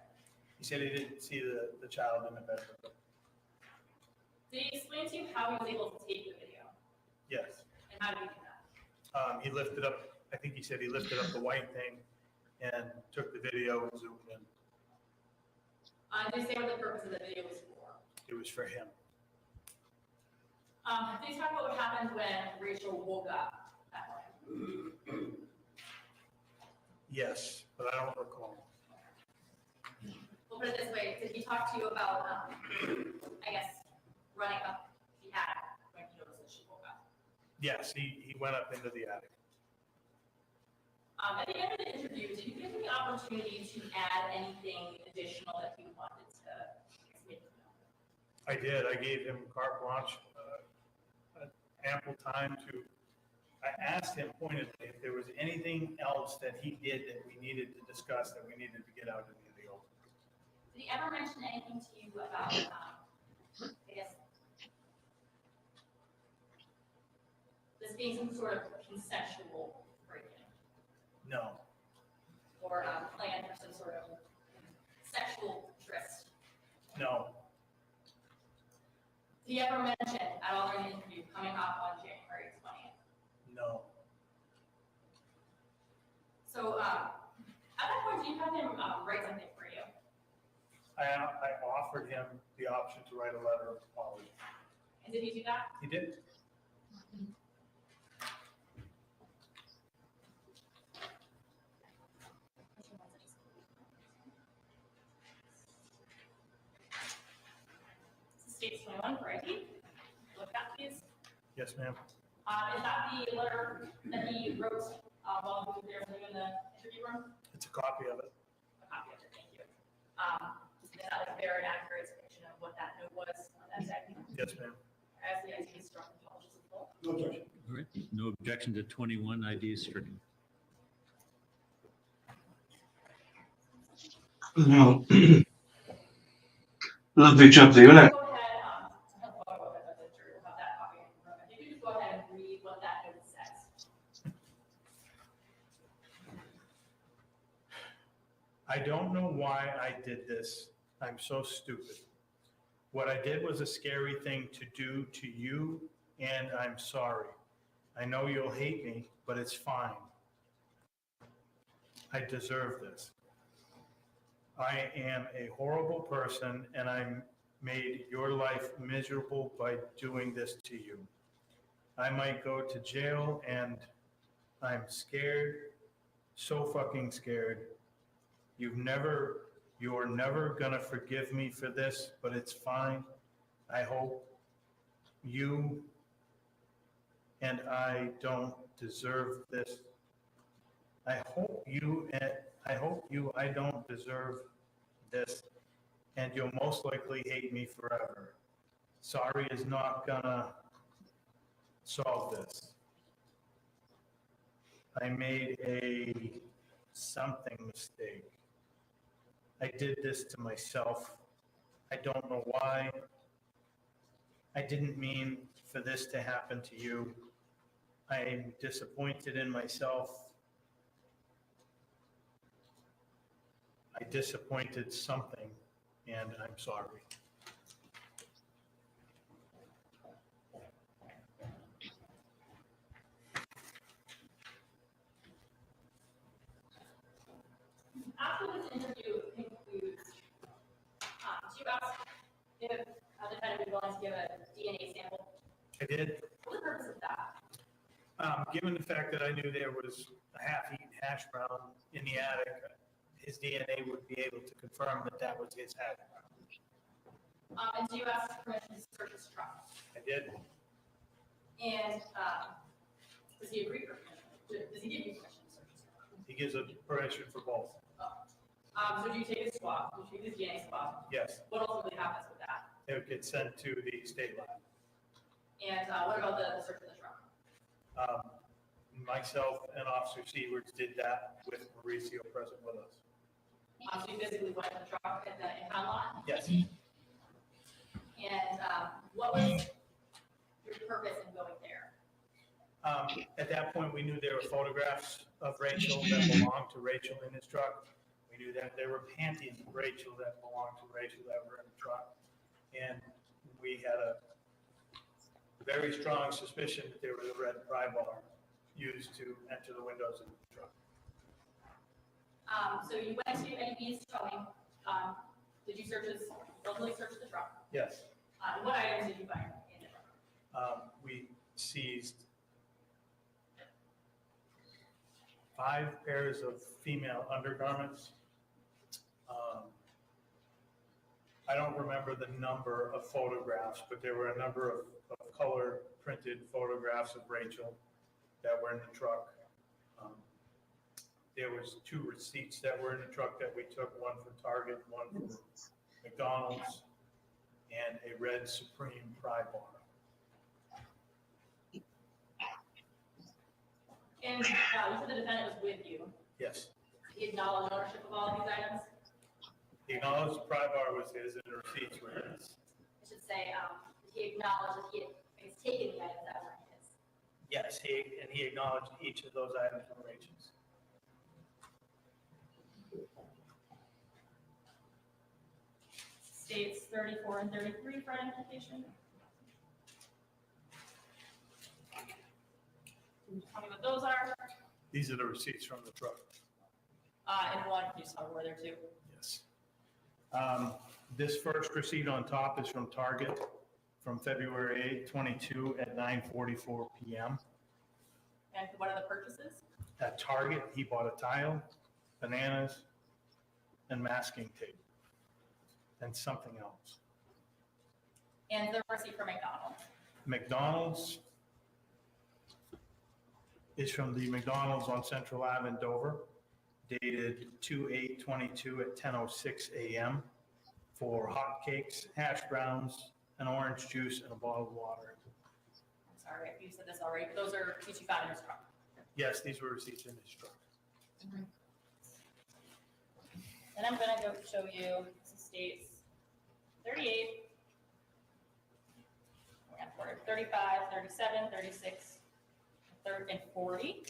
He said he didn't see the child in the bedroom. Did he explain to you how he was able to take the video? Yes. And how did he do that? He lifted up, I think he said he lifted up the white thing and took the video and zoomed in. Did he say what the purpose of the video was for? It was for him. Did he talk about what happened when Rachel woke up that morning? Yes, but I don't recall. We'll put it this way, did he talk to you about, I guess, running up the attic when he noticed that she woke up? Yes, he went up into the attic. At the end of the interview, did you give him the opportunity to add anything additional that you wanted to make him know? I did. I gave him carte blanche, ample time to, I asked him pointedly if there was anything else that he did that we needed to discuss, that we needed to get out into the open. Did he ever mention anything to you about, I guess, this being some sort of consensual break-in No, or plan for some sort of sexual tryst? no, Did he ever mention at all during the interview coming up on January 20th? no. So at that point, do you have him write something for you? I offered him the option to write a letter of apology. And did he do that? He did. States 21, right? Look at that, please. Yes, ma'am. Is that the letter that he wrote while he was there doing the interview room? It's a copy of it. A copy of it, thank you. Is that like a very accurate depiction of what that note was on that day? Yes, ma'am. As the ID struck the publishes in full? No objection. All right, no objection to 21, ID is stricken. No. Lovely job there, isn't it? Go ahead, have that copy in the room. If you could just go ahead and read what that note says. I don't know why I did this. I'm so stupid. What I did was a scary thing to do to you, and I'm sorry. I know you'll hate me, but it's fine. I deserve this. I am a horrible person, and I made your life miserable by doing this to you. I might go to jail, and I'm scared, so fucking scared. You're never gonna forgive me for this, but it's fine. I hope you and I don't deserve this. I hope I don't deserve this, and you'll most likely hate me forever. Sorry is not gonna solve this. I made a something mistake. I did this to myself. I don't know why. I didn't mean for this to happen to you. I am disappointed in myself. I disappointed something, and I'm sorry. After this interview concludes, do you ask if the defendant would be willing to give a DNA sample? I did. What's the purpose of that? Given the fact that I knew there was a half-eaten hash brown in the attic, his DNA would be able to confirm that that was his hash brown. And do you ask permission to search his truck? I did. And does he agree for permission? Does he give you permission to search his truck? He gives a permission for both. So do you take his swab? Do you take his DNA swab? Yes, What ultimately happens with that? it would get sent to the state lab. And what about the search of the truck? Myself and Officer Seawards did that with Mauricio present with us. So you physically went to the truck at the impound lot? Yes. And what was your purpose in going there? At that point, we knew there were photographs of Rachel that belonged to Rachel in his truck. We knew that there were panties of Rachel that belonged to Rachel that were in the truck. And we had a very strong suspicion that there was a red pry bar used to enter the windows of the truck. So you went to NEB's towing. Did you ultimately search the truck? Yes. What items did you find in the truck? We seized 5 pairs of female undergarments. I don't remember the number of photographs, but there were a number of color printed photographs of Rachel that were in the truck. There was 2 receipts that were in the truck that we took, one from Target, one from McDonald's, and a red Supreme pry bar. And you said the defendant was with you. Yes. Did he acknowledge ownership of all of these items? He acknowledged the pry bar was his and the receipts were his. I should say, did he acknowledge that he had taken the items that weren't his? Yes, he acknowledged each of those item numerations. States 34 and 33 for identification. Can you tell me what those are? These are the receipts from the truck. And one, can you just tell me where they're to? Yes. This first receipt on top is from Target from February 8, 22 at 9:44 p.m. And what are the purchases? At Target, he bought a tile, bananas, and masking tape, and something else. And the receipt for McDonald's. McDonald's is from the McDonald's on Central Ave in Dover, dated 2/8/22 at 10:06 a.m. for hotcakes, hash browns, an orange juice, and a bottle of water. I'm sorry if you said this already, but those are receipts you found in his truck. Yes, these were receipts in his truck. And I'm gonna go show you some states 38, we're at 40, 35, 37, 36, and 40.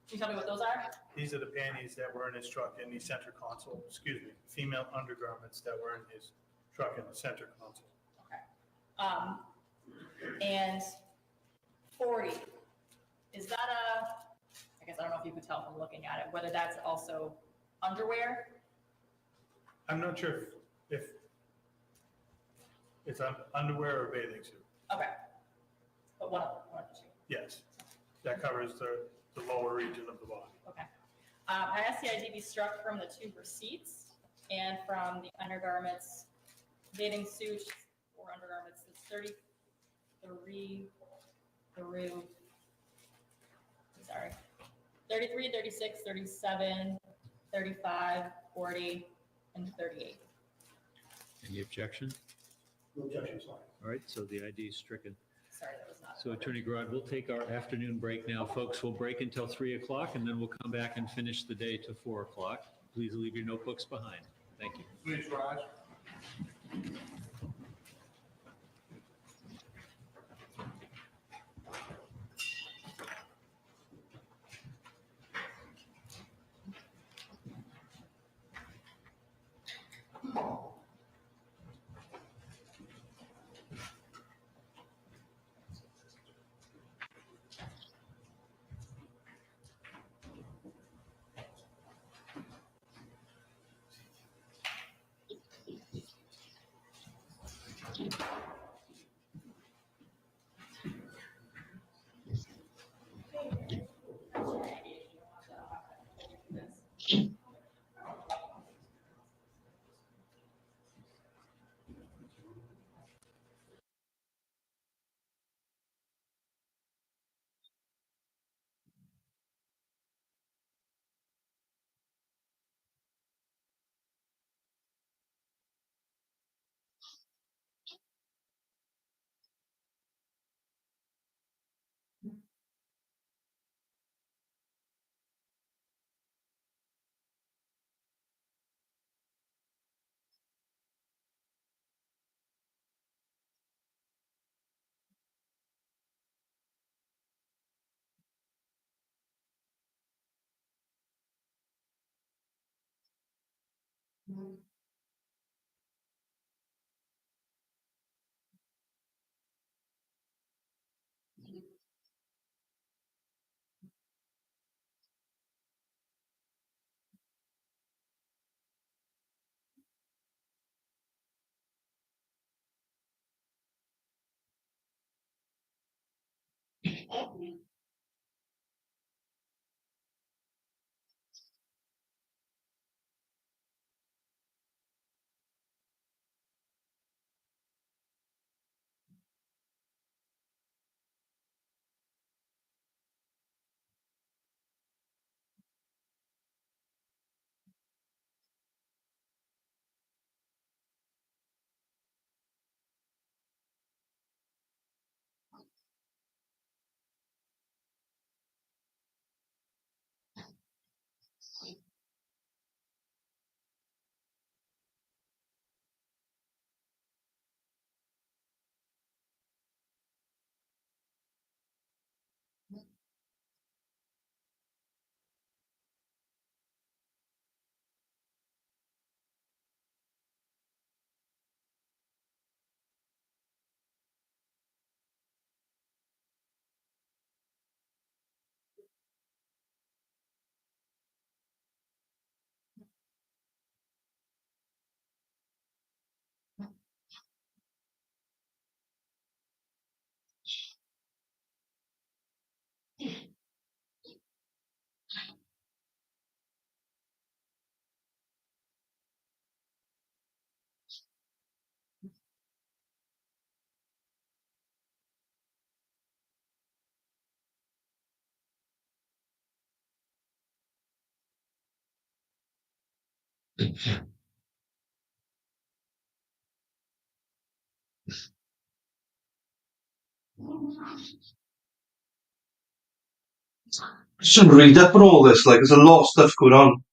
Can you tell me what those are? These are the panties that were in his truck in the center console, excuse me, female undergarments that were in his truck in the center console. And 40, is that I guess I don't know if you could tell from looking at it, whether that's also underwear? I'm not sure if it's underwear or bathing suit. Okay. But one of the two. Yes, that covers the lower region of the body. Okay. I asked the ID be struck from the two receipts and from the undergarments, bathing suit or undergarments, it's 33 through, sorry, 33, 36, 37, 35, 40, and 38. Any objection? No objection, sorry. All right, so the ID is stricken. Sorry, that was not. So Attorney Grodd, we'll take our afternoon break now. Folks, we'll break until 3 o'clock and then we'll come back and finish the day to 4 o'clock. Please leave your notebooks behind. Thank you. Please rise. Shouldn't read up on all this. Like, there's a lot of stuff going on.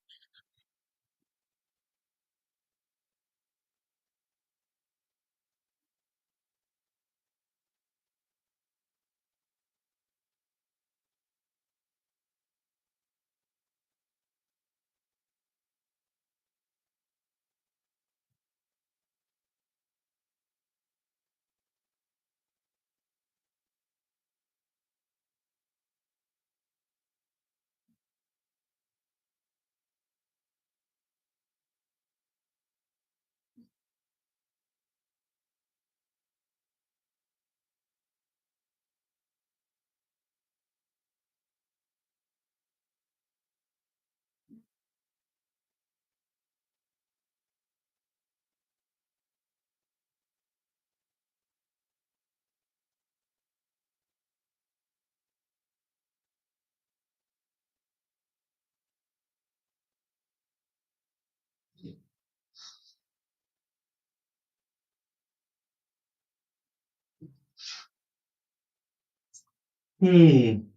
Hmm.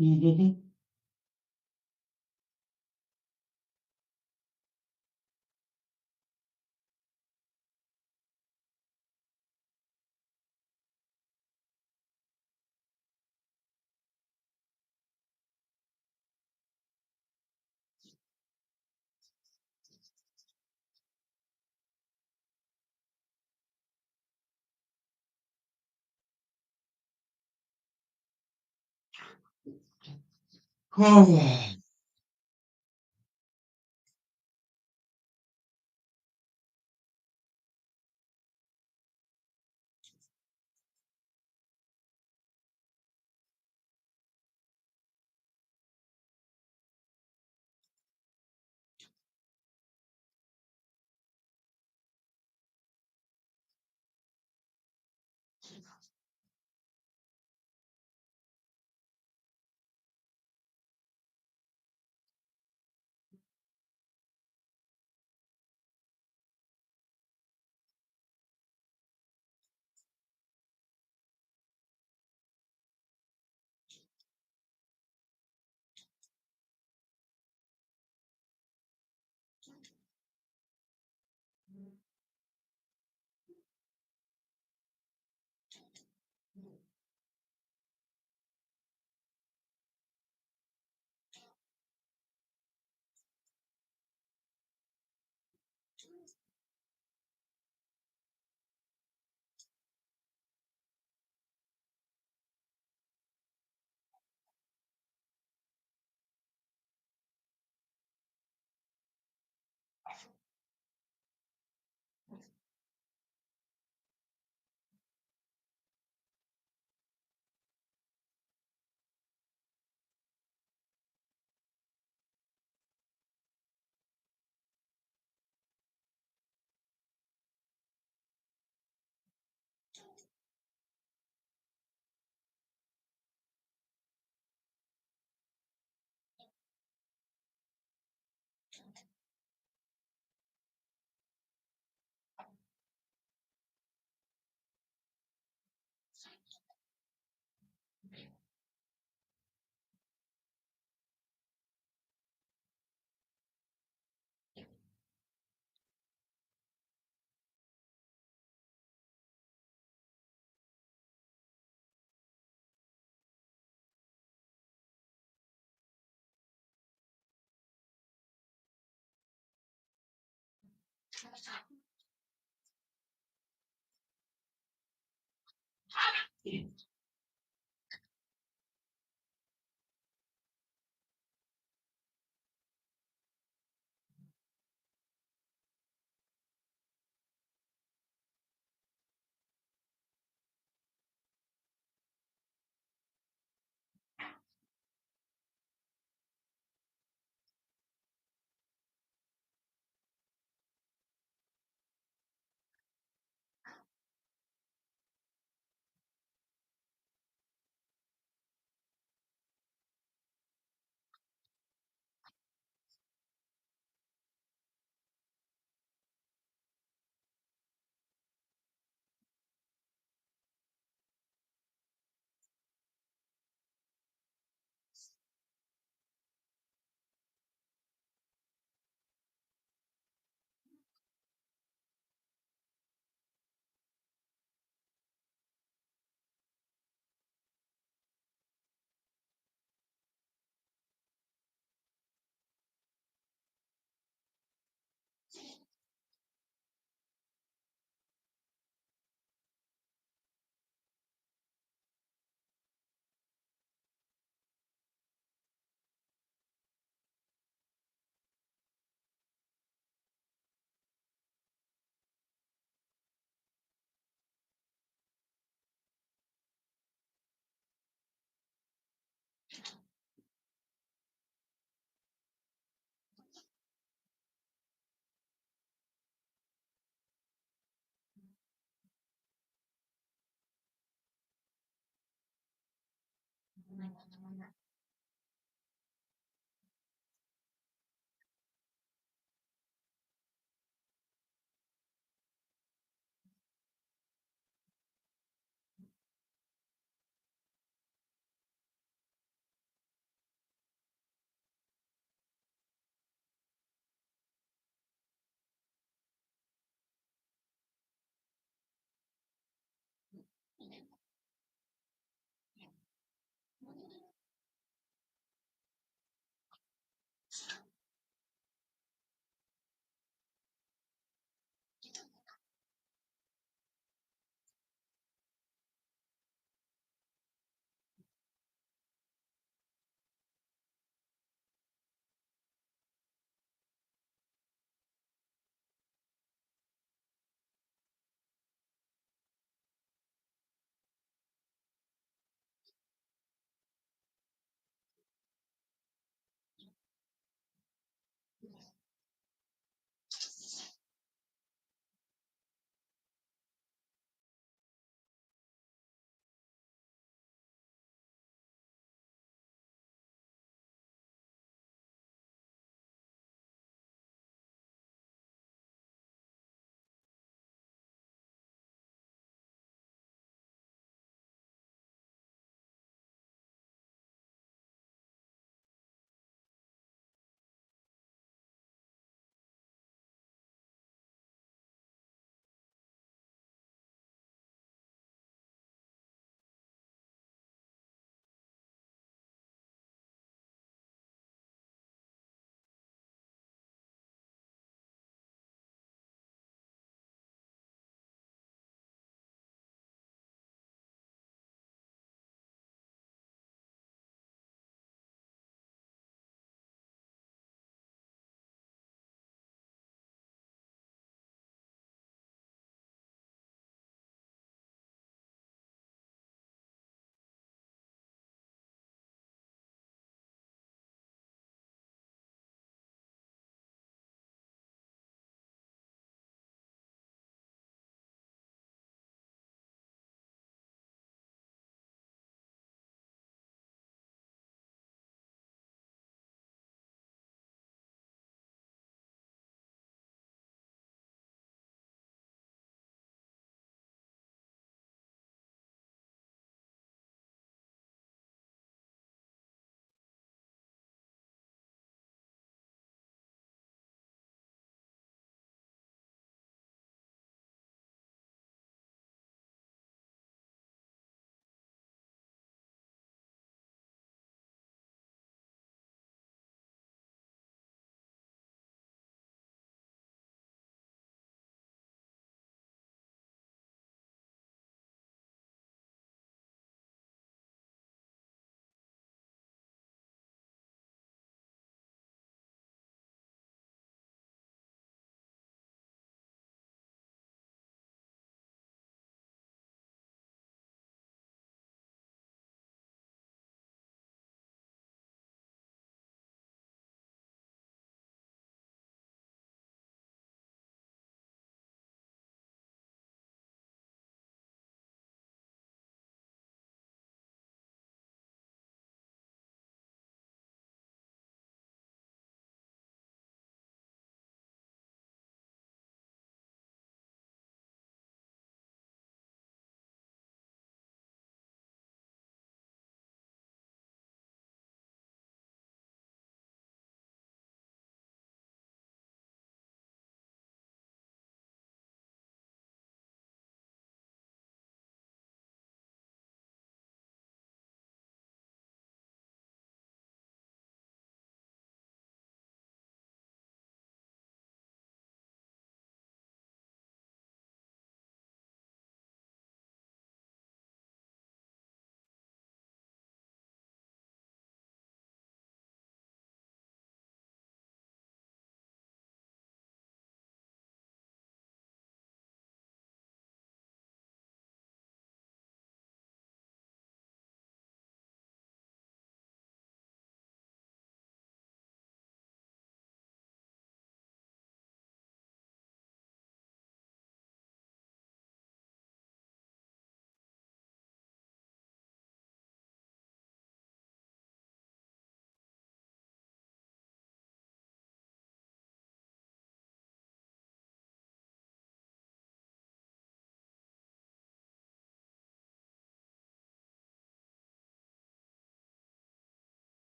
Mm-hmm. Oh.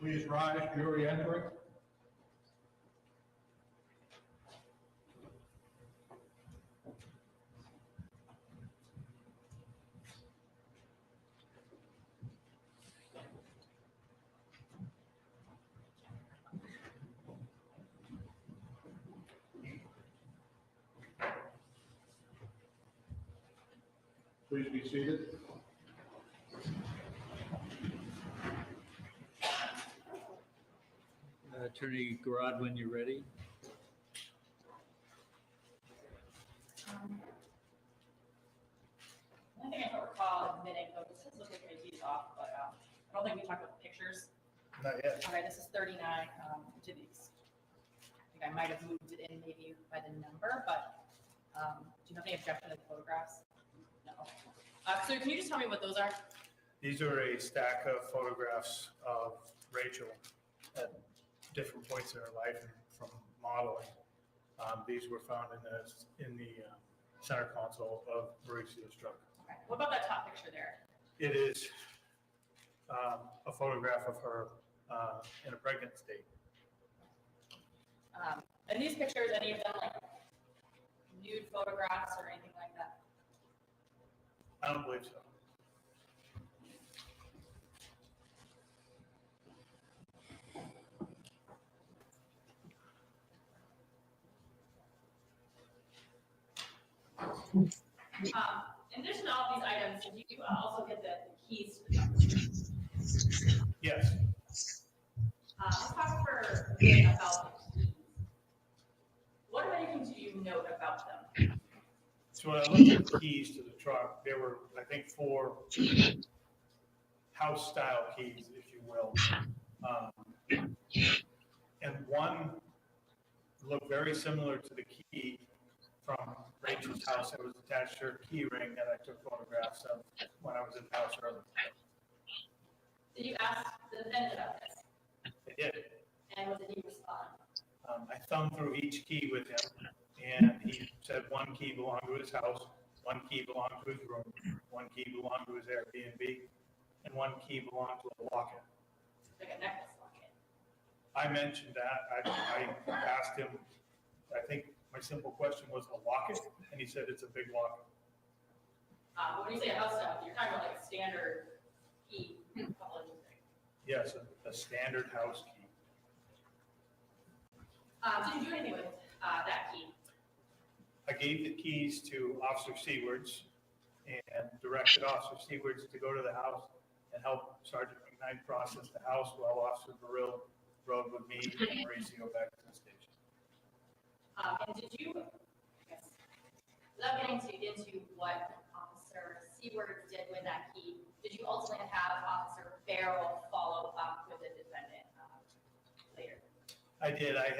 Please rise, jury entering. Please be seated. Attorney Garrod, when you're ready. I think I don't recall admitting, though, this looks like ID's off, but I don't think we talked about the pictures. Not yet. Okay, this is 39 to these. I think I might have moved it in maybe by the number, but do you have any objection to the photographs? No. So can you just tell me what those are? These are a stack of photographs of Rachel at different points in her life and from modeling. These were found in the center console of Mauricio's truck. Okay. What about that top picture there? It is a photograph of her in a pregnant state. And these pictures, any of them like nude photographs or anything like that? I don't believe so. In addition to all these items, did you also get the keys to the truck? Yes. Let's talk for a minute about the keys. What, if anything, do you note about them? So when I looked at the keys to the truck, there were, I think, 4 house-style keys, if you will. And one looked very similar to the key from Rachel's house that was attached to her key ring that I took photographs of when I was in the house earlier. Did you ask the defendant about this? I did. And what did he respond? I thumbed through each key with him, and he said one key belonged to his house, one key belonged to his room, one key belonged to his Airbnb, and one key belonged to a locket. Like a necklace locket. I mentioned that. I asked him, I think my simple question was a locket, and he said it's a big locket. But when you say a house style, you're talking about like a standard key. Couple inches big. Yes, a standard house key. Did you do anything with that key? I gave the keys to Officer Seawards and directed Officer Seawards to go to the house and help Sergeant McKnight process the house while Officer Burrill rode with me and Mauricio back to the station. And did you, I guess, without getting into what Officer Seawards did with that key, did you ultimately have Officer Farrell follow up with the defendant later? I did. I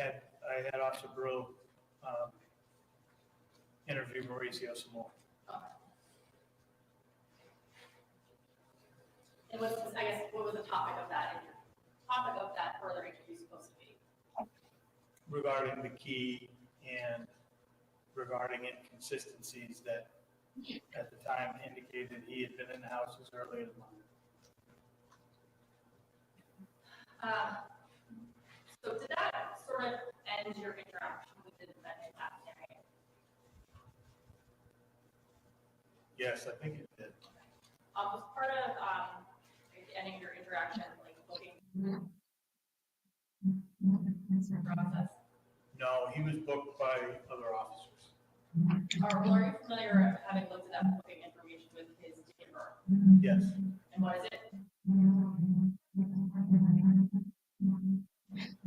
had Officer Burrill interview Mauricio some more. Okay. And what was the topic of that interview? Topic of that further interview supposed to be? Regarding the key and regarding inconsistencies that at the time indicated he had been in the house as early as Monday. So did that sort of end your interaction with the defendant that day? Yes, I think it did. Was part of ending your interaction, like looking process? No, he was booked by other officers. Are you familiar having looked at that booking information with his date of birth? Yes. And what is it?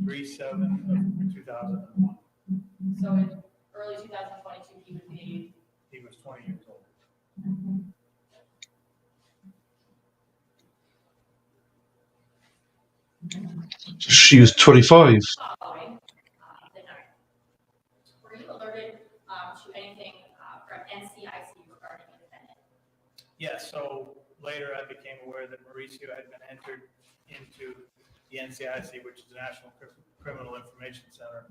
3/7/2001. So in early 2022, He was 20 years old. She was 25. following the night. Were you alerted to anything from NCIC regarding the defendant? Yes, so later I became aware that Mauricio had been entered into the NCIC, which is the National Criminal Information Center.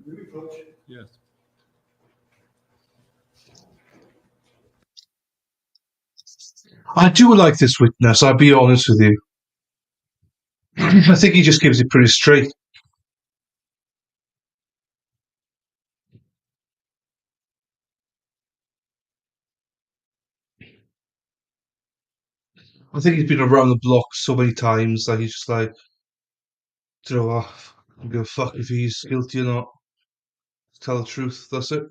Yes. I do like this witness, I'll be honest with you. I think he just gives it pretty straight. I think he's been around the block so many times that he's just like, do you know what? I don't give a fuck if he's guilty or not. Tell the truth. That's it.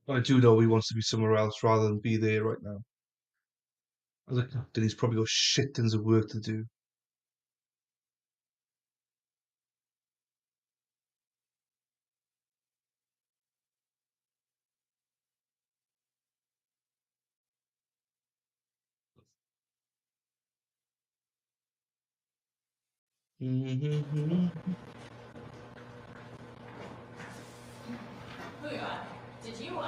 I do know he wants to be somewhere else rather than be there right now. I think that he's probably got shit tons of work to do. Moving on, did you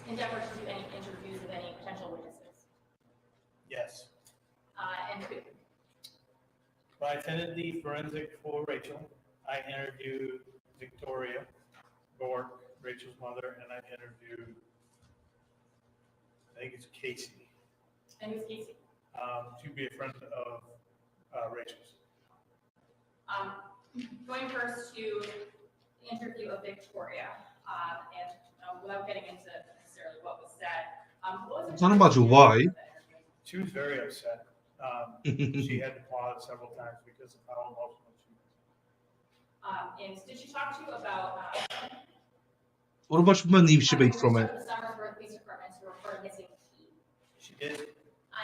endeavor to do any interviews with any potential witnesses? Yes. And who? Well, I attended the forensic for Rachel. I interviewed Victoria Bork, Rachel's mother, and I interviewed, I think it's Casey. And who's Casey? She'd be a friend of Rachel's. Going first to the interview of Victoria, and without getting into necessarily what was said, what was I can't imagine why. She was very upset. She had to pause several times because of how emotional she was. And did she talk to you about What much money should having make from it? reached out to the Somersworth Police Department to report a missing key? She did.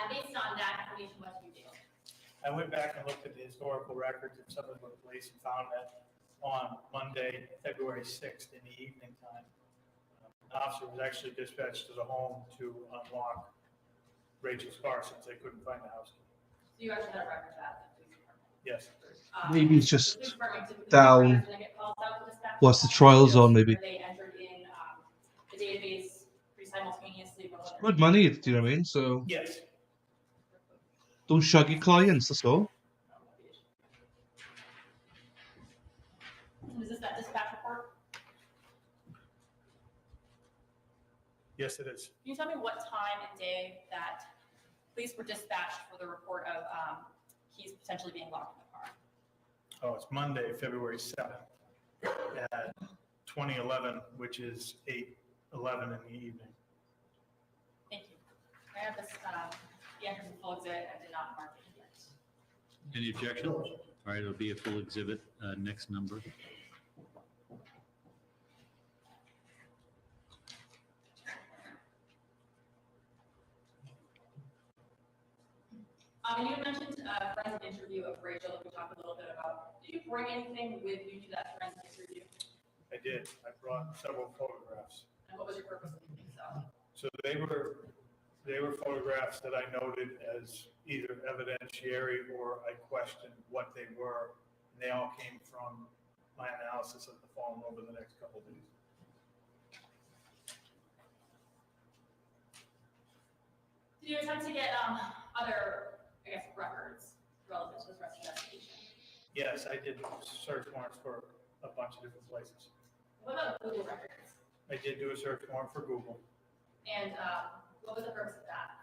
Based on that information, what did you do? I went back and looked at the historical records of Somersworth Police and found that on Monday, February 6th in the evening time, an officer was actually dispatched to the home to unlock Rachel's car since they couldn't find the house key. So you actually had a record of that? The police department? Yes. Maybe it's the just police department typically down records when they get called out to dispatch? whilst the trial's on, maybe. Are they entered in the database pretty simultaneously? Good money, do you know what I mean? So Yes. don't shug your clients, that's all. Is this that dispatch report? Yes, it is. Can you tell me what time and day that police were dispatched for the report of keys potentially being locked in the car? Oh, it's Monday, February 7th at 2011, which is 8:11 in the evening. Thank you. I have this, the entrance of full exhibit, I did not mark it yet. Any objection? All right, it'll be a full exhibit, next number. And you mentioned a forensic interview of Rachel that we talked a little bit about. Did you bring anything with you to that forensic interview? I did. I brought several photographs. And what was your purpose of doing so? So they were photographs that I noted as either evidentiary or I questioned what they were. And they all came from my analysis of the phone over the next couple of days. Did you attempt to get other, I guess, records relevant to this investigation? Yes, I did search warrants for a bunch of different places. What about Google records? I did do a search warrant for Google And what was the purpose of that?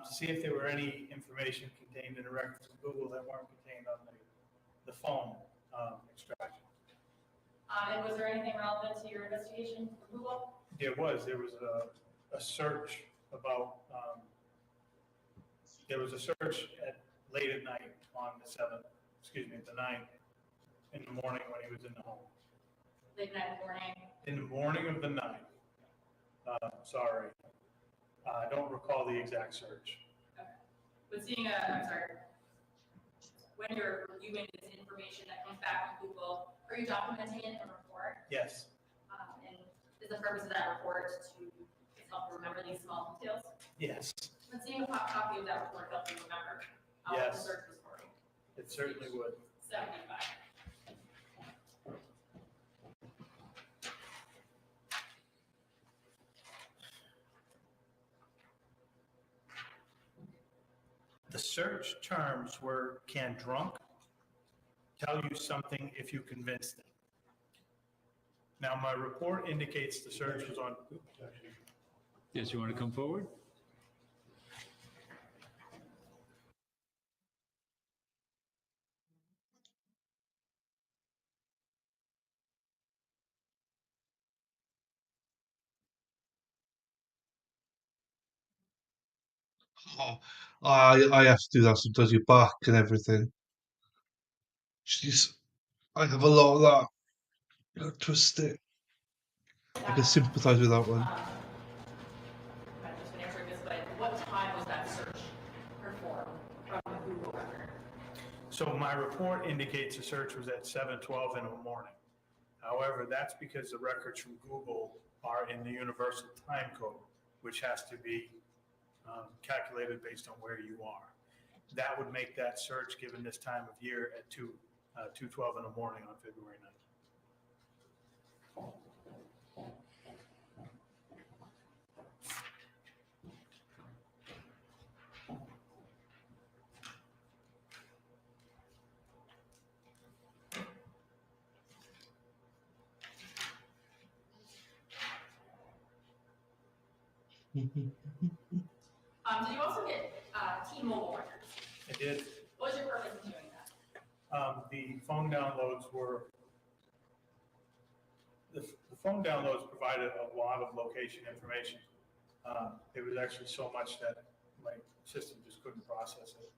to see if there were any information contained in the records of Google that weren't contained on the phone extraction. And was there anything relevant to your investigation for Google? There was a search about, there was a search late at night on the 7th, the 9th, in the morning when he was in the home. Late night morning? In the morning of the 9th. Sorry. I don't recall the exact search. Okay. But seeing I'm sorry, when you're reviewing this information that comes back from Google, are you documenting it in a report? Yes. And is the purpose of that report to help remember these small details? Yes. But seeing a copy of that report help you remember what the Yes. search was for? It certainly would. 75. The search terms were, can drunk tell you something if you convince them? Now, my report indicates the search was on. Yes, you want to come forward? Oh, I have to do that sometimes. Your back and everything. Jeez, I have a lot of that. You gotta twist it. I can sympathise with that one. I've just been answering this, but what time was that search performed from the Google record? So my report indicates the search was at 7:12 in the morning. However, that's because the records from Google are in the universal time code, which has to be calculated based on where you are. That would make that search, given this time of year, at 2:12 in the morning on February 9th. Did you also get T-Mobile records? I did. What was your purpose in doing that? The phone downloads were, the phone downloads provided a lot of location information. It was actually so much that my system just couldn't process it.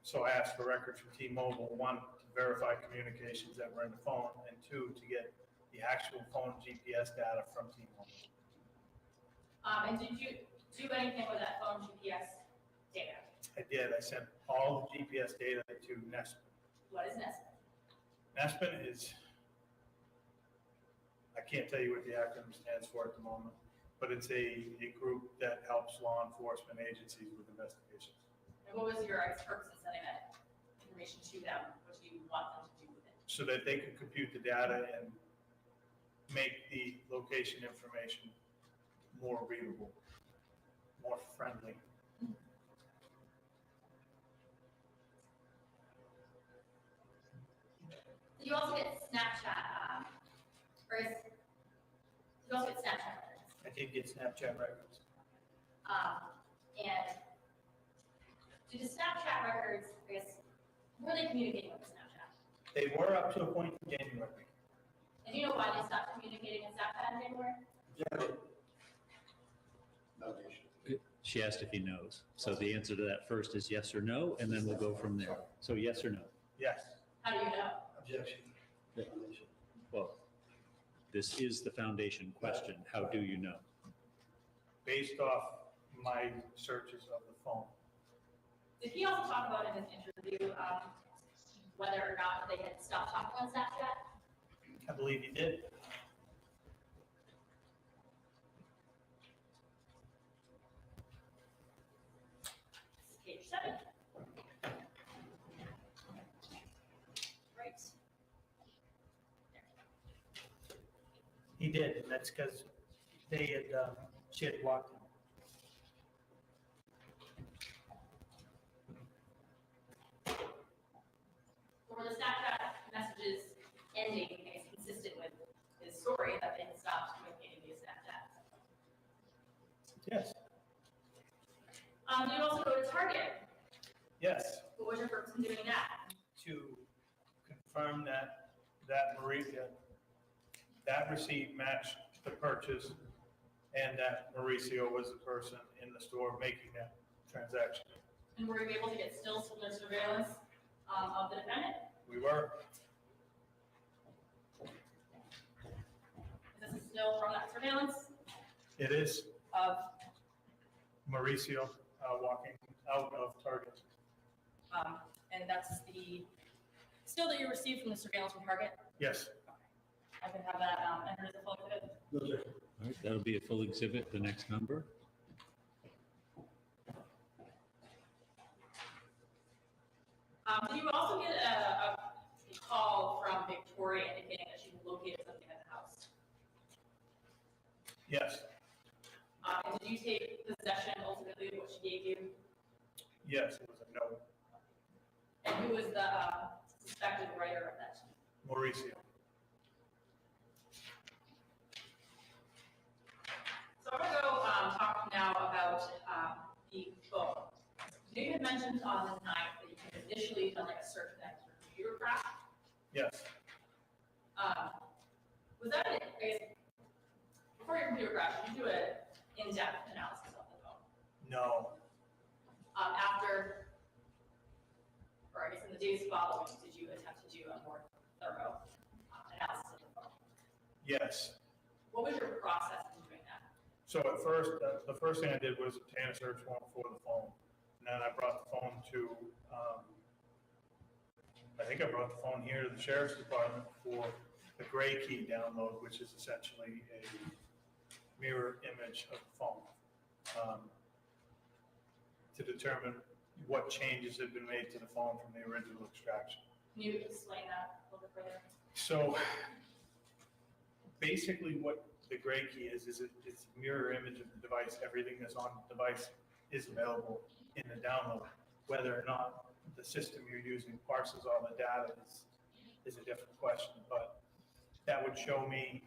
So I asked for records from T-Mobile, one, to verify communications that were in the phone, and two, to get the actual phone GPS data from T-Mobile. And did you do anything with that phone GPS data? I did. I sent all the GPS data to Nespin. What is Nespin? Nespin is, I can't tell you what the acronym stands for at the moment, but it's a group that helps law enforcement agencies with investigations. And what was your purpose in sending that information to them? What do you want them to do with it? So that they could compute the data and make the location information more readable, more friendly. Did you also get Snapchat, did you also get Snapchat records? I did get Snapchat records. And did the Snapchat records, I guess, were they communicating with Snapchat? They were up to a point in January. And do you know why they stopped communicating in Snapchat in January? She asked if he knows. So the answer to that first is yes or no, and then we'll go from there. So yes or no? Yes. How do you know? Objection. Well, this is the foundation question. How do you know? Based off my searches of the phone. Did he also talk about in his interview whether or not they had stopped talking on Snapchat? I believe he did. Page 7. Right. He did, and that's because they had, she had blocked him. Were the Snapchat messages ending is consistent with his story that they had stopped communicating via Snapchat? Yes. Did you also go to Target? Yes. What was your purpose in doing that? To confirm that that receipt matched the purchase and that Mauricio was the person in the store making that transaction. And were you able to get stills from the surveillance of the defendant? We were. Is this a still from that surveillance It is of, Mauricio walking out of Target. and that's the still that you received from the surveillance from Target? Yes. I can have that entered as a full exhibit. All right, that'll be a full exhibit, the next number. Did you also get a call from Victoria indicating that she located something at the house? Yes. And did you take possession ultimately of what she gave you? Yes, it was a no. And who was the suspected writer of that? Mauricio. So I'm going to go talk now about the phone. You had mentioned on the 9th that you had initially done like a search of that computer crash. Yes. Was that, I guess, before your computer crash, did you do an in-depth analysis of the phone? No. After, or I guess in the days following, did you attempt to do a more thorough analysis of the phone? Yes. What was your process in doing that? So at first, the first thing I did was obtain a search warrant for the phone. And then I brought the phone to, I think I brought the phone here to the sheriff's department for the gray key download, which is essentially a mirror image of the phone, to determine what changes had been made to the phone from the original extraction. Can you explain that a little bit further? So basically what the gray key is it's a mirror image of the device. Everything that's on the device is available in the download. Whether or not the system you're using parses all the data is a different question, but that would show me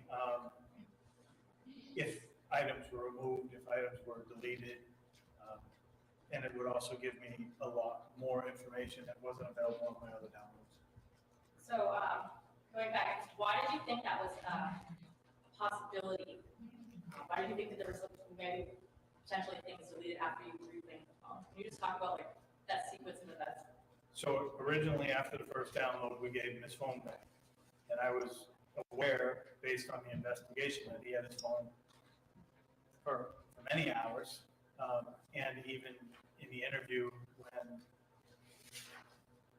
if items were removed, if items were deleted, and it would also give me a lot more information that wasn't available on my other downloads. So going back, why did you think that was a possibility? Why did you think that there was maybe potentially things deleted after you relayed the phone? Can you just talk about like that sequence of events? So originally, after the first download, we gave him his phone back. And I was aware, based on the investigation, that he had his phone for many hours. And even in the interview, when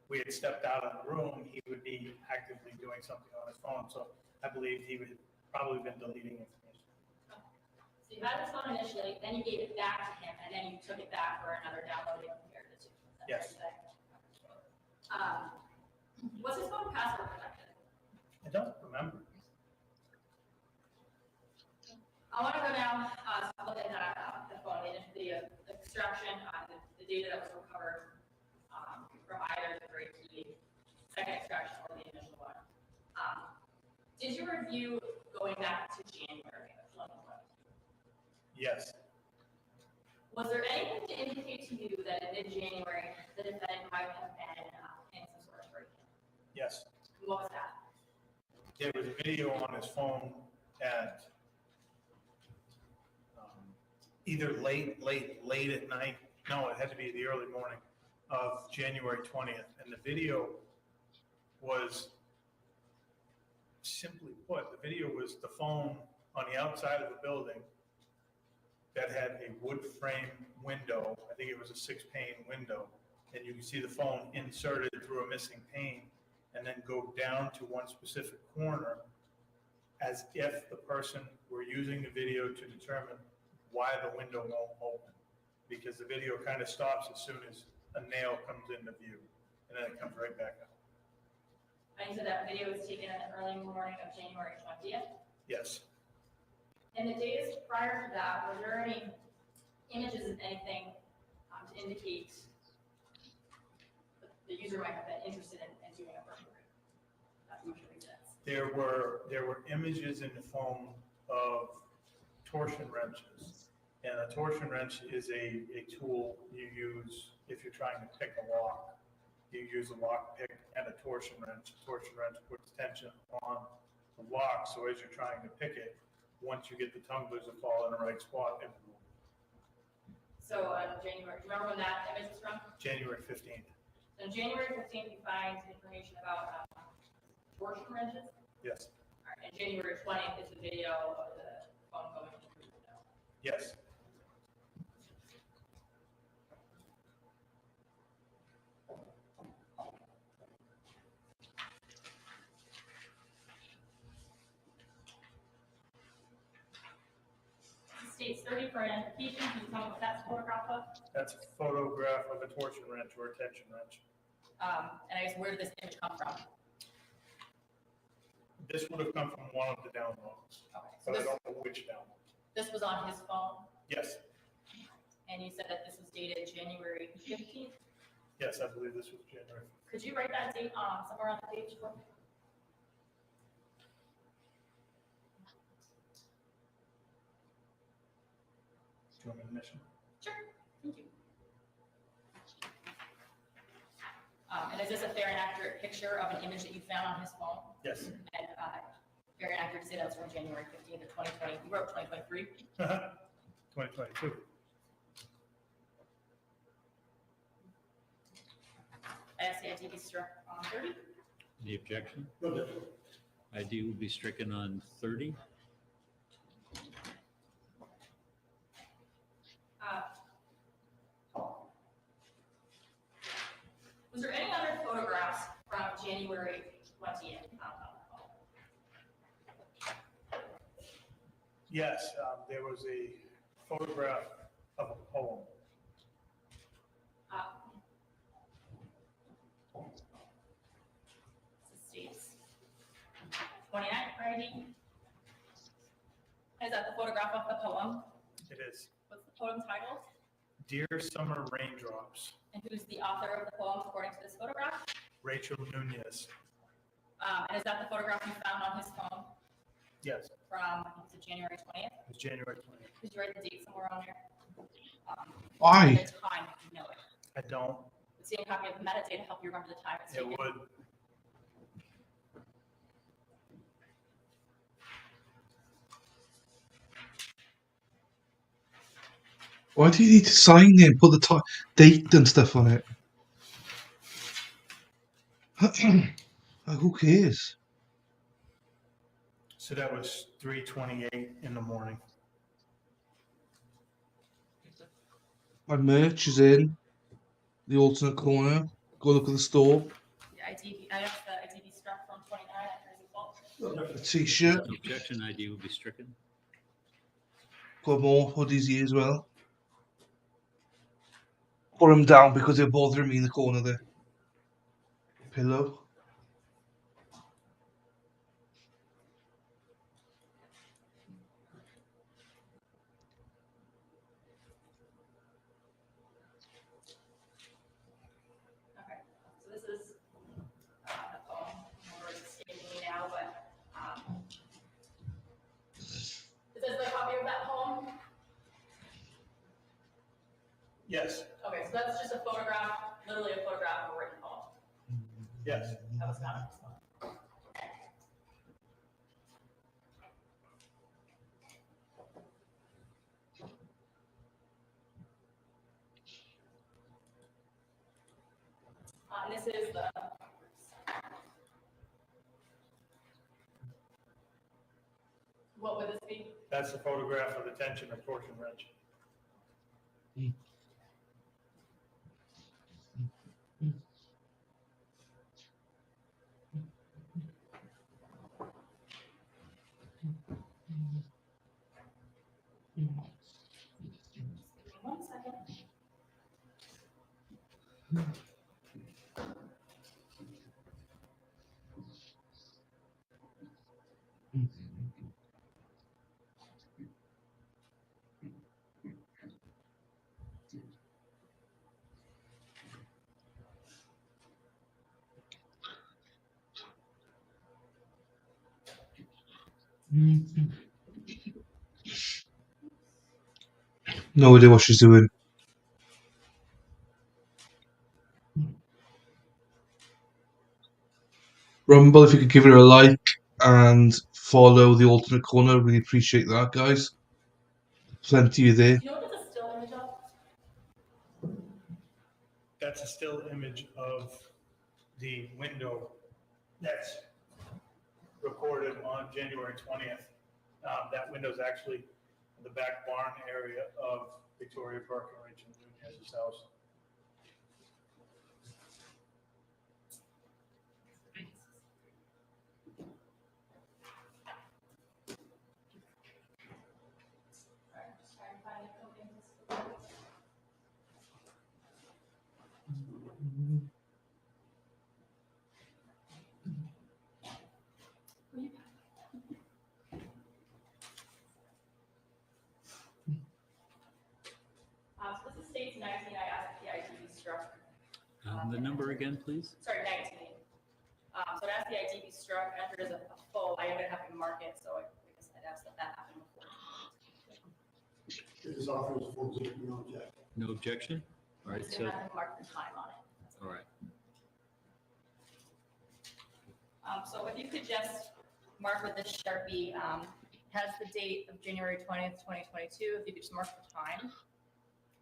we had stepped out of the room, he would be actively doing something on his phone. So I believe he would probably been deleting information. So you had his phone initially, then you gave it back to him, and then you took it back for another download and compared the two. Yes. Was his phone password protected? I don't remember. I want to go down, look at the phone, the extraction, the data that was recovered from either the gray key, second extraction, or the initial one. Did you review going back to January of 2020? Yes. Was there anything to indicate to you that in mid-January, the defendant might have been in some sort of break-in? Yes. What was that? There was a video on his phone at either late at night. No, it had to be the early morning of January 20th. And the video was, simply put, the video was the phone on the outside of the building that had a wood frame window. I think it was a 6-pane window. And you can see the phone inserted through a missing pane and then go down to one specific corner as if the person were using the video to determine why the window won't open. Because the video kind of stops as soon as a nail comes into view, and then it comes right back up. And you said that video was taken in the early morning of January 20th? Yes. In the days prior to that, were there any images of anything to indicate that the user might have been interested in doing a burglary? That usually does. There were images in the phone of torsion wrenches. And a torsion wrench is a tool you use if you're trying to pick a lock. You use a lock pick and a torsion wrench. A torsion wrench puts tension on the lock, so as you're trying to pick it, once you get the tumblers to fall in the right spot, it will move. So January, do you remember when that image was from? January 15th. So January 15th, you find information about torsion wrenches? Yes. All right, and January 20th is the video of the phone going through the window. Yes. States 30 for identification. Can you tell me what that's a photograph of? That's a photograph of a torsion wrench or a tension wrench. And I guess where did this image come from? This would have come from one of the downloads, Okay, so but I this, don't know which download. this was on his phone, Yes, and you said that this was dated January 15th. yes, I believe this was January. Could you write that date somewhere on the page for me? Do you want me to mention? Sure, thank you. And is this a fair and accurate picture of an image that you found on his phone? Yes. And fair and accurate to say that's from January 15th of 2020. You wrote 2023. 2022. I ask the ID be struck on 30. Any objection? No objection. ID will be stricken on 30. Was there any other photographs from January 20th? Yes, there was a photograph of a poem. States 29 ID. Is that the photograph of the poem? It is What's the poem titled? Dear Summer Raindrops, And who's the author of the poem according to this photograph? Rachel Nunez. And is that the photograph you found on his phone Yes, from, I think it's January 20th? it was January 20th. Did you write the date somewhere on there? Why? The time, if you know it. I don't, Would seeing a copy of the metadata help you remember the time it's it taken? would, Why do you need to sign it and put the date and stuff on it? Who cares? so that was 3:28 in the morning. My merch is in the alternate corner. Go look at the store. The ID, I asked the ID be struck from 29 after his fault. A t-shirt. No objection. ID will be stricken. Got more hoodies here as well. Put them down because they're bothering me in the corner there. Pillow. Okay, so this is the poem. Remember, it's escaping me now, but is this the copy of that poem? Yes, Okay, so that's just a photograph, literally a photograph of a written poem. yes. That was not his phone. And this is the. What would this be? That's the photograph of the tension and torsion wrench. Give me 1 second. No idea what she's doing. Rumble, if you could give her a like and follow the alternate corner, really appreciate that, guys. Plenty of there. Do you know what that's a still image of? That's a still image of the window that's recorded on January 20th. That window's actually in the back barn area of Victoria Breckenridge and Nunez's house. Alright, just trying to find a copy of this. So this is states 19, I asked the ID be struck. The number again, please. Sorry, 19. So it asked the ID be struck, entered as a full, I ended up having to mark it, so I guess I'd ask that that happened before. If this offer is full, we don't object. No objection. All right. Just So, didn't have to mark the time on it. all right. So if you could just mark with this Sharpie, has the date of January 20th, 2022, if you could just mark the time,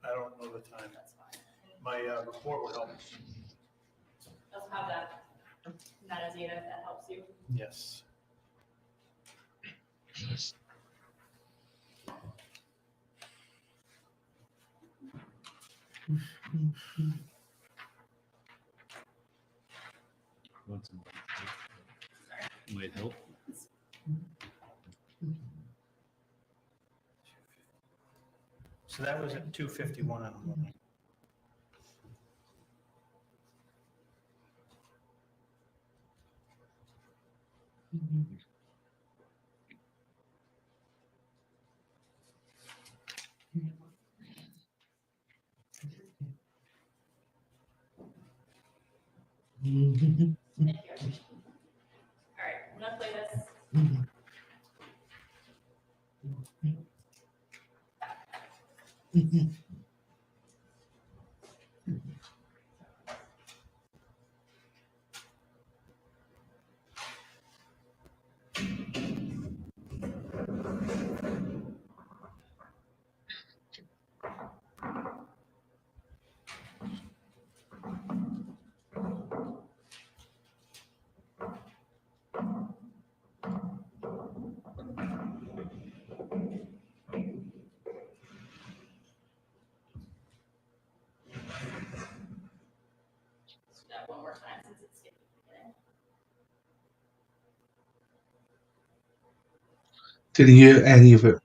I don't know the time. that's fine. My report would help. You also have that metadata that helps you. Yes. Want some might help. So that was at 2:51 in the morning. Thank you. All right, I'm gonna play this. Let's do that one more time since it's skipped at the beginning. Didn't hear any of it.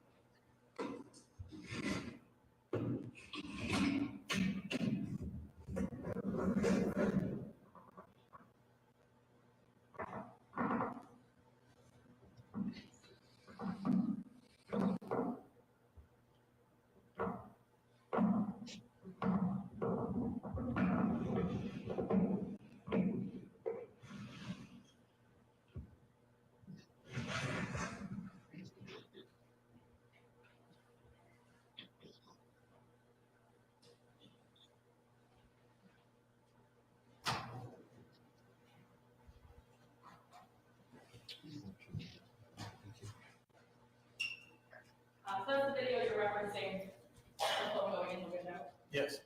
So that's the video you're referencing, the phone going in the window. Yes.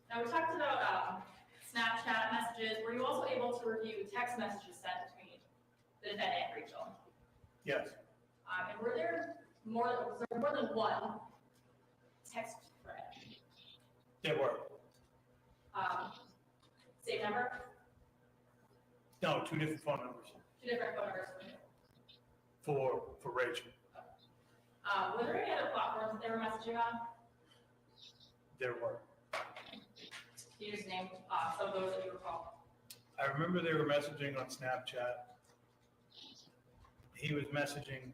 Now, we talked about Snapchat messages. Were you also able to review text messages sent between the defendant and Rachel? Yes. And was there more than one text thread? There were. Same number? No, two different phone numbers Two different phone numbers? for Rachel. Were there any other platforms that they were messaging on? There were. Can you just name some of those that you recall? I remember they were messaging on Snapchat. He was messaging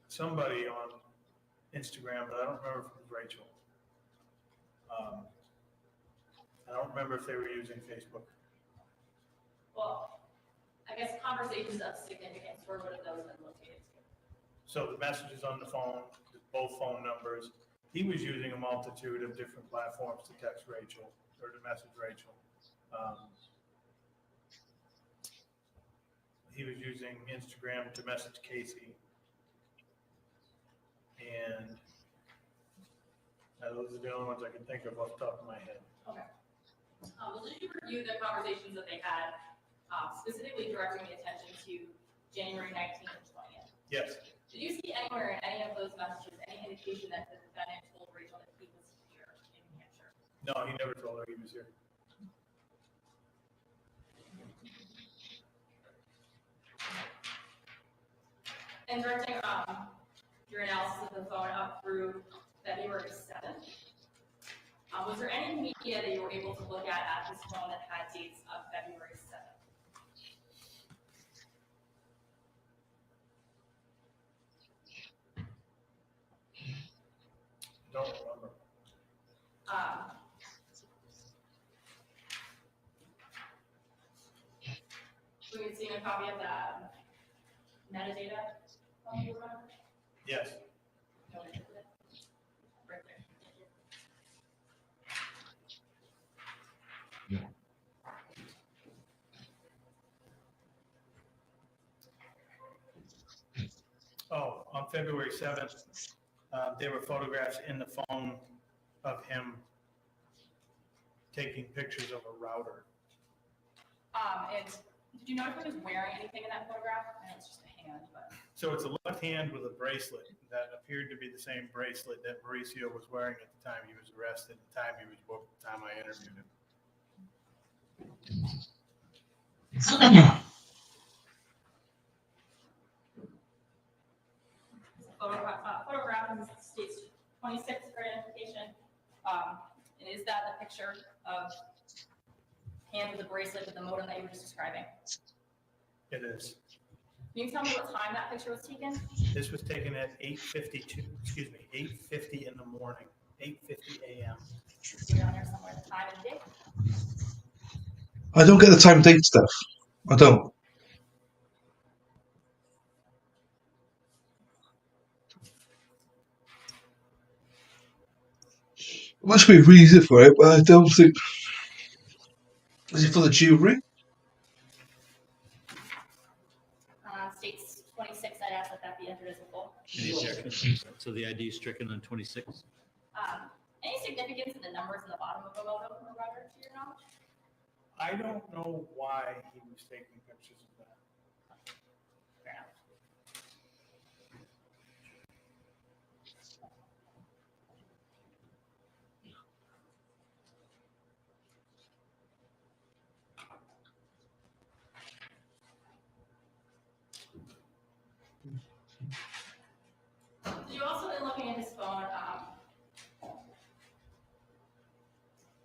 somebody on Instagram, but I don't remember if it was Rachel. I don't remember if they were using Facebook. Well, I guess conversations of significance, where would those have been located to? So the messages on the phone, both phone numbers, he was using a multitude of different platforms to text Rachel or to message Rachel. He was using Instagram to message Casey. And those are the only ones I can think of off the top of my head. Okay. Well, did you review the conversations that they had, specifically directing the attention to January 19th and 20th? Yes. Did you see anywhere in any of those messages any indication that the defendant told Rachel that he was here in Hampshire? No, he never told her he was here. And directing your analysis of the phone up through February 7th, was there any media that you were able to look at his phone that had dates of February 7th? Don't remember. We had seen a copy of the metadata. Yes. No, we didn't. Right there. Thank you. February 7th, there were photographs in the phone of him taking pictures of a router. And did you know if he was wearing anything in that photograph? I know it's just a hand, but. So it's a left hand with a bracelet that appeared to be the same bracelet that Mauricio was wearing at the time he was arrested, the time he was booked, the time I interviewed him. Photograph states 26 for identification. And is that the picture of hand with the bracelet with the modem that you were just describing? It is. Can you tell me what time that picture was taken? This was taken at 8:50 in the morning, 8:50 a.m. Put it on there somewhere, the time and date. I don't get the time and date stuff. I don't. There must be a reason for it, but I don't think. Is it for the jury? States 26, I'd ask that be entered as a full. So the ID is stricken on 26? Any significance in the numbers in the bottom of the modem from the router, to your knowledge? I don't know why he was taking pictures of that. Fair enough. Did you also, in looking at his phone,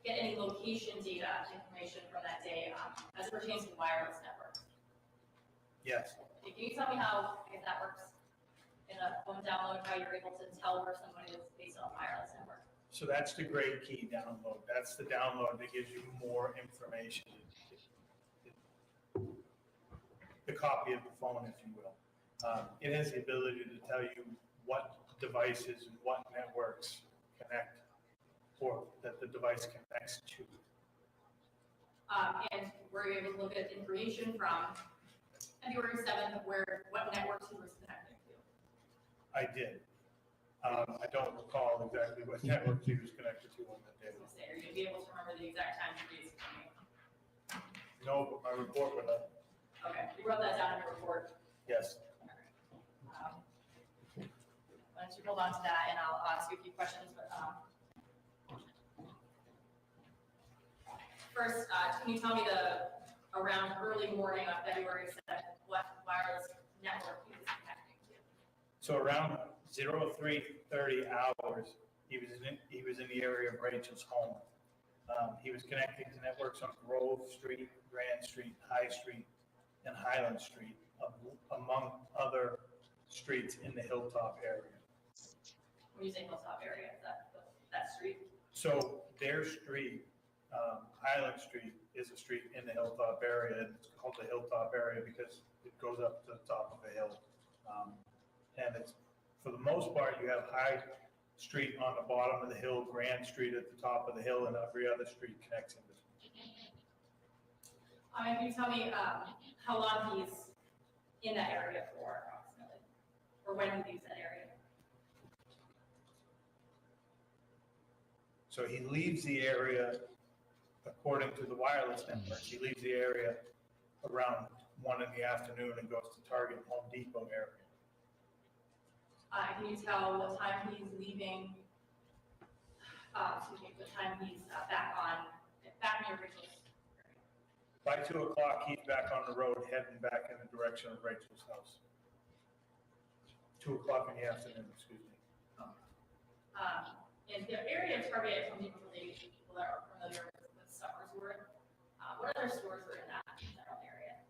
get any location data information from that day as it pertains to wireless networks? Yes. Can you tell me how, if that works in a phone download, how you're able to tell where someone is based on a wireless network? So that's the grade key download. That's the download that gives you more information. The copy of the phone, if you will. It has the ability to tell you what devices and what networks connect or that the device connects to. And were you able to look at information from February 7th of what networks he was connecting to? I did. I don't recall exactly what network he was connected to on that day. I was gonna say, are you gonna be able to remember the exact time and dates for me? No, but my report went up. Okay, you wrote that down in your report. Yes. Why don't you hold on to that and I'll ask you a few questions, but first, can you tell me around early morning on February 7th, what wireless network he was connecting to? So around 03:30 hours, he was in the area of Rachel's home. He was connecting to networks on Grove Street, Grand Street, High Street, and Highland Street, among other streets in the Hilltop area. When you say Hilltop area, is that street? So their street, Highland Street, is a street in the Hilltop area, and it's called the Hilltop area because it goes up to the top of a hill. And it's, for the most part, you have High Street on the bottom of the hill, Grand Street at the top of the hill, and every other street connects in between. Can you tell me how long he's in that area for approximately, or when he leaves that area? So he leaves the area, according to the wireless networks, he leaves the area around 1 in the afternoon and goes to Target and Home Depot area. Can you tell what time he's leaving? What time he's back near Rachel's? By 2 o'clock, he's back on the road, heading back in the direction of Rachel's house. 2 o'clock in the afternoon, excuse me. In the area of Target, some people that are familiar with Stalker's word, what other stores are in that general area?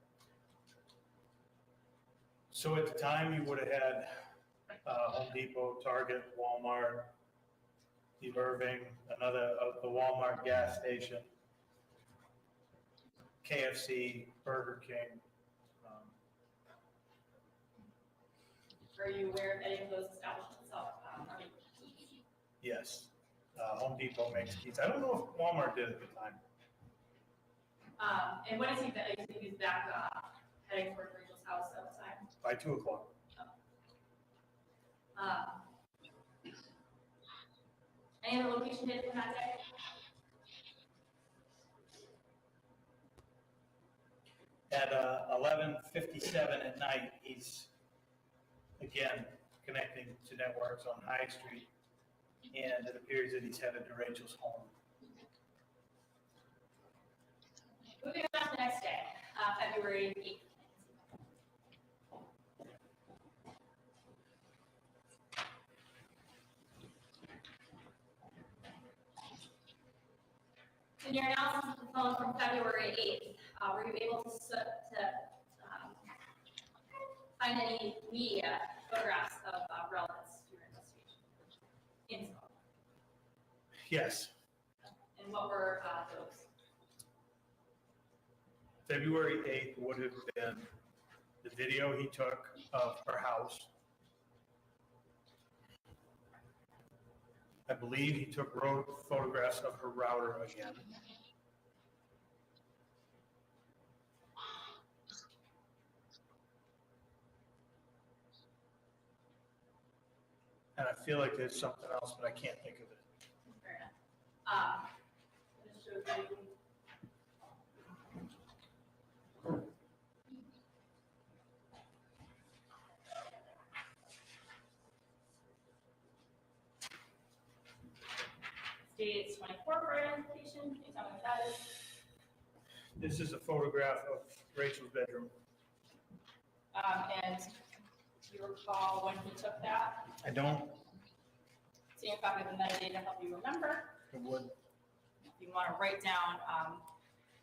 So at the time, you would have had Home Depot, Target, Walmart, Steve Irving, the Walmart gas station, KFC, Burger King. Are you aware of any of those establishments? Yes. Home Depot makes keys. I don't know if Walmart did at the time. And when is he back? He's back heading towards Rachel's house at what time? By 2 o'clock. Any other location data from that day? At 11:57 at night, he's again connecting to networks on High Street, and it appears that he's headed to Rachel's home. Moving on to the next day, February 8th. In your analysis of the phone from February 8th, were you able to find any media photographs of relevance to your investigation? In phone. Yes, And what were those? February 8th would have been the video he took of her house. I believe he took photographs of her router again. And I feel like there's something else, but I can't think of it. Fair enough. Just shows you. States 24 for identification. Can you tell me what that is? This is a photograph of Rachel's bedroom. And do you recall when he took that? I don't, Seeing a copy of the metadata to help you remember. it would, If you want to write down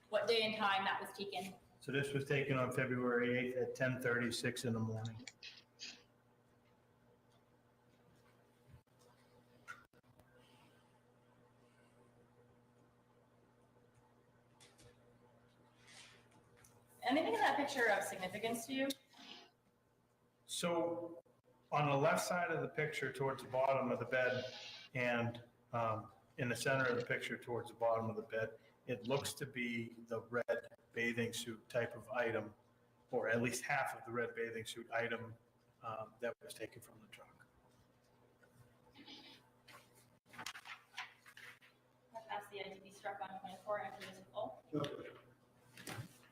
what day and time that was taken. so this was taken on February 8th at 10:36 in the morning. Anything in that picture of significance to you? So on the left side of the picture towards the bottom of the bed and in the center of the picture towards the bottom of the bed, it looks to be the red bathing suit type of item, or at least half of the red bathing suit item that was taken from the truck. That's the ID struck on 24 and it is full.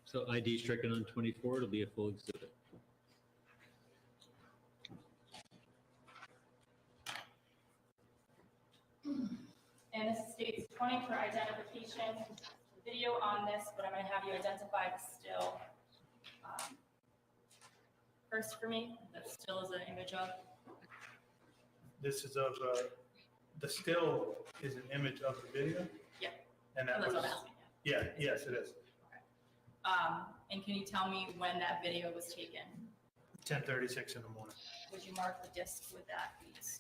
So ID stricken on 24, it'll be a full exhibit. And this states 20 for identification. Video on this, but I'm going to have you identify the still first for me. That still is an image of. This is of, the still is an image of the video? Yeah. And that That's was, what I'm asking. yeah, yes, it is. And can you tell me when that video was taken? 10:36 in the morning. Would you mark the disc with that, please?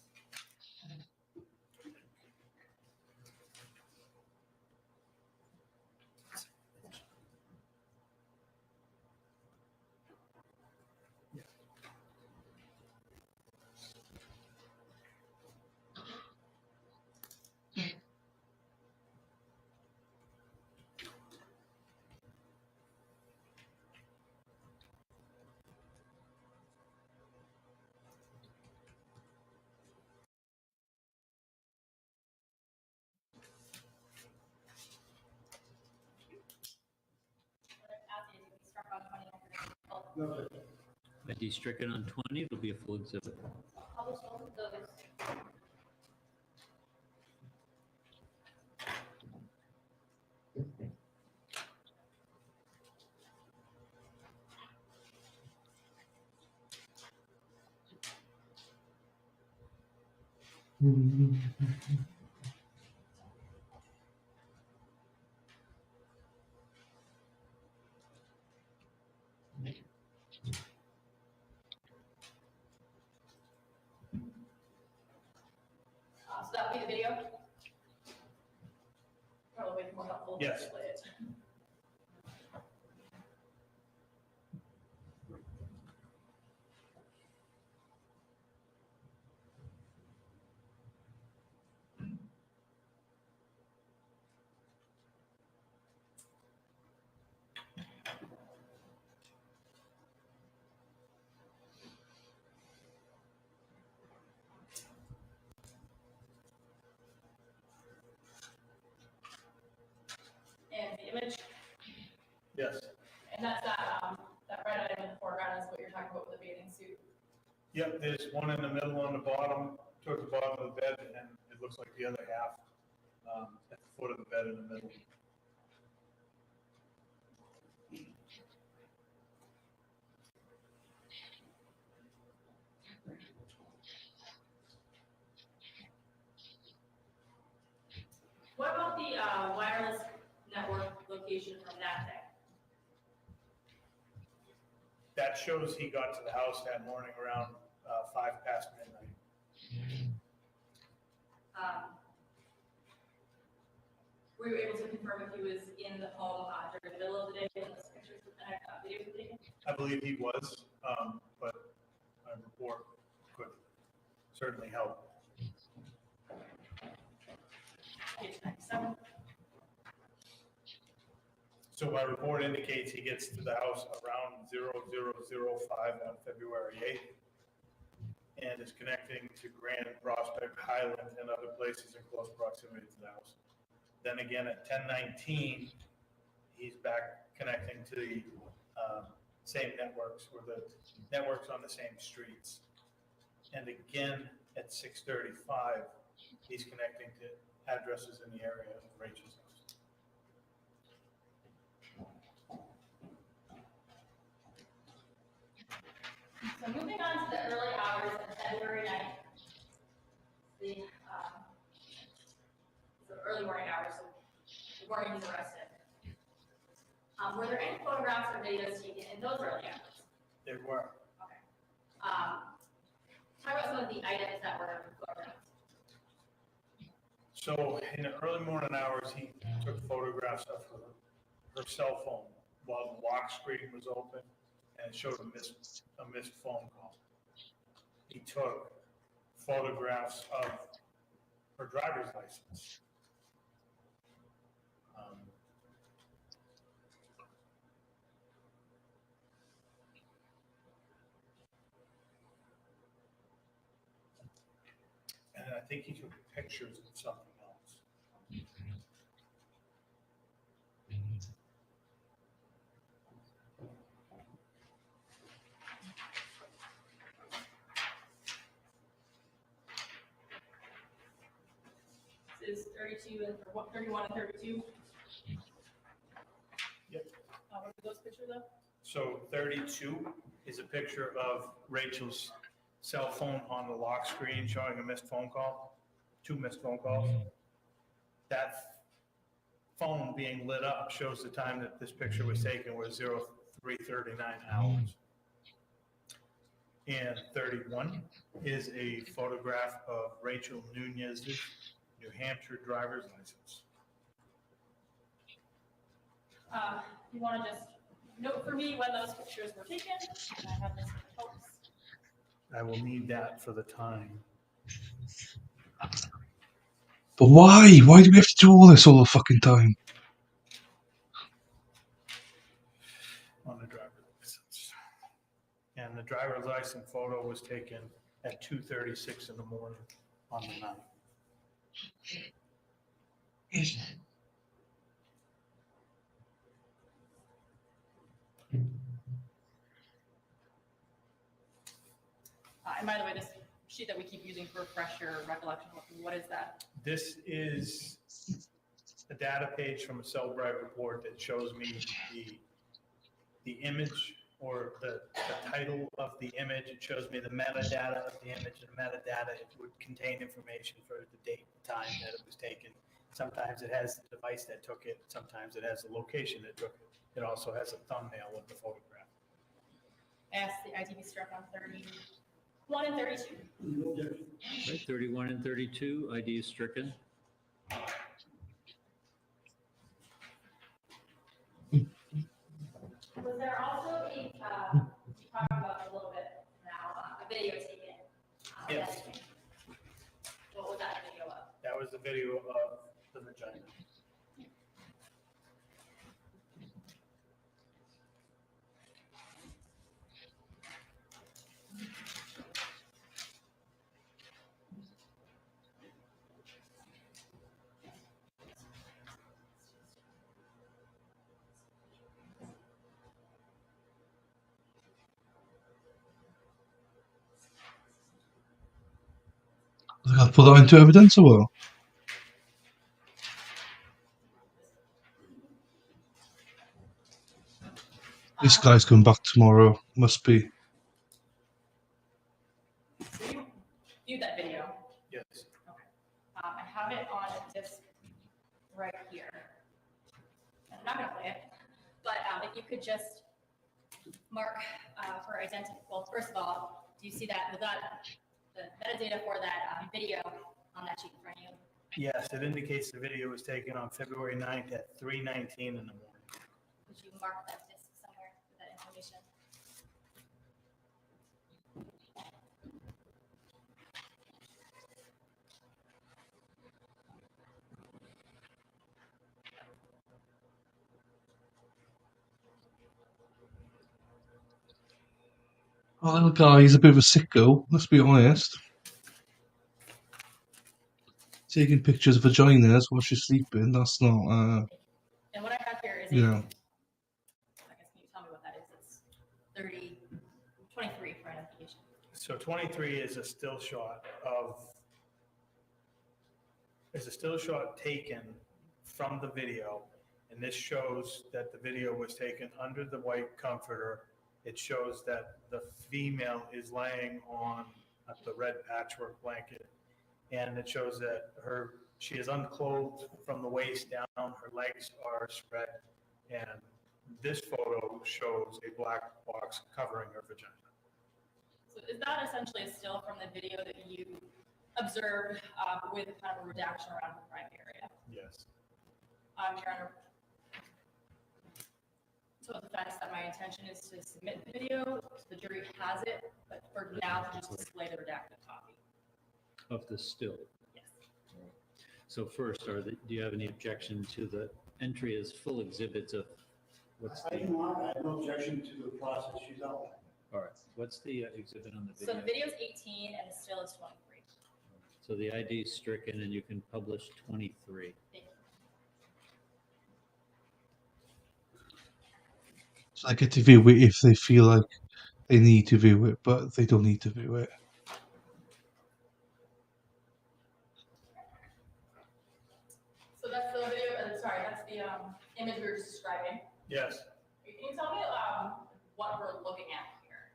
ID stricken on 20, it'll be a full exhibit. Publish both of those. So that would be the video? Probably more helpful. to Yes. display it. image? Yes. And that's that red item in the foreground is what you're talking about with the bathing suit. Yep, there's one in the middle on the bottom, towards the bottom of the bed, and it looks like the other half at the foot of the bed in the middle. What about the wireless network location from that day? That shows he got to the house that morning around 5 past midnight. Were you able to confirm if he was in the home during the middle of the day when those pictures and videos were taken? I believe he was, but a report could certainly help. Page 97. So my report indicates he gets to the house around 00:05 on February 8th and is connecting to Grand Prospect, Highland, and other places in close proximity to the house. Then again at 10:19, he's back connecting to the same networks, or the networks on the same streets. And again at 6:35, he's connecting to addresses in the area of Rachel's house. So moving on to the early hours of February 9th, the early morning hours, so the morning he's arrested. Were there any photographs or videos taken in those early hours? There were. Okay. Talk about some of the items that were photographed. So in the early morning hours, he took photographs of her cell phone while the lock screen was open, and it showed a missed phone call. He took photographs of her driver's license. And I think he took pictures of something else. This is 32 and 31 and 32. Yep. What are those pictures of? So 32 is a picture of Rachel's cell phone on the lock screen showing a missed phone call, 2 missed phone calls. That phone being lit up shows the time that this picture was taken was 03:39 hours. And 31 is a photograph of Rachel Nunez's New Hampshire driver's license. You want to just note for me when those pictures were taken? And I have this in notes. I will need that for the time. But why? Why do we have to do all this all the fucking time? On the driver's license. And the driver's license photo was taken at 2:36 in the morning on the 9th. And by the way, this sheet that we keep using for refresh your recollection, what is that? This is a data page from a Cellbrite report that shows me the image, or the title of the image. It shows me the metadata of the image, and the metadata, it would contain information for the date, the time that it was taken. Sometimes it has the device that took it. Sometimes it has the location that took it. It also has a thumbnail of the photograph. Ask the ID be struck on 31 and 32. Right, 31 and 32, ID is stricken. Was there also a, you talked about a little bit now, a video taken? Yes. What was that video of? That was the video of the vagina. They got to put that into evidence or what? This guy's coming back tomorrow. Must be. So you viewed that video. Yes. Okay. I have it on disc right here. I'm not gonna play it, but if you could just mark for identity. Well, first of all, do you see that? Was that the metadata for that video on that sheet in front of you? Yes, it indicates the video was taken on February 9th at 3:19 in the morning. Would you mark that disc somewhere with that information? Oh, little guy, he's a bit of a sicko, let's be honest. Taking pictures of vaginas while she's sleeping, that's not, And what I have here is you a, know. I guess, can you tell me what that is? It's 23 for identification. So 23 is a still shot taken from the video. And this shows that the video was taken under the white comforter. It shows that the female is laying on the red patchwork blanket. And it shows that she is unclothed from the waist down, her legs are spread. And this photo shows a black box covering her vagina. So is that essentially a still from the video that you observed with kind of a redaction around the prime area? Yes. Your Honor, so the defense that my intention is to submit the video, so the jury has it, but for now to just display the redacted copy. Of the still. Yes. So first, do you have any objection to the entry as full exhibits of what's I the, do not, I have no objection to the process she's outlined. all right, what's the exhibit on the So video? the video is 18 and the still is 23. So the ID is stricken and you can publish 23. Thank you. So they get to view it if they feel like they need to view it, but they don't need to view it. So that's the video, sorry, that's the image we were just describing. Yes. Can you tell me what we're looking at here?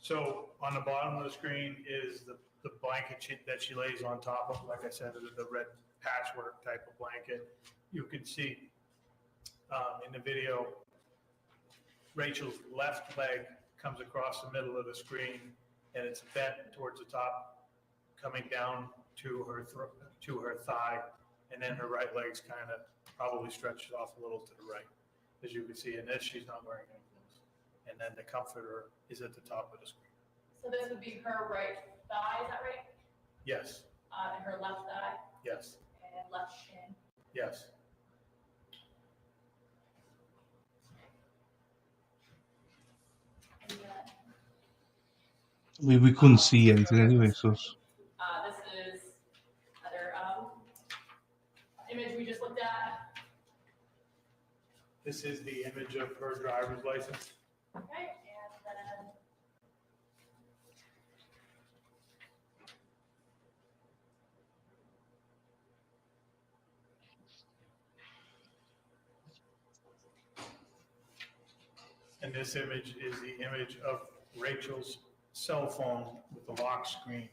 So on the bottom of the screen is the blanket that she lays on top of, like I said, the red patchwork type of blanket. You can see in the video, Rachel's left leg comes across the middle of the screen and it's bent towards the top, coming down to her thigh, and then her right leg's kind of probably stretched off a little to the right, as you can see. And this, she's not wearing any clothes. And then the comforter is at the top of the screen. So this would be her right thigh, is that right? Yes, And her left thigh yes, and left shin. yes. We couldn't see anything anyway, so. This is another image we just looked at. This is the image of her driver's license. Okay, and then And this image is the image of Rachel's cell phone with the lock screen.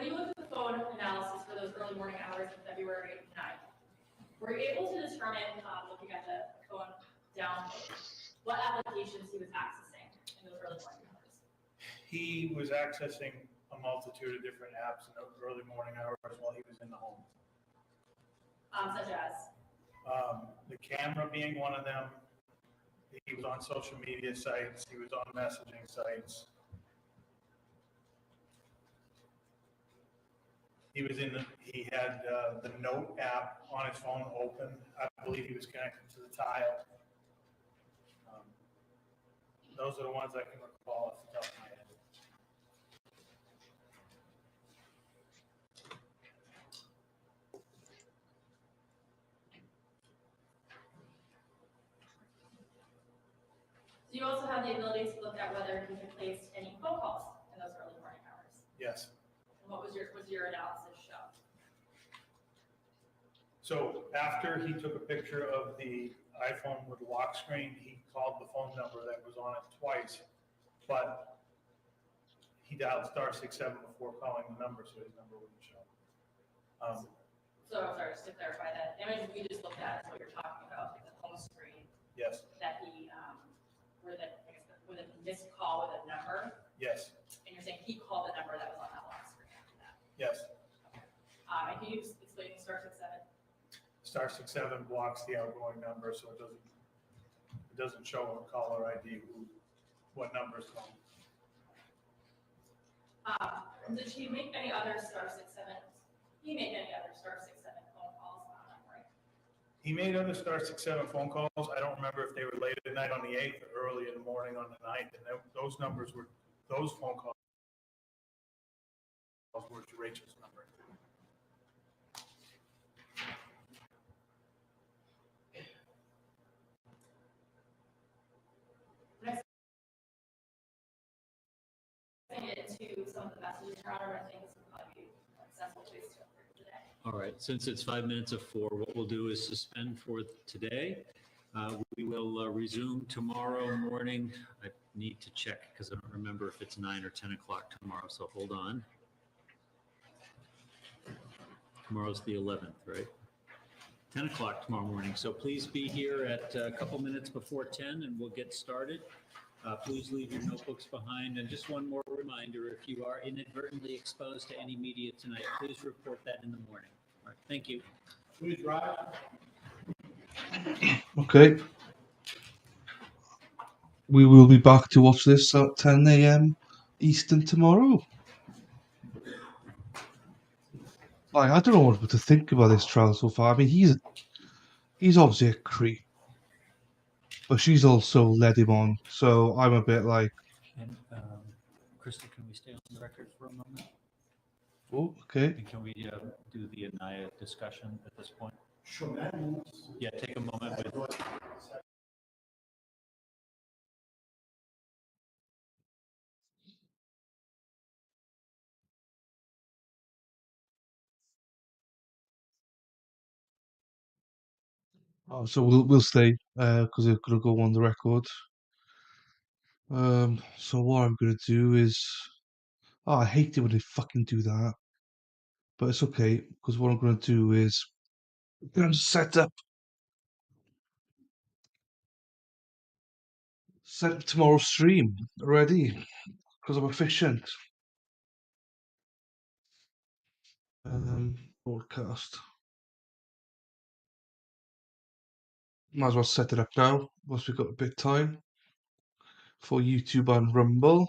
when you looked at the phone analysis for those early morning hours of February 9th, were you able to determine, looking at the phone download, what applications he was accessing in those early morning hours? He was accessing a multitude of different apps in the early morning hours while he was in the home. Such as? The camera being one of them. He was on social media sites. He was on messaging sites. He was he had the Note app on his phone open. I believe he was connected to the tile. Those are the ones I can recall off the top of my head. So you also have the ability to look at whether he had placed any phone calls in those early morning hours. Yes. And what was your analysis show? So after he took a picture of the iPhone with the lock screen, he called the phone number that was on it twice, but he dialed *67 before calling the number, so his number wouldn't show. So I'm sorry, just to clarify that image we just looked at is what you're talking about, like the home screen Yes, that he, where the, I guess, with a missed call with a number, yes, and you're saying he called the number that was on that lock screen after that. yes. And can you just explain *67? *67 blocks the outgoing number, so it doesn't show on caller ID what number's calling. Did she make any other *67? He made any other *67 phone calls on that, right? He made other *67 phone calls. I don't remember if they were late at night on the 8th or early in the morning on the 9th, and those phone calls were to Rachel's number. Next, into some of the messages around, I think this would probably be a successful place to for today. All right, since it's 5 minutes of 4, what we'll do is suspend for today. We will resume tomorrow morning. I need to check because I don't remember if it's 9 or 10 o'clock tomorrow, so hold on. Tomorrow's the 11th, right? 10 o'clock tomorrow morning. So please be here at a couple minutes before 10 and we'll get started. Please leave your notebooks behind. And just one more reminder, if you are inadvertently exposed to any media tonight, please report that in the morning. All right, thank you. Please rise. Okay. We will be back to watch this at 10 a.m. Eastern tomorrow. Like, I don't know what to think about this trial so far. I mean, he's obviously a creep, but she's also led him on. So I'm a bit like, And Crystal, can we stay on the record for a moment? oh, okay. And can we do the Anaya discussion at this point? Sure, man. Yeah, take a moment with. Oh, so we'll stay because we're gonna go on the record. So what I'm gonna do is, oh, I hate it when they fucking do that, but it's okay because what I'm gonna do is I'm gonna set up tomorrow's stream already because I'm efficient. Broadcast. Might as well set it up now once we've got a bit of time for YouTube and Rumble.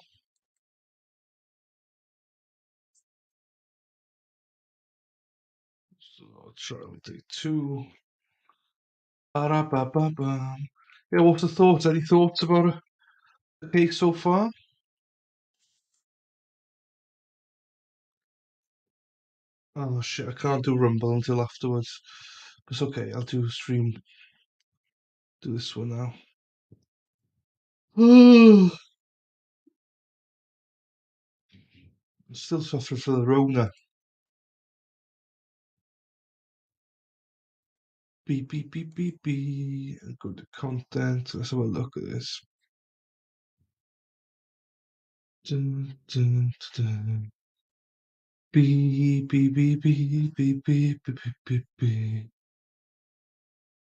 So I'll try and take 2. Ba-da-ba-ba-bam. Yeah, what's the thoughts? Any thoughts about the case so far? Oh shit, I can't do Rumble until afterwards. But it's okay, I'll do stream. Do this one now. I'm still suffering from the Rona. Beep, beep, beep, beep, beep. Go to content. Let's have a look at this. Dun, dun, dun. Beep, beep, beep, beep, beep, beep, beep, beep, beep.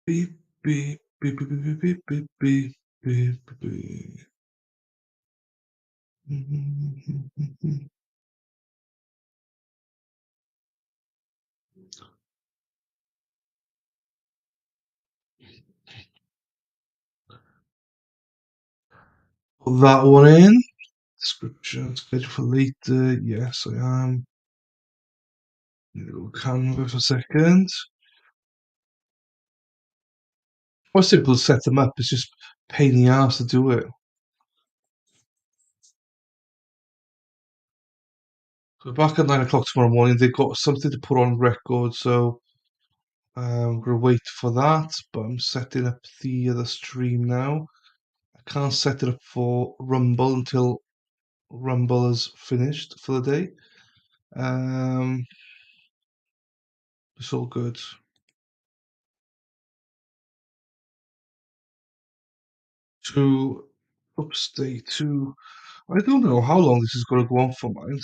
Beep, beep, beep, beep, beep, beep, beep, beep, beep, beep. Put that one in. Description, schedule for later. Yes, I am. Little camera for a second. Quite simple to set them up. It's just pain in the ass to do it. So back at 9 o'clock tomorrow morning, they've got something to put on record, so I'm gonna wait for that. But I'm setting up the other stream now. I can't set it up for Rumble until Rumble is finished for the day. It's all good. To upstate to, I don't know how long this is going to go on for, mind.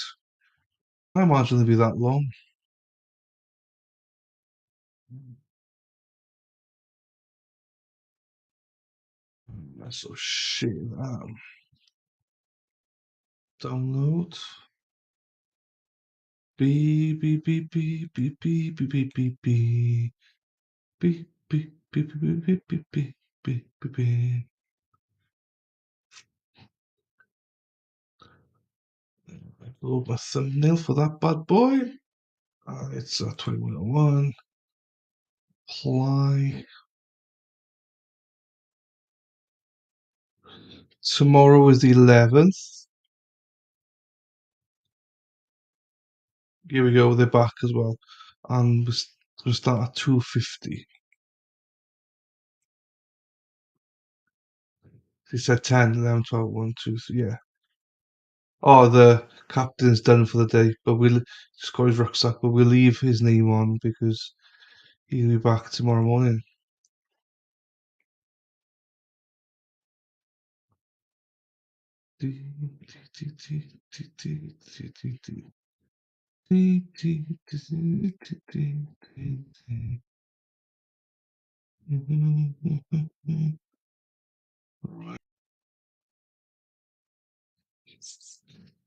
I imagine it'll be that long. That's so shit. Download. Beep beep beep beep beep beep beep beep beep beep beep beep beep beep beep beep beep beep beep beep. Load my thumbnail for that bad boy. It's 2101. Apply. Tomorrow is the 11th. Here we go, they're back as well. And we'll start at 2:50. He said 10, 11, 12, 1, 2, 3, yeah. Oh, the captain's done for the day, but we'll just got his rucksack, but we'll leave his name on because he'll be back tomorrow morning.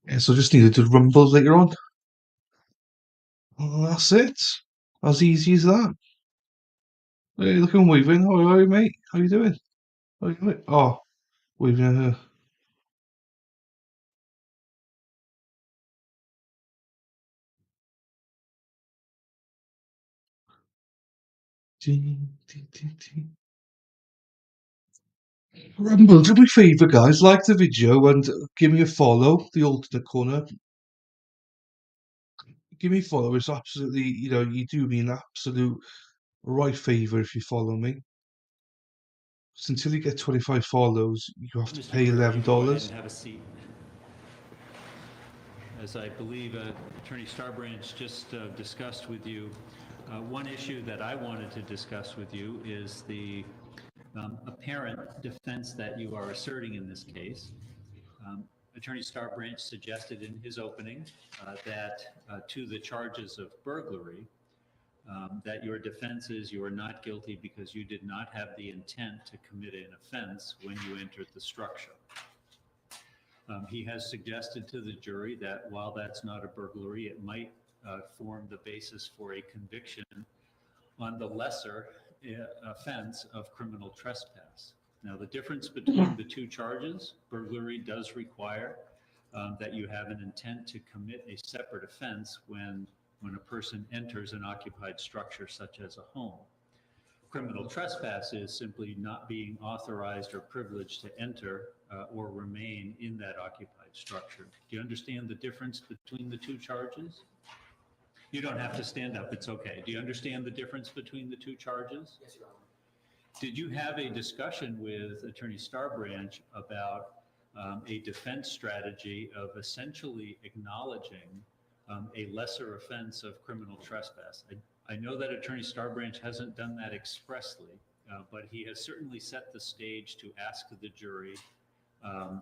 Yeah, so just needed to rumble later on. Well, that's it. As easy as that. Hey, look, I'm weaving. How are you, mate? How you doing? How you doing? Oh, weaving at her. Rumble, do me a favour, guys. Like the video and give me a follow. The alternate corner. Give me a follow. It's absolutely, you do me an absolute right favour if you follow me. So until you get 25 follows, you have to Mr. pay Guerrero, you can go ahead $11. and have a seat. As I believe Attorney Starbranch just discussed with you, one issue that I wanted to discuss with you is the apparent defense that you are asserting in this case. Attorney Starbranch suggested in his opening that to the charges of burglary, that your defense is you are not guilty because you did not have the intent to commit an offense when you entered the structure. He has suggested to the jury that while that's not a burglary, it might form the basis for a conviction on the lesser offense of criminal trespass. Now, the difference between the two charges, burglary does require that you have an intent to commit a separate offense when a person enters an occupied structure such as a home. Criminal trespass is simply not being authorized or privileged to enter or remain in that occupied structure. Do you understand the difference between the two charges? You don't have to stand up, it's okay. Do you understand the difference between the two charges? Yes, Your Honor. Did you have a discussion with Attorney Starbranch about a defense strategy of essentially acknowledging a lesser offense of criminal trespass? I know that Attorney Starbranch hasn't done that expressly, but he has certainly set the stage to ask the jury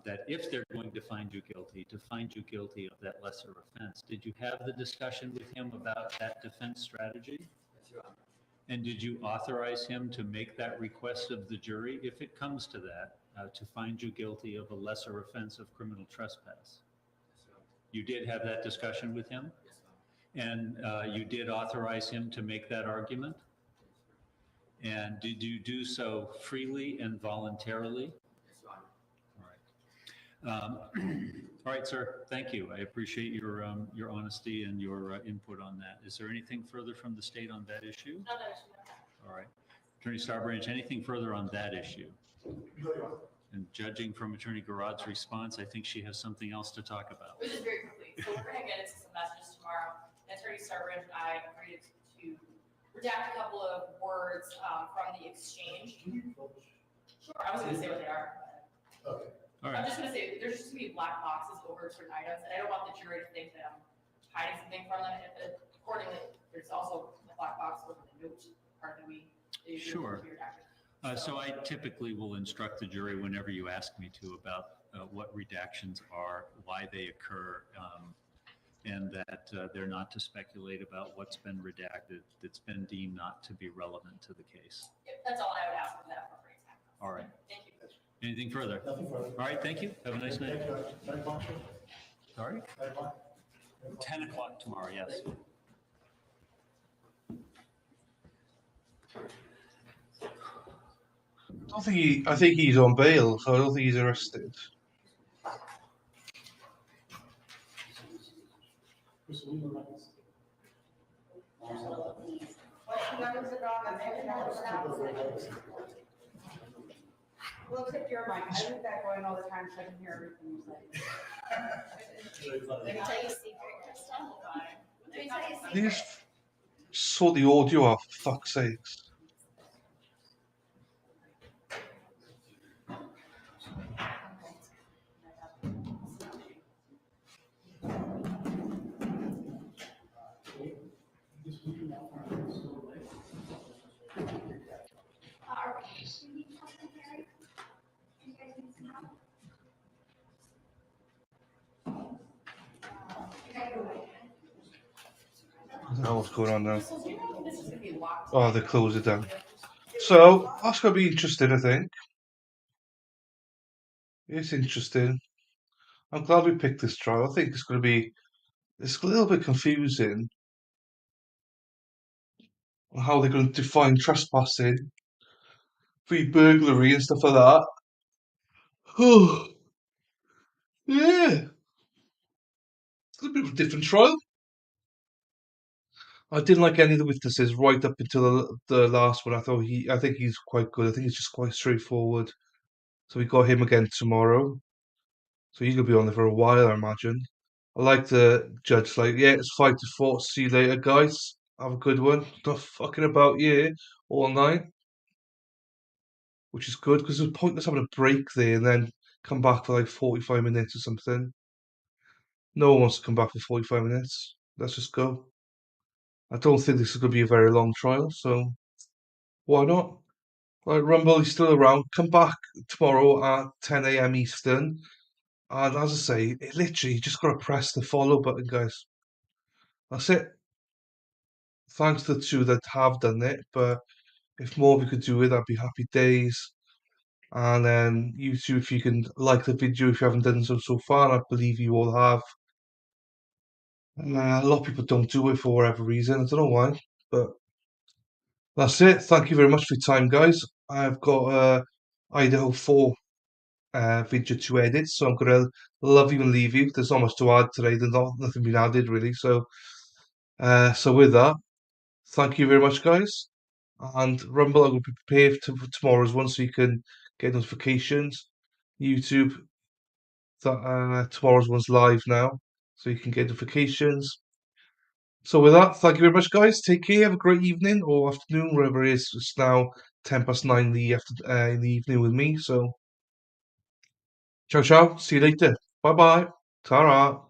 that if they're going to find you guilty of that lesser offense. Did you have the discussion with him about that defense strategy? Yes, Your Honor. And did you authorize him to make that request of the jury, if it comes to that, to find you guilty of a lesser offense of criminal trespass? Yes, Your Honor. You did have that discussion with him? Yes, Your Honor. And you did authorize him to make that argument? And did you do so freely and voluntarily? Yes, Your Honor. All All right, sir, thank you. I appreciate your honesty and your input on that. Is there anything further from the state on that issue? No, that issue, no. All right. Attorney Starbranch, anything further on that issue? And judging from Attorney Garrod's response, I think she has something else to talk about. It was just very quickly. So we're gonna get into some messages tomorrow. And Attorney Starbranch and I agreed to redact a couple of words from the exchange. Sure, I was gonna say what they are. Okay. All I'm right. just gonna say, there's just gonna be black boxes over certain items, and I don't want the jury to think that I'm hiding something from them. Accordingly, there's also a black box over the note part that we. Sure. So I typically will instruct the jury whenever you ask me to about what redactions are, why they occur, and that they're not to speculate about what's been redacted that's been deemed not to be relevant to the case. Yep, that's all I would ask for that appropriate time. All right. Thank you. Anything further? Nothing further. All right, thank you. Have a nice night. 10 o'clock? Sorry? 10 o'clock? 10 o'clock tomorrow, yes. I think he's on bail, so I don't think he's arrested. We'll take your mic. I leave that going all the time so I can hear everything you say. Let me tell you a secret, Kristen. Let me tell you a secret. They just sort the audio out, for fuck's sakes. I don't know what's going on now. Oh, they closed it down. So that's going to be interesting, I think. It's interesting. I'm glad we picked this trial. I think it's going to be a little bit confusing on how they're going to define trespassing, burglary, and stuff like that. Oh, yeah. It's a bit of a different trial. I didn't like any of the witnesses right up until the last one. I think he's quite good. I think it's just quite straightforward. So we got him again tomorrow. So he's gonna be on there for a while, I imagine. I like the judge, like, yeah, it's 5-4. See you later, guys. Have a good one. Not fucking about you all night, which is good because there's pointless having a break there and then come back for like 45 minutes or something. No one wants to come back for 45 minutes. Let's just go. I don't think this is going to be a very long trial, so why not? Like, Rumble is still around. Come back tomorrow at 10 a.m. Eastern. And as I say, it literally, you just got to press the follow button, guys. That's it. Thanks to the two that have done it, but if more of you could do it, I'd be happy days. And then YouTube, if you can like the video if you haven't done so far, and I believe you all have. A lot of people don't do it for whatever reason. I don't know why, but that's it. Thank you very much for your time, guys. I've got Idaho 4 video to edit, so I'm gonna love you and leave you. There's not much to add today. There's nothing been added really. So with that, thank you very much, guys. And Rumble, I will be prepared for tomorrow's one, so you can get notifications. YouTube, that tomorrow's one's live now, so you can get notifications. So with that, thank you very much, guys. Take care. Have a great evening or afternoon, wherever it is. It's now 9:10 in the evening with me. So ciao, ciao. See you later. Bye bye. Ta-ra.